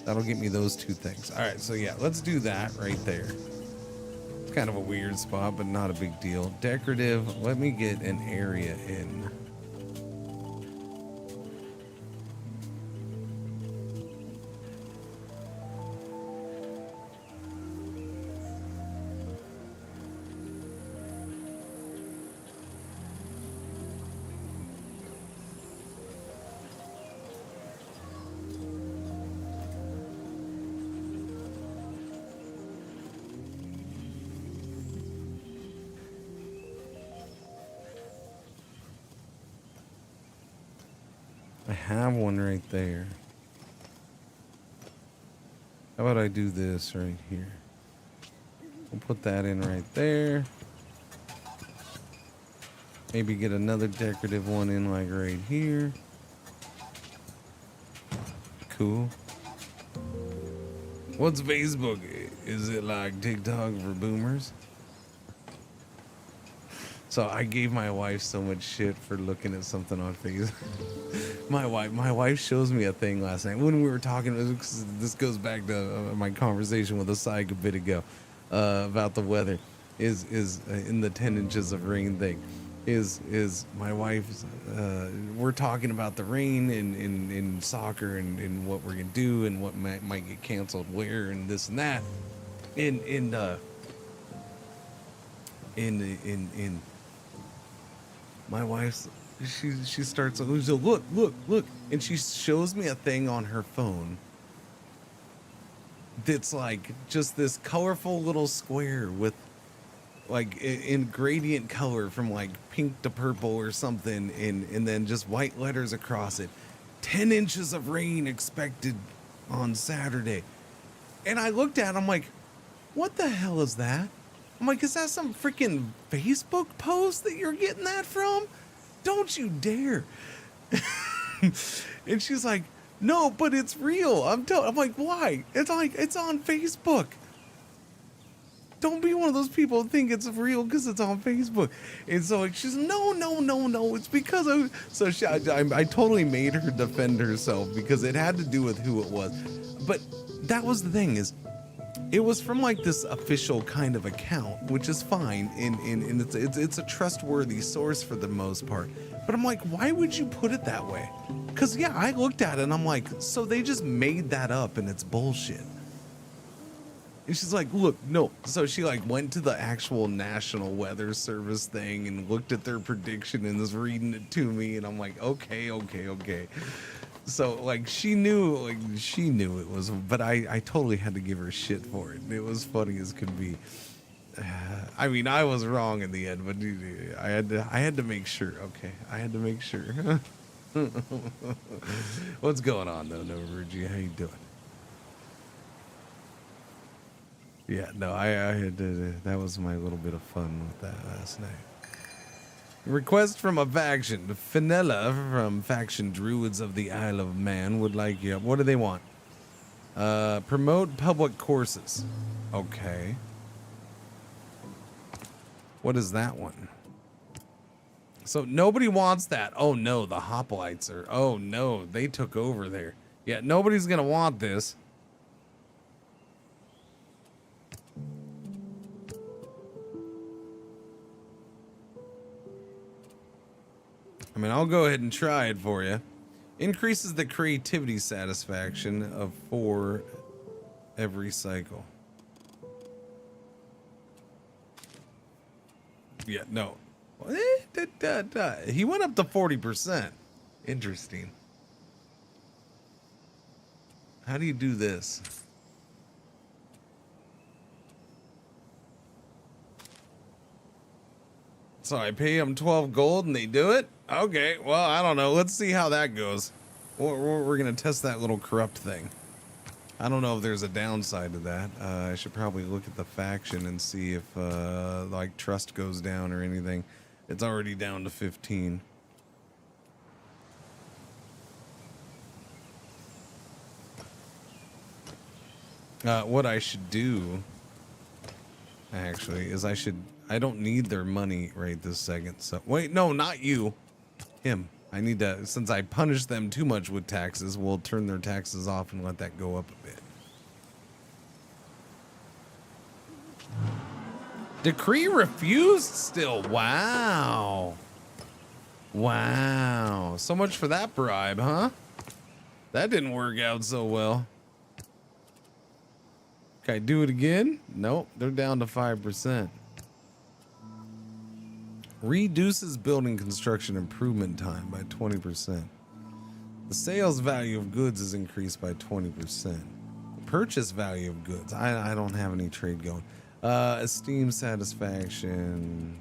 That'll get me those two things. All right, so yeah, let's do that right there. It's kind of a weird spot, but not a big deal. Decorative, let me get an area in. I have one right there. How about I do this right here? We'll put that in right there. Maybe get another decorative one in like right here. Cool. What's Facebook? Is it like TikTok for boomers? So I gave my wife so much shit for looking at something on Facebook. My wife shows me a thing last night when we were talking. This goes back to my conversation with Asai a bit ago about the weather. Is in the 10 inches of rain thing. Is my wife's? We're talking about the rain in soccer and what we're gonna do and what might get canceled where and this and that. In my wife's she starts, she's like, look, look, look. And she shows me a thing on her phone that's like just this colorful little square with like in gradient color from like pink to purple or something, and then just white letters across it. 10 inches of rain expected on Saturday. And I looked at it, I'm like, what the hell is that? I'm like, is that some freaking Facebook post that you're getting that from? Don't you dare. And she's like, no, but it's real. I'm like, why? It's like, it's on Facebook. Don't be one of those people who think it's real because it's on Facebook. And so like, she's no, it's because I totally made her defend herself because it had to do with who it was. But that was the thing, is it was from like this official kind of account, which is fine, and it's a trustworthy source for the most part. But I'm like, why would you put it that way? Because yeah, I looked at it and I'm like, so they just made that up and it's bullshit. And she's like, look, no. So she like went to the actual National Weather Service thing and looked at their prediction and was reading it to me, and I'm like, okay. So like she knew it was, but I totally had to give her shit for it. It was funny as could be. I mean, I was wrong in the end, but I had to make sure. Okay, I had to make sure. What's going on though, Novergy? How you doing? Yeah, no, I had to. That was my little bit of fun with that last night. Request from a faction. Finella from faction Druids of the Isle of Man would like you. What do they want? Promote public courses. Okay. What is that one? So nobody wants that. Oh no, the hoplites are. Oh no, they took over there. Yeah, nobody's gonna want this. I mean, I'll go ahead and try it for you. Increases the creativity satisfaction of 4 every cycle. Yeah, no. He went up to 40%. Interesting. How do you do this? So I pay them 12 gold and they do it? Okay, well, I don't know. Let's see how that goes. We're going to test that little corrupt thing. I don't know if there's a downside to that. I should probably look at the faction and see if, like, trust goes down or anything. It's already down to 15. What I should do, actually, is I don't need their money right this second. So, wait, no, not you. Him. I need to, since I punished them too much with taxes, we'll turn their taxes off and let that go up a bit. Decree refused still. Wow. Wow. So much for that bribe, huh? That didn't work out so well. Can I do it again? Nope. They're down to 5%. Reduces building construction improvement time by 20%. The sales value of goods is increased by 20%. The purchase value of goods. I don't have any trade going. Esteem satisfaction.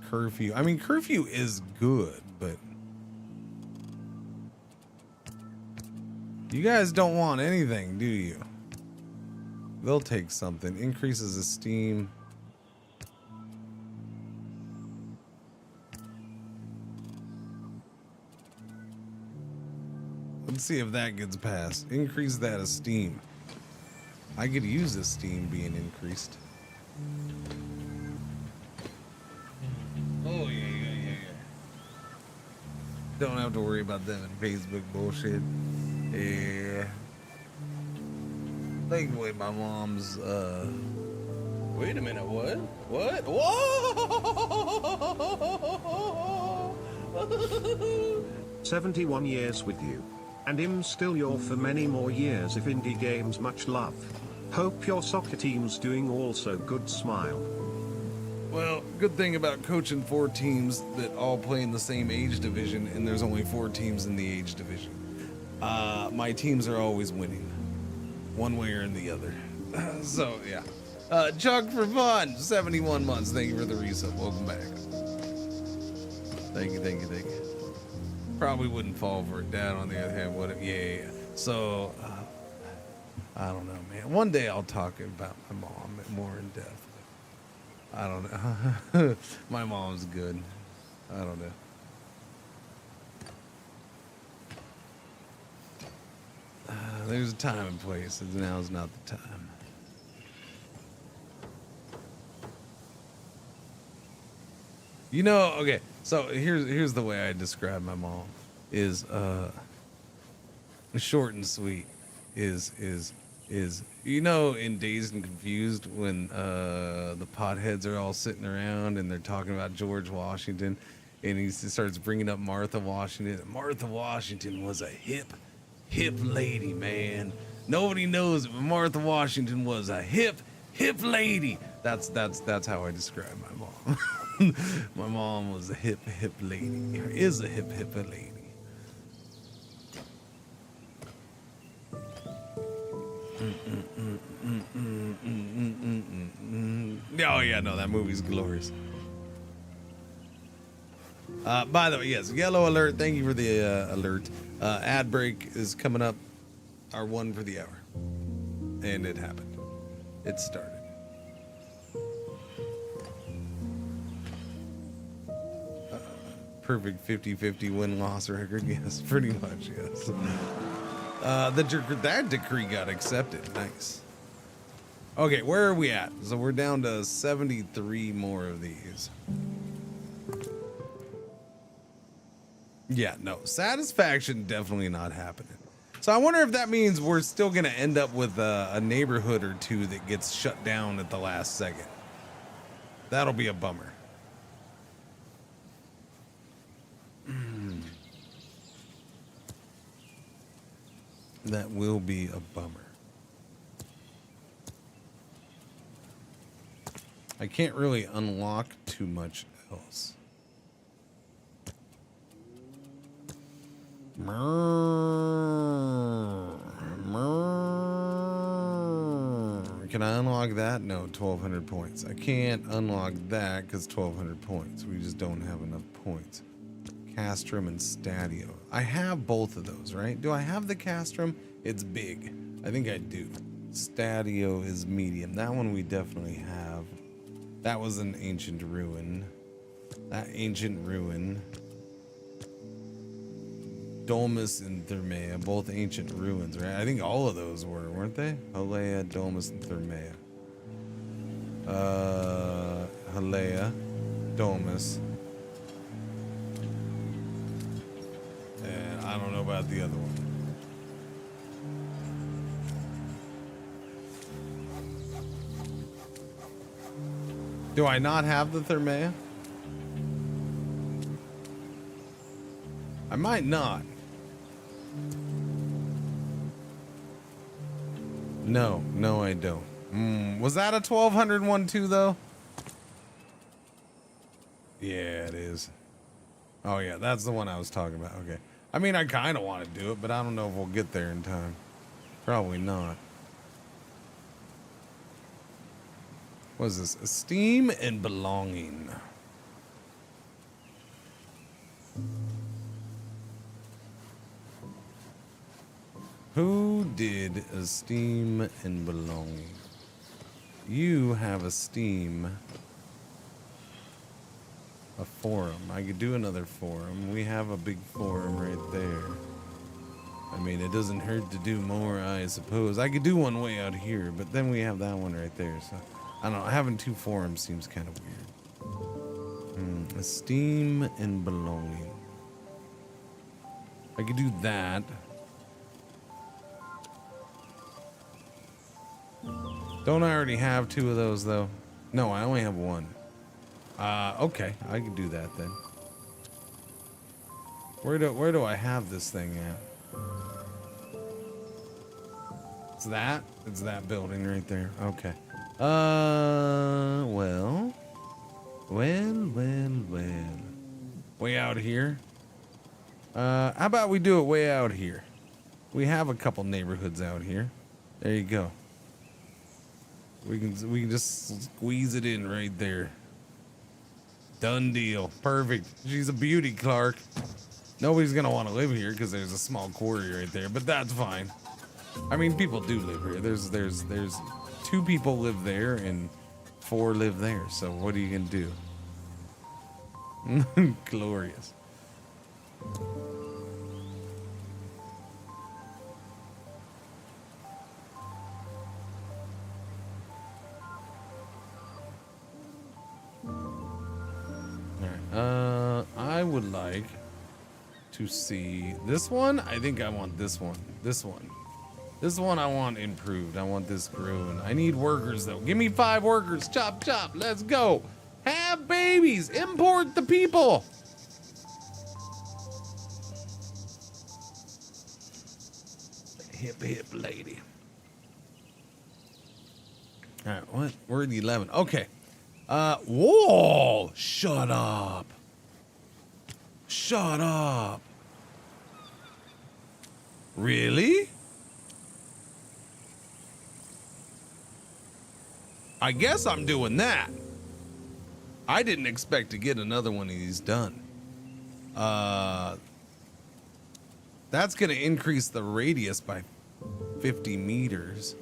Curfew. I mean, curfew is good, but you guys don't want anything, do you? They'll take something. Increases esteem. Let's see if that gets passed. Increase that esteem. I could use esteem being increased. Oh, yeah. Don't have to worry about them in Facebook bullshit. Yeah. Thankfully, my mom's, wait a minute, what? What? Whoa! 71 years with you. And I'm still your for many more years if indie games. Much love. Hope your soccer team's doing also. Good smile. Well, good thing about coaching 4 teams that all play in the same age division, and there's only 4 teams in the age division. My teams are always winning, one way or the other. So yeah. Chuck for fun, 71 months. Thank you for the resub. Welcome back. Thank you. Probably wouldn't fall for it. Dad, on the other hand, would. Yeah. So I don't know, man. One day I'll talk about my mom more in depth. I don't know. My mom's good. I don't know. There's a time and place, and now's not the time. You know, okay, so here's the way I describe my mom is short and sweet is you know, in Dazed and Confused when the potheads are all sitting around and they're talking about George Washington, and he starts bringing up Martha Washington. Martha Washington was a hip lady, man. Nobody knows it, but Martha Washington was a hip lady. That's how I describe my mom. My mom was a hip lady, or is a hip lady. Oh yeah, no, that movie's glorious. By the way, yes, yellow alert. Thank you for the alert. Ad break is coming up. Our one for the hour, and it happened. It started. Perfect 50-50 win-loss record. Yes, pretty much. Yes. That decree got accepted. Nice. Okay, where are we at? So we're down to 73 more of these. Yeah, no. Satisfaction definitely not happening. So I wonder if that means we're still going to end up with a neighborhood or two that gets shut down at the last second. That'll be a bummer. That will be a bummer. I can't really unlock too much else. Can I unlock that? No, 1,200 points. I can't unlock that because 1,200 points. We just don't have enough points. Castrum and Stadio. I have both of those, right? Do I have the Castrum? It's big. I think I do. Stadio is medium. That one we definitely have. That was an ancient ruin. That ancient ruin. Dolmus and Thermea, both ancient ruins, right? I think all of those were, weren't they? Halea, Dolmus, and Thermea. Halea, Dolmus. And I don't know about the other one. Do I not have the Thermea? I might not. No, I don't. Was that a 1,200 one too, though? Yeah, it is. Oh, yeah, that's the one I was talking about. Okay. I mean, I kind of want to do it, but I don't know if we'll get there in time. Probably not. What is this? Esteem and belonging. Who did esteem and belonging? You have esteem. A forum. I could do another forum. We have a big forum right there. I mean, it doesn't hurt to do more, I suppose. I could do one way out here, but then we have that one right there. So, I don't know. Having two forums seems kind of weird. Esteem and belonging. I could do that. Don't I already have two of those, though? No, I only have one. Okay, I can do that then. Where do I have this thing at? It's that building right there. Okay. Well. Way out here. How about we do it way out here? We have a couple neighborhoods out here. There you go. We can just squeeze it in right there. Done deal. Perfect. She's a beauty, Clark. Nobody's gonna want to live here because there's a small quarry right there, but that's fine. I mean, people do live here. There's 2 people live there and 4 live there. So what are you gonna do? Glorious. I would like to see this one. I think I want this one. This one I want improved. I want this grown. I need workers though. Give me 5 workers. Chop, chop. Let's go. Have babies. Import the people. Hip, hip lady. All right, what? We're at 11. Okay. Whoa! Shut up. Shut up. Really? I guess I'm doing that. I didn't expect to get another one of these done. That's going to increase the radius by 50 meters.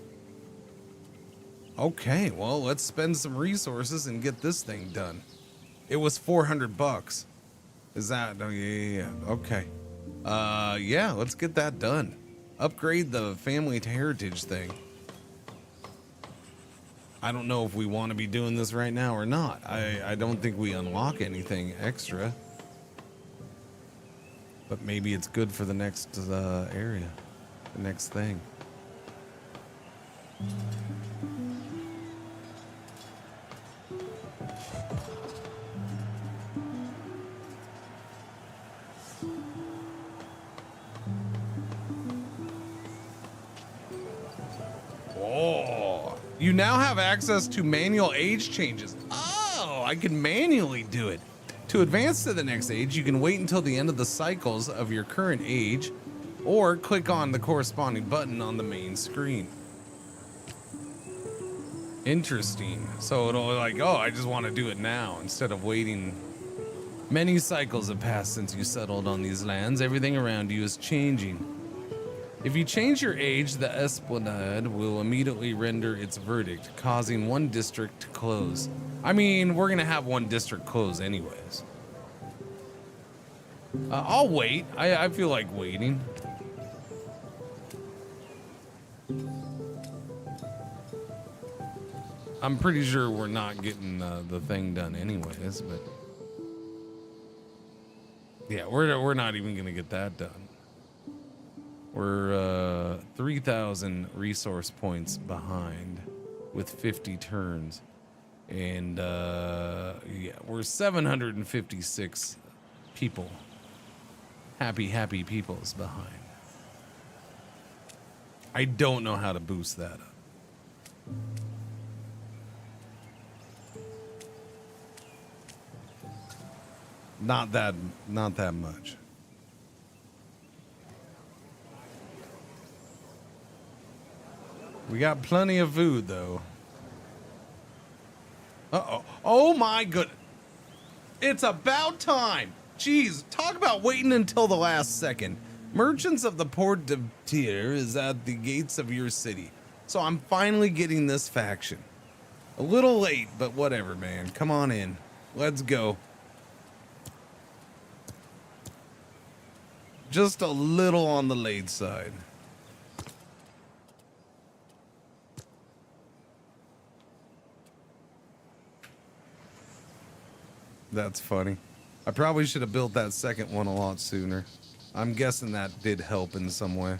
Okay, well, let's spend some resources and get this thing done. It was $400. Is that? Oh, yeah. Okay. Yeah, let's get that done. Upgrade the family heritage thing. I don't know if we want to be doing this right now or not. I don't think we unlock anything extra. But maybe it's good for the next area. The next thing. Oh, you now have access to manual age changes. Oh, I can manually do it. To advance to the next age, you can wait until the end of the cycles of your current age, or click on the corresponding button on the main screen. Interesting. So it'll like, oh, I just want to do it now instead of waiting. Many cycles have passed since you settled on these lands. Everything around you is changing. If you change your age, the Esplanade will immediately render its verdict, causing one district to close. I mean, we're going to have one district close anyways. I'll wait. I feel like waiting. I'm pretty sure we're not getting the thing done anyways, but yeah, we're not even going to get that done. We're 3,000 resource points behind with 50 turns. And yeah, we're 756 people. Happy peoples behind. I don't know how to boost that up. Not that much. We got plenty of food, though. Uh-oh. Oh, my goodness. It's about time. Jeez, talk about waiting until the last second. Merchants of the Port de Tyr is at the gates of your city. So I'm finally getting this faction. A little late, but whatever, man. Come on in. Let's go. Just a little on the late side. That's funny. I probably should have built that second one a lot sooner. I'm guessing that did help in some way.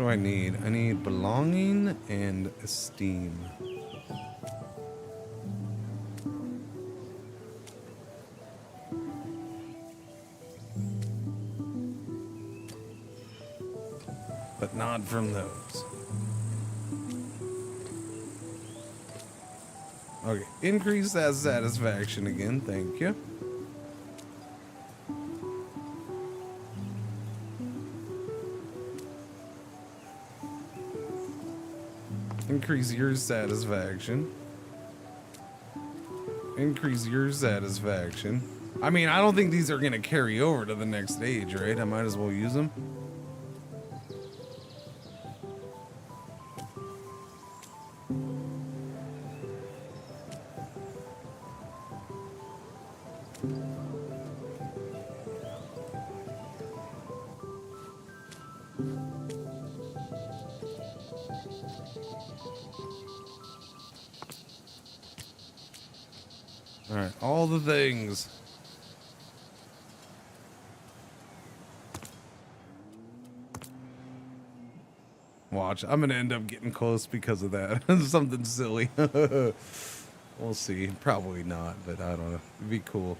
What do I need? I need belonging and esteem. But not from those. Okay, increase that satisfaction again, thank you. Increase your satisfaction. Increase your satisfaction. I mean, I don't think these are gonna carry over to the next stage, right? I might as well use them. All right, all the things. Watch, I'm gonna end up getting close because of that. Something silly. We'll see. Probably not, but I don't know. It'd be cool.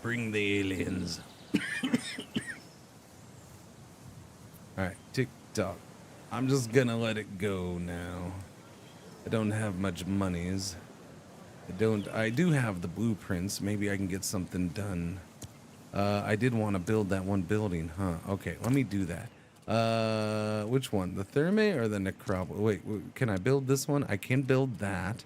Bring the aliens. All right, tick-tock. I'm just gonna let it go now. I don't have much monies. I do have the blueprints. Maybe I can get something done. I did want to build that one building, huh? Okay, let me do that. Which one? The Therme or the Necropolis? Wait, can I build this one? I can build that.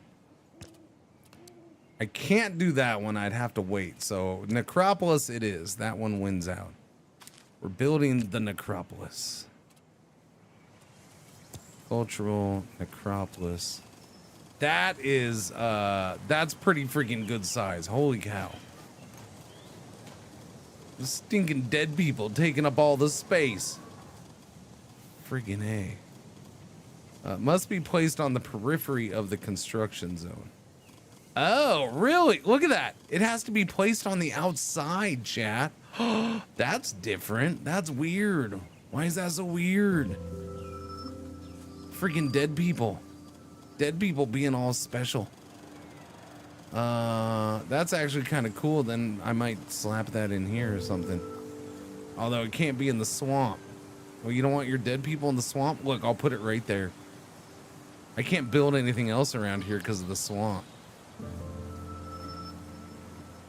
I can't do that one. I'd have to wait. So Necropolis it is. That one wins out. We're building the Necropolis. Cultural Necropolis. That is, that's pretty freaking good size. Holy cow. The stinking dead people taking up all the space. Freaking A. Must be placed on the periphery of the construction zone. Oh, really? Look at that. It has to be placed on the outside, chat. That's different. That's weird. Why is that so weird? Freaking dead people. Dead people being all special. That's actually kind of cool. Then I might slap that in here or something. Although it can't be in the swamp. Well, you don't want your dead people in the swamp? Look, I'll put it right there. I can't build anything else around here because of the swamp.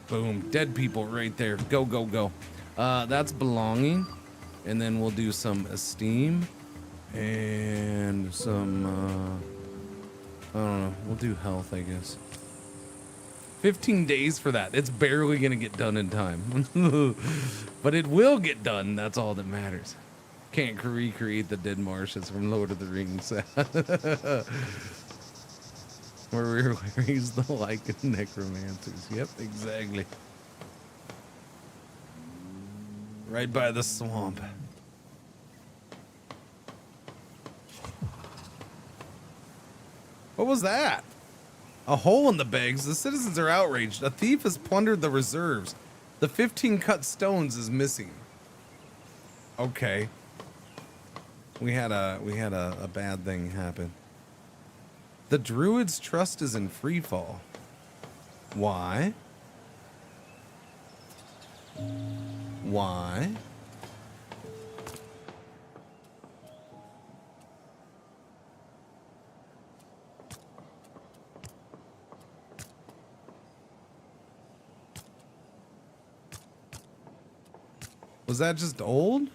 Boom. Dead people right there. Go, go, go. That's belonging. And then we'll do some esteem. And some, I don't know. We'll do health, I guess. 15 days for that. It's barely going to get done in time. But it will get done. That's all that matters. Can't recreate the dead marshes from Lord of the Rings. Where we were raised the like of necromancers. Yep, exactly. Right by the swamp. What was that? A hole in the bags. The citizens are outraged. A thief has plundered the reserves. The 15 cut stones is missing. Okay. We had a bad thing happen. The Druid's trust is in free fall. Why? Why? Was that just old?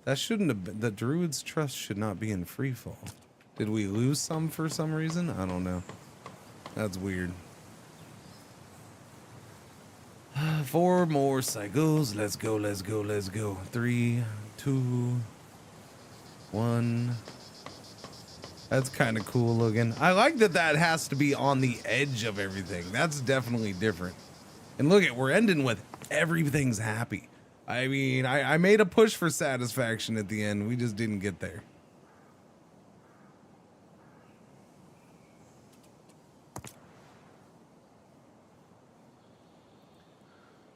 That shouldn't have been. The Druid's trust should not be in free fall. Did we lose some for some reason? I don't know. That's weird. 4 more cycles. Let's go, let's go, let's go. 3, 2, 1. That's kind of cool looking. I like that that has to be on the edge of everything. That's definitely different. And look at, we're ending with everything's happy. I mean, I made a push for satisfaction at the end. We just didn't get there.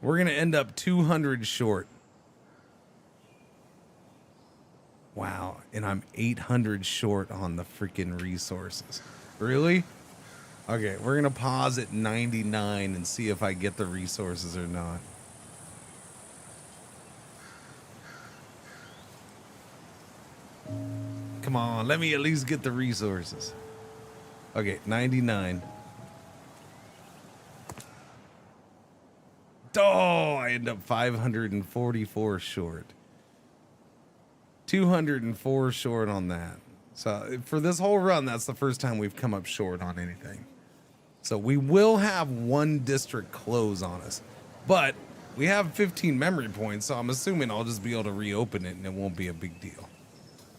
We're going to end up 200 short. Wow. and I'm 800 short on the freaking resources. Really? Okay, we're gonna pause at 99 and see if I get the resources or not. Come on, let me at least get the resources. Okay, 99. Oh, I end up 544 short. 204 short on that. So for this whole run, that's the first time we've come up short on anything. So we will have one district close on us, but we have 15 memory points, so I'm assuming I'll just be able to reopen it and it won't be a big deal.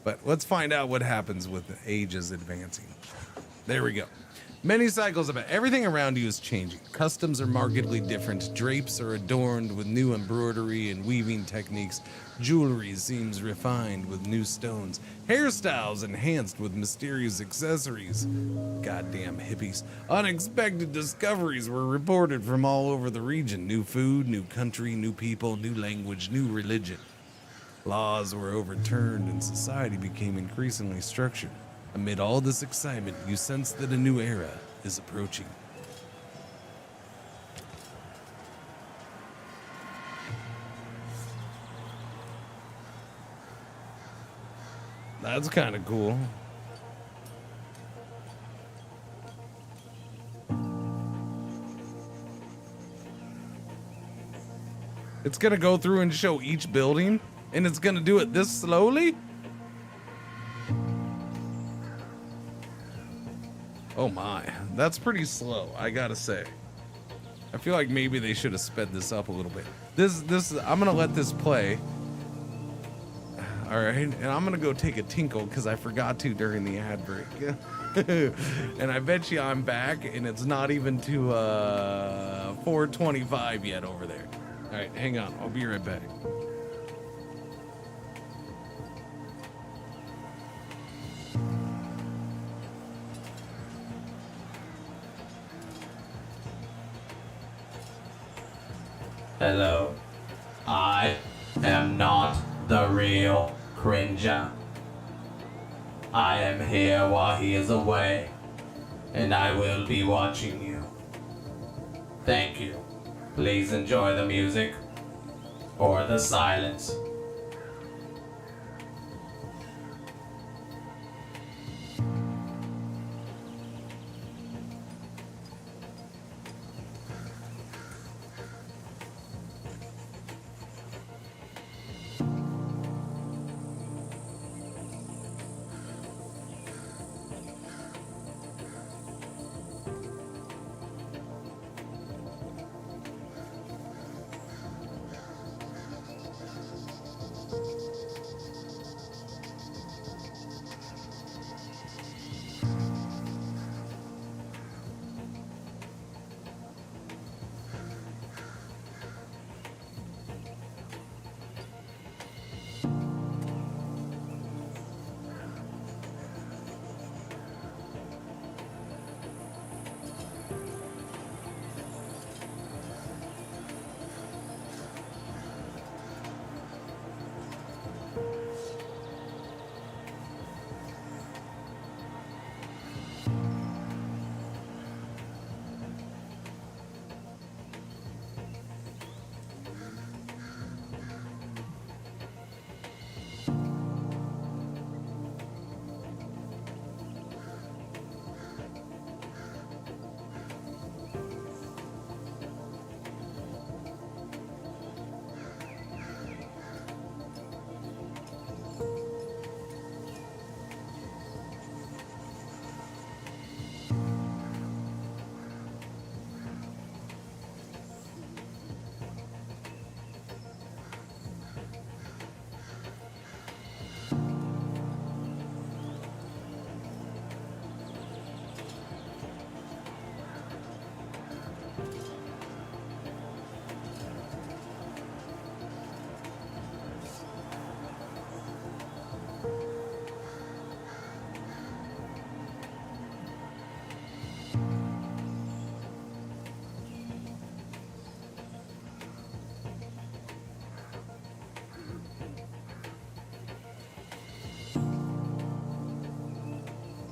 But let's find out what happens with the ages advancing. There we go. Many cycles of it. Everything around you is changing. Customs are markedly different. Drapes are adorned with new embroidery and weaving techniques. Jewelry seems refined with new stones. Hairstyles enhanced with mysterious accessories. Goddamn hippies. Unexpected discoveries were reported from all over the region. New food, new country, new people, new language, new religion. Laws were overturned and society became increasingly structured. Amid all this excitement, you sense that a new era is approaching. That's kind of cool. It's gonna go through and show each building, and it's gonna do it this slowly? Oh my, that's pretty slow, I gotta say. I feel like maybe they should have sped this up a little bit. I'm gonna let this play. All right, and I'm gonna go take a tinkle because I forgot to during the ad break. And I bet you I'm back, and it's not even to 4:25 yet over there. All right, hang on, I'll be right back. Hello, I am not the real Cringer. I am here while he is away, and I will be watching you. Thank you. Please enjoy the music or the silence.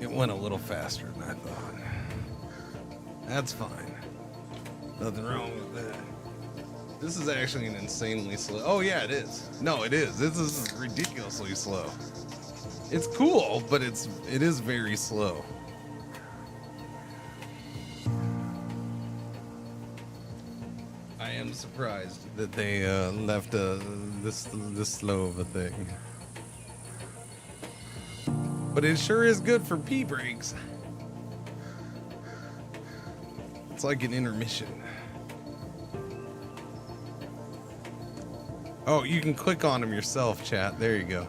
It went a little faster than I thought. That's fine. Nothing wrong with that. This is actually an insanely slow. Oh yeah, it is. No, it is. This is ridiculously slow. It's cool, but it is very slow. I am surprised that they left this slow of a thing. But it sure is good for pee breaks. It's like an intermission. Oh, you can click on them yourself, chat. There you go.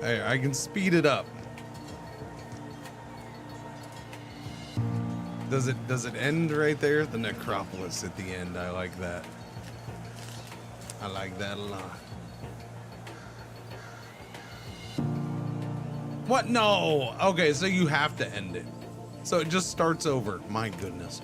I can speed it up. Does it end right there? The necropolis at the end. I like that. I like that a lot. What? No. Okay, so you have to end it. So it just starts over. My goodness.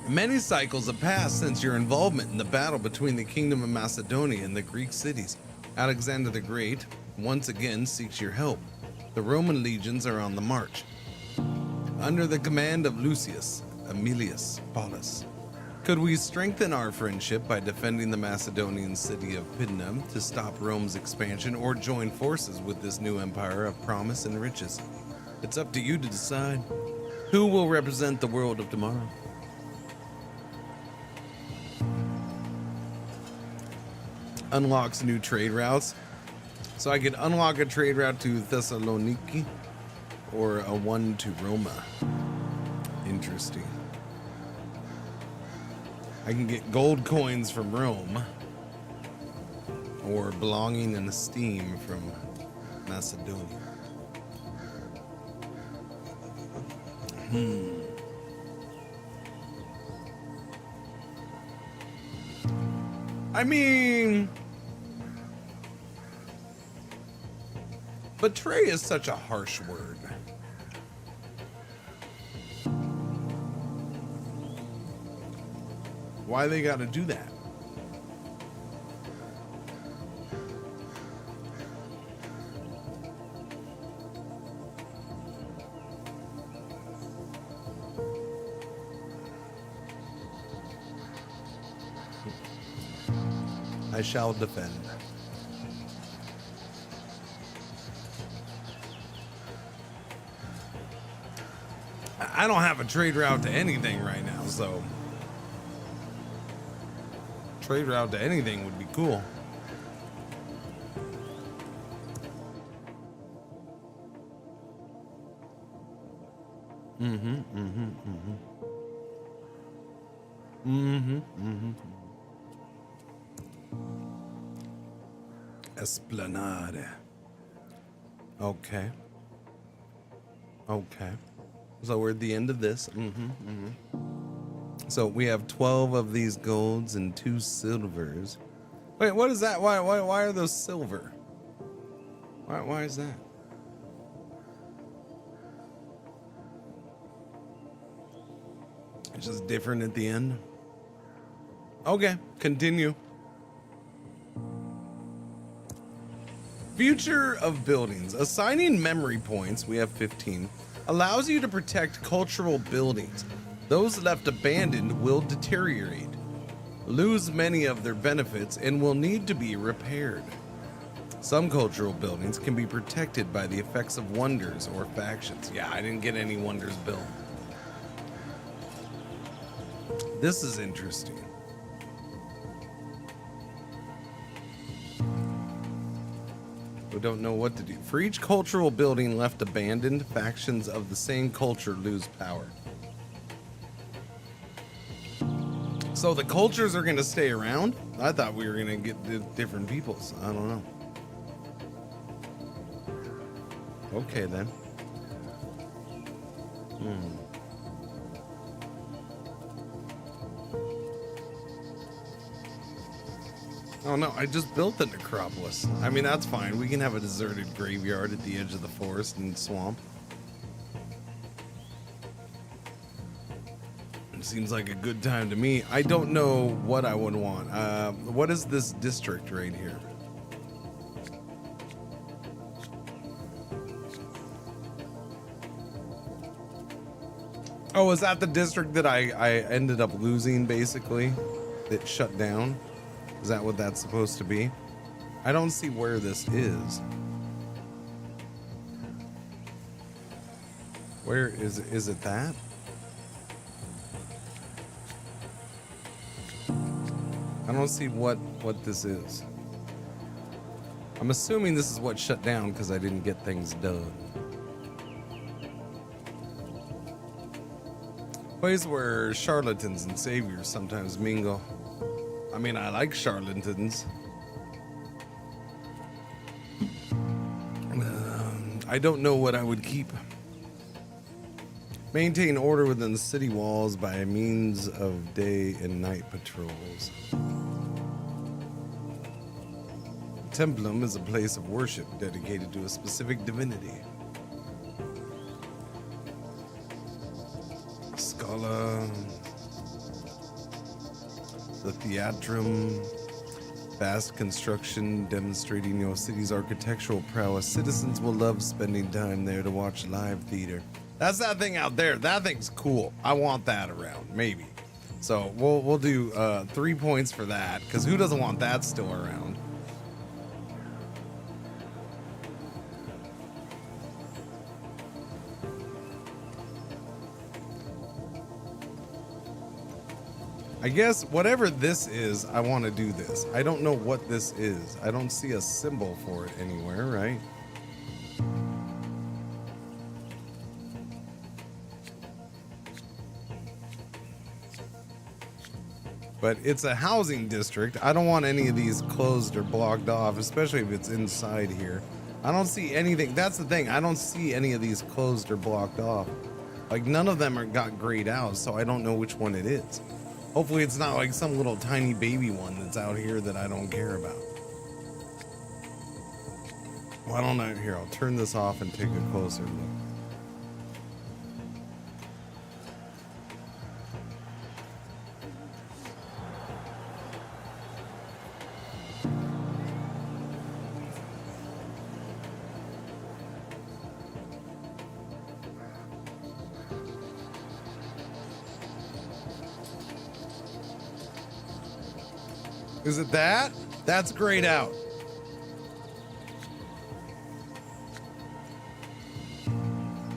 Many cycles have passed since your involvement in the battle between the Kingdom of Macedonia and the Greek cities. Alexander the Great once again seeks your help. The Roman legions are on the march. Under the command of Lucius Aemilius Paulus, could we strengthen our friendship by defending the Macedonian city of Pydna to stop Rome's expansion, or join forces with this new empire of promise and riches? It's up to you to decide. Who will represent the world of tomorrow? Unlocks new trade routes. So I could unlock a trade route to Thessaloniki or a one to Roma. Interesting. I can get gold coins from Rome or belonging and esteem from Macedonia. I mean, betray is such a harsh word. Why they gotta do that? I shall defend. I don't have a trade route to anything right now, so trade route to anything would be cool. Esplanade. Okay. Okay. So we're at the end of this. So we have 12 of these golds and 2 silvers. Wait, what is that? Why are those silver? Why is that? It's just different at the end. Okay, continue. Future of buildings. Assigning memory points, we have 15, allows you to protect cultural buildings. Those left abandoned will deteriorate, lose many of their benefits, and will need to be repaired. Some cultural buildings can be protected by the effects of wonders or factions. Yeah, I didn't get any wonders built. This is interesting. We don't know what to do. For each cultural building left abandoned, factions of the same culture lose power. So the cultures are going to stay around? I thought we were going to get different peoples. I don't know. Okay then. Oh no, I just built the necropolis. I mean, that's fine. We can have a deserted graveyard at the edge of the forest and swamp. Seems like a good time to me. I don't know what I would want. What is this district right here? Oh, is that the district that I ended up losing, basically? That shut down? Is that what that's supposed to be? I don't see where this is. Where is it that? I don't see what this is. I'm assuming this is what shut down because I didn't get things done. Place where charlatans and saviors sometimes mingle. I mean, I like charlatans. I don't know what I would keep. Maintain order within the city walls by means of day and night patrols. Templum is a place of worship dedicated to a specific divinity. Scala, the Theatrum, vast construction demonstrating your city's architectural prowess. Citizens will love spending time there to watch live theater. That's that thing out there. That thing's cool. I want that around, maybe. So we'll do 3 points for that, because who doesn't want that still around? I guess whatever this is, I want to do this. I don't know what this is. I don't see a symbol for it anywhere, right? But it's a housing district. I don't want any of these closed or blocked off, especially if it's inside here. I don't see anything. That's the thing. I don't see any of these closed or blocked off. Like, none of them got grayed out, so I don't know which one it is. Hopefully it's not like some little tiny baby one that's out here that I don't care about. Why don't I? Here, I'll turn this off and take a closer look. Is it that? That's grayed out.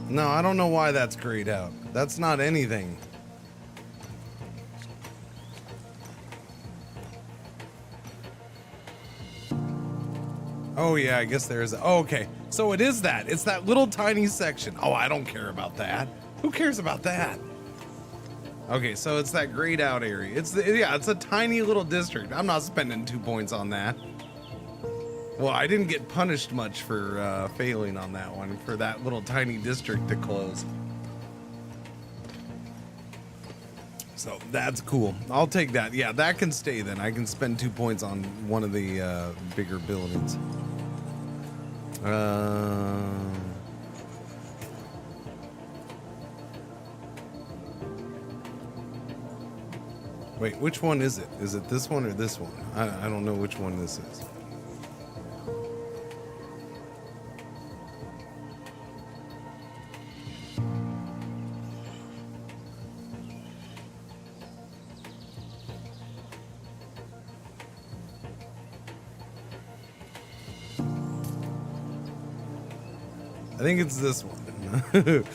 No, I don't know why that's grayed out. That's not anything. Oh yeah, I guess there is. Oh, okay. So it is that. It's that little tiny section. Oh, I don't care about that. Who cares about that? Okay, so it's that grayed out area. It's a tiny little district. I'm not spending 2 points on that. Well, I didn't get punished much for failing on that one, for that little tiny district to close. So that's cool. I'll take that. Yeah, that can stay then. I can spend 2 points on one of the bigger buildings. Wait, which one is it? Is it this one or this one? I don't know which one this is. I think it's this one.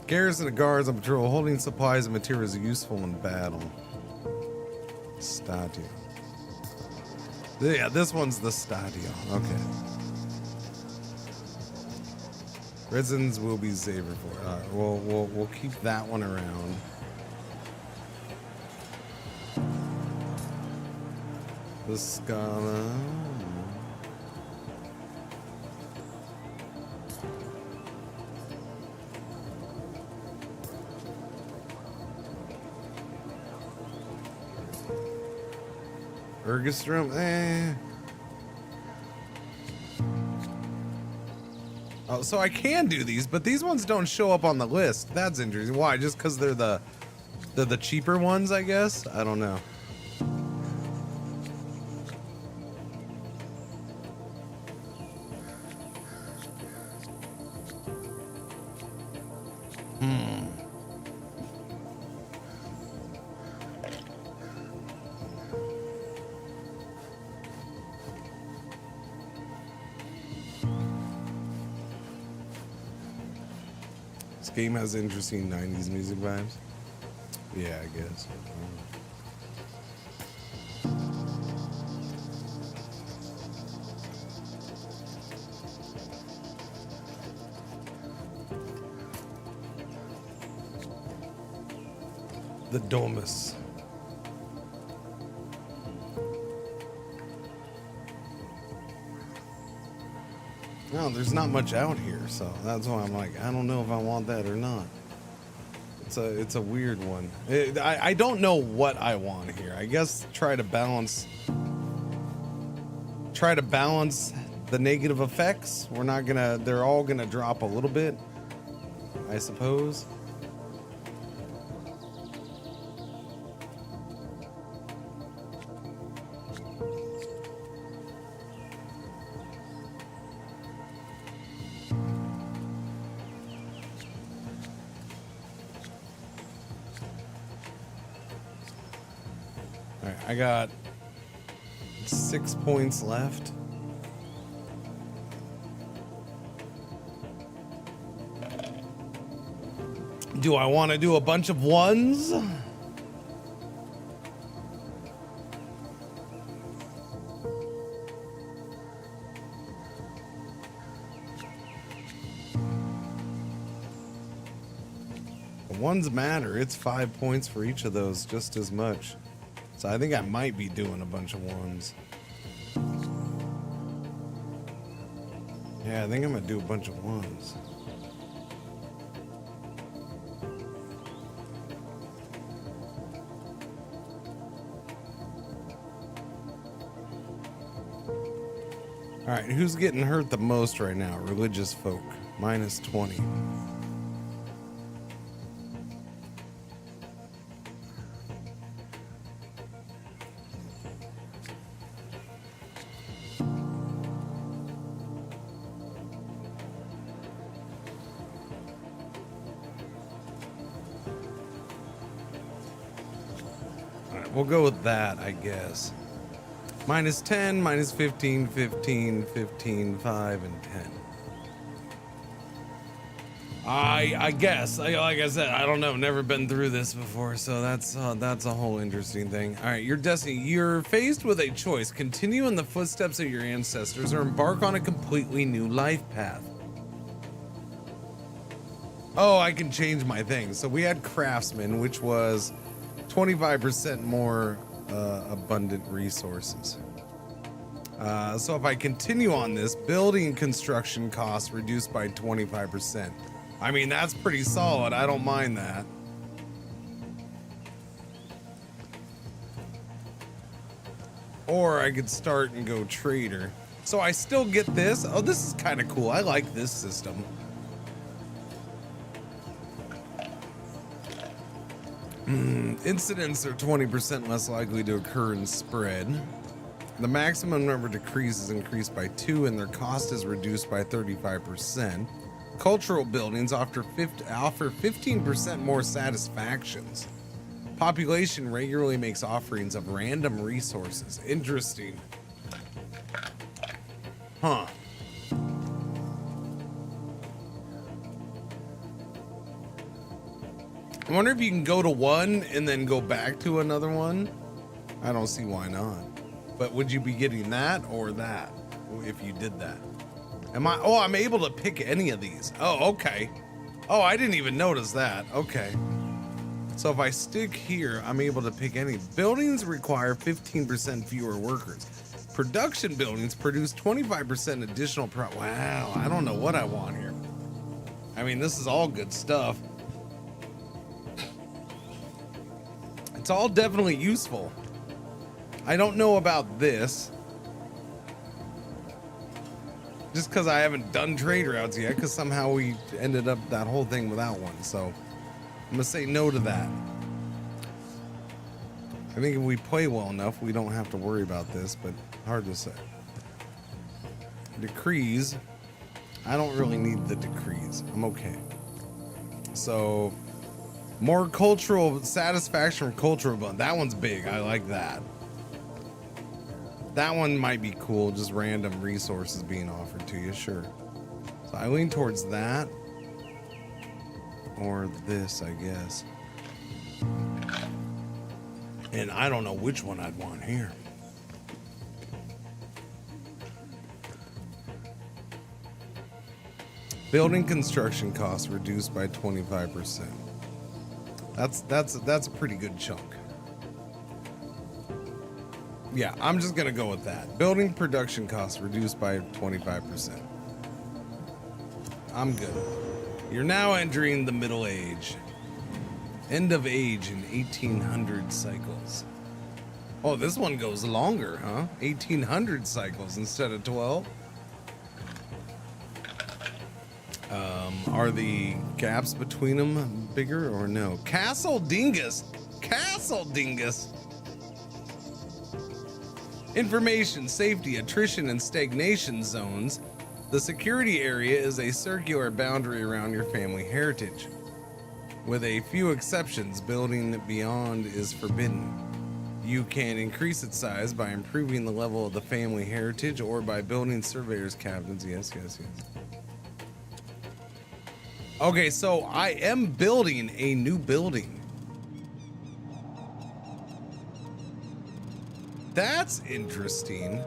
Garrison of guards on patrol, holding supplies and materials useful in battle. Stadio. Yeah, this one's the Stadio. Okay. Residents will be safer for it. All right, we'll keep that one around. The Scala. Ergastrom, Oh, so I can do these, but these ones don't show up on the list. That's interesting. Why? Just because they're the cheaper ones, I guess? I don't know. This game has interesting 90s music vibes. Yeah, I guess. The Domus. No, there's not much out here, so that's why I'm like, I don't know if I want that or not. It's a weird one. I don't know what I want here. I guess try to balance the negative effects. They're all gonna drop a little bit, I suppose. I got 6 points left. Do I want to do a bunch of ones? The ones matter. It's 5 points for each of those, just as much. So I think I might be doing a bunch of ones. Yeah, I think I'm gonna do a bunch of ones. All right, who's getting hurt the most right now? Religious folk, minus 20. We'll go with that, I guess. Minus 10, minus 15, 15, 15, 5, and 10. I guess. Like I said, I don't know. Never been through this before, so that's a whole interesting thing. All right, your destiny. You're faced with a choice: continue in the footsteps of your ancestors, or embark on a completely new life path. Oh, I can change my thing. So we had craftsman, which was 25% more abundant resources. So if I continue on this, building construction costs reduced by 25%. I mean, that's pretty solid. I don't mind that. Or I could start and go trader. So I still get this. Oh, this is kind of cool. I like this system. Incidents are 20% less likely to occur and spread. The maximum number of decrees is increased by 2 and their cost is reduced by 35%. Cultural buildings offer 15% more satisfactions. Population regularly makes offerings of random resources. Interesting. Huh. I wonder if you can go to one and then go back to another one. I don't see why not. But would you be getting that or that if you did that? I'm able to pick any of these. Oh, okay. Oh, I didn't even notice that. Okay. So if I stick here, I'm able to pick any. Buildings require 15% fewer workers. Production buildings produce 25% additional wow, I don't know what I want here. I mean, this is all good stuff. It's all definitely useful. I don't know about this. Just because I haven't done trade routes yet, because somehow we ended up that whole thing without one. So I'm gonna say no to that. I think if we play well enough, we don't have to worry about this, but hard to say. Decrees. I don't really need the decrees. I'm okay. So more cultural satisfaction from cultural bond. That one's big. I like that. That one might be cool. Just random resources being offered to you. Sure. So I lean towards that or this, I guess. And I don't know which one I'd want here. Building construction costs reduced by 25%. That's a pretty good chunk. Yeah, I'm just gonna go with that. Building production costs reduced by 25%. I'm good. You're now entering the middle age. End of age in 1800 cycles. Oh, this one goes longer, huh? 1800 cycles instead of 12. Are the gaps between them bigger or no? Castle Dingus. Castle Dingus. Information, safety, attrition, and stagnation zones. The security area is a circular boundary around your family heritage. With a few exceptions, building beyond is forbidden. You can increase its size by improving the level of the family heritage or by building surveyors' cabins. Yes, yes, yes. Okay, so I am building a new building. That's interesting.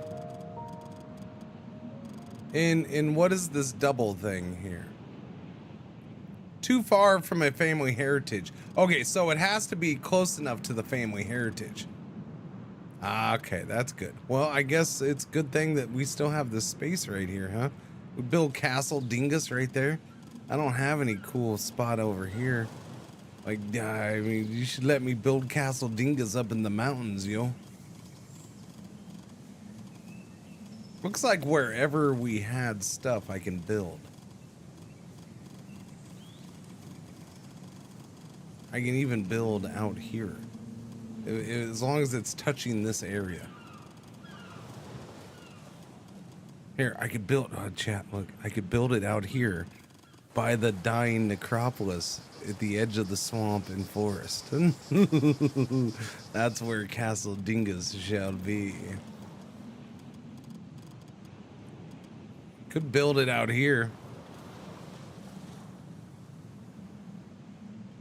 And what is this double thing here? Too far from a family heritage. Okay, so it has to be close enough to the family heritage. Okay, that's good. Well, I guess it's a good thing that we still have this space right here, huh? We build Castle Dingus right there. I don't have any cool spot over here. Like, I mean, you should let me build Castle Dingus up in the mountains, yo. Looks like wherever we had stuff, I can build. I can even build out here. As long as it's touching this area. Here, I could build, oh, chat, look, I could build it out here by the dying necropolis at the edge of the swamp and forest. That's where Castle Dingus shall be. Could build it out here.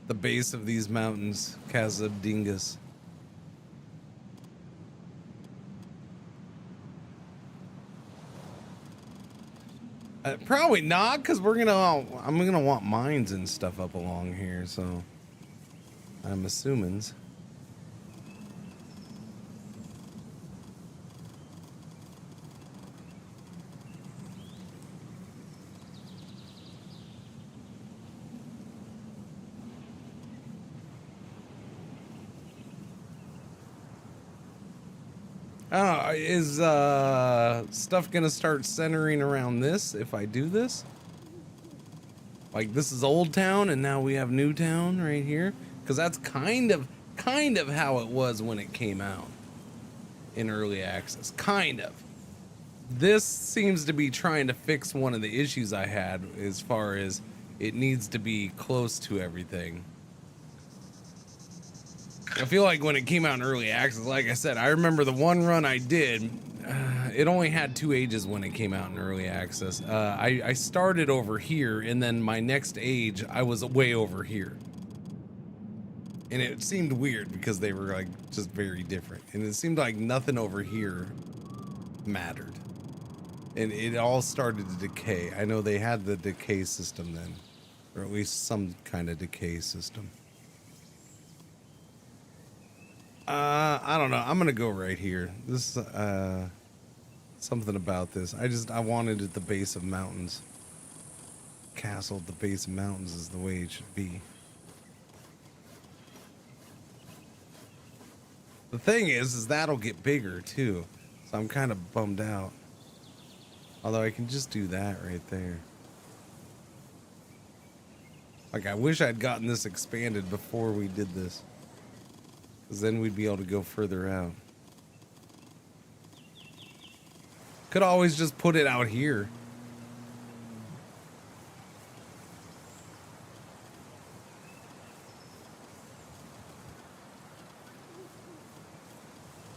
The base of these mountains, Castle Dingus. Probably not, because I'm gonna want mines and stuff up along here, so I'm assuming. Is stuff gonna start centering around this if I do this? Like, this is Old Town and now we have New Town right here? Because that's kind of how it was when it came out in early access. Kind of. This seems to be trying to fix one of the issues I had as far as it needs to be close to everything. I feel like when it came out in early access, like I said, I remember the one run I did, it only had 2 ages when it came out in early access. I started over here, and then my next age, I was way over here. And it seemed weird because they were like just very different. And it seemed like nothing over here mattered. And it all started to decay. I know they had the decay system then, or at least some kind of decay system. I don't know. I'm gonna go right here. This something about this. I wanted it at the base of mountains. Castle at the base of mountains is the way it should be. The thing is that'll get bigger too. So I'm kind of bummed out. Although I can just do that right there. Like, I wish I'd gotten this expanded before we did this. Because then we'd be able to go further out. Could always just put it out here.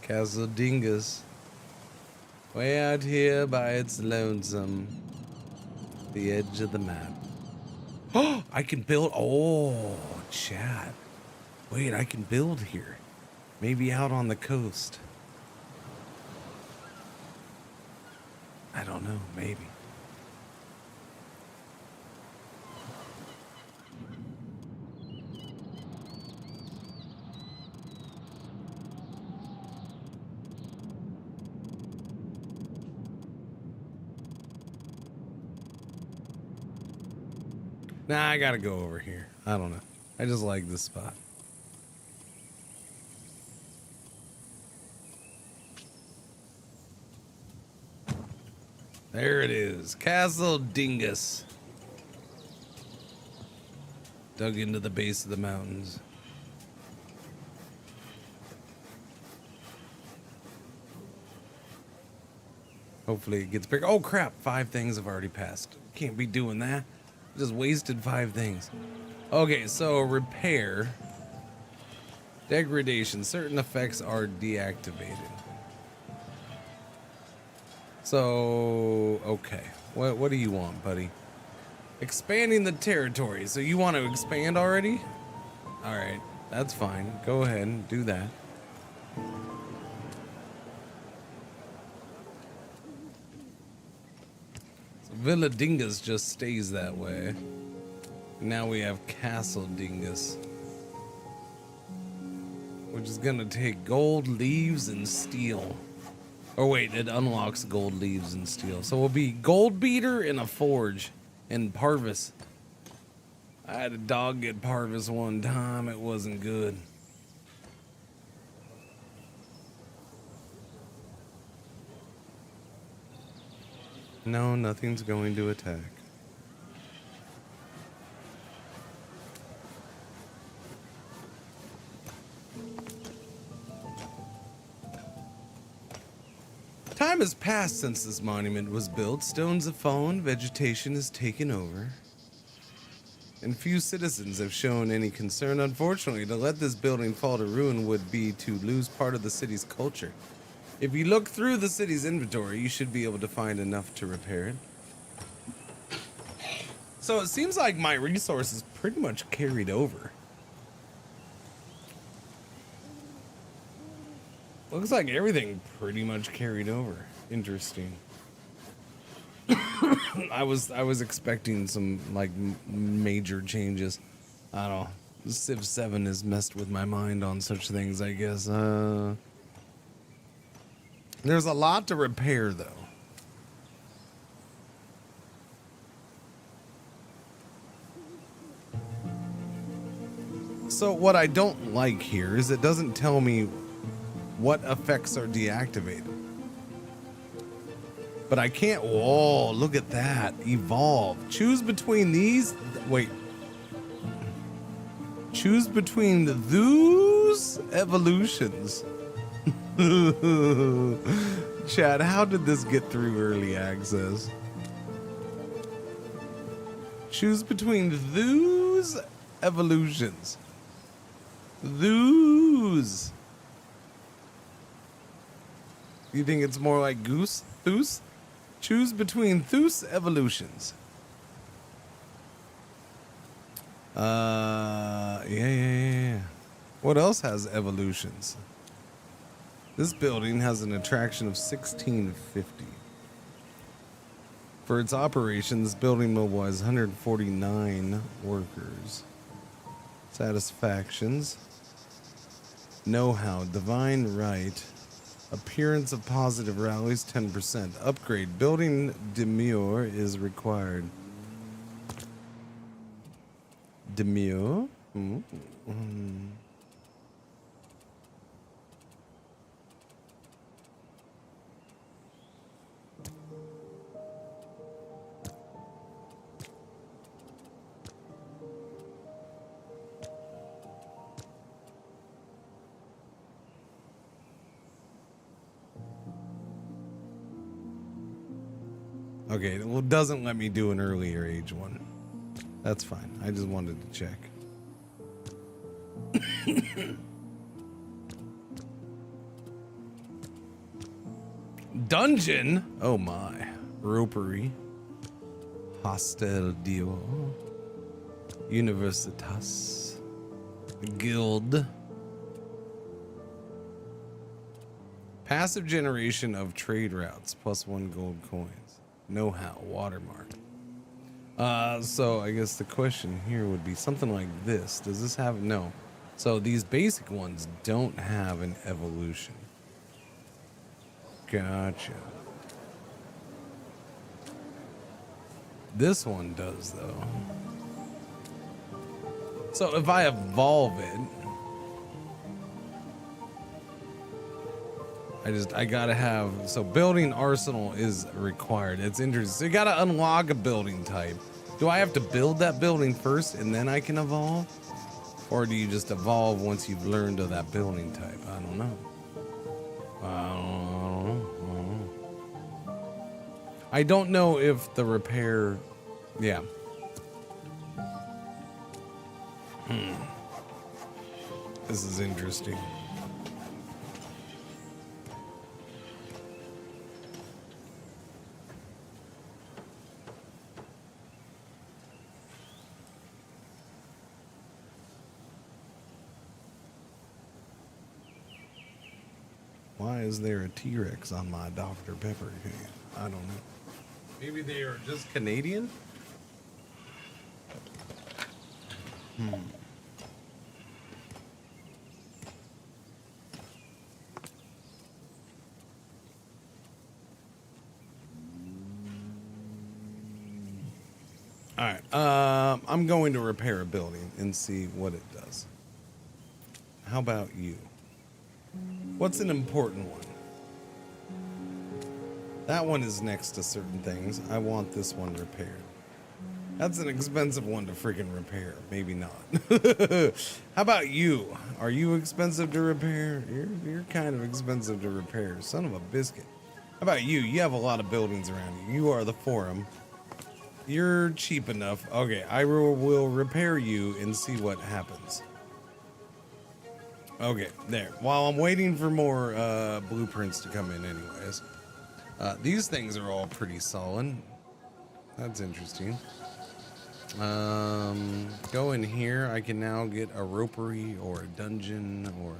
Castle Dingus. Way out here by its lonesome. The edge of the map. Oh, I can build. Oh, chat. Wait, I can build here. Maybe out on the coast. I don't know. Maybe. Nah, I gotta go over here. I don't know. I just like this spot. There it is. Castle Dingus. Dug into the base of the mountains. Hopefully it gets bigger. Oh crap, 5 things have already passed. Can't be doing that. Just wasted 5 things. Okay, so repair. Degradation. Certain effects are deactivated. So, okay. What do you want, buddy? Expanding the territory. So you want to expand already? Alright, that's fine. Go ahead and do that. So Villa Dingus just stays that way. Now we have Castle Dingus, which is gonna take gold, leaves, and steel. Oh wait, it unlocks gold, leaves, and steel. So we'll be gold beater and a forge and Parvis. I had a dog get Parvis one time. It wasn't good. No, nothing's going to attack. Time has passed since this monument was built. Stones have fallen, vegetation has taken over, and few citizens have shown any concern. Unfortunately, to let this building fall to ruin would be to lose part of the city's culture. If you look through the city's inventory, you should be able to find enough to repair it. So it seems like my resources pretty much carried over. Looks like everything pretty much carried over. Interesting. I was expecting some like major changes. I don't know. Civ 7 has messed with my mind on such things, I guess. There's a lot to repair though. So what I don't like here is it doesn't tell me what effects are deactivated. But I can't. Whoa, look at that. Evolve. Choose between these. Wait. Choose between those evolutions. Chad, how did this get through early access? Choose between those evolutions. Those. You think it's more like goose? Thus? Choose between Thus evolutions. Yeah. What else has evolutions? This building has an attraction of 1650. For its operation, this building mobilizes 149 workers. Satisfactions. Know-how. Divine right. Appearance of positive rallies 10%. Upgrade. Building demure is required. Demure? Okay, well, it doesn't let me do an earlier age one. That's fine. I just wanted to check. Dungeon? Oh my. Ropery. Hostel Dio. Universitas. Guild. Passive generation of trade routes. +1 gold coins. Know-how. Watermark. So I guess the question here would be something like this. Does this have... No. So these basic ones don't have an evolution. Gotcha. This one does, though. So if I evolve it, I gotta have, so building arsenal is required. It's interesting. So you gotta unlock a building type. Do I have to build that building first and then I can evolve? Or do you just evolve once you've learned of that building type? I don't know. I don't know if the repair, yeah. This is interesting. Why is there a T-Rex on my Dr. Pepper can? I don't know. Maybe they are just Canadian? All right. I'm going to repair a building and see what it does. How about you? What's an important one? That one is next to certain things. I want this one repaired. That's an expensive one to freaking repair. Maybe not. How about you? Are you expensive to repair? You're kind of expensive to repair. Son of a biscuit. How about you? You have a lot of buildings around you. You are the forum. You're cheap enough. Okay, I will repair you and see what happens. Okay, there. While I'm waiting for more blueprints to come in anyways. These things are all pretty solid. That's interesting. Go in here. I can now get a ropery or a dungeon or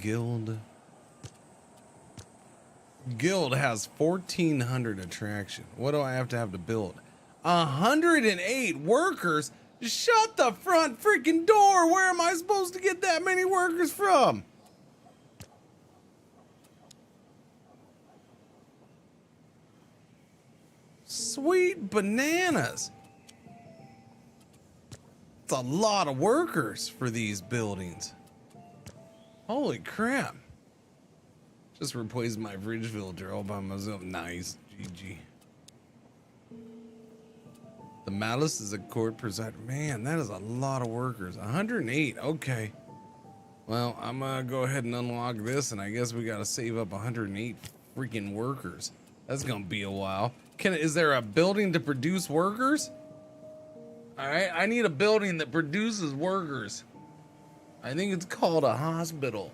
guild. Guild has 1,400 attraction. What do I have to build? 108 workers? Shut the front freaking door. Where am I supposed to get that many workers from? Sweet bananas. It's a lot of workers for these buildings. Holy crap. Just replaced my fridge filter all by myself. Nice. GG. The Malice is a court presider. Man, that is a lot of workers. 108. Okay. Well, I'm gonna go ahead and unlock this, and I guess we gotta save up 108 freaking workers. That's gonna be a while. Is there a building to produce workers? All right, I need a building that produces workers. I think it's called a hospital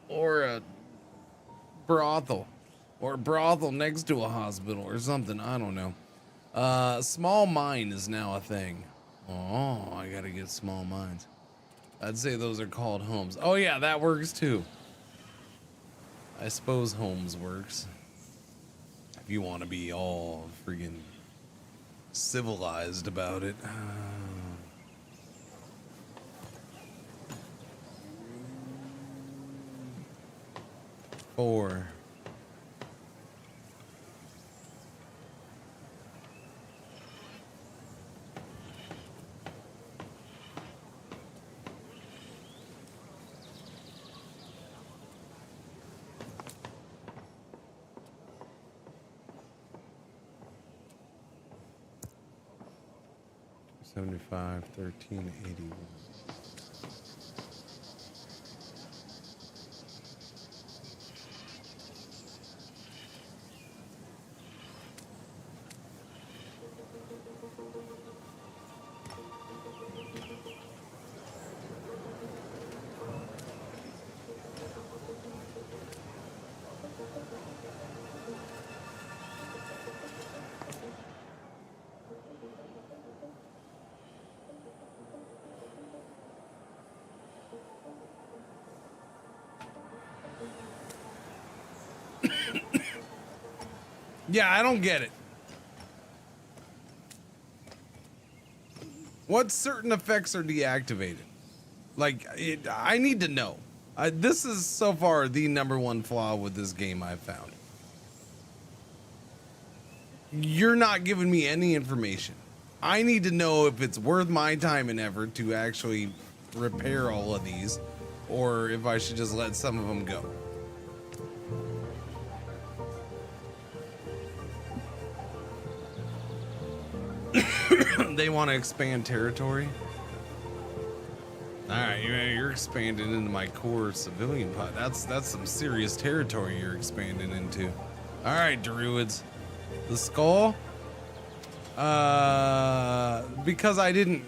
or a brothel or a brothel next to a hospital or something. I don't know. Small mine is now a thing. Oh, I gotta get small mines. I'd say those are called homes. Oh yeah, that works too. I suppose homes works. If you want to be all freaking civilized about it. 4. $75, $13.81. Yeah, I don't get it. What certain effects are deactivated? Like, I need to know. This is so far the #1 flaw with this game I've found. You're not giving me any information. I need to know if it's worth my time and effort to actually repair all of these, or if I should just let some of them go. They want to expand territory. All right, you're expanding into my core civilian pod. That's some serious territory you're expanding into. All right, druids. The skull. Because I didn't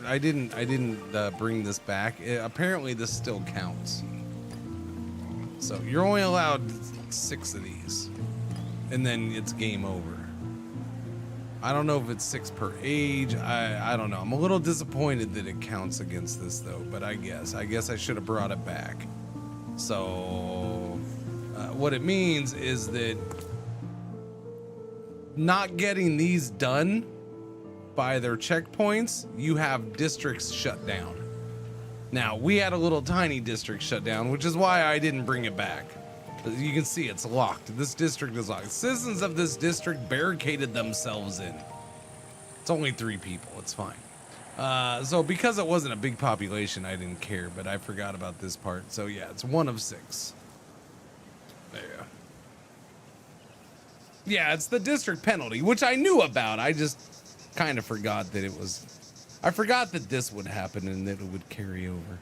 bring this back. Apparently, this still counts. So you're only allowed 6 of these, and then it's game over. I don't know if it's 6 per age. I don't know. I'm a little disappointed that it counts against this though, but I guess I should have brought it back. So what it means is that not getting these done by their checkpoints, you have districts shut down. Now, we had a little tiny district shut down, which is why I didn't bring it back. You can see it's locked. This district is locked. Citizens of this district barricaded themselves in. It's only 3 people. It's fine. So because it wasn't a big population, I didn't care, but I forgot about this part. So yeah, it's 1 of 6. There you go. Yeah, it's the district penalty, which I knew about. I just kind of forgot that it was... I forgot that this would happen and that it would carry over.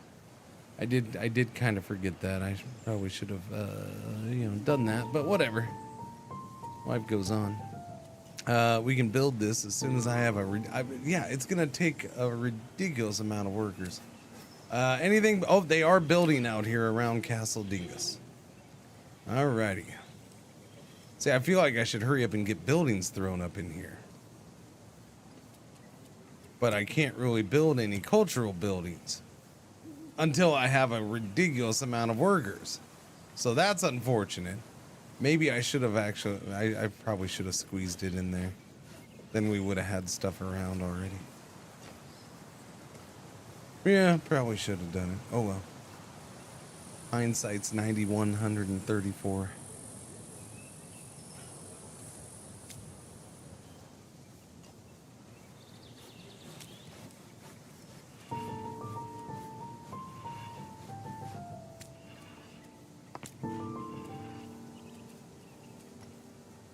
I did kind of forget that. I probably should have, done that, but whatever. Life goes on. We can build this as soon as I have yeah, it's gonna take a ridiculous amount of workers. Anything? Oh, they are building out here around Castle Dingus. Alrighty. See, I feel like I should hurry up and get buildings thrown up in here. But I can't really build any cultural buildings until I have a ridiculous amount of workers. So that's unfortunate. Maybe I should have actually, I probably should have squeezed it in there. Then we would have had stuff around already. Yeah, probably should have done it. Oh well. Hindsight's 9134.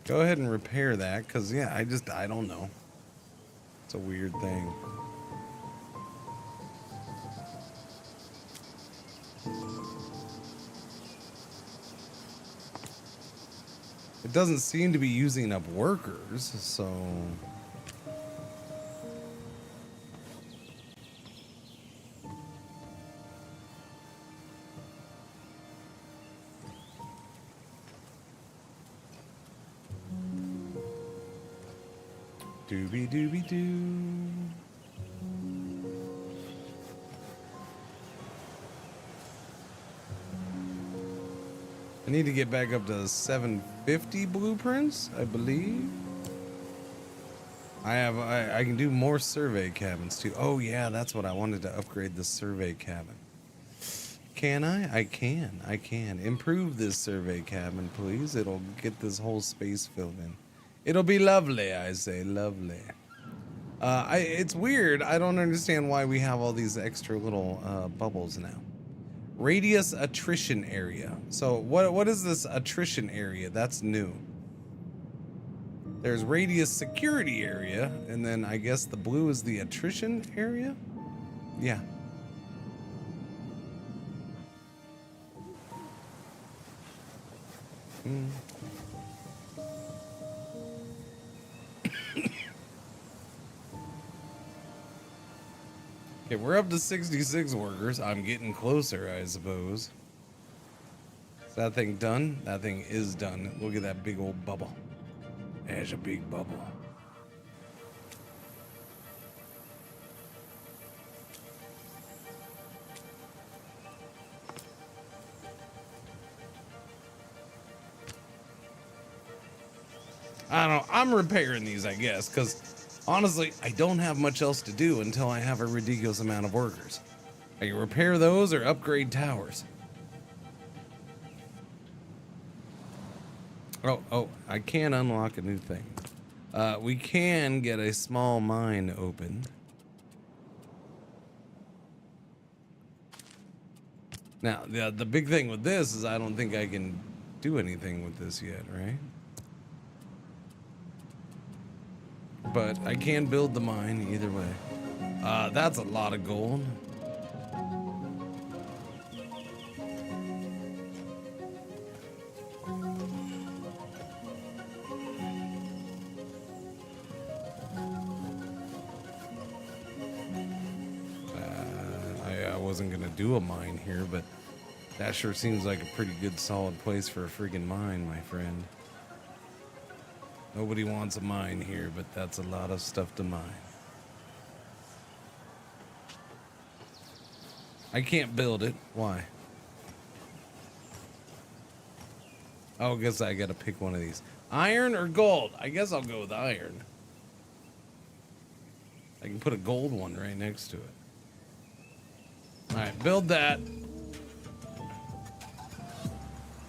Go ahead and repair that, because, yeah, I don't know. It's a weird thing. It doesn't seem to be using up workers, so... Doobie doobie doo. I need to get back up to 750 blueprints, I believe. I can do more survey cabins too. Oh yeah, that's what I wanted to upgrade, the survey cabin. Can I? I can. Improve this survey cabin, please. It'll get this whole space filled in. It'll be lovely, I say, lovely. It's weird. I don't understand why we have all these extra little bubbles now. Radius attrition area. So what is this attrition area? That's new. There's radius security area, and then I guess the blue is the attrition area? Yeah. Okay, we're up to 66 workers. I'm getting closer, I suppose. Is that thing done? That thing is done. Look at that big old bubble. There's a big bubble. I don't know. I'm repairing these, I guess, because honestly, I don't have much else to do until I have a ridiculous amount of workers. I can repair those or upgrade towers. Oh, I can unlock a new thing. We can get a small mine open. Now, the big thing with this is I don't think I can do anything with this yet, right? But I can build the mine either way. That's a lot of gold. I wasn't gonna do a mine here, but that sure seems like a pretty good solid place for a friggin' mine, my friend. Nobody wants a mine here, but that's a lot of stuff to mine. I can't build it. Why? Oh, I guess I gotta pick one of these. Iron or gold? I guess I'll go with iron. I can put a gold one right next to it. Alright, build that.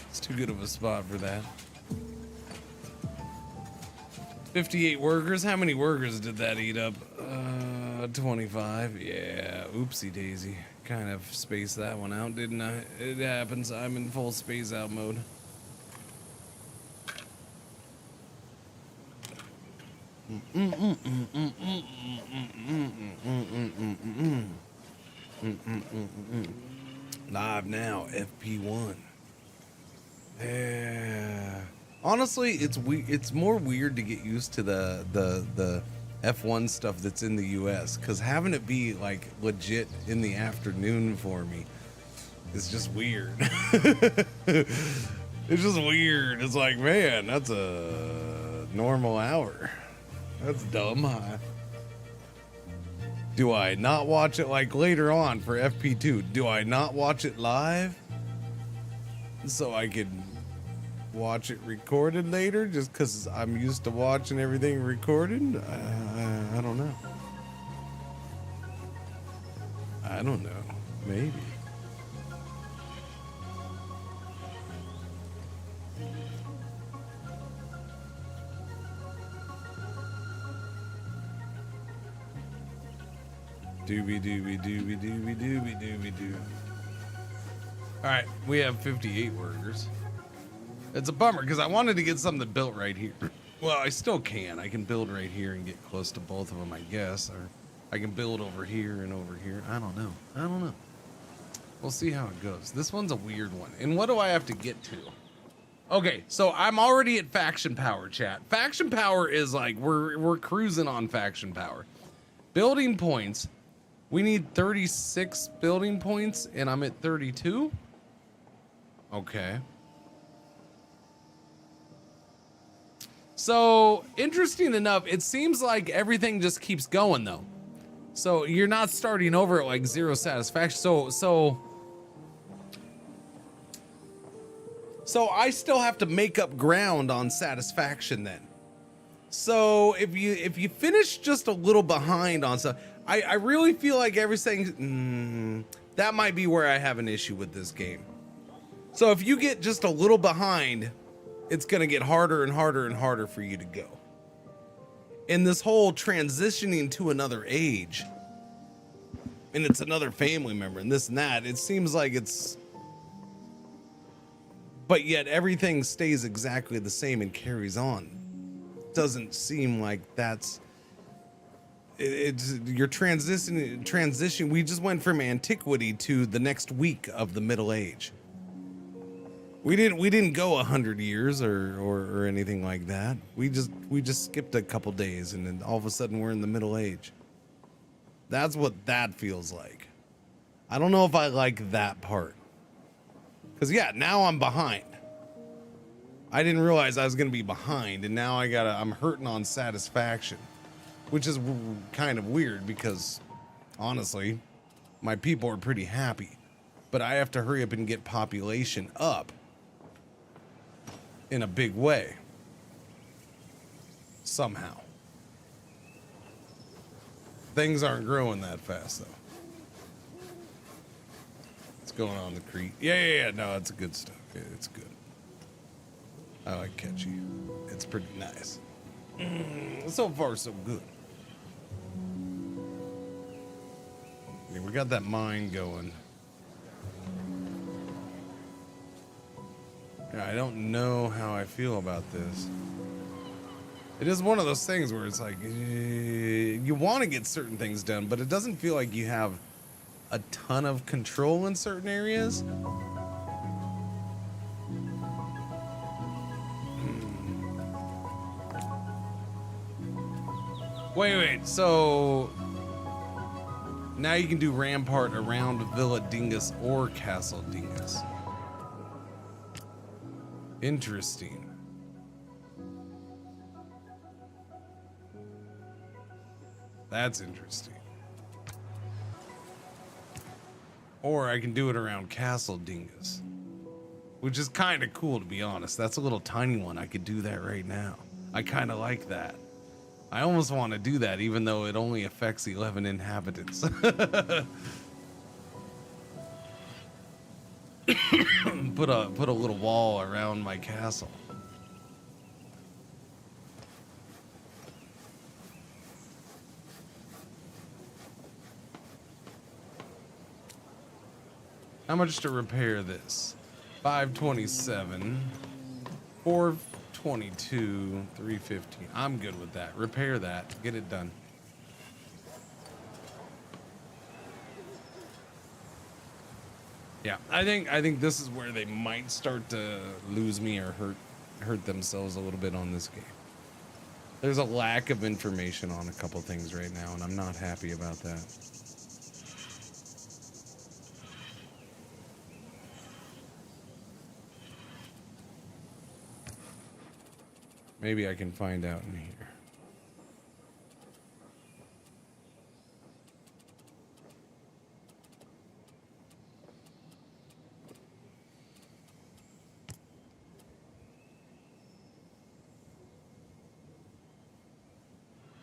It's too good of a spot for that. 58 workers. How many workers did that eat up? 25. Yeah, oopsie daisy. Kind of spaced that one out, didn't I? It happens. I'm in full space out mode. Live now, FP1. Yeah. Honestly, it's more weird to get used to the F1 stuff that's in the US, because having it be like legit in the afternoon for me is just weird. It's just weird. It's like, man, that's a normal hour. That's dumb. Do I not watch it like later on for FP2? Do I not watch it live so I can watch it recorded later just because I'm used to watching everything recorded? I don't know. I don't know. Maybe. Doobie doobie doobie doobie doobie doobie doo. Alright, we have 58 workers. It's a bummer because I wanted to get something built right here. Well, I still can. I can build right here and get close to both of them, I guess. Or I can build over here and over here. I don't know. We'll see how it goes. This one's a weird one. And what do I have to get to? Okay, so I'm already at faction power, chat. Faction power is like, we're cruising on faction power. Building points. We need 36 building points, and I'm at 32? Okay. So, interesting enough, it seems like everything just keeps going, though. So, you're not starting over at, like, 0 satisfaction. So I still have to make up ground on satisfaction, then. So, if you finish just a little behind on stuff... I really feel like everything, that might be where I have an issue with this game. So if you get just a little behind, it's going to get harder and harder and harder for you to go. And this whole transitioning to another age, and it's another family member and this and that, it seems like it's, but yet everything stays exactly the same and carries on. Doesn't seem like that's, it's your transition. We just went from antiquity to the next week of the Middle Age. We didn't go 100 years or anything like that. We just skipped a couple days and then all of a sudden we're in the Middle Age. That's what that feels like. I don't know if I like that part. Cause yeah, now I'm behind. I didn't realize I was gonna be behind, and now I'm hurting on satisfaction. Which is kind of weird because, honestly, my people are pretty happy. But I have to hurry up and get population up in a big way. somehow. Things aren't growing that fast, though. What's going on in the creek? Yeah. No, it's good stuff. Yeah, it's good. I like catchy. It's pretty nice. So far, so good. Yeah, we got that mine going. Yeah, I don't know how I feel about this. It is one of those things where it's like, you want to get certain things done, but it doesn't feel like you have a ton of control in certain areas. Wait, so now you can do rampart around Villa Dingus or Castle Dingus. Interesting. That's interesting. Or I can do it around Castle Dingus, which is kind of cool, to be honest. That's a little tiny one. I could do that right now. I kind of like that. I almost want to do that, even though it only affects 11 inhabitants. Put a little wall around my castle. How much to repair this? 527, 422, 315. I'm good with that. Repair that. Get it done. Yeah, I think this is where they might start to lose me or hurt themselves a little bit on this game. There's a lack of information on a couple things right now, and I'm not happy about that. Maybe I can find out in here.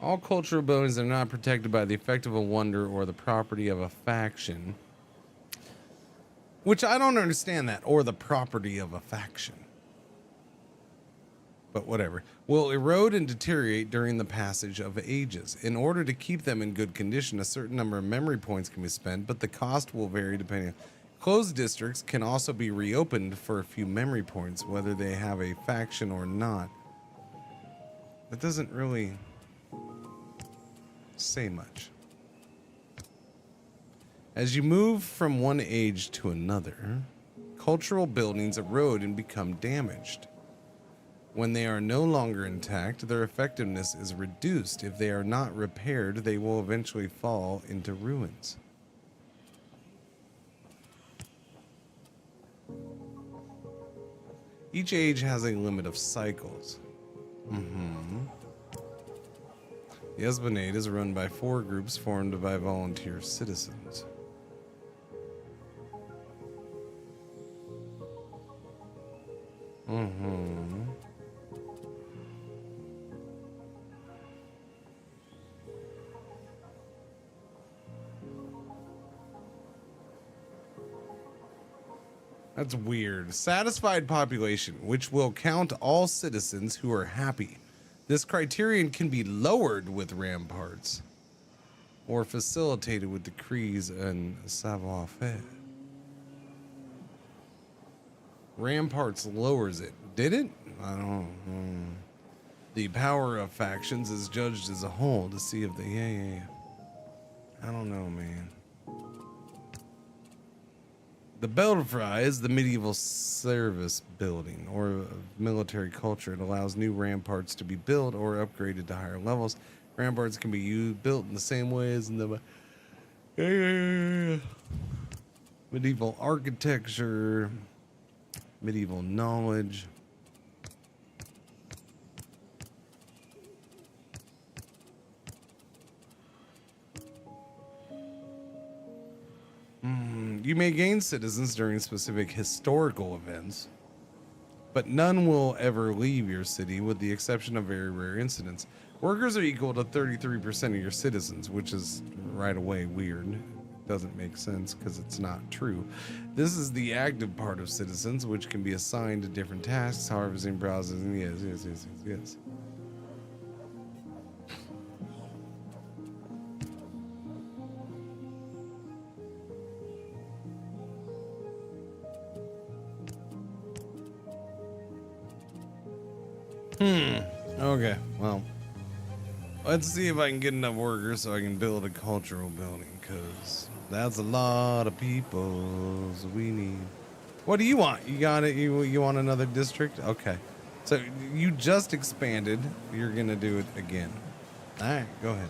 All cultural buildings are not protected by the effect of a wonder or the property of a faction. Which I don't understand that. Or the property of a faction. But whatever. Will erode and deteriorate during the passage of ages. In order to keep them in good condition, a certain number of memory points can be spent, but the cost will vary depending on... Closed districts can also be reopened for a few memory points, whether they have a faction or not. That doesn't really say much. As you move from one age to another, cultural buildings erode and become damaged. When they are no longer intact, their effectiveness is reduced. If they are not repaired, they will eventually fall into ruins. Each age has a limit of cycles. The Esplanade is run by 4 groups formed by volunteer citizens. That's weird. Satisfied population, which will count all citizens who are happy. This criterion can be lowered with ramparts or facilitated with decrees and savoir-faire. Ramparts lowers it. Did it? I don't know. The power of factions is judged as a whole to see if they... Yeah. I don't know, man. The Belfry is the medieval service building or military culture. It allows new ramparts to be built or upgraded to higher levels. Ramparts can be built in the same way as in the medieval architecture, medieval knowledge. You may gain citizens during specific historical events. but none will ever leave your city with the exception of very rare incidents. Workers are equal to 33% of your citizens, which is right away weird. Doesn't make sense because it's not true. This is the active part of citizens, which can be assigned to different tasks, harvesting, processing. Yes. Okay, well, let's see if I can get enough workers so I can build a cultural building, because that's a lot of people we need. What do you want? You got it? You want another district? Okay. So you just expanded. You're going to do it again. All right, go ahead.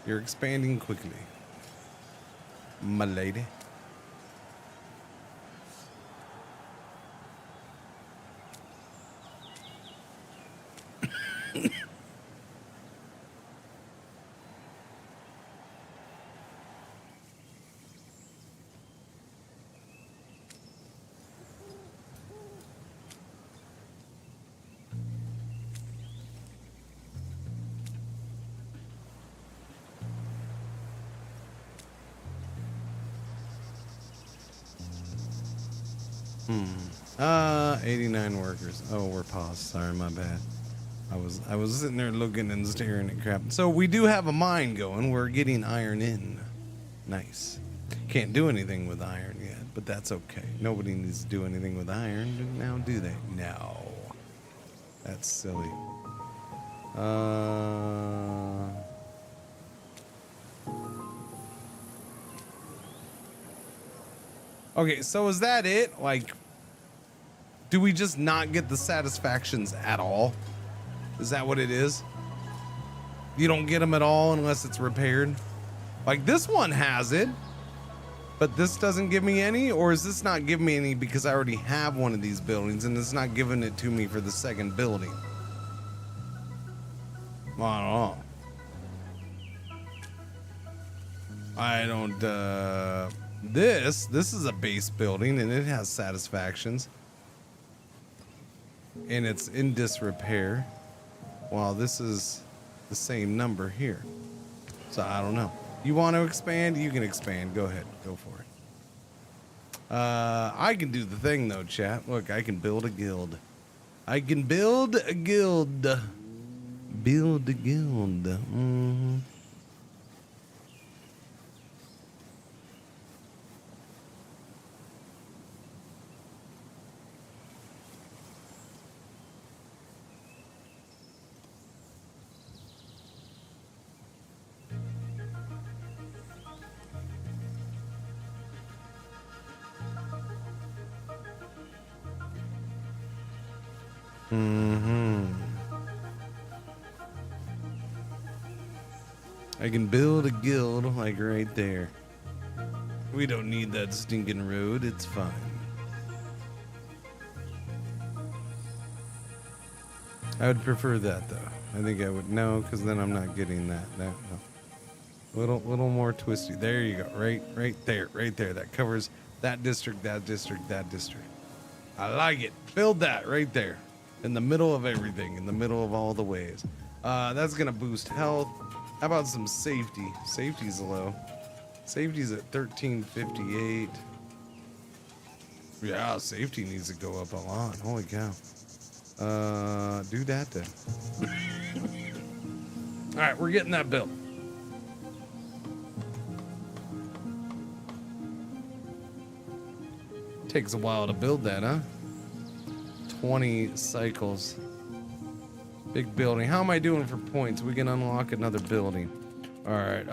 You're expanding quickly, my lady. Hmm. 89 workers. Oh, we're paused. Sorry, my bad. I was sitting there looking and staring at crap. So we do have a mine going. We're getting iron in. Nice. Can't do anything with iron yet, but that's okay. Nobody needs to do anything with iron now, do they? No. That's silly. Okay, so is that it? Like, do we just not get the satisfactions at all? Is that what it is? You don't get them at all unless it's repaired? Like, this one has it, but this doesn't give me any? Or is this not giving me any because I already have one of these buildings and it's not giving it to me for the second building? I don't know. I don't, this is a base building and it has satisfactions. And it's in disrepair. While this is the same number here. So I don't know. You want to expand? You can expand. Go ahead. Go for it. I can do the thing though, chat. Look, I can build a guild. I can build a guild. Build a guild. Mm-hmm. I can build a guild like right there. We don't need that stinking road. It's fine. I would prefer that though. I think I would no, because then I'm not getting that. No. Little more twisty. There you go. Right there. That covers that district, that district, that district. I like it. Build that right there. In the middle of everything. In the middle of all the ways. That's gonna boost health. How about some safety? Safety's low. Safety's at 1358. Yeah, safety needs to go up a lot. Holy cow. Do that then. All right, we're getting that built. Takes a while to build that, huh? 20 cycles. Big building. How am I doing for points? We can unlock another building. All right.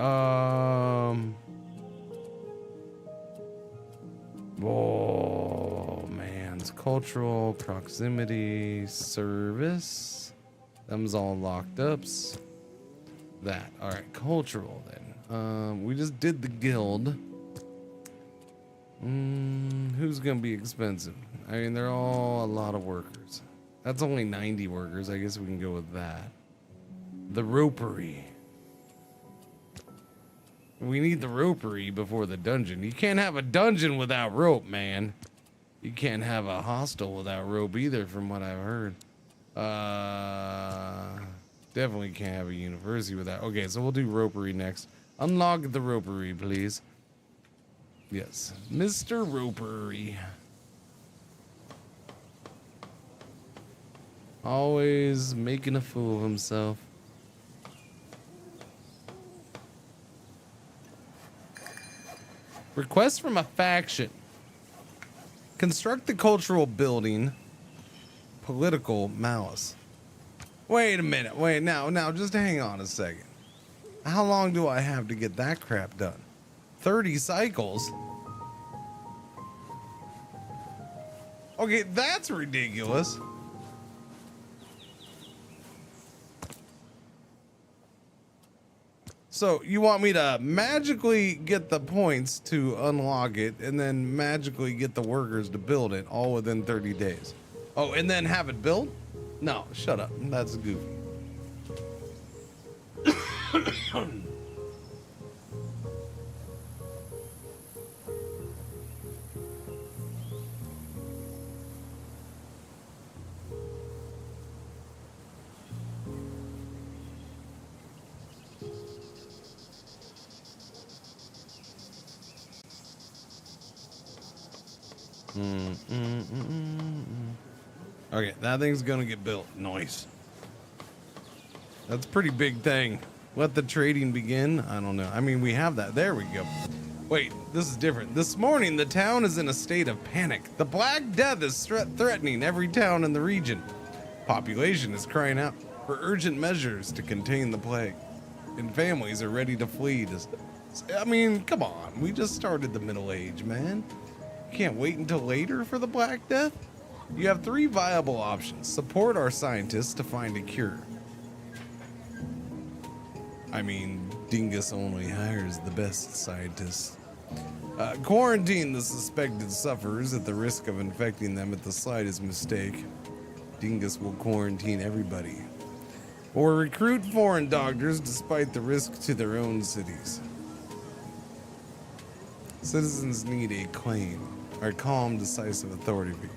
Oh man, it's cultural proximity service. Them's all locked ups. That. All right, cultural then. We just did the guild. Who's gonna be expensive? I mean, they're all a lot of workers. That's only 90 workers. I guess we can go with that. The ropery. We need the ropery before the dungeon. You can't have a dungeon without rope, man. You can't have a hostel without rope either, from what I've heard. Definitely can't have a university without. Okay, so we'll do ropery next. Unlock the ropery, please. Yes, Mr. Ropery. Always making a fool of himself. Request from a faction. Construct the cultural building. Political malice. Wait a minute. Wait, now, just hang on a second. How long do I have to get that crap done? 30 cycles? Okay, that's ridiculous. So you want me to magically get the points to unlock it and then magically get the workers to build it all within 30 days? Oh, and then have it built? No, shut up. That's goofy. Okay, that thing's gonna get built. Nice. That's a pretty big thing. Let the trading begin. I don't know. I mean, we have that. There we go. Wait, this is different. This morning, the town is in a state of panic. The Black Death is threatening every town in the region. Population is crying out for urgent measures to contain the plague, and families are ready to flee. I mean, come on. We just started the Middle Age, man. Can't wait until later for the Black Death? You have 3 viable options. Support our scientists to find a cure. I mean, Dingus only hires the best scientists. Quarantine the suspected sufferers at the risk of infecting them at the slightest mistake. Dingus will quarantine everybody. Or recruit foreign doctors despite the risk to their own cities. Citizens need a calm, decisive authority figure.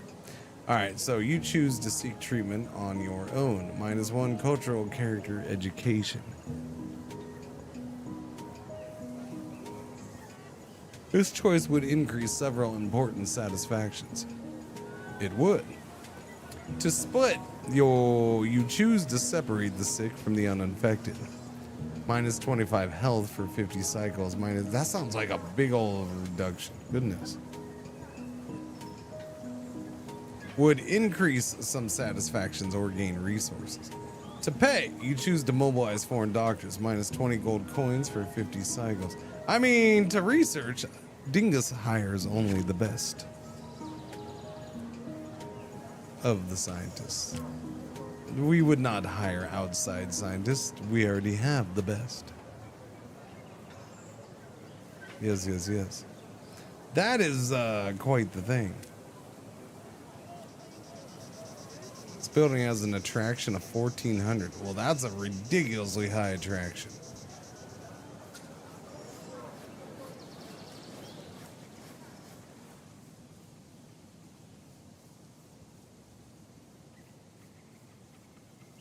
Alright, so you choose to seek treatment on your own. -1 cultural character education. This choice would increase several important satisfactions. It would. To split, you choose to separate the sick from the uninfected. -25 health for 50 cycles. That sounds like a big old reduction. Goodness. Would increase some satisfactions or gain resources. To pay, you choose to mobilize foreign doctors. -20 gold coins for 50 cycles. I mean, to research, Dingus hires only the best of the scientists. We would not hire outside scientists. We already have the best. Yes. That is quite the thing. This building has an attraction of 1,400. Well, that's a ridiculously high attraction.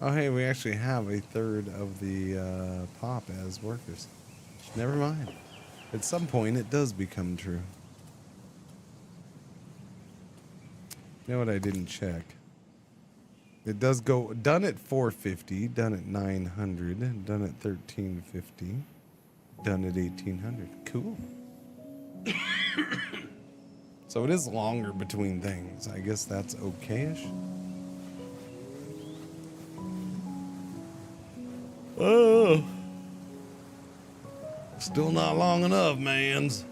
Oh, hey, we actually have a third of the pop as workers. Never mind. At some point, it does become true. You know what I didn't check? It does go done at 450, done at 900, done at 1350, done at 1800. Cool. So it is longer between things. I guess that's okay-ish. Oh, still not long enough, mans.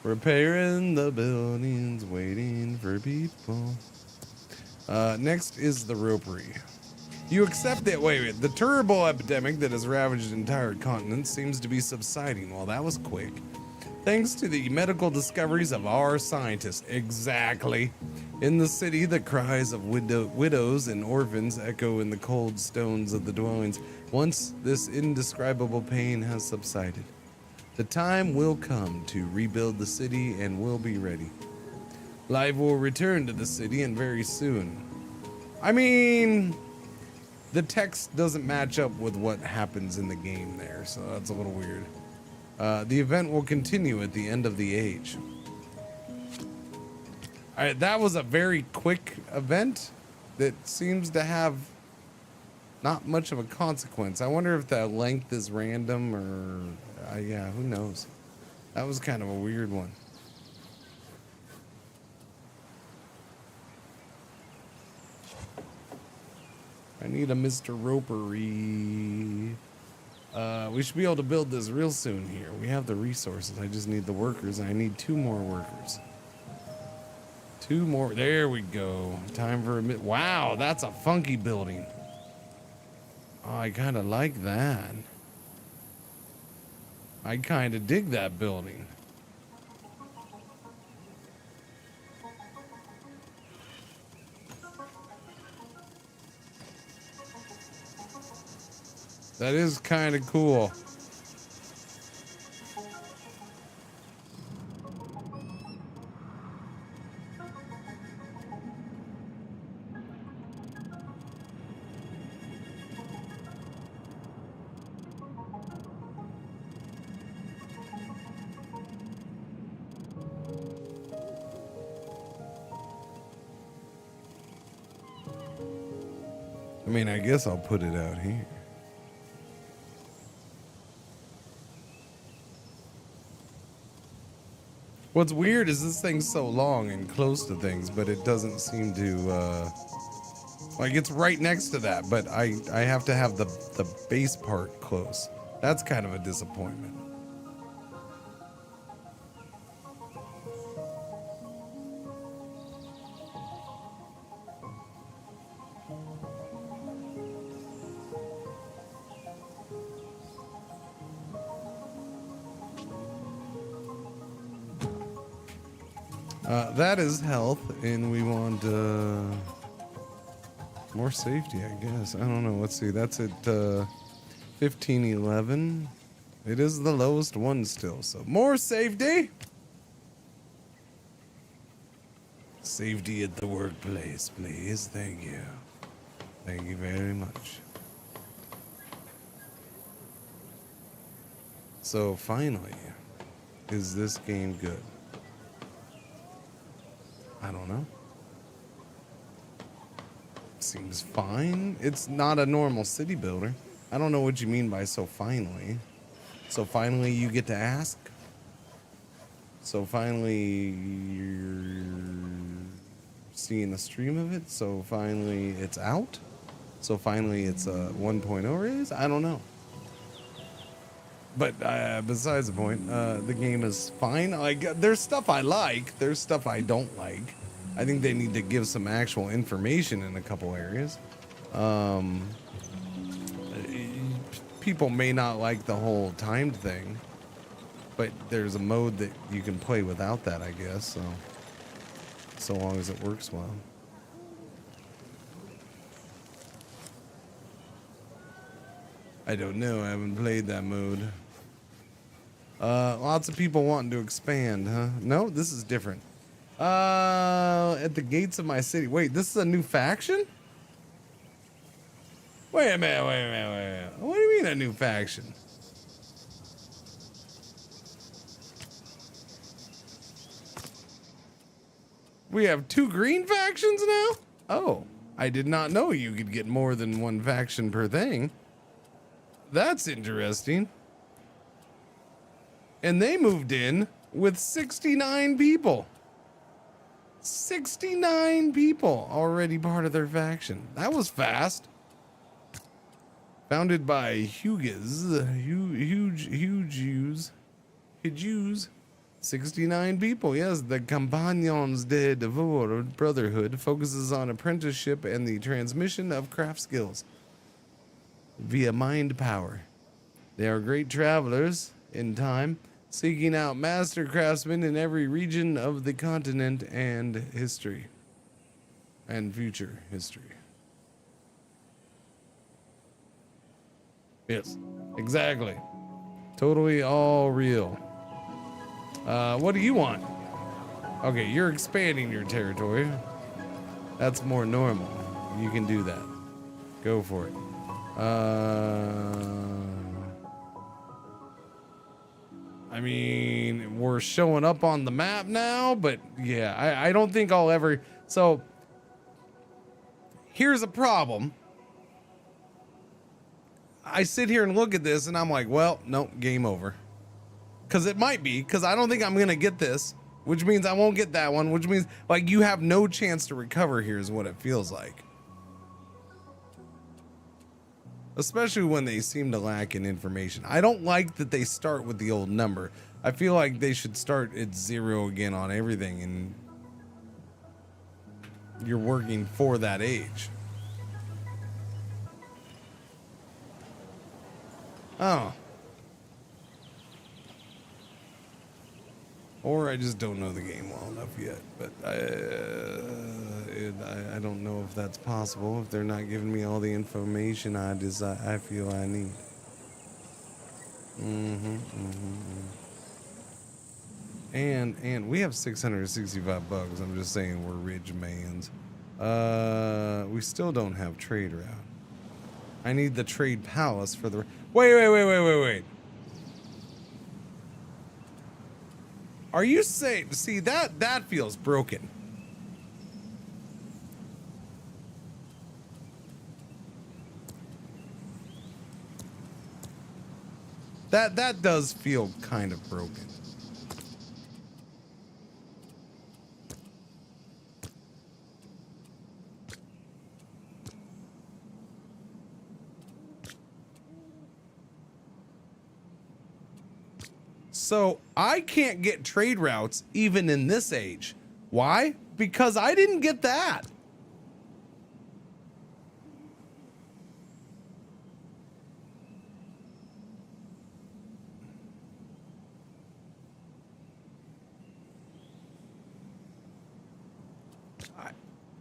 Repairing the buildings, waiting for people. Next is the ropery. You accept that, wait, the terrible epidemic that has ravaged entire continents seems to be subsiding. Well, that was quick. Thanks to the medical discoveries of our scientists. Exactly. In the city, the cries of widows and orphans echo in the cold stones of the dwellings. Once this indescribable pain has subsided, the time will come to rebuild the city and we'll be ready. Life will return to the city and very soon. I mean, the text doesn't match up with what happens in the game there, so that's a little weird. The event will continue at the end of the age. All right, that was a very quick event that seems to have not much of a consequence. I wonder if the length is random or, yeah, who knows? That was kind of a weird one. I need a Mr. Ropery. We should be able to build this real soon here. We have the resources. I just need the workers. I need 2 more workers. 2 more. There we go. Time for a wow, that's a funky building. Oh, I kind of like that. I kind of dig that building. That is kind of cool. I mean, I guess I'll put it out here. What's weird is this thing's so long and close to things, but it doesn't seem to, like it's right next to that, but I have to have the base part close. That's kind of a disappointment. That is health, and we want more safety, I guess. I don't know. Let's see. That's at 1511. It is the lowest one still, so more safety. Safety at the workplace, please. Thank you. Thank you very much. So finally, is this game good? I don't know. Seems fine. It's not a normal city builder. I don't know what you mean by so finally. So finally you get to ask? So finally you're seeing a stream of it? So finally it's out? So finally it's a 1.0 release? I don't know. But besides the point, the game is fine. Like, there's stuff I like. There's stuff I don't like. I think they need to give some actual information in a couple areas. People may not like the whole timed thing, but there's a mode that you can play without that, I guess. So long as it works well. I don't know. I haven't played that mode. Lots of people wanting to expand, huh? No, this is different. At the gates of my city. Wait, this is a new faction? Wait a minute. What do you mean a new faction? We have 2 green factions now? Oh, I did not know you could get more than 1 faction per thing. That's interesting. And they moved in with 69 people. 69 people already part of their faction. That was fast. Founded by Jews. 69 people, yes. The Compagnons de Devoir Brotherhood focuses on apprenticeship and the transmission of craft skills. via mind power. They are great travelers in time, seeking out master craftsmen in every region of the continent and history. And future history. Yes, exactly. Totally all real. What do you want? Okay, you're expanding your territory. That's more normal. You can do that. Go for it. I mean, we're showing up on the map now, but yeah, I don't think I'll ever. So here's a problem. I sit here and look at this and I'm like, well, nope, game over. Because it might be, because I don't think I'm going to get this, which means I won't get that one, which means like you have no chance to recover here is what it feels like. Especially when they seem to lack in information. I don't like that they start with the old number. I feel like they should start at 0 again on everything and you're working for that age. Oh. Or I just don't know the game well enough yet. But I don't know if that's possible if they're not giving me all the information I feel I need. And we have 665 bucks. I'm just saying we're rich mans. We still don't have trade route. I need the trade palace for the. Wait. Are you saying? See that feels broken. That does feel kind of broken. So I can't get trade routes even in this age. Why? Because I didn't get that.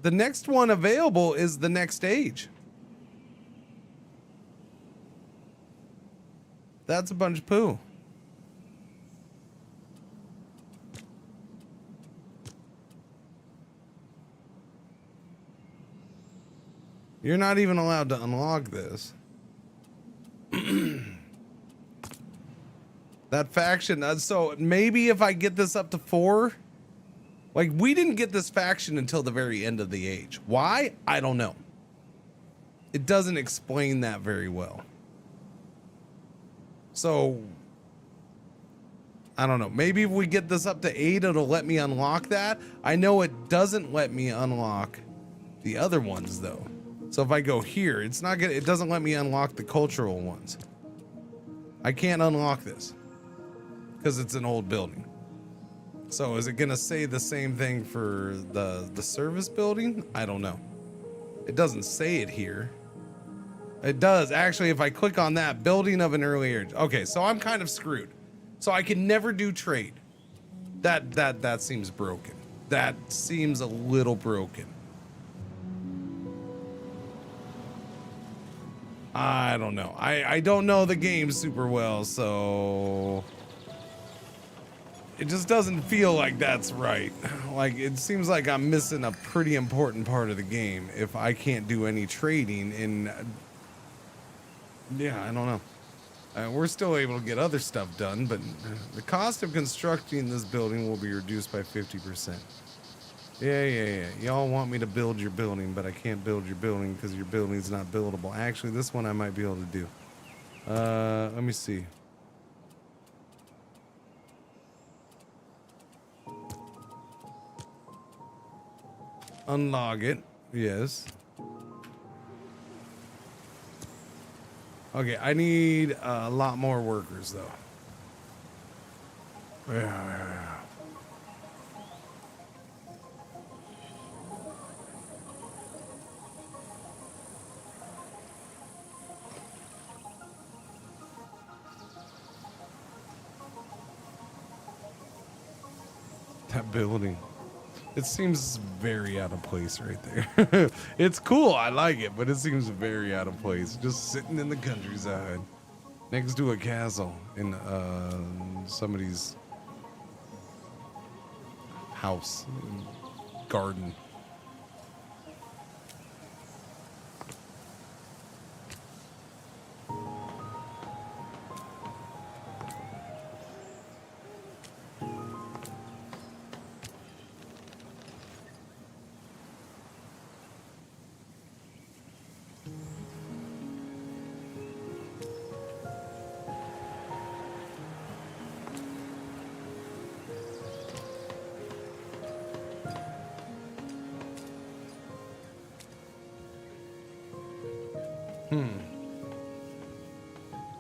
The next one available is the next age. That's a bunch of poo. You're not even allowed to unlock this. That faction, so maybe if I get this up to 4, like we didn't get this faction until the very end of the age. Why? I don't know. It doesn't explain that very well. So, I don't know. Maybe if we get this up to 8, it'll let me unlock that. I know it doesn't let me unlock the other ones though. So if I go here, it's not gonna, it doesn't let me unlock the cultural ones. I can't unlock this because it's an old building. So is it gonna say the same thing for the service building? I don't know. It doesn't say it here. It does actually. If I click on that building of an earlier, okay, so I'm kind of screwed. So I can never do trade. That seems broken. That seems a little broken. I don't know. I don't know the game super well, so it just doesn't feel like that's right. Like it seems like I'm missing a pretty important part of the game if I can't do any trading in. Yeah, I don't know. We're still able to get other stuff done, but the cost of constructing this building will be reduced by 50%. Yeah. Y'all want me to build your building, but I can't build your building because your building's not buildable. Actually, this one I might be able to do. Let me see. Unlog it. Yes. Okay, I need a lot more workers, though. Yeah. That building. It seems very out of place right there. It's cool, I like it, but it seems very out of place. Just sitting in the countryside next to a castle in somebody's house, garden.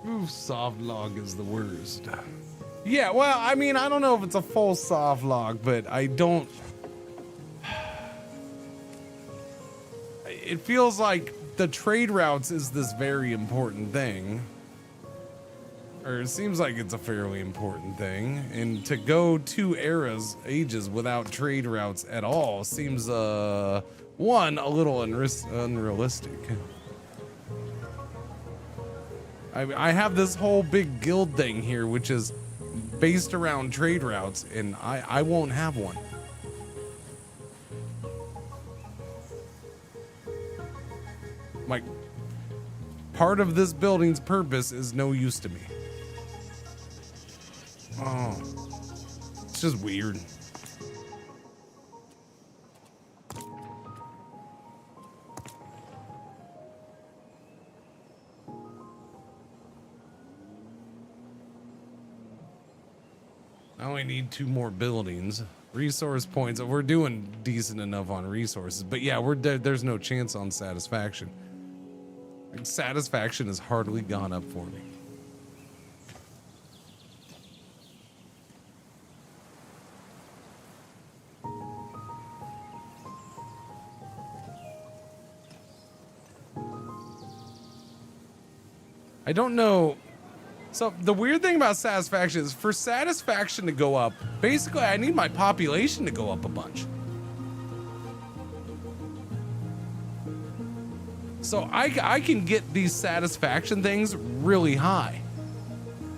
Ooh, soft log is the worst. Yeah, well, I mean, I don't know if it's a full soft log, but I don't. It feels like the trade routes is this very important thing. Or it seems like it's a fairly important thing. And to go 2 ages without trade routes at all seems, one, a little unrealistic. I have this whole big guild thing here, which is based around trade routes, and I won't have one. Like, part of this building's purpose is no use to me. Oh, it's just weird. I only need 2 more buildings. Resource points. We're doing decent enough on resources, but yeah, there's no chance on satisfaction. Like, satisfaction has hardly gone up for me. I don't know. So the weird thing about satisfaction is for satisfaction to go up, basically I need my population to go up a bunch. So I can get these satisfaction things really high,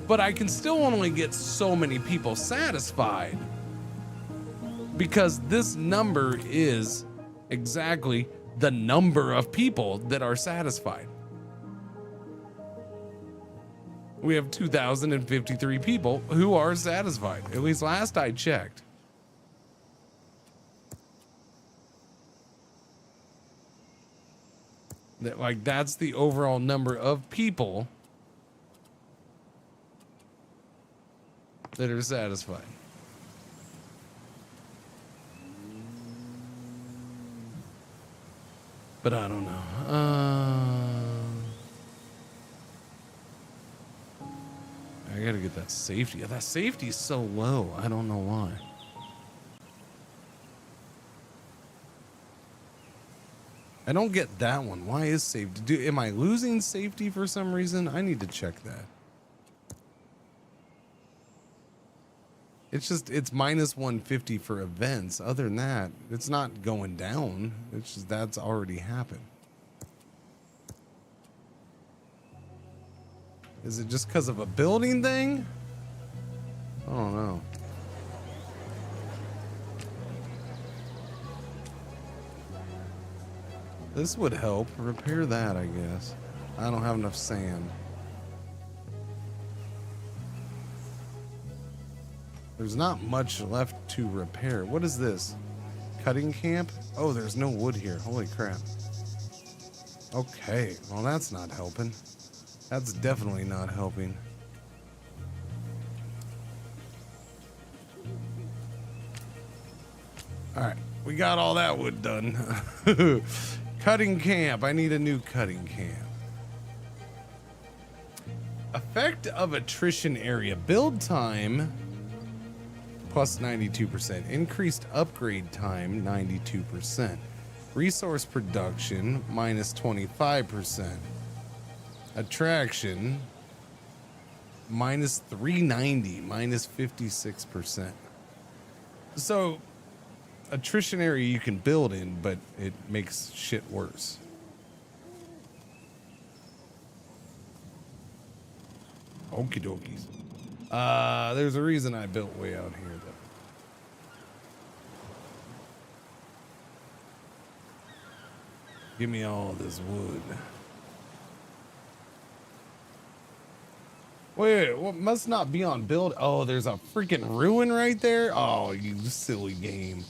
but I can still only get so many people satisfied because this number is exactly the number of people that are satisfied. We have 2,053 people who are satisfied, at least last I checked. That's the overall number of people that are satisfied. But I don't know. I gotta get that safety. That safety is so low. I don't know why. I don't get that one. Why is safety? Am I losing safety for some reason? I need to check that. It's just, it's minus 150 for events. Other than that, it's not going down. It's just, that's already happened. Is it just because of a building thing? I don't know. This would help. Repair that, I guess. I don't have enough sand. There's not much left to repair. What is this? Cutting camp? Oh, there's no wood here. Holy crap. Okay, well that's not helping. That's definitely not helping. All right, we got all that wood done. Cutting camp. I need a new cutting camp. Effect of attrition area. Build time plus 92%. Increased upgrade time 92%. Resource production minus 25%. Attraction minus 390, minus 56%. So, attrition area you can build in, but it makes shit worse. Okie dokies. There's a reason I built way out here, though. Give me all this wood. Wait, what must not be on build? Oh, there's a freaking ruin right there? Oh, you silly game.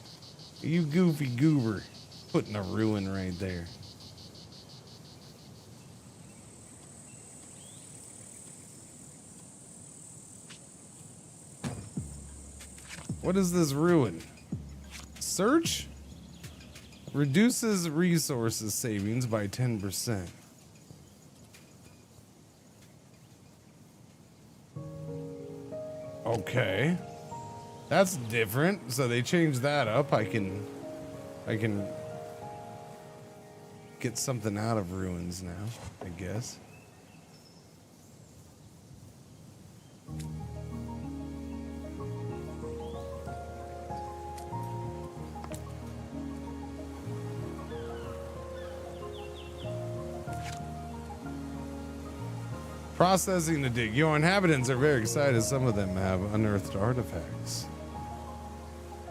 You goofy goober. Putting a ruin right there. What is this ruin? Search? Reduces resources savings by 10%. Okay. That's different. So they changed that up. I can get something out of ruins now, I guess. Processing the dig. Your inhabitants are very excited. Some of them have unearthed artifacts.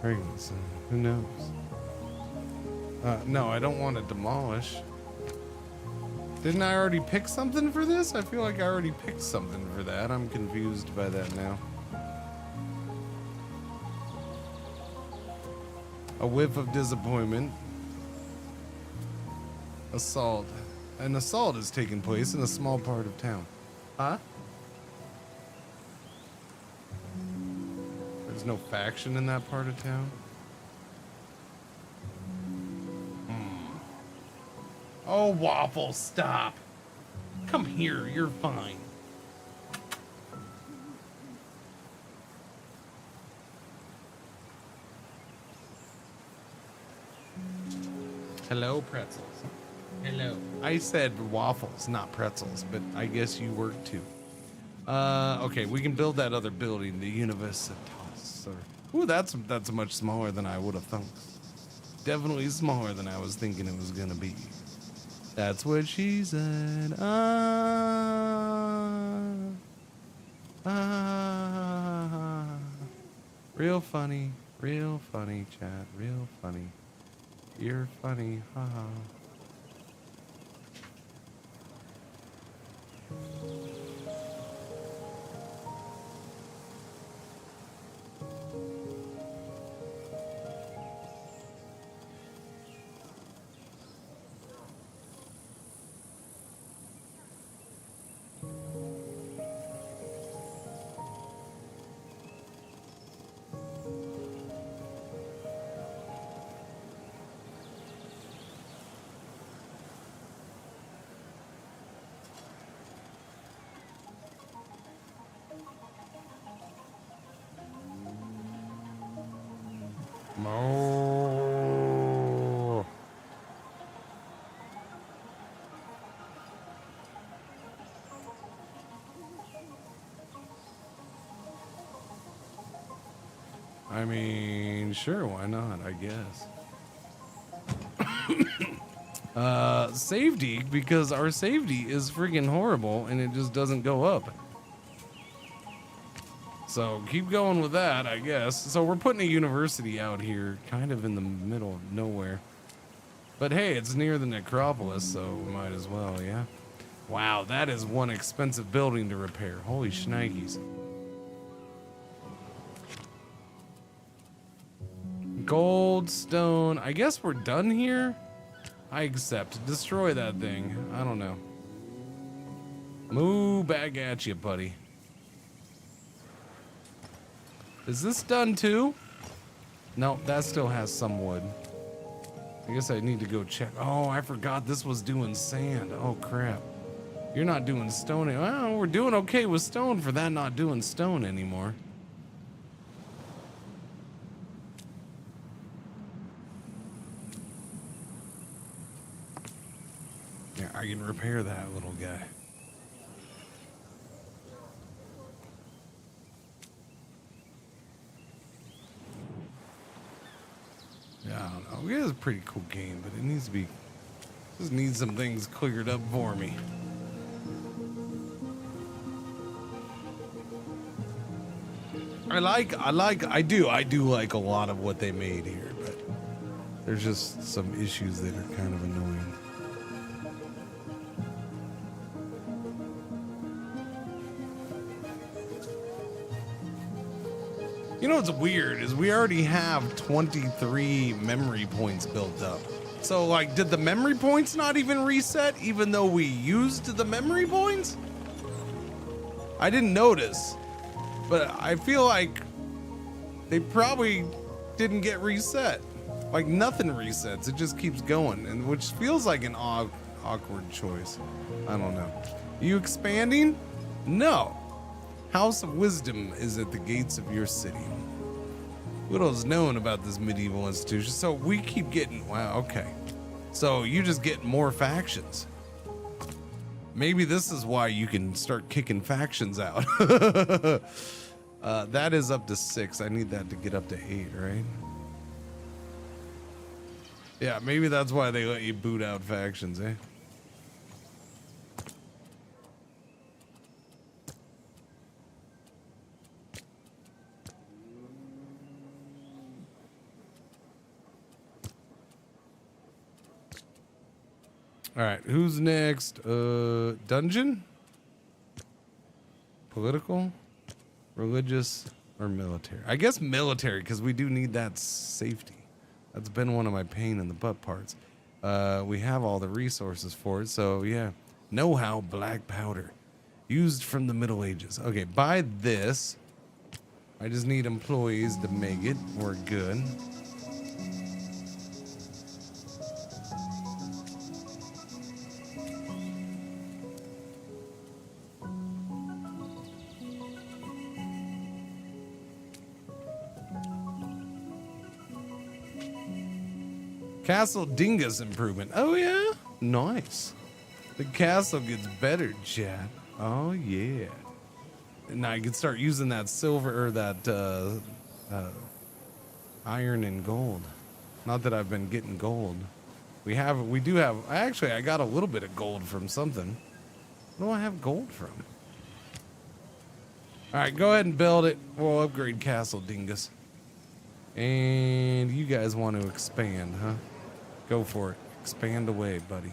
Fragments. Who knows? No, I don't want to demolish. Didn't I already pick something for this? I feel like I already picked something for that. I'm confused by that now. A whiff of disappointment. Assault. An assault has taken place in a small part of town. Huh? There's no faction in that part of town? Oh, Waffle, stop. Come here, you're fine. Hello, pretzels. Hello. I said waffles, not pretzels, but I guess you work too. Okay, we can build that other building, the Universitas. Ooh, that's much smaller than I would have thought. Definitely smaller than I was thinking it was gonna be. That's what she said. Real funny, chat. Real funny. You're funny, haha. Mo. I mean, sure, why not? I guess. Safety, because our safety is freaking horrible and it just doesn't go up. So keep going with that, I guess. So we're putting a university out here, kind of in the middle of nowhere. But hey, it's near the necropolis, so we might as well, yeah? Wow, that is one expensive building to repair. Holy shnikes. Gold, stone. I guess we're done here? I accept. Destroy that thing. I don't know. Move back at you, buddy. Is this done too? No, that still has some wood. I guess I need to go check. Oh, I forgot this was doing sand. Oh, crap. You're not doing stone. Well, we're doing okay with stone for that not doing stone anymore. Yeah, I can repair that little guy. Oh, it is a pretty cool game, but it needs to be, just needs some things cleared up for me. I do like a lot of what they made here, but there's just some issues that are kind of annoying. You know what's weird is we already have 23 memory points built up. So like, did the memory points not even reset even though we used the memory points? I didn't notice, but I feel like they probably didn't get reset. Like nothing resets, it just keeps going, and which feels like an awkward choice. I don't know. You expanding? No. House of Wisdom is at the gates of your city. Little's known about this medieval institution, so we keep getting, wow, okay. So you just get more factions. Maybe this is why you can start kicking factions out. That is up to 6. I need that to get up to 8, right? Yeah, maybe that's why they let you boot out factions, eh? All right, who's next? Dungeon? Political? Religious? Or military? I guess military, because we do need that safety. That's been one of my pain in the butt parts. We have all the resources for it, so yeah. Know-how black powder. Used from the Middle Ages. Okay, buy this. I just need employees to make it. We're good. Castle Dingus improvement. Oh yeah, nice. The castle gets better, chat. Oh yeah. Now I can start using that silver or that iron and gold. Not that I've been getting gold. We do have. Actually, I got a little bit of gold from something. What do I have gold from? All right, go ahead and build it. We'll upgrade Castle Dingus. And you guys want to expand, huh? Go for it. Expand away, buddy.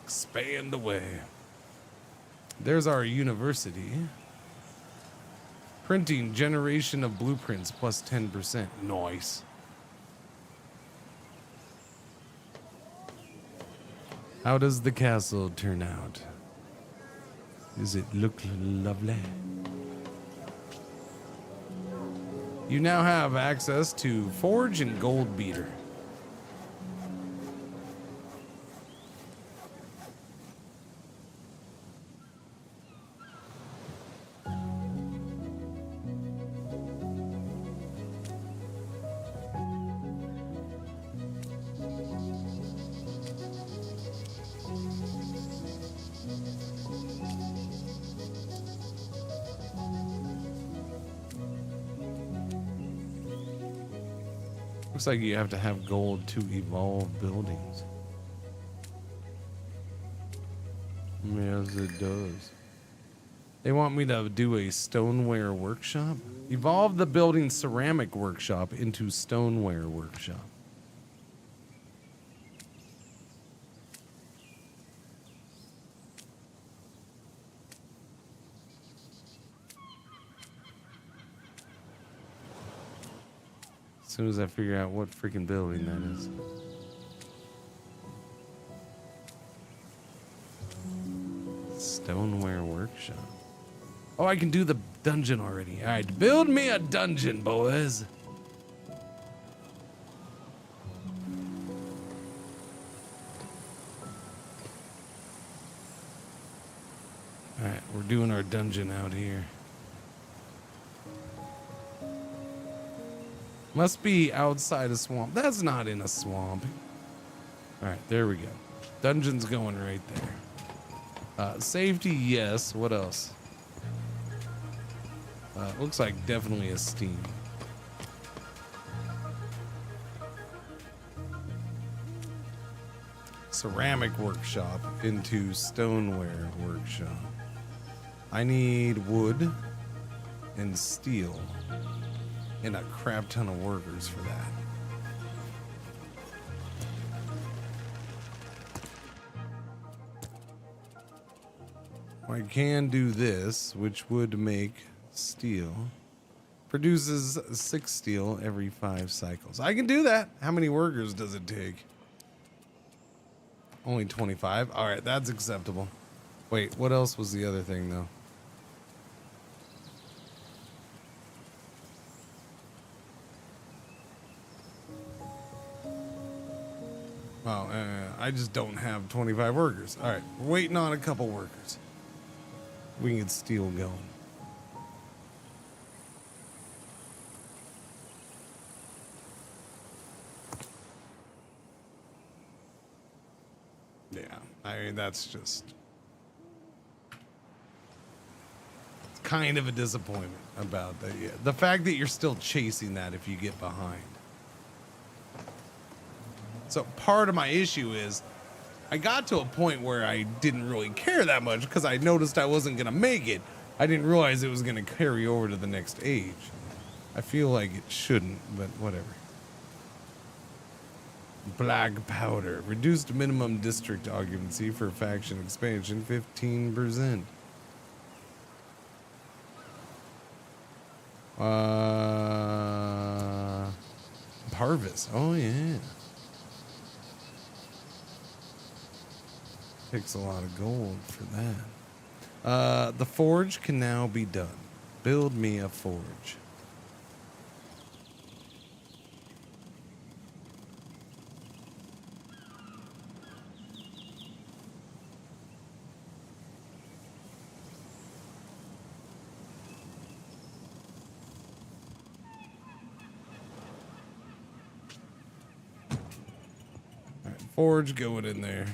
Expand away. There's our university. Printing generation of blueprints plus 10%. Nice. How does the castle turn out? Does it look lovely? You now have access to Forge and Gold Beater. Looks like you have to have gold to evolve buildings. Yes, it does. They want me to do a stoneware workshop. Evolve the building ceramic workshop into stoneware workshop. As soon as I figure out what freaking building that is. Stoneware workshop. Oh, I can do the dungeon already. All right, build me a dungeon, boys. All right, we're doing our dungeon out here. Must be outside a swamp. That's not in a swamp. All right, there we go. Dungeon's going right there. Safety, yes. What else? Looks like definitely a steam. ceramic workshop into stoneware workshop. I need wood and steel and a crap ton of workers for that. I can do this, which would make steel. Produces 6 steel every 5 cycles. I can do that. How many workers does it take? Only 25. All right, that's acceptable. Wait, what else was the other thing, though? Oh, I just don't have 25 workers. All right, we're waiting on a couple workers. We can get steel going. Yeah, I mean, that's just kind of a disappointment about that. Yeah, the fact that you're still chasing that if you get behind. So part of my issue is I got to a point where I didn't really care that much because I noticed I wasn't going to make it. I didn't realize it was going to carry over to the next age. I feel like it shouldn't, but whatever. Black powder. Reduced minimum district occupancy for faction expansion, 15%. Harvest. Oh, yeah. Takes a lot of gold for that. The forge can now be done. Build me a forge. Forge going in there.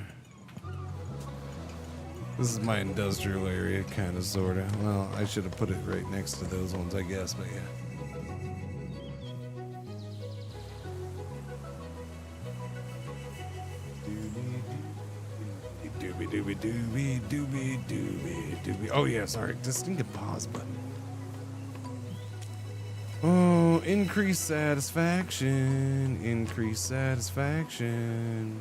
This is my industrial area, kind of, sort of. Well, I should have put it right next to those ones, I guess, but yeah. Doobie doobie doobie doobie doobie doobie. Oh yeah, sorry. Just need a pause button. Oh, increase satisfaction. Increase satisfaction.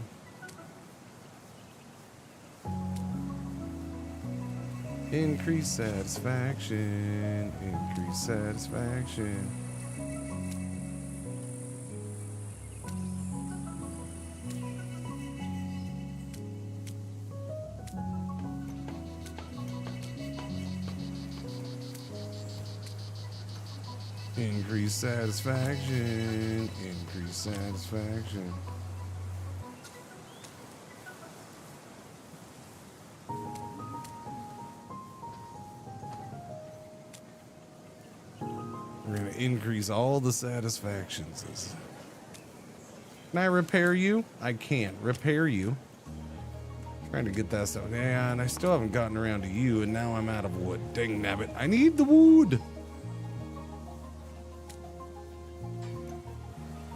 Increase satisfaction. Increase satisfaction. Increase satisfaction. Increase satisfaction. We're going to increase all the satisfactions. Can I repair you? I can't repair you. Trying to get that stuff. Yeah, and I still haven't gotten around to you, and now I'm out of wood. Dang nabbit. I need the wood.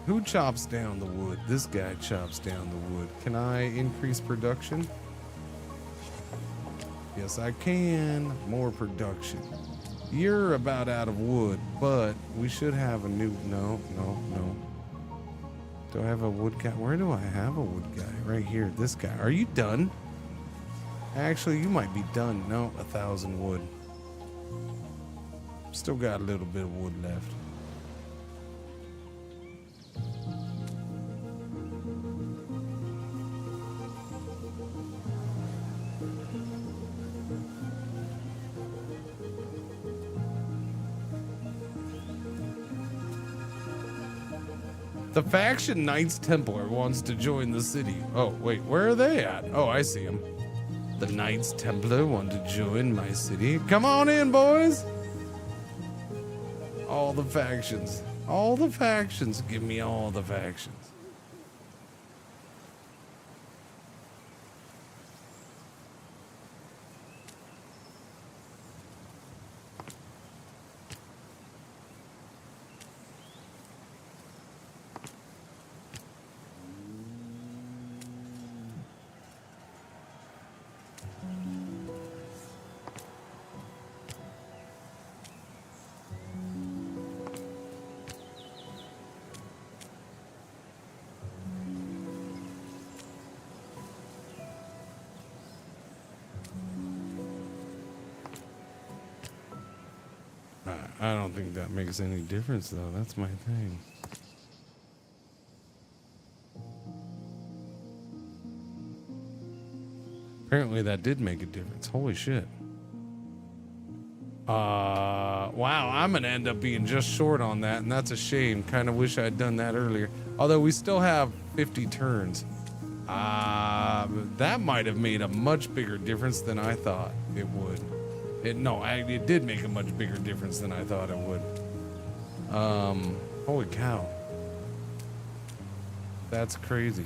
Who chops down the wood? This guy chops down the wood. Can I increase production? Yes, I can. More production. You're about out of wood, but we should have a new... No. Do I have a wood guy? Where do I have a wood guy? Right here. This guy. Are you done? Actually, you might be done. No, 1,000 wood. Still got a little bit of wood left. The faction Knights Templar wants to join the city. Oh, wait, where are they at? Oh, I see them. The Knights Templar want to join my city. Come on in, boys. All the factions. All the factions. Give me all the factions. I don't think that makes any difference, though. That's my thing. Apparently that did make a difference. Holy shit. Wow, I'm gonna end up being just short on that, and that's a shame. Kind of wish I'd done that earlier. Although we still have 50 turns. That might have made a much bigger difference than I thought it would. It did make a much bigger difference than I thought it would. Holy cow. That's crazy.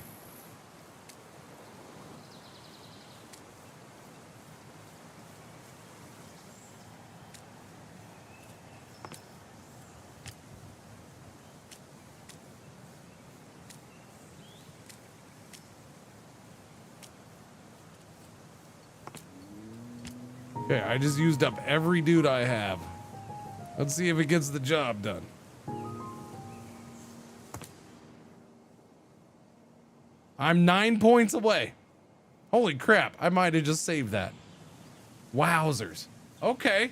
Okay, I just used up every dude I have. Let's see if it gets the job done. I'm 9 points away. Holy crap, I might have just saved that. Wowzers. Okay.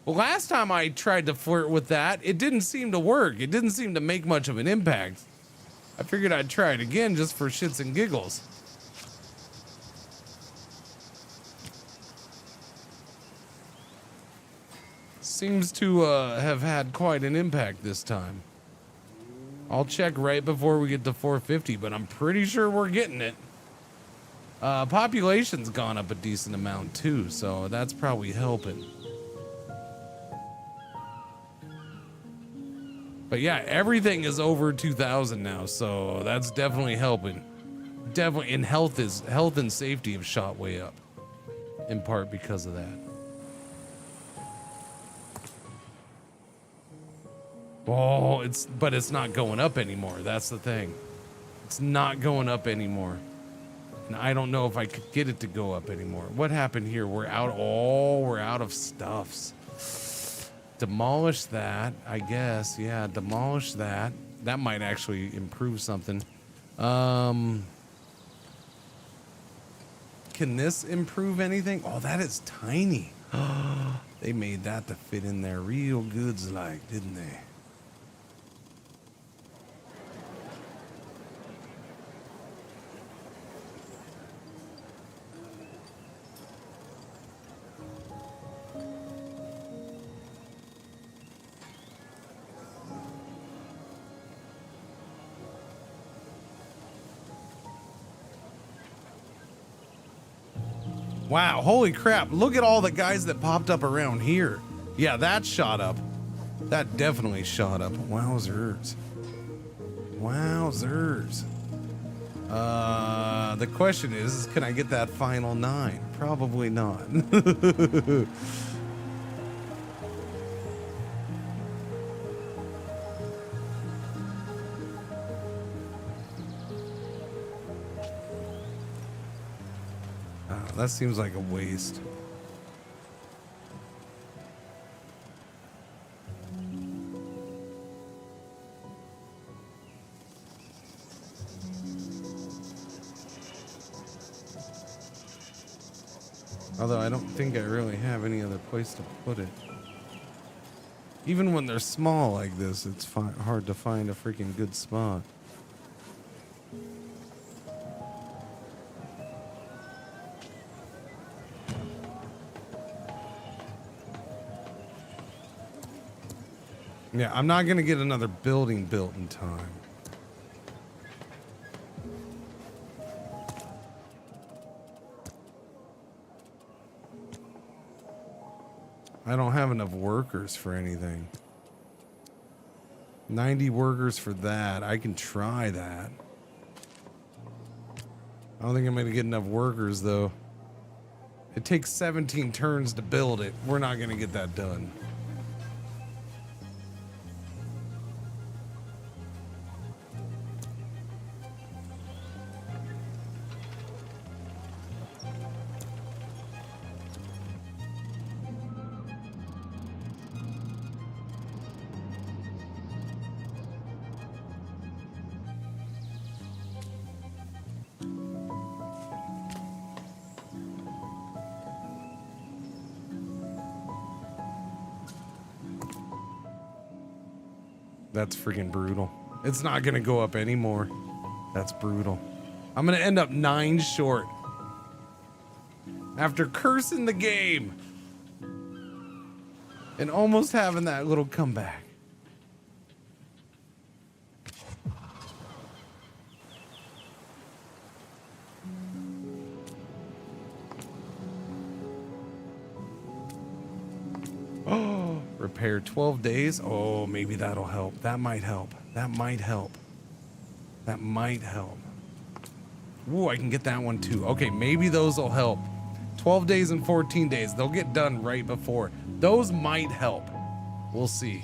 Well, last time I tried to flirt with that, it didn't seem to work. It didn't seem to make much of an impact. I figured I'd try it again just for shits and giggles. Seems to have had quite an impact this time. I'll check right before we get to 450, but I'm pretty sure we're getting it. Population's gone up a decent amount too, so that's probably helping. But yeah, everything is over 2,000 now, so that's definitely helping. Definitely, and health and safety have shot way up, in part because of that. Oh, but it's not going up anymore. That's the thing. It's not going up anymore. And I don't know if I could get it to go up anymore. What happened here? We're out of stuffs. Demolish that, I guess. Yeah, demolish that. That might actually improve something. Can this improve anything? Oh, that is tiny. They made that to fit in there real goods like, didn't they? Wow, holy crap. Look at all the guys that popped up around here. Yeah, that shot up. That definitely shot up. Wowzers. Wowzers. The question is can I get that final 9? Probably not. That seems like a waste. Although I don't think I really have any other place to put it. Even when they're small like this, it's hard to find a freaking good spot. Yeah, I'm not gonna get another building built in time. I don't have enough workers for anything. 90 workers for that. I can try that. I don't think I'm gonna get enough workers though. It takes 17 turns to build it. We're not gonna get that done. That's freaking brutal. It's not gonna go up anymore. That's brutal. I'm gonna end up 9 short. After cursing the game. And almost having that little comeback. Oh, repair 12 days. Oh, maybe that'll help. That might help. That might help. That might help. Ooh, I can get that one too. Okay, maybe those will help. 12 days and 14 days. They'll get done right before. Those might help. We'll see.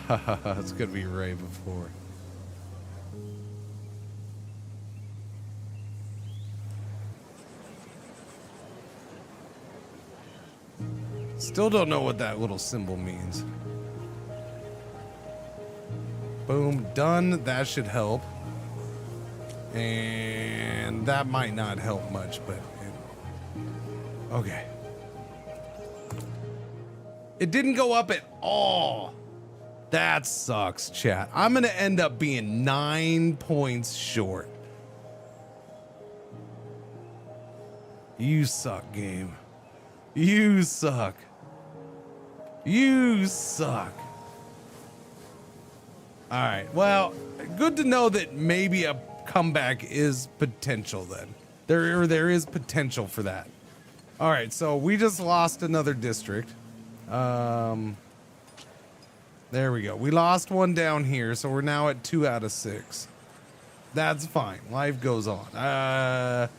It's gonna be right before. Still don't know what that little symbol means. Boom, done. That should help. And that might not help much, but okay. It didn't go up at all. That sucks, chat. I'm gonna end up being 9 points short. You suck, game. You suck. You suck. All right. Well, good to know that maybe a comeback is potential then. There is potential for that. All right. So we just lost another district. There we go. We lost one down here, so we're now at 2 out of 6. That's fine. Life goes on. That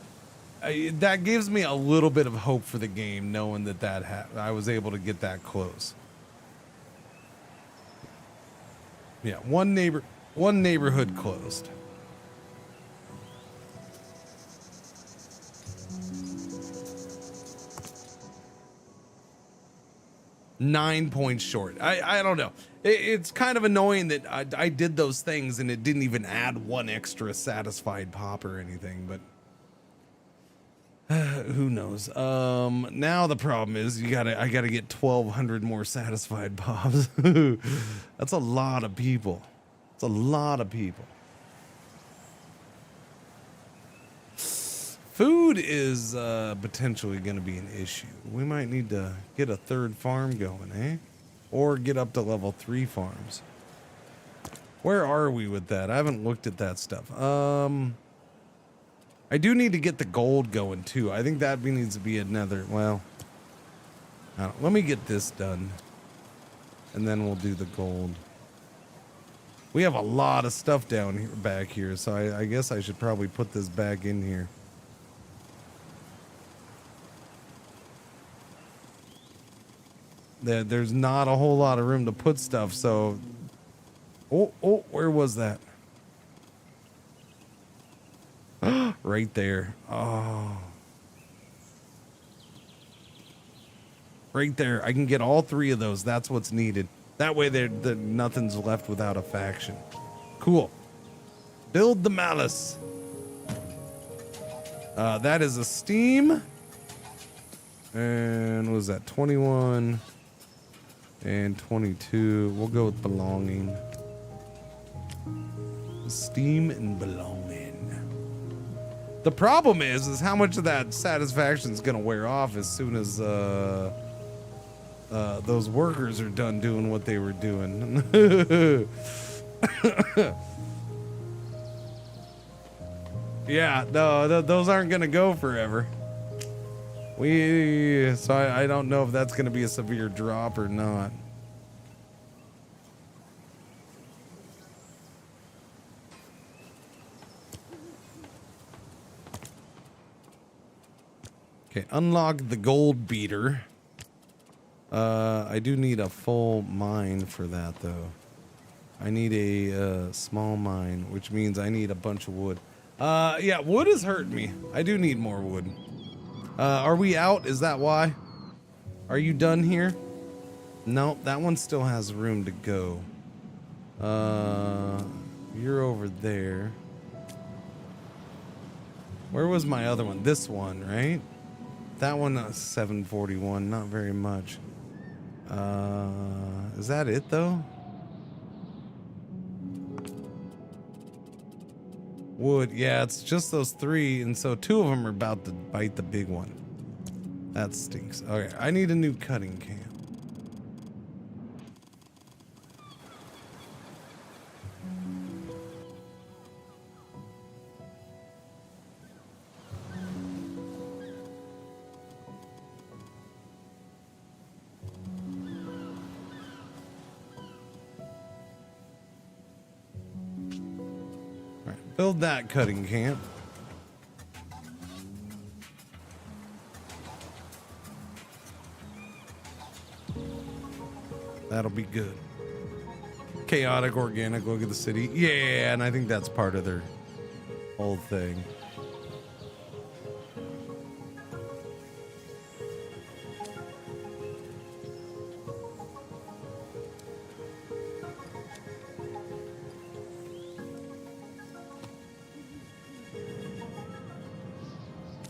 gives me a little bit of hope for the game, knowing that I was able to get that close. Yeah, one neighborhood closed. Nine points short. I don't know. It's kind of annoying that I did those things and it didn't even add one extra satisfied pop or anything, but who knows? Now the problem is I gotta get 1,200 more satisfied pops. That's a lot of people. It's a lot of people. Food is potentially going to be an issue. We might need to get a 3rd farm going, eh? Or get up to level 3 farms. Where are we with that? I haven't looked at that stuff. I do need to get the gold going too. I think that needs to be another, well, let me get this done. And then we'll do the gold. We have a lot of stuff down here, back here, so I guess I should probably put this back in here. There's not a whole lot of room to put stuff, so... Oh, where was that? Right there. Oh. Right there. I can get all 3 of those. That's what's needed. That way nothing's left without a faction. Cool. Build the malice. That is a steam. And what was that? 21 and 22. We'll go with belonging. Steam and belonging. The problem is how much of that satisfaction is going to wear off as soon as those workers are done doing what they were doing. Yeah, no, those aren't going to go forever. So I don't know if that's going to be a severe drop or not. Okay, unlock the gold beater. I do need a full mine for that though. I need a small mine, which means I need a bunch of wood. Yeah, wood is hurting me. I do need more wood. Are we out? Is that why? Are you done here? No, that one still has room to go. You're over there. Where was my other one? This one, right? That one, 741, not very much. Is that it though? Wood, yeah, it's just those 3, and so 2 of them are about to bite the big one. That stinks. Okay, I need a new cutting camp. Build that cutting camp. That'll be good. Chaotic, organic, look at the city. Yeah, and I think that's part of their whole thing.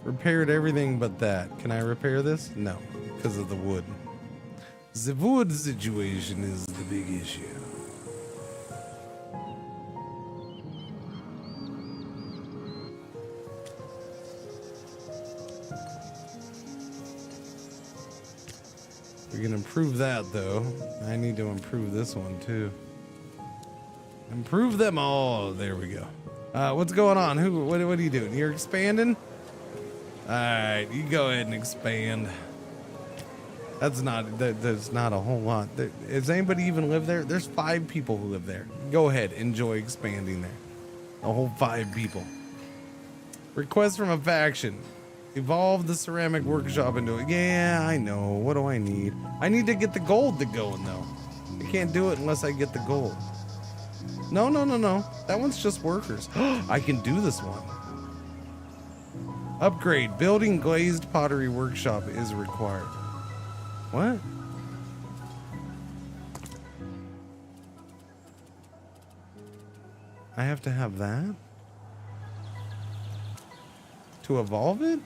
Repaired everything but that. Can I repair this? No, because of the wood. The wood situation is the big issue. We can improve that though. I need to improve this one too. Improve them all. There we go. What's going on? What are you doing? You're expanding? Alright, you go ahead and expand. There's not a whole lot. Does anybody even live there? There's 5 people who live there. Go ahead, enjoy expanding there. A whole 5 people. Request from a faction. Evolve the ceramic workshop into it. Yeah, I know. What do I need? I need to get the gold to going though. I can't do it unless I get the gold. No. That one's just workers. I can do this one. Upgrade. Building glazed pottery workshop is required. What? I have to have that? To evolve it?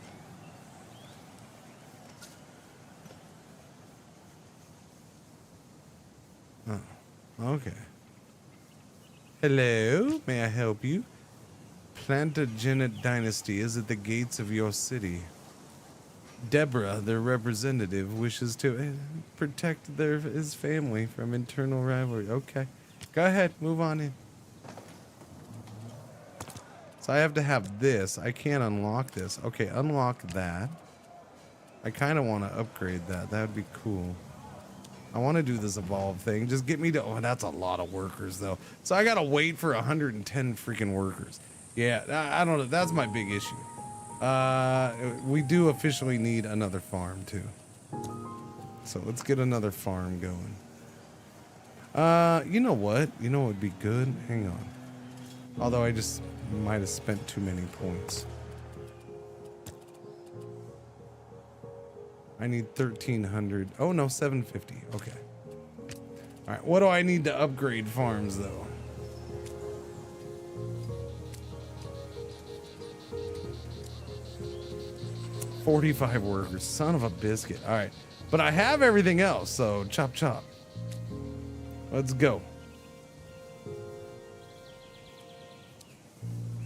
Oh, okay. Hello, may I help you? Plantagenet dynasty is at the gates of your city. Deborah, their representative, wishes to protect his family from internal rivalry. Okay, go ahead, move on in. So I have to have this. I can't unlock this. Okay, unlock that. I kind of want to upgrade that. That would be cool. I want to do this evolve thing. Just get me to... Oh, that's a lot of workers, though. So I got to wait for 110 freaking workers. Yeah, I don't know. That's my big issue. We do officially need another farm, too. So let's get another farm going. You know what? You know what would be good? Hang on. Although I just might have spent too many points. I need 1,300. Oh, no, 750. Okay. All right. What do I need to upgrade farms, though? $45 workers. Son of a biscuit. All right. But I have everything else, so chop chop. Let's go.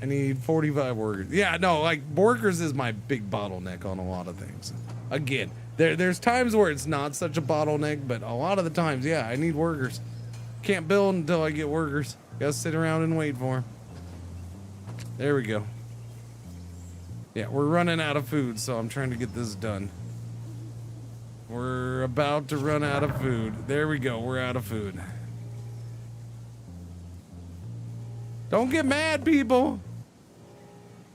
I need 45 workers. Yeah, no, like workers is my big bottleneck on a lot of things. Again, there's times where it's not such a bottleneck, but a lot of the times, yeah, I need workers. Can't build until I get workers. Gotta sit around and wait for them. There we go. Yeah, we're running out of food, so I'm trying to get this done. We're about to run out of food. There we go, we're out of food. Don't get mad, people.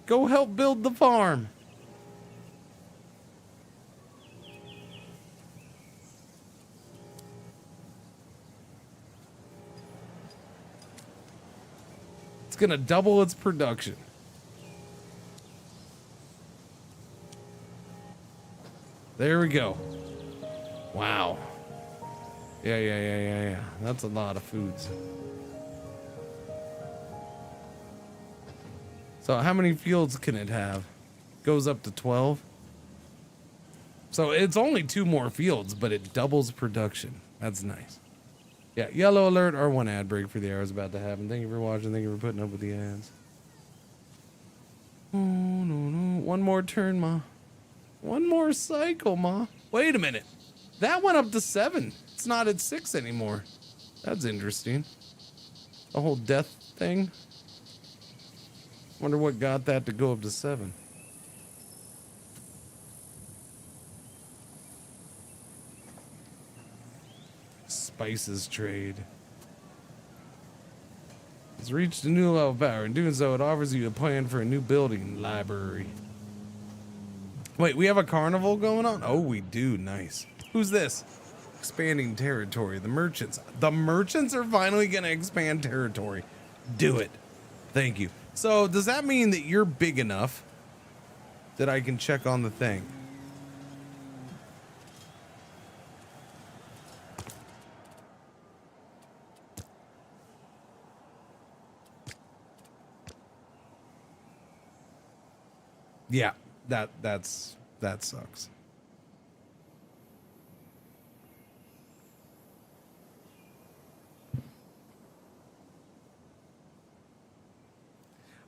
Go help build the farm. It's gonna double its production. There we go. Wow. Yeah. That's a lot of foods. So how many fields can it have? goes up to 12. So it's only 2 more fields, but it doubles production. That's nice. Yeah, yellow alert, or 1 ad break for the hour is about to happen. Thank you for watching. Thank you for putting up with the ads. Oh, no. 1 more turn, Ma. 1 more cycle, Ma. Wait a minute. That went up to 7. It's not at 6 anymore. That's interesting. The whole death thing. Wonder what got that to go up to 7. Spices trade. It's reached a new level of power. In doing so, it offers you a plan for a new building library. Wait, we have a carnival going on? Oh, we do. Nice. Who's this? Expanding territory. The merchants. The merchants are finally going to expand territory. Do it. Thank you. So, does that mean that you're big enough that I can check on the thing? Yeah, that sucks.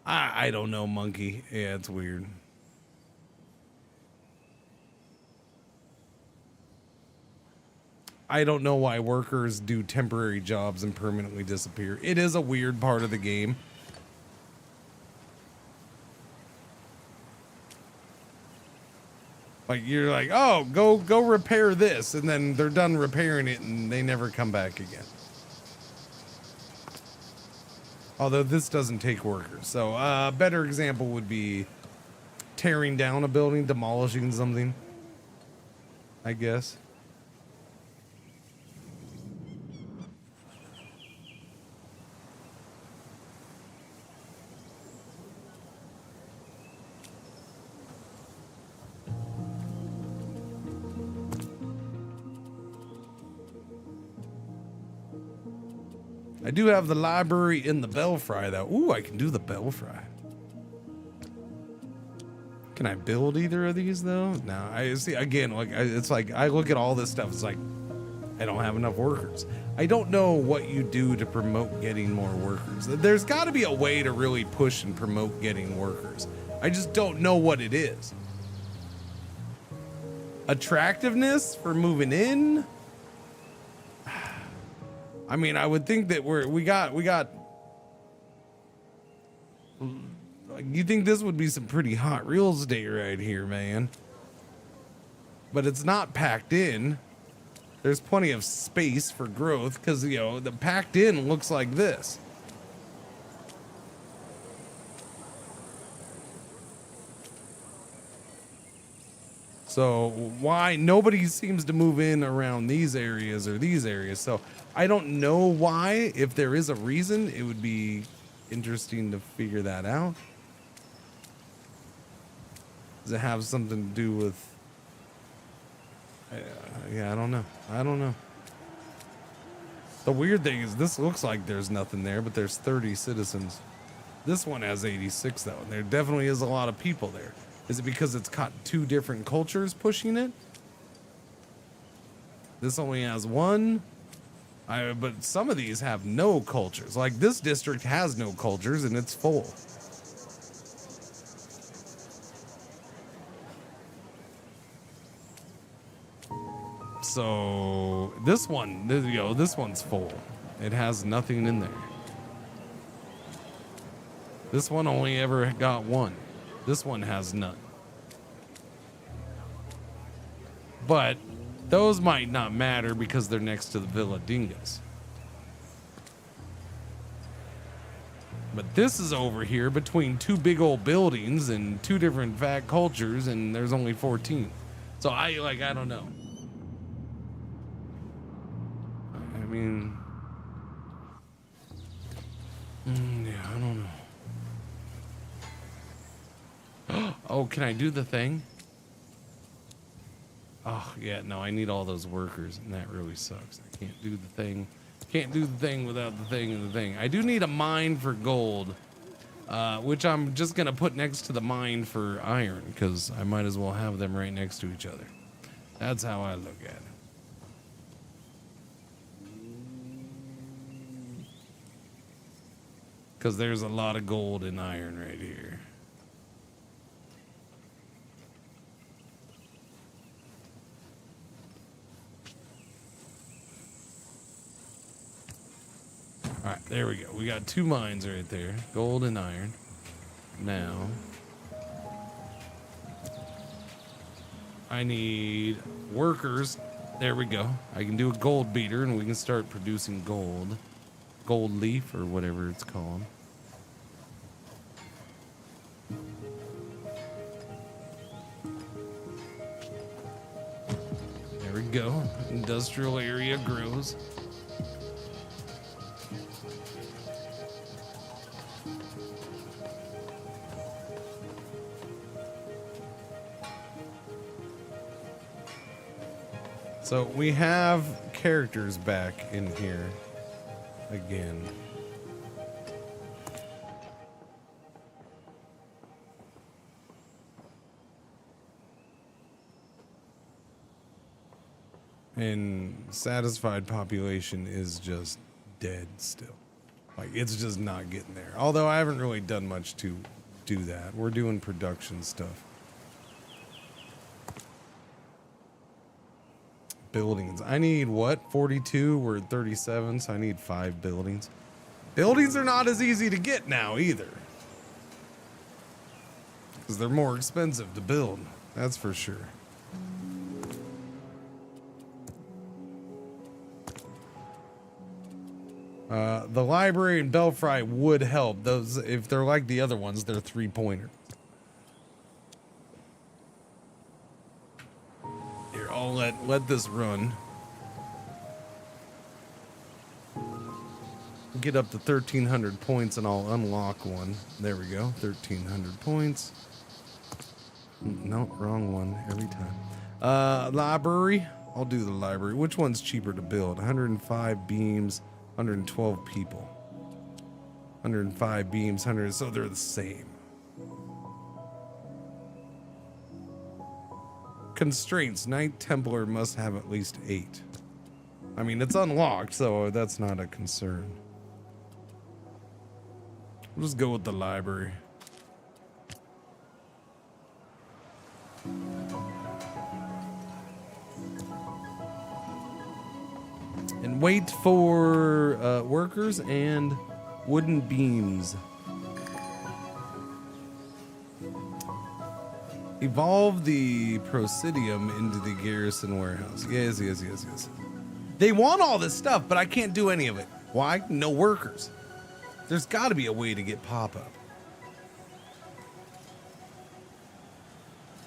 I don't know, Monkey. Yeah, it's weird. I don't know why workers do temporary jobs and permanently disappear. It is a weird part of the game. Like, you're like, oh, go repair this, and then they're done repairing it and they never come back again. Although this doesn't take workers. So a better example would be tearing down a building, demolishing something, I guess. I do have the library in the belfry, though. Ooh, I can do the belfry. Can I build either of these, though? No, I see, again, like, it's like, I look at all this stuff, it's like, I don't have enough workers. I don't know what you do to promote getting more workers. There's got to be a way to really push and promote getting workers. I just don't know what it is. Attractiveness for moving in? I mean, I would think that we got. You think this would be some pretty hot real estate right here, man? But it's not packed in. There's plenty of space for growth because, you know, the packed in looks like this. So why nobody seems to move in around these areas or these areas? So I don't know why. If there is a reason, it would be interesting to figure that out. Does it have something to do with? Yeah, I don't know. I don't know. The weird thing is this looks like there's nothing there, but there's 30 citizens. This one has 86 though, and there definitely is a lot of people there. Is it because it's got 2 different cultures pushing it? This only has 1. But some of these have no cultures. Like this district has no cultures and it's full. So this one, you know, this one's full. It has nothing in there. This one only ever got 1. This one has none. But those might not matter because they're next to the Villa Dingus. But this is over here between 2 big old buildings and 2 different fat cultures, and there's only 14. So I don't know. I mean, yeah, I don't know. Oh, can I do the thing? Oh, yeah, no, I need all those workers, and that really sucks. I can't do the thing. Can't do the thing without the thing and the thing. I do need a mine for gold. which I'm just gonna put next to the mine for iron, because I might as well have them right next to each other. That's how I look at it. Because there's a lot of gold and iron right here. All right, there we go. We got 2 mines right there, gold and iron. Now, I need workers. There we go. I can do a gold beater and we can start producing gold. Gold leaf or whatever it's called. There we go. Industrial area grows. So we have characters back in here again. And satisfied population is just dead still. Like, it's just not getting there. Although I haven't really done much to do that. We're doing production stuff. Buildings. I need what? 42? We're at 37, so I need 5 buildings. Buildings are not as easy to get now either. Because they're more expensive to build. That's for sure. The library and Belfry would help. Those, if they're like the other ones, they're 3-pointer. Here, I'll let this run. Get up to 1,300 points and I'll unlock one. There we go, 1,300 points. No, wrong one every time. Library. I'll do the library. Which one's cheaper to build? 105 beams, 112 people. 105 beams, 100, so they're the same. Constraints. Knight Templar must have at least 8. I mean, it's unlocked, so that's not a concern. We'll just go with the library. And wait for workers and wooden beams. Evolve the Presidium into the garrison warehouse. Yes, yes, yes, yes. They want all this stuff, but I can't do any of it. Why? No workers. There's got to be a way to get pop-up.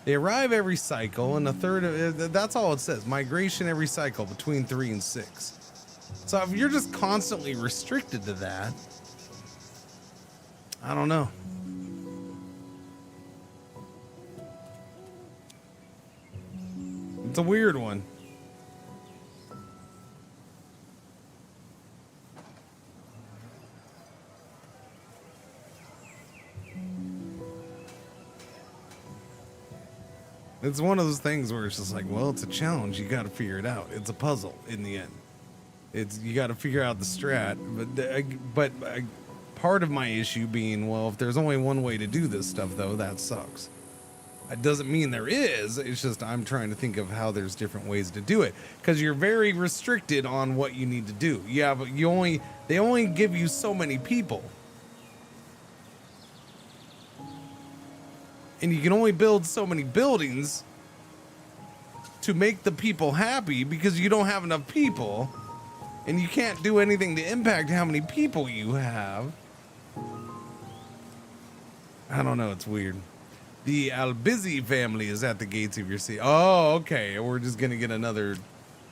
They arrive every cycle, and a third of that's all it says. Migration every cycle between 3 and 6. So if you're just constantly restricted to that, I don't know. It's a weird one. It's one of those things where it's just like, well, it's a challenge. You got to figure it out. It's a puzzle in the end. You got to figure out the strat. But part of my issue being, well, if there's only one way to do this stuff, though, that sucks. It doesn't mean there is. It's just I'm trying to think of how there's different ways to do it, because you're very restricted on what you need to do. Yeah, but they only give you so many people. And you can only build so many buildings to make the people happy, because you don't have enough people, and you can't do anything to impact how many people you have. I don't know, it's weird. The Albizi family is at the gates of your city. Oh, okay. We're just gonna get another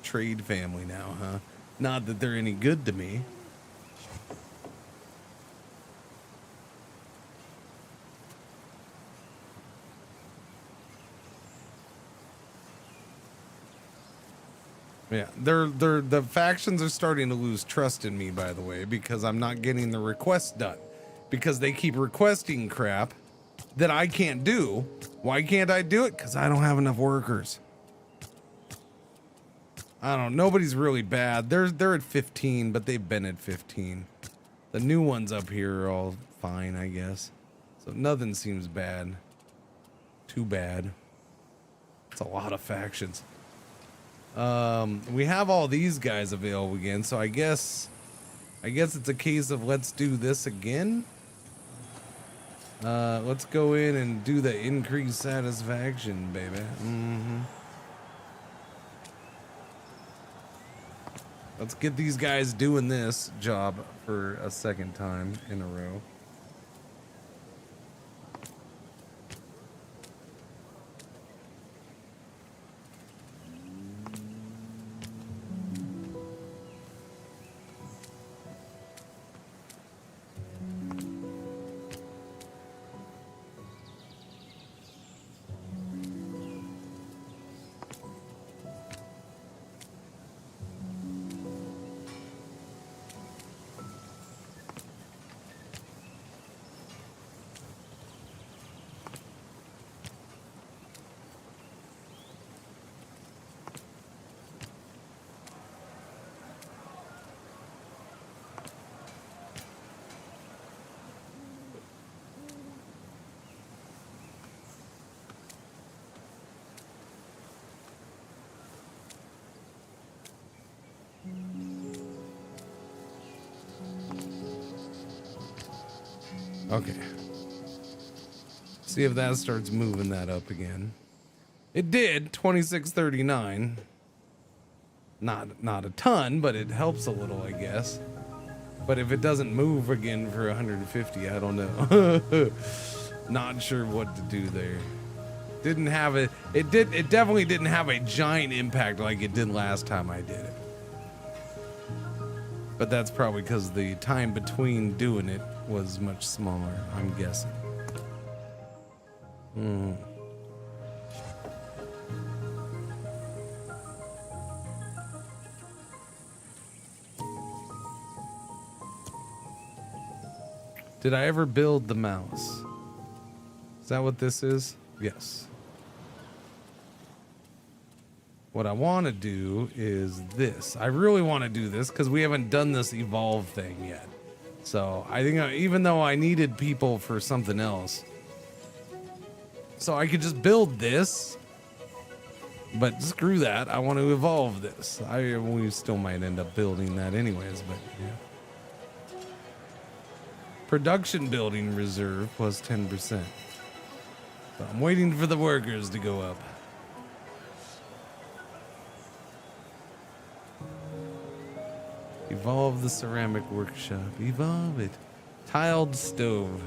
trade family now, huh? Not that they're any good to me. Yeah, the factions are starting to lose trust in me, by the way, because I'm not getting the requests done. because they keep requesting crap that I can't do. Why can't I do it? Because I don't have enough workers. I don't know. Nobody's really bad. They're at 15, but they've been at 15. The new ones up here are all fine, I guess. So nothing seems bad. Too bad. It's a lot of factions. We have all these guys available again, so I guess it's a case of let's do this again. Let's go in and do the increased satisfaction, baby. Let's get these guys doing this job for a second time in a row. Okay. See if that starts moving that up again. It did, 2639. Not a ton, but it helps a little, I guess. But if it doesn't move again for 150, I don't know. Not sure what to do there. Didn't have it. It definitely didn't have a giant impact like it did last time I did it. But that's probably because the time between doing it was much smaller, I'm guessing. Did I ever build the mouse? Is that what this is? Yes. What I want to do is this. I really want to do this because we haven't done this evolve thing yet. So I think even though I needed people for something else, so I could just build this, but screw that. I want to evolve this. We still might end up building that anyways, but yeah. Production building reserve plus 10%. So I'm waiting for the workers to go up. Evolve the ceramic workshop. Evolve it. Tiled stove.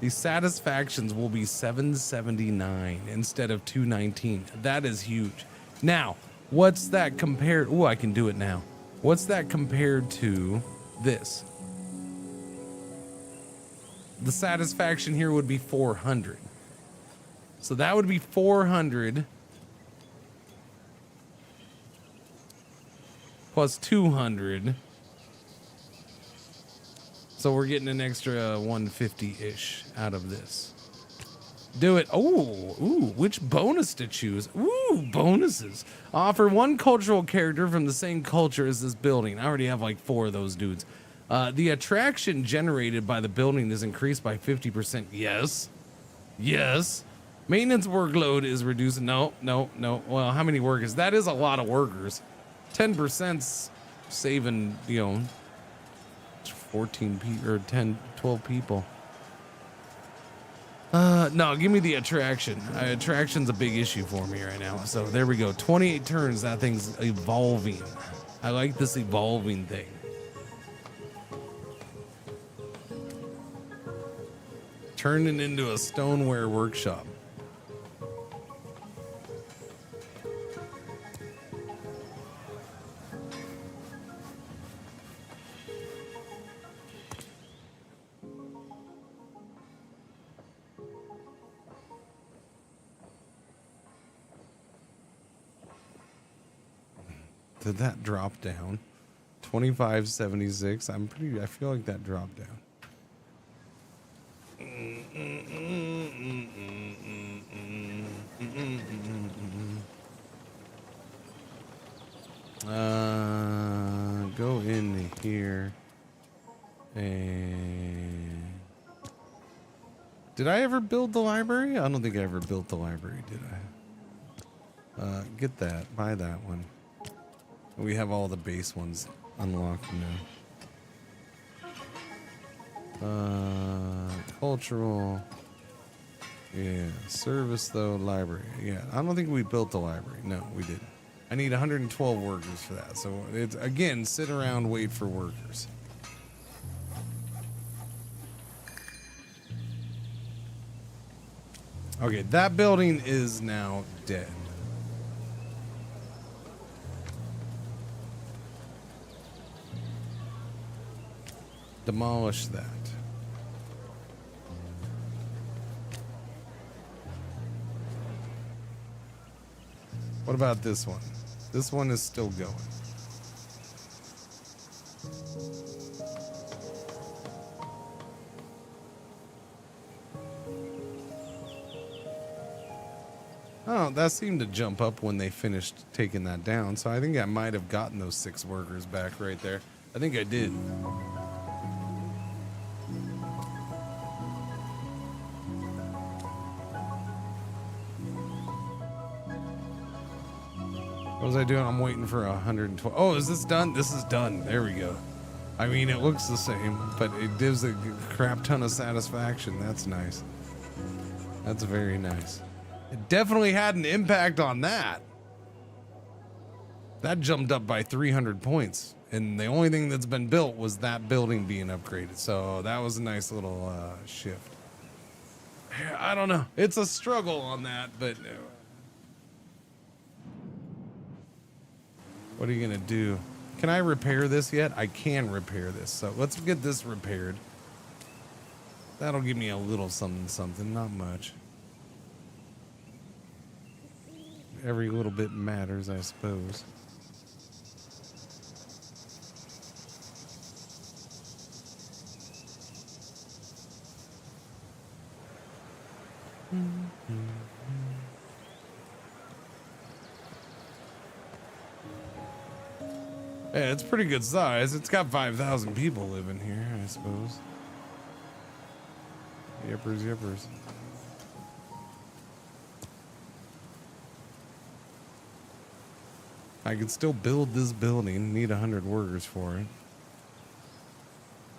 These satisfactions will be 779 instead of 219. That is huge. Now, what's that compared? Oh, I can do it now. What's that compared to this? The satisfaction here would be 400. So that would be 400 plus 200. So we're getting an extra 150-ish out of this. Do it. Oh, ooh, which bonus to choose? Ooh, bonuses. Offer one cultural character from the same culture as this building. I already have like 4 of those dudes. The attraction generated by the building is increased by 50%. Yes. Yes. Maintenance workload is reduced. No. Well, how many workers? That is a lot of workers. 10%'s saving, 14 people or 10, 12 people. No, give me the attraction. Attraction's a big issue for me right now. So there we go. 28 turns. That thing's evolving. I like this evolving thing. Turning into a stoneware workshop. Did that drop down? 2576. I feel like that dropped down. Go in here. And did I ever build the library? I don't think I ever built the library, did I? Get that. Buy that one. We have all the base ones unlocked now. Cultural. Yeah. Service though. Library. Yeah. I don't think we built the library. No, we didn't. I need 112 workers for that. So it's again, sit around, wait for workers. Okay, that building is now dead. Demolish that. What about this one? This one is still going. Oh, that seemed to jump up when they finished taking that down. So I think I might have gotten those 6 workers back right there. I think I did. What was I doing? I'm waiting for 112. Oh, is this done? This is done. There we go. I mean, it looks the same, but it gives a crap ton of satisfaction. That's nice. That's very nice. It definitely had an impact on that. That jumped up by 300 points. And the only thing that's been built was that building being upgraded. So that was a nice little shift. I don't know. It's a struggle on that, but... What are you going to do? Can I repair this yet? I can repair this. So let's get this repaired. That'll give me a little something, not much. Every little bit matters, I suppose. Yeah, it's pretty good size. It's got 5,000 people living here, I suppose. Yippers. I could still build this building. Need 100 workers for it.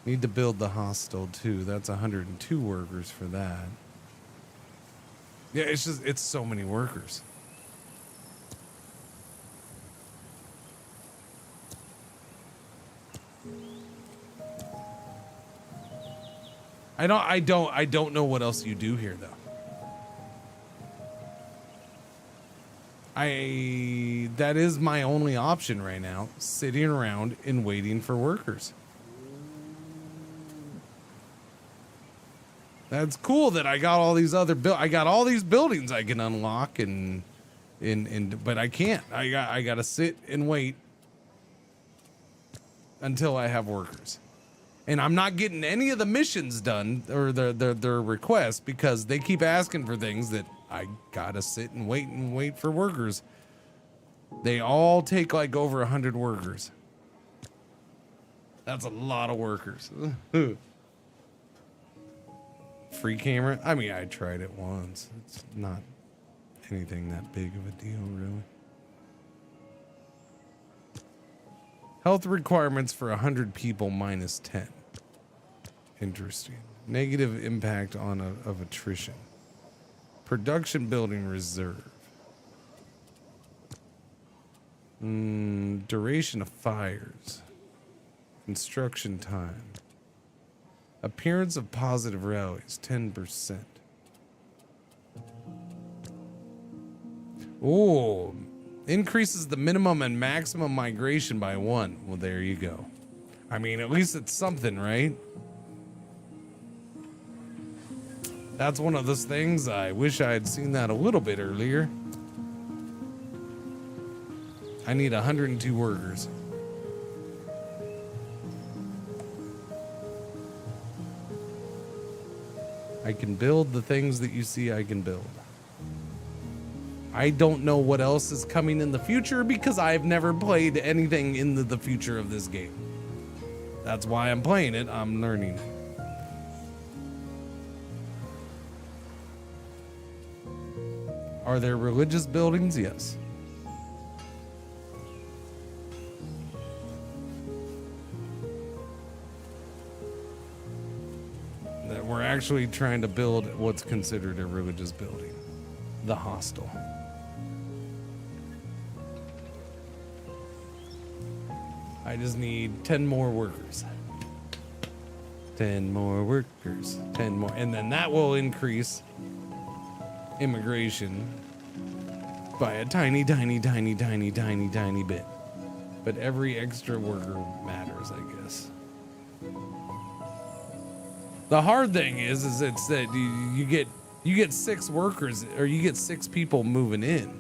Need to build the hostel too. That's 102 workers for that. Yeah, it's so many workers. I don't know what else you do here though. That is my only option right now, sitting around and waiting for workers. That's cool that I got all these I got all these buildings I can unlock but I can't. I got to sit and wait until I have workers. And I'm not getting any of the missions done or their requests because they keep asking for things that I gotta sit and wait for workers. They all take like over 100 workers. That's a lot of workers. Free camera? I mean, I tried it once. It's not anything that big of a deal, really. Health requirements for 100 people minus 10. Interesting. Negative impact of attrition. Production building reserve. Duration of fires. Construction time. Appearance of positive rallies, 10%. Oh, increases the minimum and maximum migration by 1. Well, there you go. I mean, at least it's something, right? That's one of those things. I wish I had seen that a little bit earlier. I need 102 workers. I can build the things that you see I can build. I don't know what else is coming in the future because I've never played anything in the future of this game. That's why I'm playing it. I'm learning. Are there religious buildings? Yes. That we're actually trying to build what's considered a religious building. The hostel. I just need 10 more workers. 10 more workers. 10 more. And then that will increase immigration by a tiny bit. But every extra worker matters, I guess. The hard thing is it's that you get 6 workers, or you get 6 people moving in.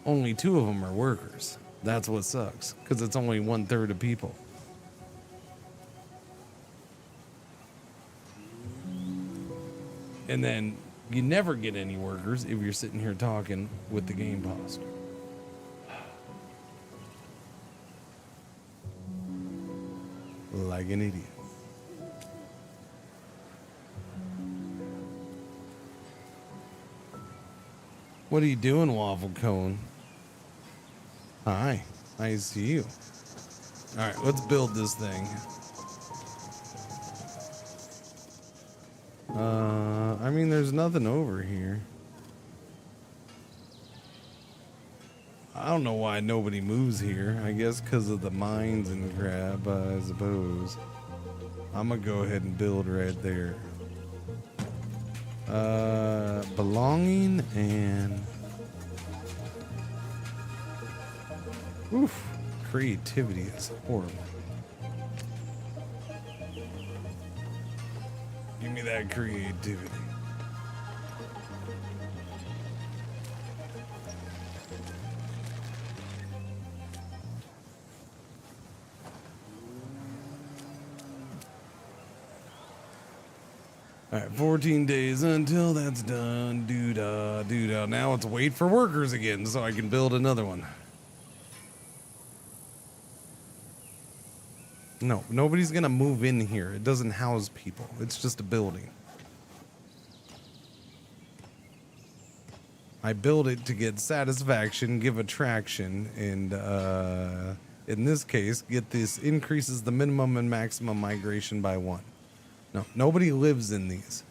Only 2 of them are workers. That's what sucks, because it's only 1/3 of people. And then you never get any workers if you're sitting here talking with the game paused. Like an idiot. What are you doing, Waffle Cone? Hi, nice to see you. All right, let's build this thing. I mean, there's nothing over here. I don't know why nobody moves here. I guess because of the mines and crap, I suppose. I'm gonna go ahead and build right there. Belonging and... Oof, creativity is horrible. Give me that creativity. All right, 14 days until that's done. Doo-dah, doo-dah. Now it's wait for workers again so I can build another one. No, nobody's gonna move in here. It doesn't house people. It's just a building. I build it to get satisfaction, give attraction, and in this case, get this increases the minimum and maximum migration by 1. No, nobody lives in these.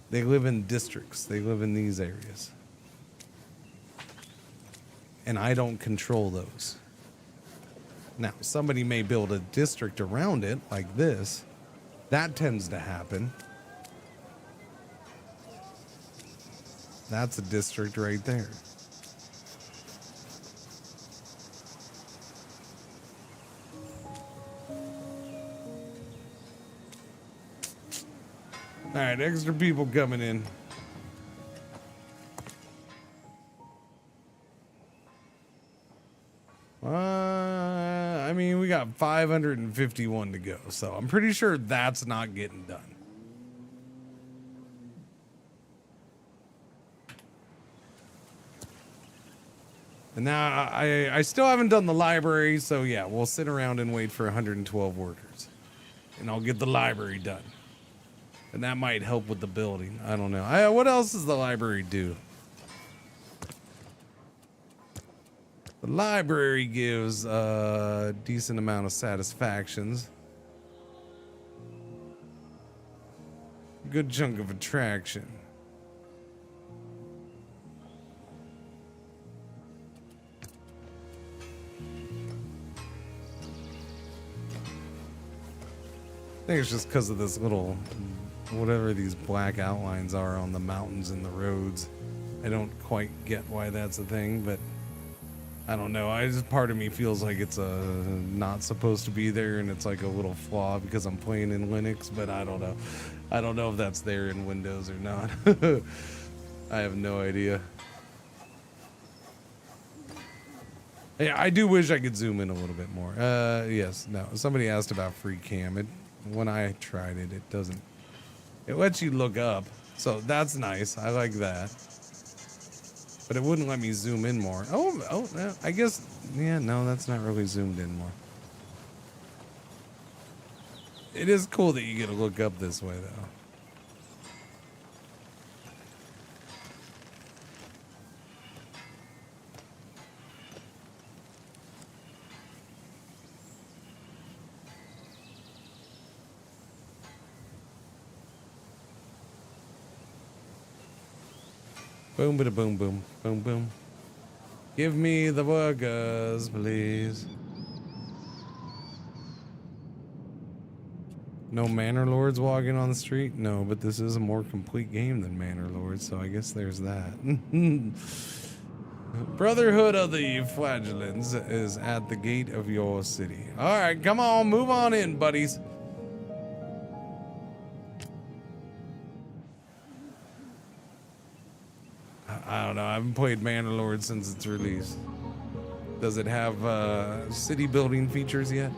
They live in districts. They live in these areas. And I don't control those. Now, somebody may build a district around it, like this. That tends to happen. That's a district right there. All right, extra people coming in. I mean, we got 551 to go, so I'm pretty sure that's not getting done. And now I still haven't done the library, so yeah, we'll sit around and wait for 112 workers. And I'll get the library done. And that might help with the building. I don't know. What else does the library do? The library gives a decent amount of satisfactions. Good chunk of attraction. I think it's just because of this little, whatever these black outlines are on the mountains and the roads. I don't quite get why that's a thing, but I don't know. Just part of me feels like it's not supposed to be there, and it's like a little flaw because I'm playing in Linux, but I don't know. I don't know if that's there in Windows or not. I have no idea. Yeah, I do wish I could zoom in a little bit more. Yes, no. Somebody asked about free cam. When I tried it, it It lets you look up, so that's nice. I like that. But it wouldn't let me zoom in more. Oh, I guess, yeah, no, that's not really zoomed in more. It is cool that you get to look up this way, though. Boom, bada boom, boom, boom, boom. Give me the burgers, please. No Manor Lords walking on the street? No, but this is a more complete game than Manor Lords, so I guess there's that. Brotherhood of the Flagellants is at the gate of your city. All right, come on, move on in, buddies. I don't know. I haven't played Manor Lord since its release. Does it have city building features yet?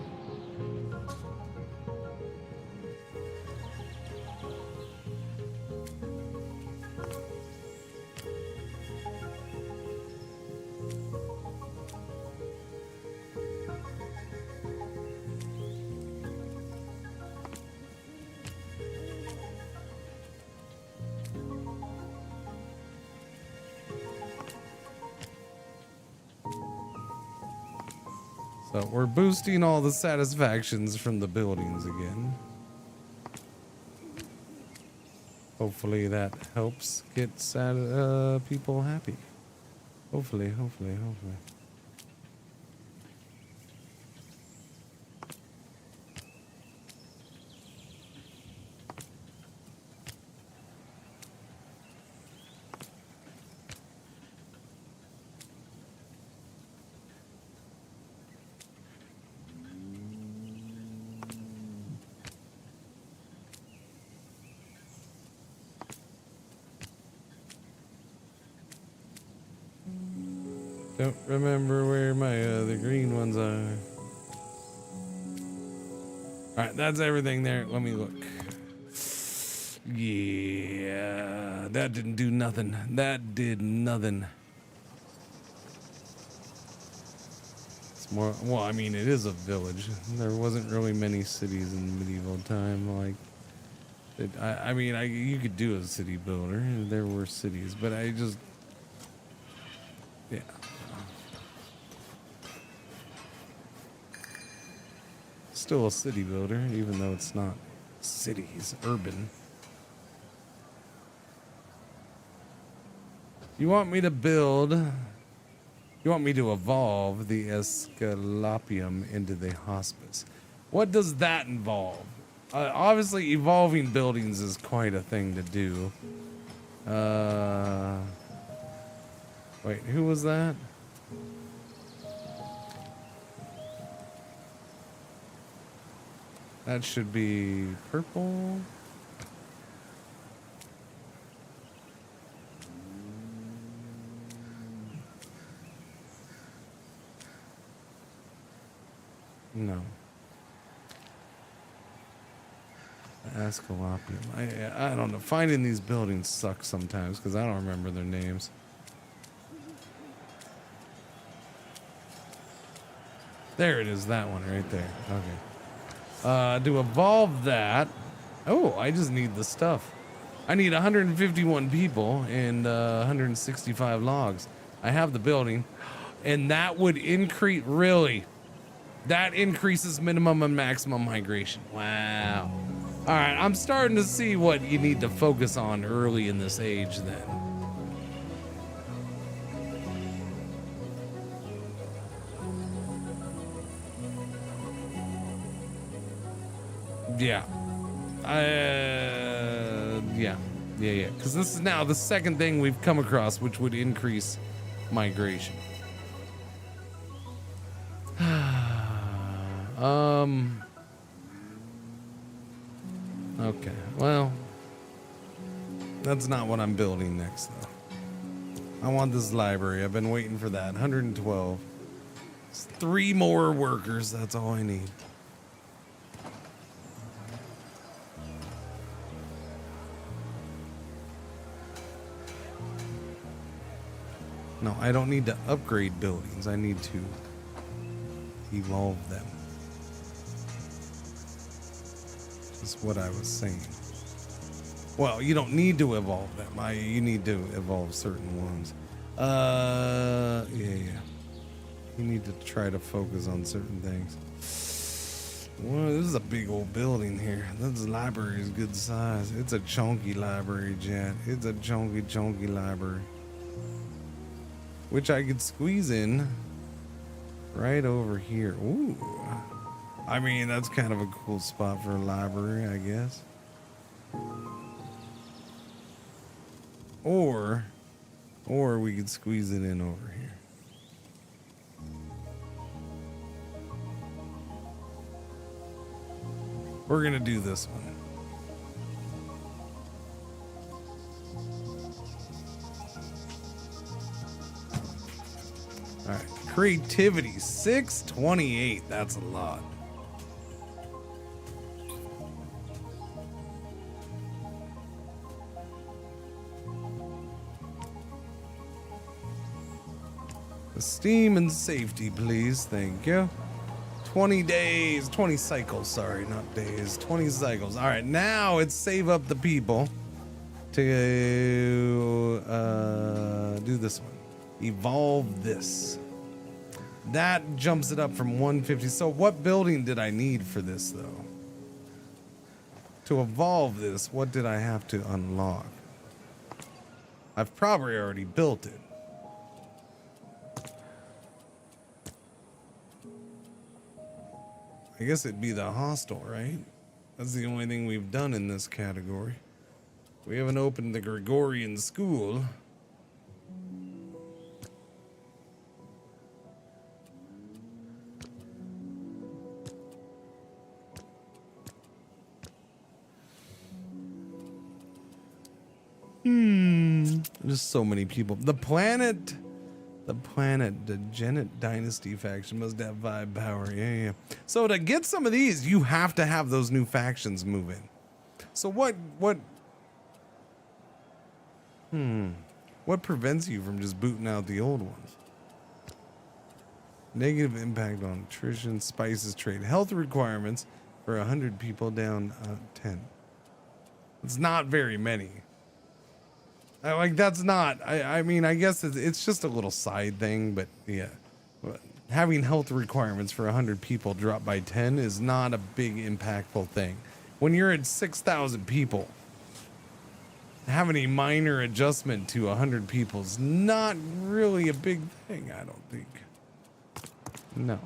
So we're boosting all the satisfactions from the buildings again. Hopefully that helps get people happy. Hopefully. Don't remember where my other green ones are. Alright, that's everything there. Let me look. Yeah, that didn't do nothing. That did nothing. It's more, well, I mean, it is a village. There wasn't really many cities in medieval time. Like, I mean, you could do a city builder. There were cities, but I just, yeah. Still a city builder, even though it's not cities, urban. You want me to build, you want me to evolve the Esculapium into the hospice. What does that involve? Obviously, evolving buildings is quite a thing to do. Wait, who was that? That should be purple. No. Esculapium. I don't know. Finding these buildings sucks sometimes because I don't remember their names. There it is. That one right there. Okay. To evolve that, oh, I just need the stuff. I need 151 people and 165 logs. I have the building, and that would increase, really, that increases minimum and maximum migration. Wow. All right, I'm starting to see what you need to focus on early in this age then. Yeah. Yeah. Because this is now the second thing we've come across which would increase migration. Okay. Well, that's not what I'm building next, though. I want this library. I've been waiting for that. 112. It's 3 more workers. That's all I need. No, I don't need to upgrade buildings. I need to evolve them. That's what I was saying. Well, you don't need to evolve them. You need to evolve certain ones. Yeah. You need to try to focus on certain things. Well, this is a big old building here. This library is good size. It's a chunky library, Jet. It's a chunky library. Which I could squeeze in right over here. Ooh. I mean, that's kind of a cool spot for a library, I guess. Or we could squeeze it in over here. We're gonna do this one. All right, creativity 628. That's a lot. Esteem and safety, please. Thank you. 20 days, 20 cycles. Sorry, not days. 20 cycles. All right, now it's save up the people to do this one. Evolve this. That jumps it up from 150. So what building did I need for this, though? To evolve this, what did I have to unlock? I've probably already built it. I guess it'd be the hostel, right? That's the only thing we've done in this category. We haven't opened the Gregorian school. There's so many people. The planet, the Genet Dynasty faction must have vibe power. Yeah. So to get some of these, you have to have those new factions move in. So what prevents you from just booting out the old ones? Negative impact on attrition, spices trade, health requirements for 100 people down 10. It's not very many. That's not, I mean, I guess it's just a little side thing, but yeah. Having health requirements for 100 people drop by 10 is not a big impactful thing. When you're at 6,000 people, having a minor adjustment to 100 people is not really a big thing, I don't think. No.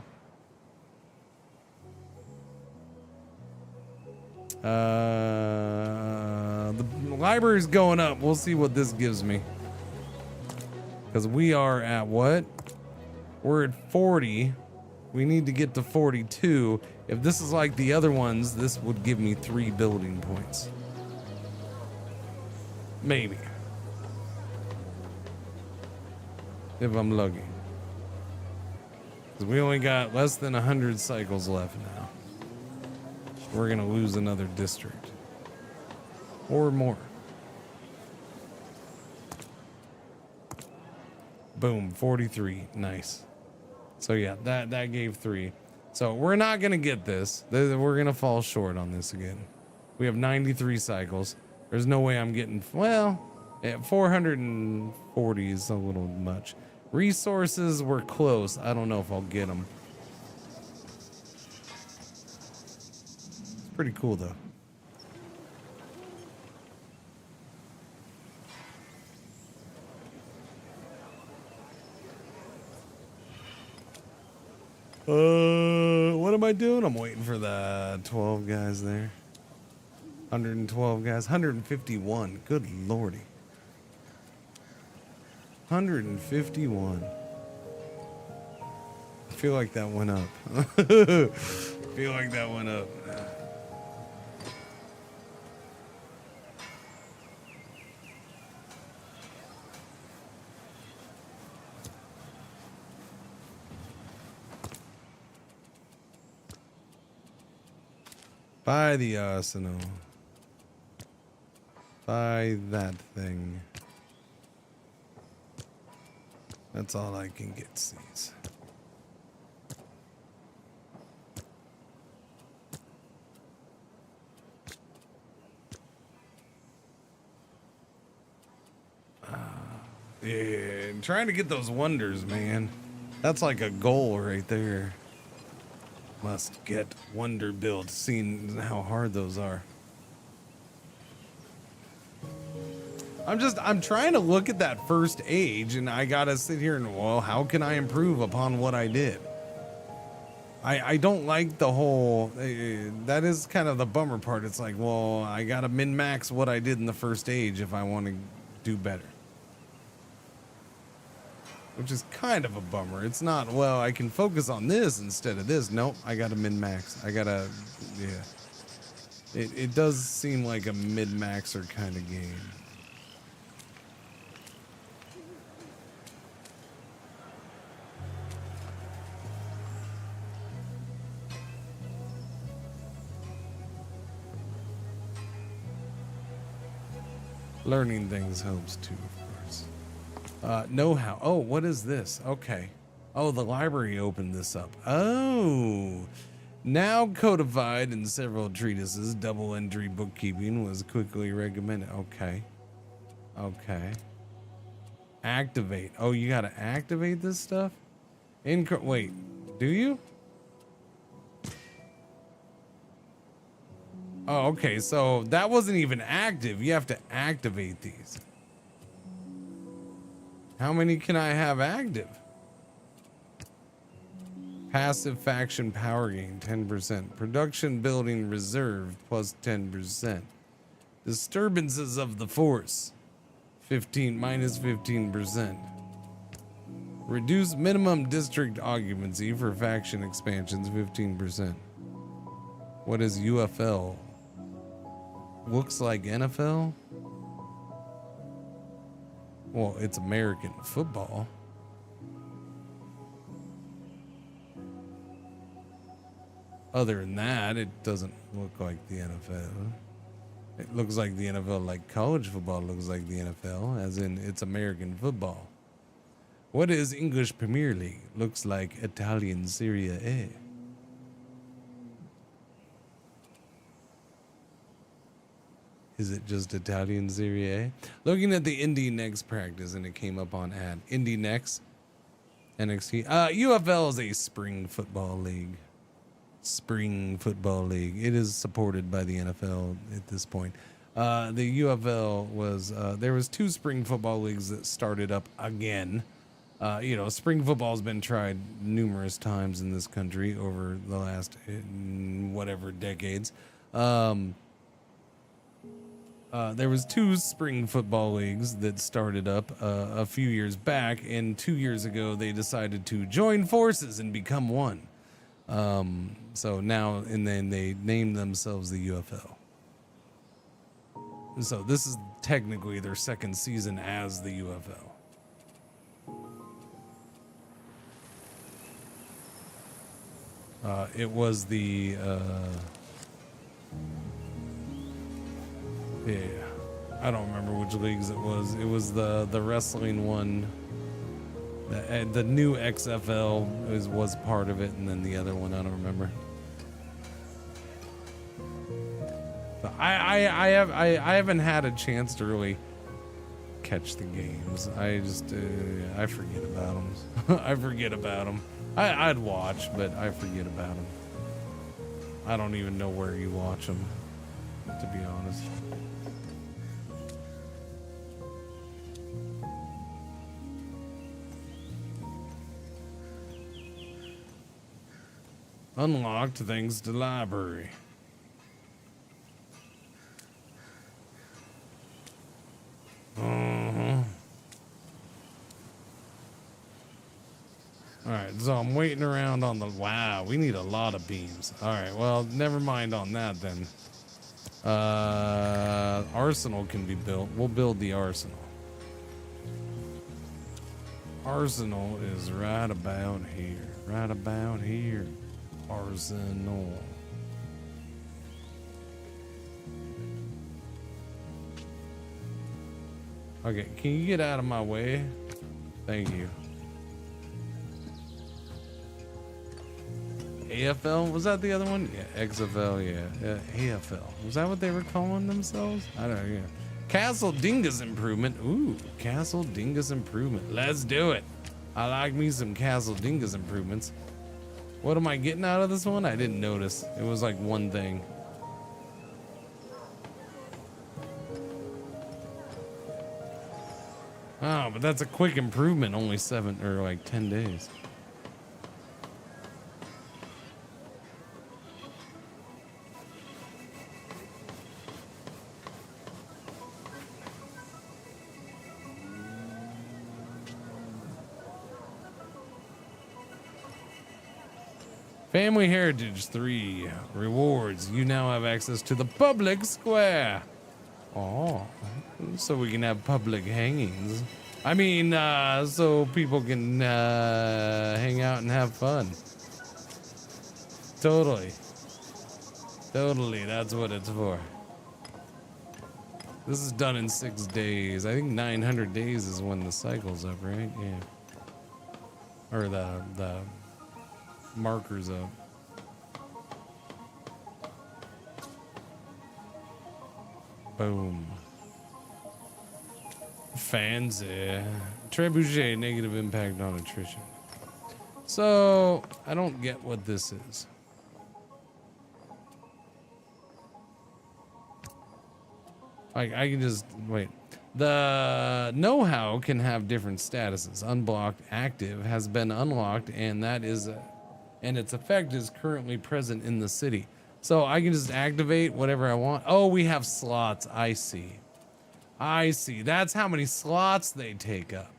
The library's going up. We'll see what this gives me. Because we are at what? We're at 40. We need to get to 42. If this is like the other ones, this would give me 3 building points. Maybe. If I'm lucky. Because we only got less than 100 cycles left now. We're going to lose another district. Or more. Boom, 43. Nice. So yeah, that gave 3. So we're not going to get this. We're going to fall short on this again. We have 93 cycles. There's no way I'm getting, well, 440 is a little much. Resources were close. I don't know if I'll get them. It's pretty cool though. What am I doing? I'm waiting for the 12 guys there. 112 guys. 151. Good lordy. 151. I feel like that went up. Feel like that went up. Buy the arsenal. Buy that thing. That's all I can get sees. Yeah, and trying to get those wonders, man. That's like a goal right there. Must get wonder built, seeing how hard those are. I'm trying to look at that first age, and I gotta sit here and, well, how can I improve upon what I did? I don't like the whole, that is kind of the bummer part. It's like, well, I gotta min-max what I did in the first age if I want to do better. Which is kind of a bummer. It's not, well, I can focus on this instead of this. Nope, I gotta min-max. I gotta, yeah. It does seem like a mid-maxer kind of game. Learning things helps too, of course. Know-how. Oh, what is this? Okay. Oh, the library opened this up. Oh. Now codified in several treatises, double entry bookkeeping was quickly recommended. Okay. Okay. Activate. Oh, you gotta activate this stuff? Wait, do you? Oh, okay, so that wasn't even active. You have to activate these. How many can I have active? Passive faction power gain, 10%. Production building reserve, plus 10%. Disturbances of the force, minus 15%. Reduce minimum district occupancy for faction expansions, 15%. What is UFL? Looks like NFL? Well, it's American football. Other than that, it doesn't look like the NFL. It looks like the NFL, like college football looks like the NFL, as in it's American football. What is English Premier League? Looks like Italian Serie A. Is it just Italian Serie A? Looking at the Indie Next practice, and it came up on ad. Indie Next, NXT. UFL is a spring football league. Spring football league. It is supported by the NFL at this point. The UFL was, there was 2 spring football leagues that started up again. Spring football has been tried numerous times in this country over the last whatever decades. There was 2 spring football leagues that started up a few years back, and 2 years ago they decided to join forces and become one. So now and then they named themselves the UFL. So this is technically their second season as the UFL. It was the yeah, I don't remember which leagues it was. It was the wrestling one. The new XFL was part of it, and then the other one I don't remember. But I haven't had a chance to really catch the games. I just I forget about them. I forget about them. I'd watch, but I forget about them. I don't even know where you watch them, to be honest. Unlocked thanks to library. Alright, so I'm waiting around on the... Wow, we need a lot of beams. Alright, well, never mind on that then. Arsenal can be built. We'll build the arsenal. Arsenal is right about here. Right about here. Arsenal. Okay, can you get out of my way? Thank you. AFL? Was that the other one? Yeah, XFL, yeah. AFL. Was that what they were calling themselves? I don't know, yeah. Castle Dingus Improvement. Ooh, Castle Dingus Improvement. Let's do it. I like me some Castle Dingus Improvements. What am I getting out of this one? I didn't notice. It was like one thing. Oh, but that's a quick improvement. Only 7 or like 10 days. Family Heritage 3 rewards. You now have access to the public square. Oh, so we can have public hangings. I mean, so people can hang out and have fun. Totally. Totally, that's what it's for. This is done in 6 days. I think 900 days is when the cycle's up, right? Yeah. Or the markers up. Boom. Fancy. Trebuchet, negative impact on attrition. So, I don't get what this is. Like, I can just, wait. The know-how can have different statuses. Unblocked, active, has been unlocked, and that is, and its effect is currently present in the city. So I can just activate whatever I want. Oh, we have slots. I see. I see. That's how many slots they take up.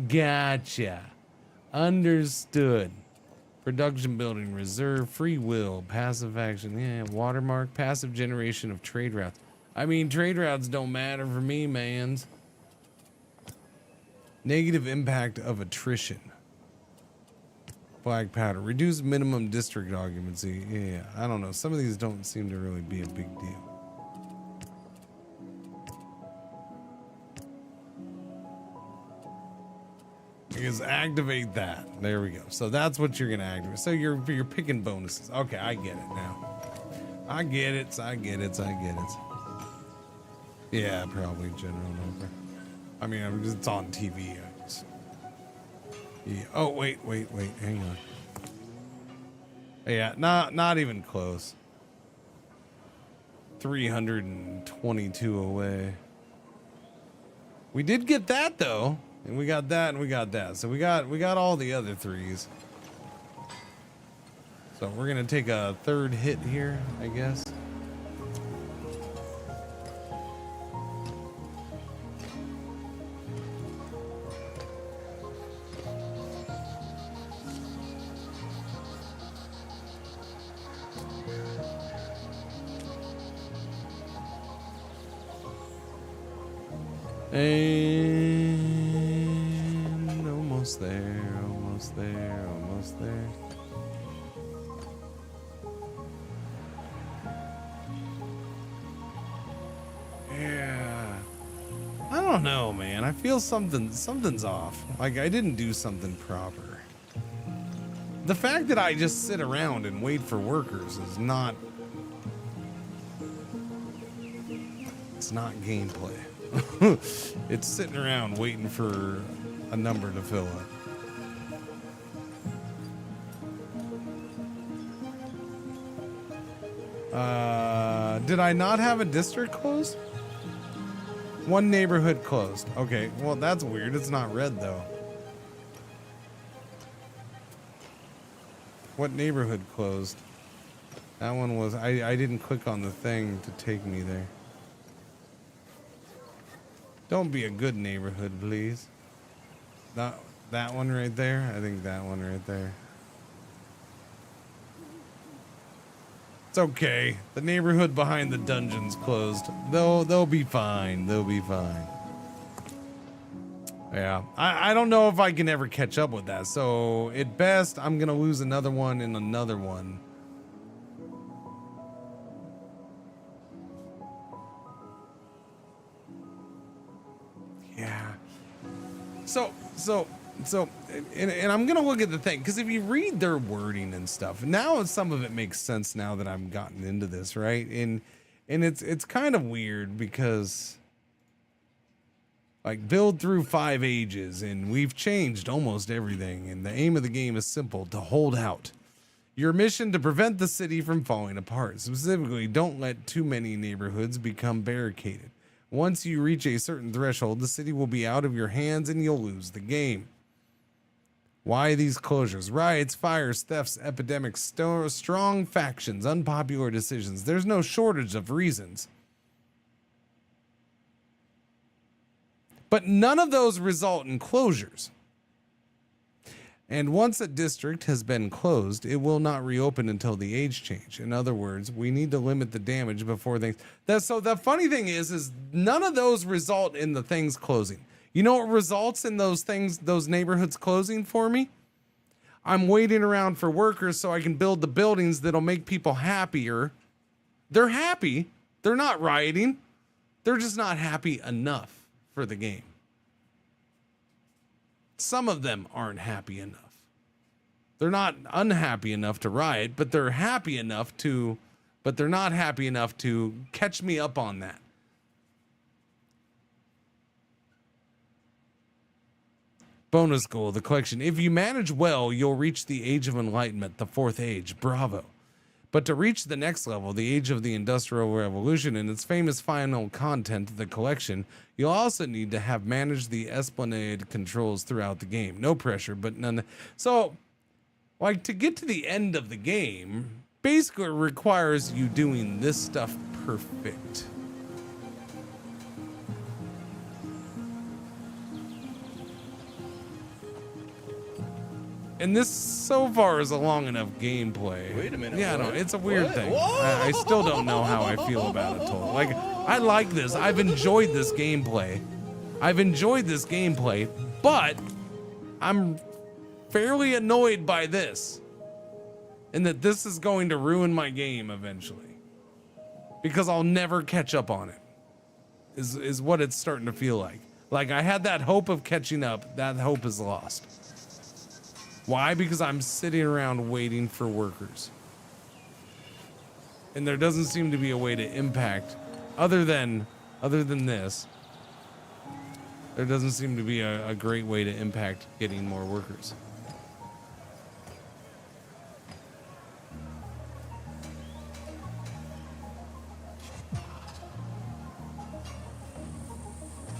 Gotcha. Understood. Production building, reserve, free will, passive action, yeah, watermark, passive generation of trade routes. I mean, trade routes don't matter for me, mans. Negative impact of attrition. Black powder. Reduce minimum district occupancy. Yeah, I don't know. Some of these don't seem to really be a big deal. Because activate that. There we go. So that's what you're gonna activate. So you're picking bonuses. Okay, I get it now. I get it. I get it. I get it. Yeah, probably general number. I mean, it's on TV. I guess. Yeah. Oh wait. Hang on. Yeah, not even close. 322 away. We did get that though. And we got that and we got that. So we got all the other threes. So we're gonna take a third hit here, I guess. And almost there, almost there, almost there. Yeah. I don't know, man. I feel something's off. Like I didn't do something proper. The fact that I just sit around and wait for workers is not... It's not gameplay. It's sitting around waiting for a number to fill up. Did I not have a district closed? One neighborhood closed. Okay, well that's weird. It's not red though. What neighborhood closed? That one was, I didn't click on the thing to take me there. Don't be a good neighborhood, please. That one right there? I think that one right there. It's okay. The neighborhood behind the dungeon's closed. They'll be fine. They'll be fine. Yeah. I don't know if I can ever catch up with that. So at best, I'm gonna lose another one and another one. Yeah. So So, and I'm gonna look at the thing because if you read their wording and stuff, now some of it makes sense now that I've gotten into this, right? And it's kind of weird because like build through 5 ages, and we've changed almost everything. And the aim of the game is simple: to hold out. Your mission to prevent the city from falling apart. Specifically, don't let too many neighborhoods become barricaded. Once you reach a certain threshold, the city will be out of your hands and you'll lose the game. Why these closures? Riots, fires, thefts, epidemics, strong factions, unpopular decisions. There's no shortage of reasons. But none of those result in closures. And once a district has been closed, it will not reopen until the age change. In other words, we need to limit the damage before things. So the funny thing is none of those result in the things closing. You know what results in those things, those neighborhoods closing for me? I'm waiting around for workers so I can build the buildings that'll make people happier. They're happy. They're not rioting. They're just not happy enough for the game. Some of them aren't happy enough. They're not unhappy enough to riot, but they're happy enough to, but they're not happy enough to catch me up on that. Bonus goal, the collection. If you manage well, you'll reach the Age of Enlightenment, the 4th age. Bravo. But to reach the next level, the Age of the Industrial Revolution, and its famous final content, the collection, you'll also need to have managed the Esplanade controls throughout the game. No pressure, but none. So, like, to get to the end of the game, basically requires you doing this stuff perfect. And this so far is a long enough gameplay. Wait a minute. Yeah, no, what? it's a weird What? thing. Whoa! I still don't know how I feel about it totally. Like, I like this. I've enjoyed this gameplay. But I'm fairly annoyed by this. And that this is going to ruin my game eventually. Because I'll never catch up on it. Is what it's starting to feel like. Like, I had that hope of catching up. That hope is lost. Why? Because I'm sitting around waiting for workers. And there doesn't seem to be a way to impact, other than this, there doesn't seem to be a great way to impact getting more workers.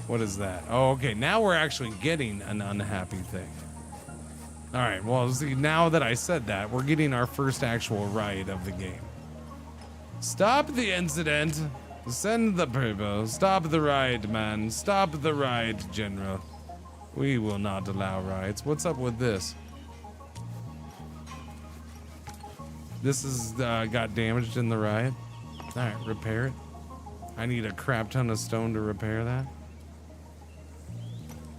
What is that? Oh, okay. Now we're actually getting an unhappy thing. All right, well, see, now that I said that, we're getting our first actual riot of the game. Stop the incident. Send the people. Stop the riot, man. Stop the riot, General. We will not allow riots. What's up with this? This is got damaged in the riot. All right, repair it. I need a crap ton of stone to repair that.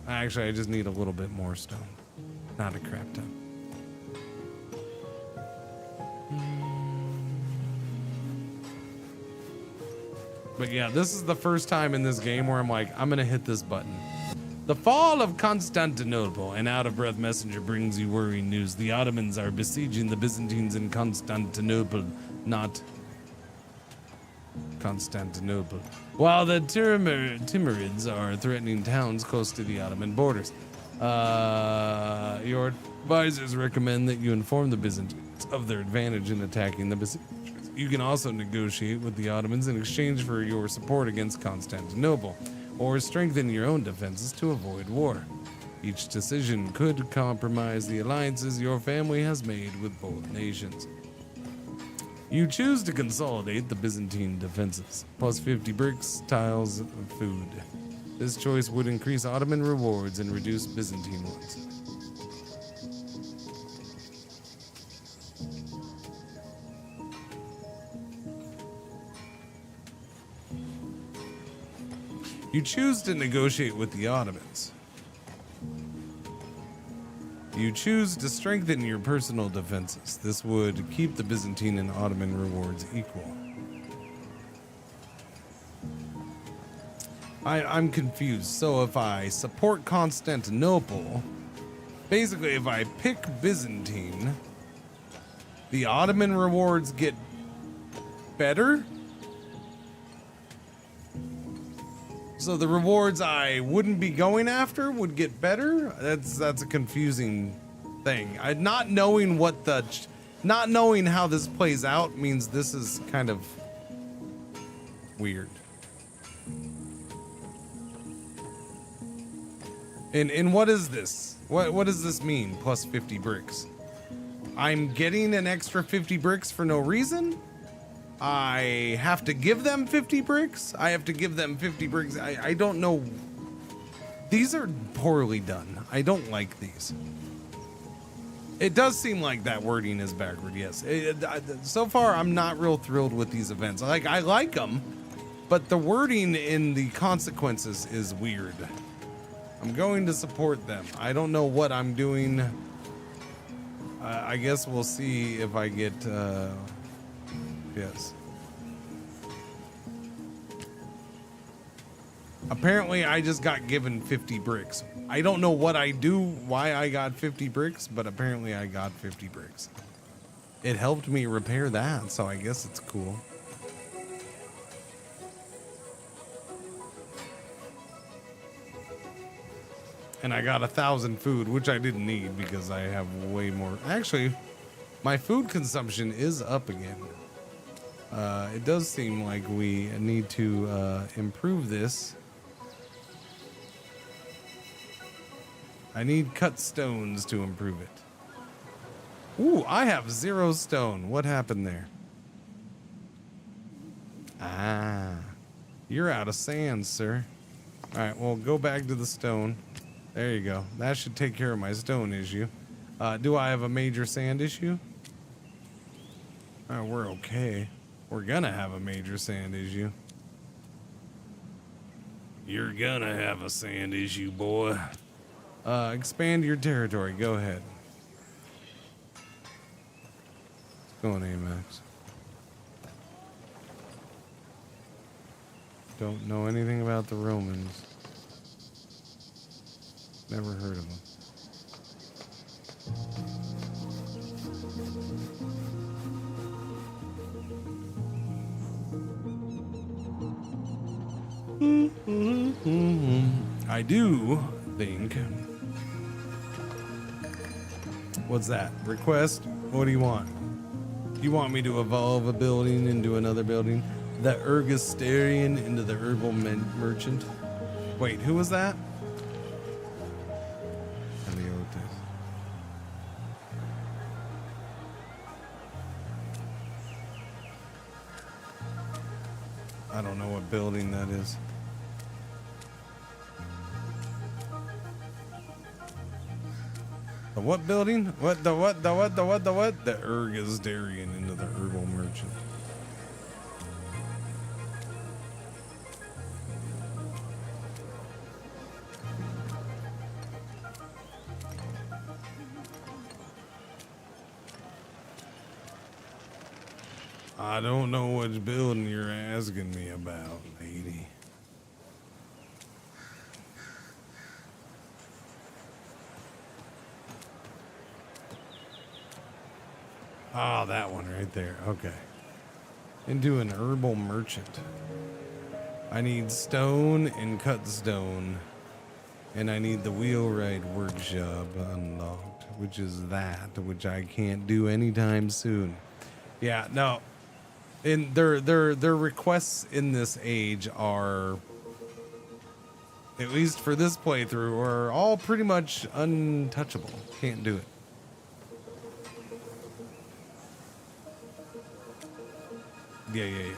Actually, I just need a little bit more stone. Not a crap ton. But yeah, this is the first time in this game where I'm like, I'm gonna hit this button. The fall of Constantinople. An out-of-breath messenger brings you worrying news. The Ottomans are besieging the Byzantines in Constantinople, not Constantinople. While the Timurids are threatening towns close to the Ottoman borders. Your advisors recommend that you inform the Byzantines of their advantage in attacking the besiegers. You can also negotiate with the Ottomans in exchange for your support against Constantinople, or strengthen your own defenses to avoid war. Each decision could compromise the alliances your family has made with both nations. You choose to consolidate the Byzantine defenses, plus 50 bricks, tiles, and food. This choice would increase Ottoman rewards and reduce Byzantine ones. You choose to negotiate with the Ottomans. You choose to strengthen your personal defenses. This would keep the Byzantine and Ottoman rewards equal. I'm confused. So if I support Constantinople, basically, if I pick Byzantine, the Ottoman rewards get better. So the rewards I wouldn't be going after would get better. That's a confusing thing. Not knowing how this plays out means this is kind of weird. And what is this? What does this mean? Plus 50 bricks. I'm getting an extra 50 bricks for no reason. I have to give them 50 bricks. I have to give them 50 bricks. I don't know. These are poorly done. I don't like these. It does seem like that wording is backward, yes. So far, I'm not real thrilled with these events. I like them, but the wording in the consequences is weird. I'm going to support them. I don't know what I'm doing. I guess we'll see if I get... yes. Apparently, I just got given 50 bricks. I don't know what I do, why I got 50 bricks, but apparently I got 50 bricks. It helped me repair that, so I guess it's cool. And I got 1,000 food, which I didn't need because I have way more. Actually, my food consumption is up again. It does seem like we need to improve this. I need cut stones to improve it. Ooh, I have 0 stone. What happened there? Ah, you're out of sand, sir. All right, well, go back to the stone. There you go. That should take care of my stone issue. Do I have a major sand issue? Oh, we're okay. We're gonna have a major sand issue. You're gonna have a sand issue, boy. Expand your territory. Go ahead. Go on, Amax. Don't know anything about the Romans. Never heard of them. I do think. What's that? Request? What do you want? You want me to evolve a building into another building? The Ergastarian into the herbal merchant? Wait, who was that? I don't know what building that is. The what building? What? The what? The what? The what? The what? The Ergastarian into the herbal merchant. I don't know which building you're asking me about, lady. Ah, that one right there. Okay. Into an herbal merchant. I need stone and cut stone. And I need the wheelwright workshop unlocked, which is that, which I can't do anytime soon. Yeah, no. And their requests in this age are, at least for this playthrough, are all pretty much untouchable. Can't do it. Yeah.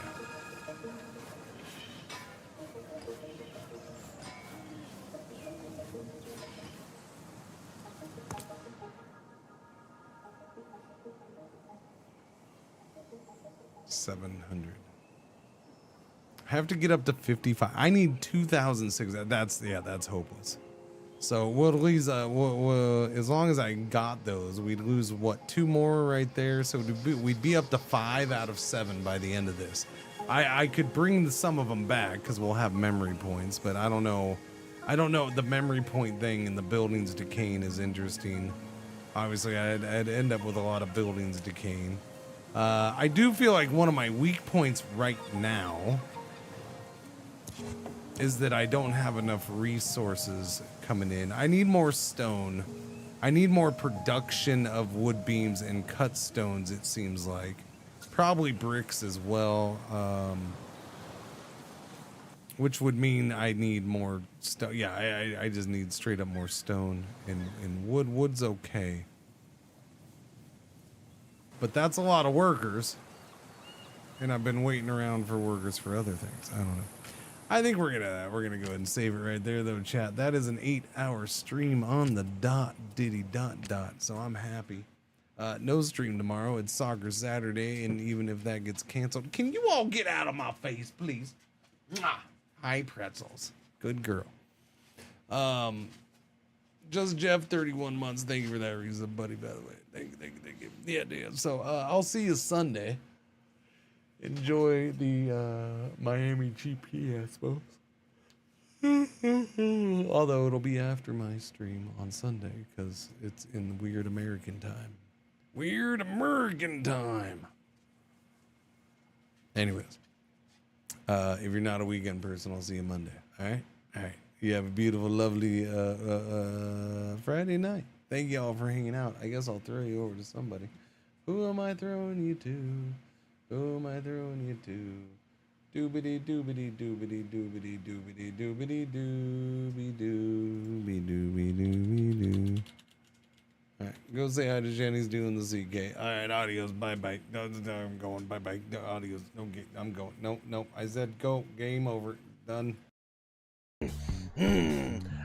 700. I have to get up to 55. I need 2,600. That's hopeless. So we'll lose. We'll, as long as I got those, we'd lose what, 2 more right there. So we'd be up to 5 out of 7 by the end of this. I could bring some of them back because we'll have memory points, but I don't know. I don't know. The memory point thing and the buildings decaying is interesting. Obviously, I'd end up with a lot of buildings decaying. I do feel like one of my weak points right now is that I don't have enough resources coming in. I need more stone. I need more production of wood beams and cut stones, it seems like. Probably bricks as well. Which would mean I need more stone. Yeah, I just need straight up more stone and wood. Wood's okay. But that's a lot of workers. And I've been waiting around for workers for other things. I don't know. I think we're gonna go ahead and save it right there though, chat. That is an 8-hour stream on the dot. So I'm happy. No stream tomorrow. It's soccer Saturday, and even if that gets canceled, can you all get out of my face, please? Mwah. Hi, pretzels. Good girl. Just Jeff, 31 months. Thank you for that reason, buddy, by the way. Thank you. Yeah, damn. So I'll see you Sunday. Enjoy the Miami GP, I suppose. Although it'll be after my stream on Sunday because it's in Weird American time. Weird American time. Anyways, if you're not a weekend person, I'll see you Monday. All right? All right. You have a beautiful, lovely Friday night. Thank you all for hanging out. I guess I'll throw you over to somebody. Who am I throwing you to? Who am I throwing you to? Doobity doobity doobity doobity doobity doobity dooby dooby dooby dooby doo. Alright, go say hi to Jenny's doing the CK. Alright, adios, bye bye. No, I'm going, bye bye. No, adios, no, I'm going. No, I said go. Game over. Done.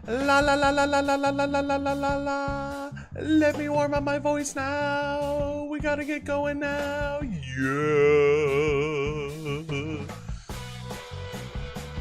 La la la la la la la la la la la la la. Let me warm up my voice now. We gotta get going now. Yeah.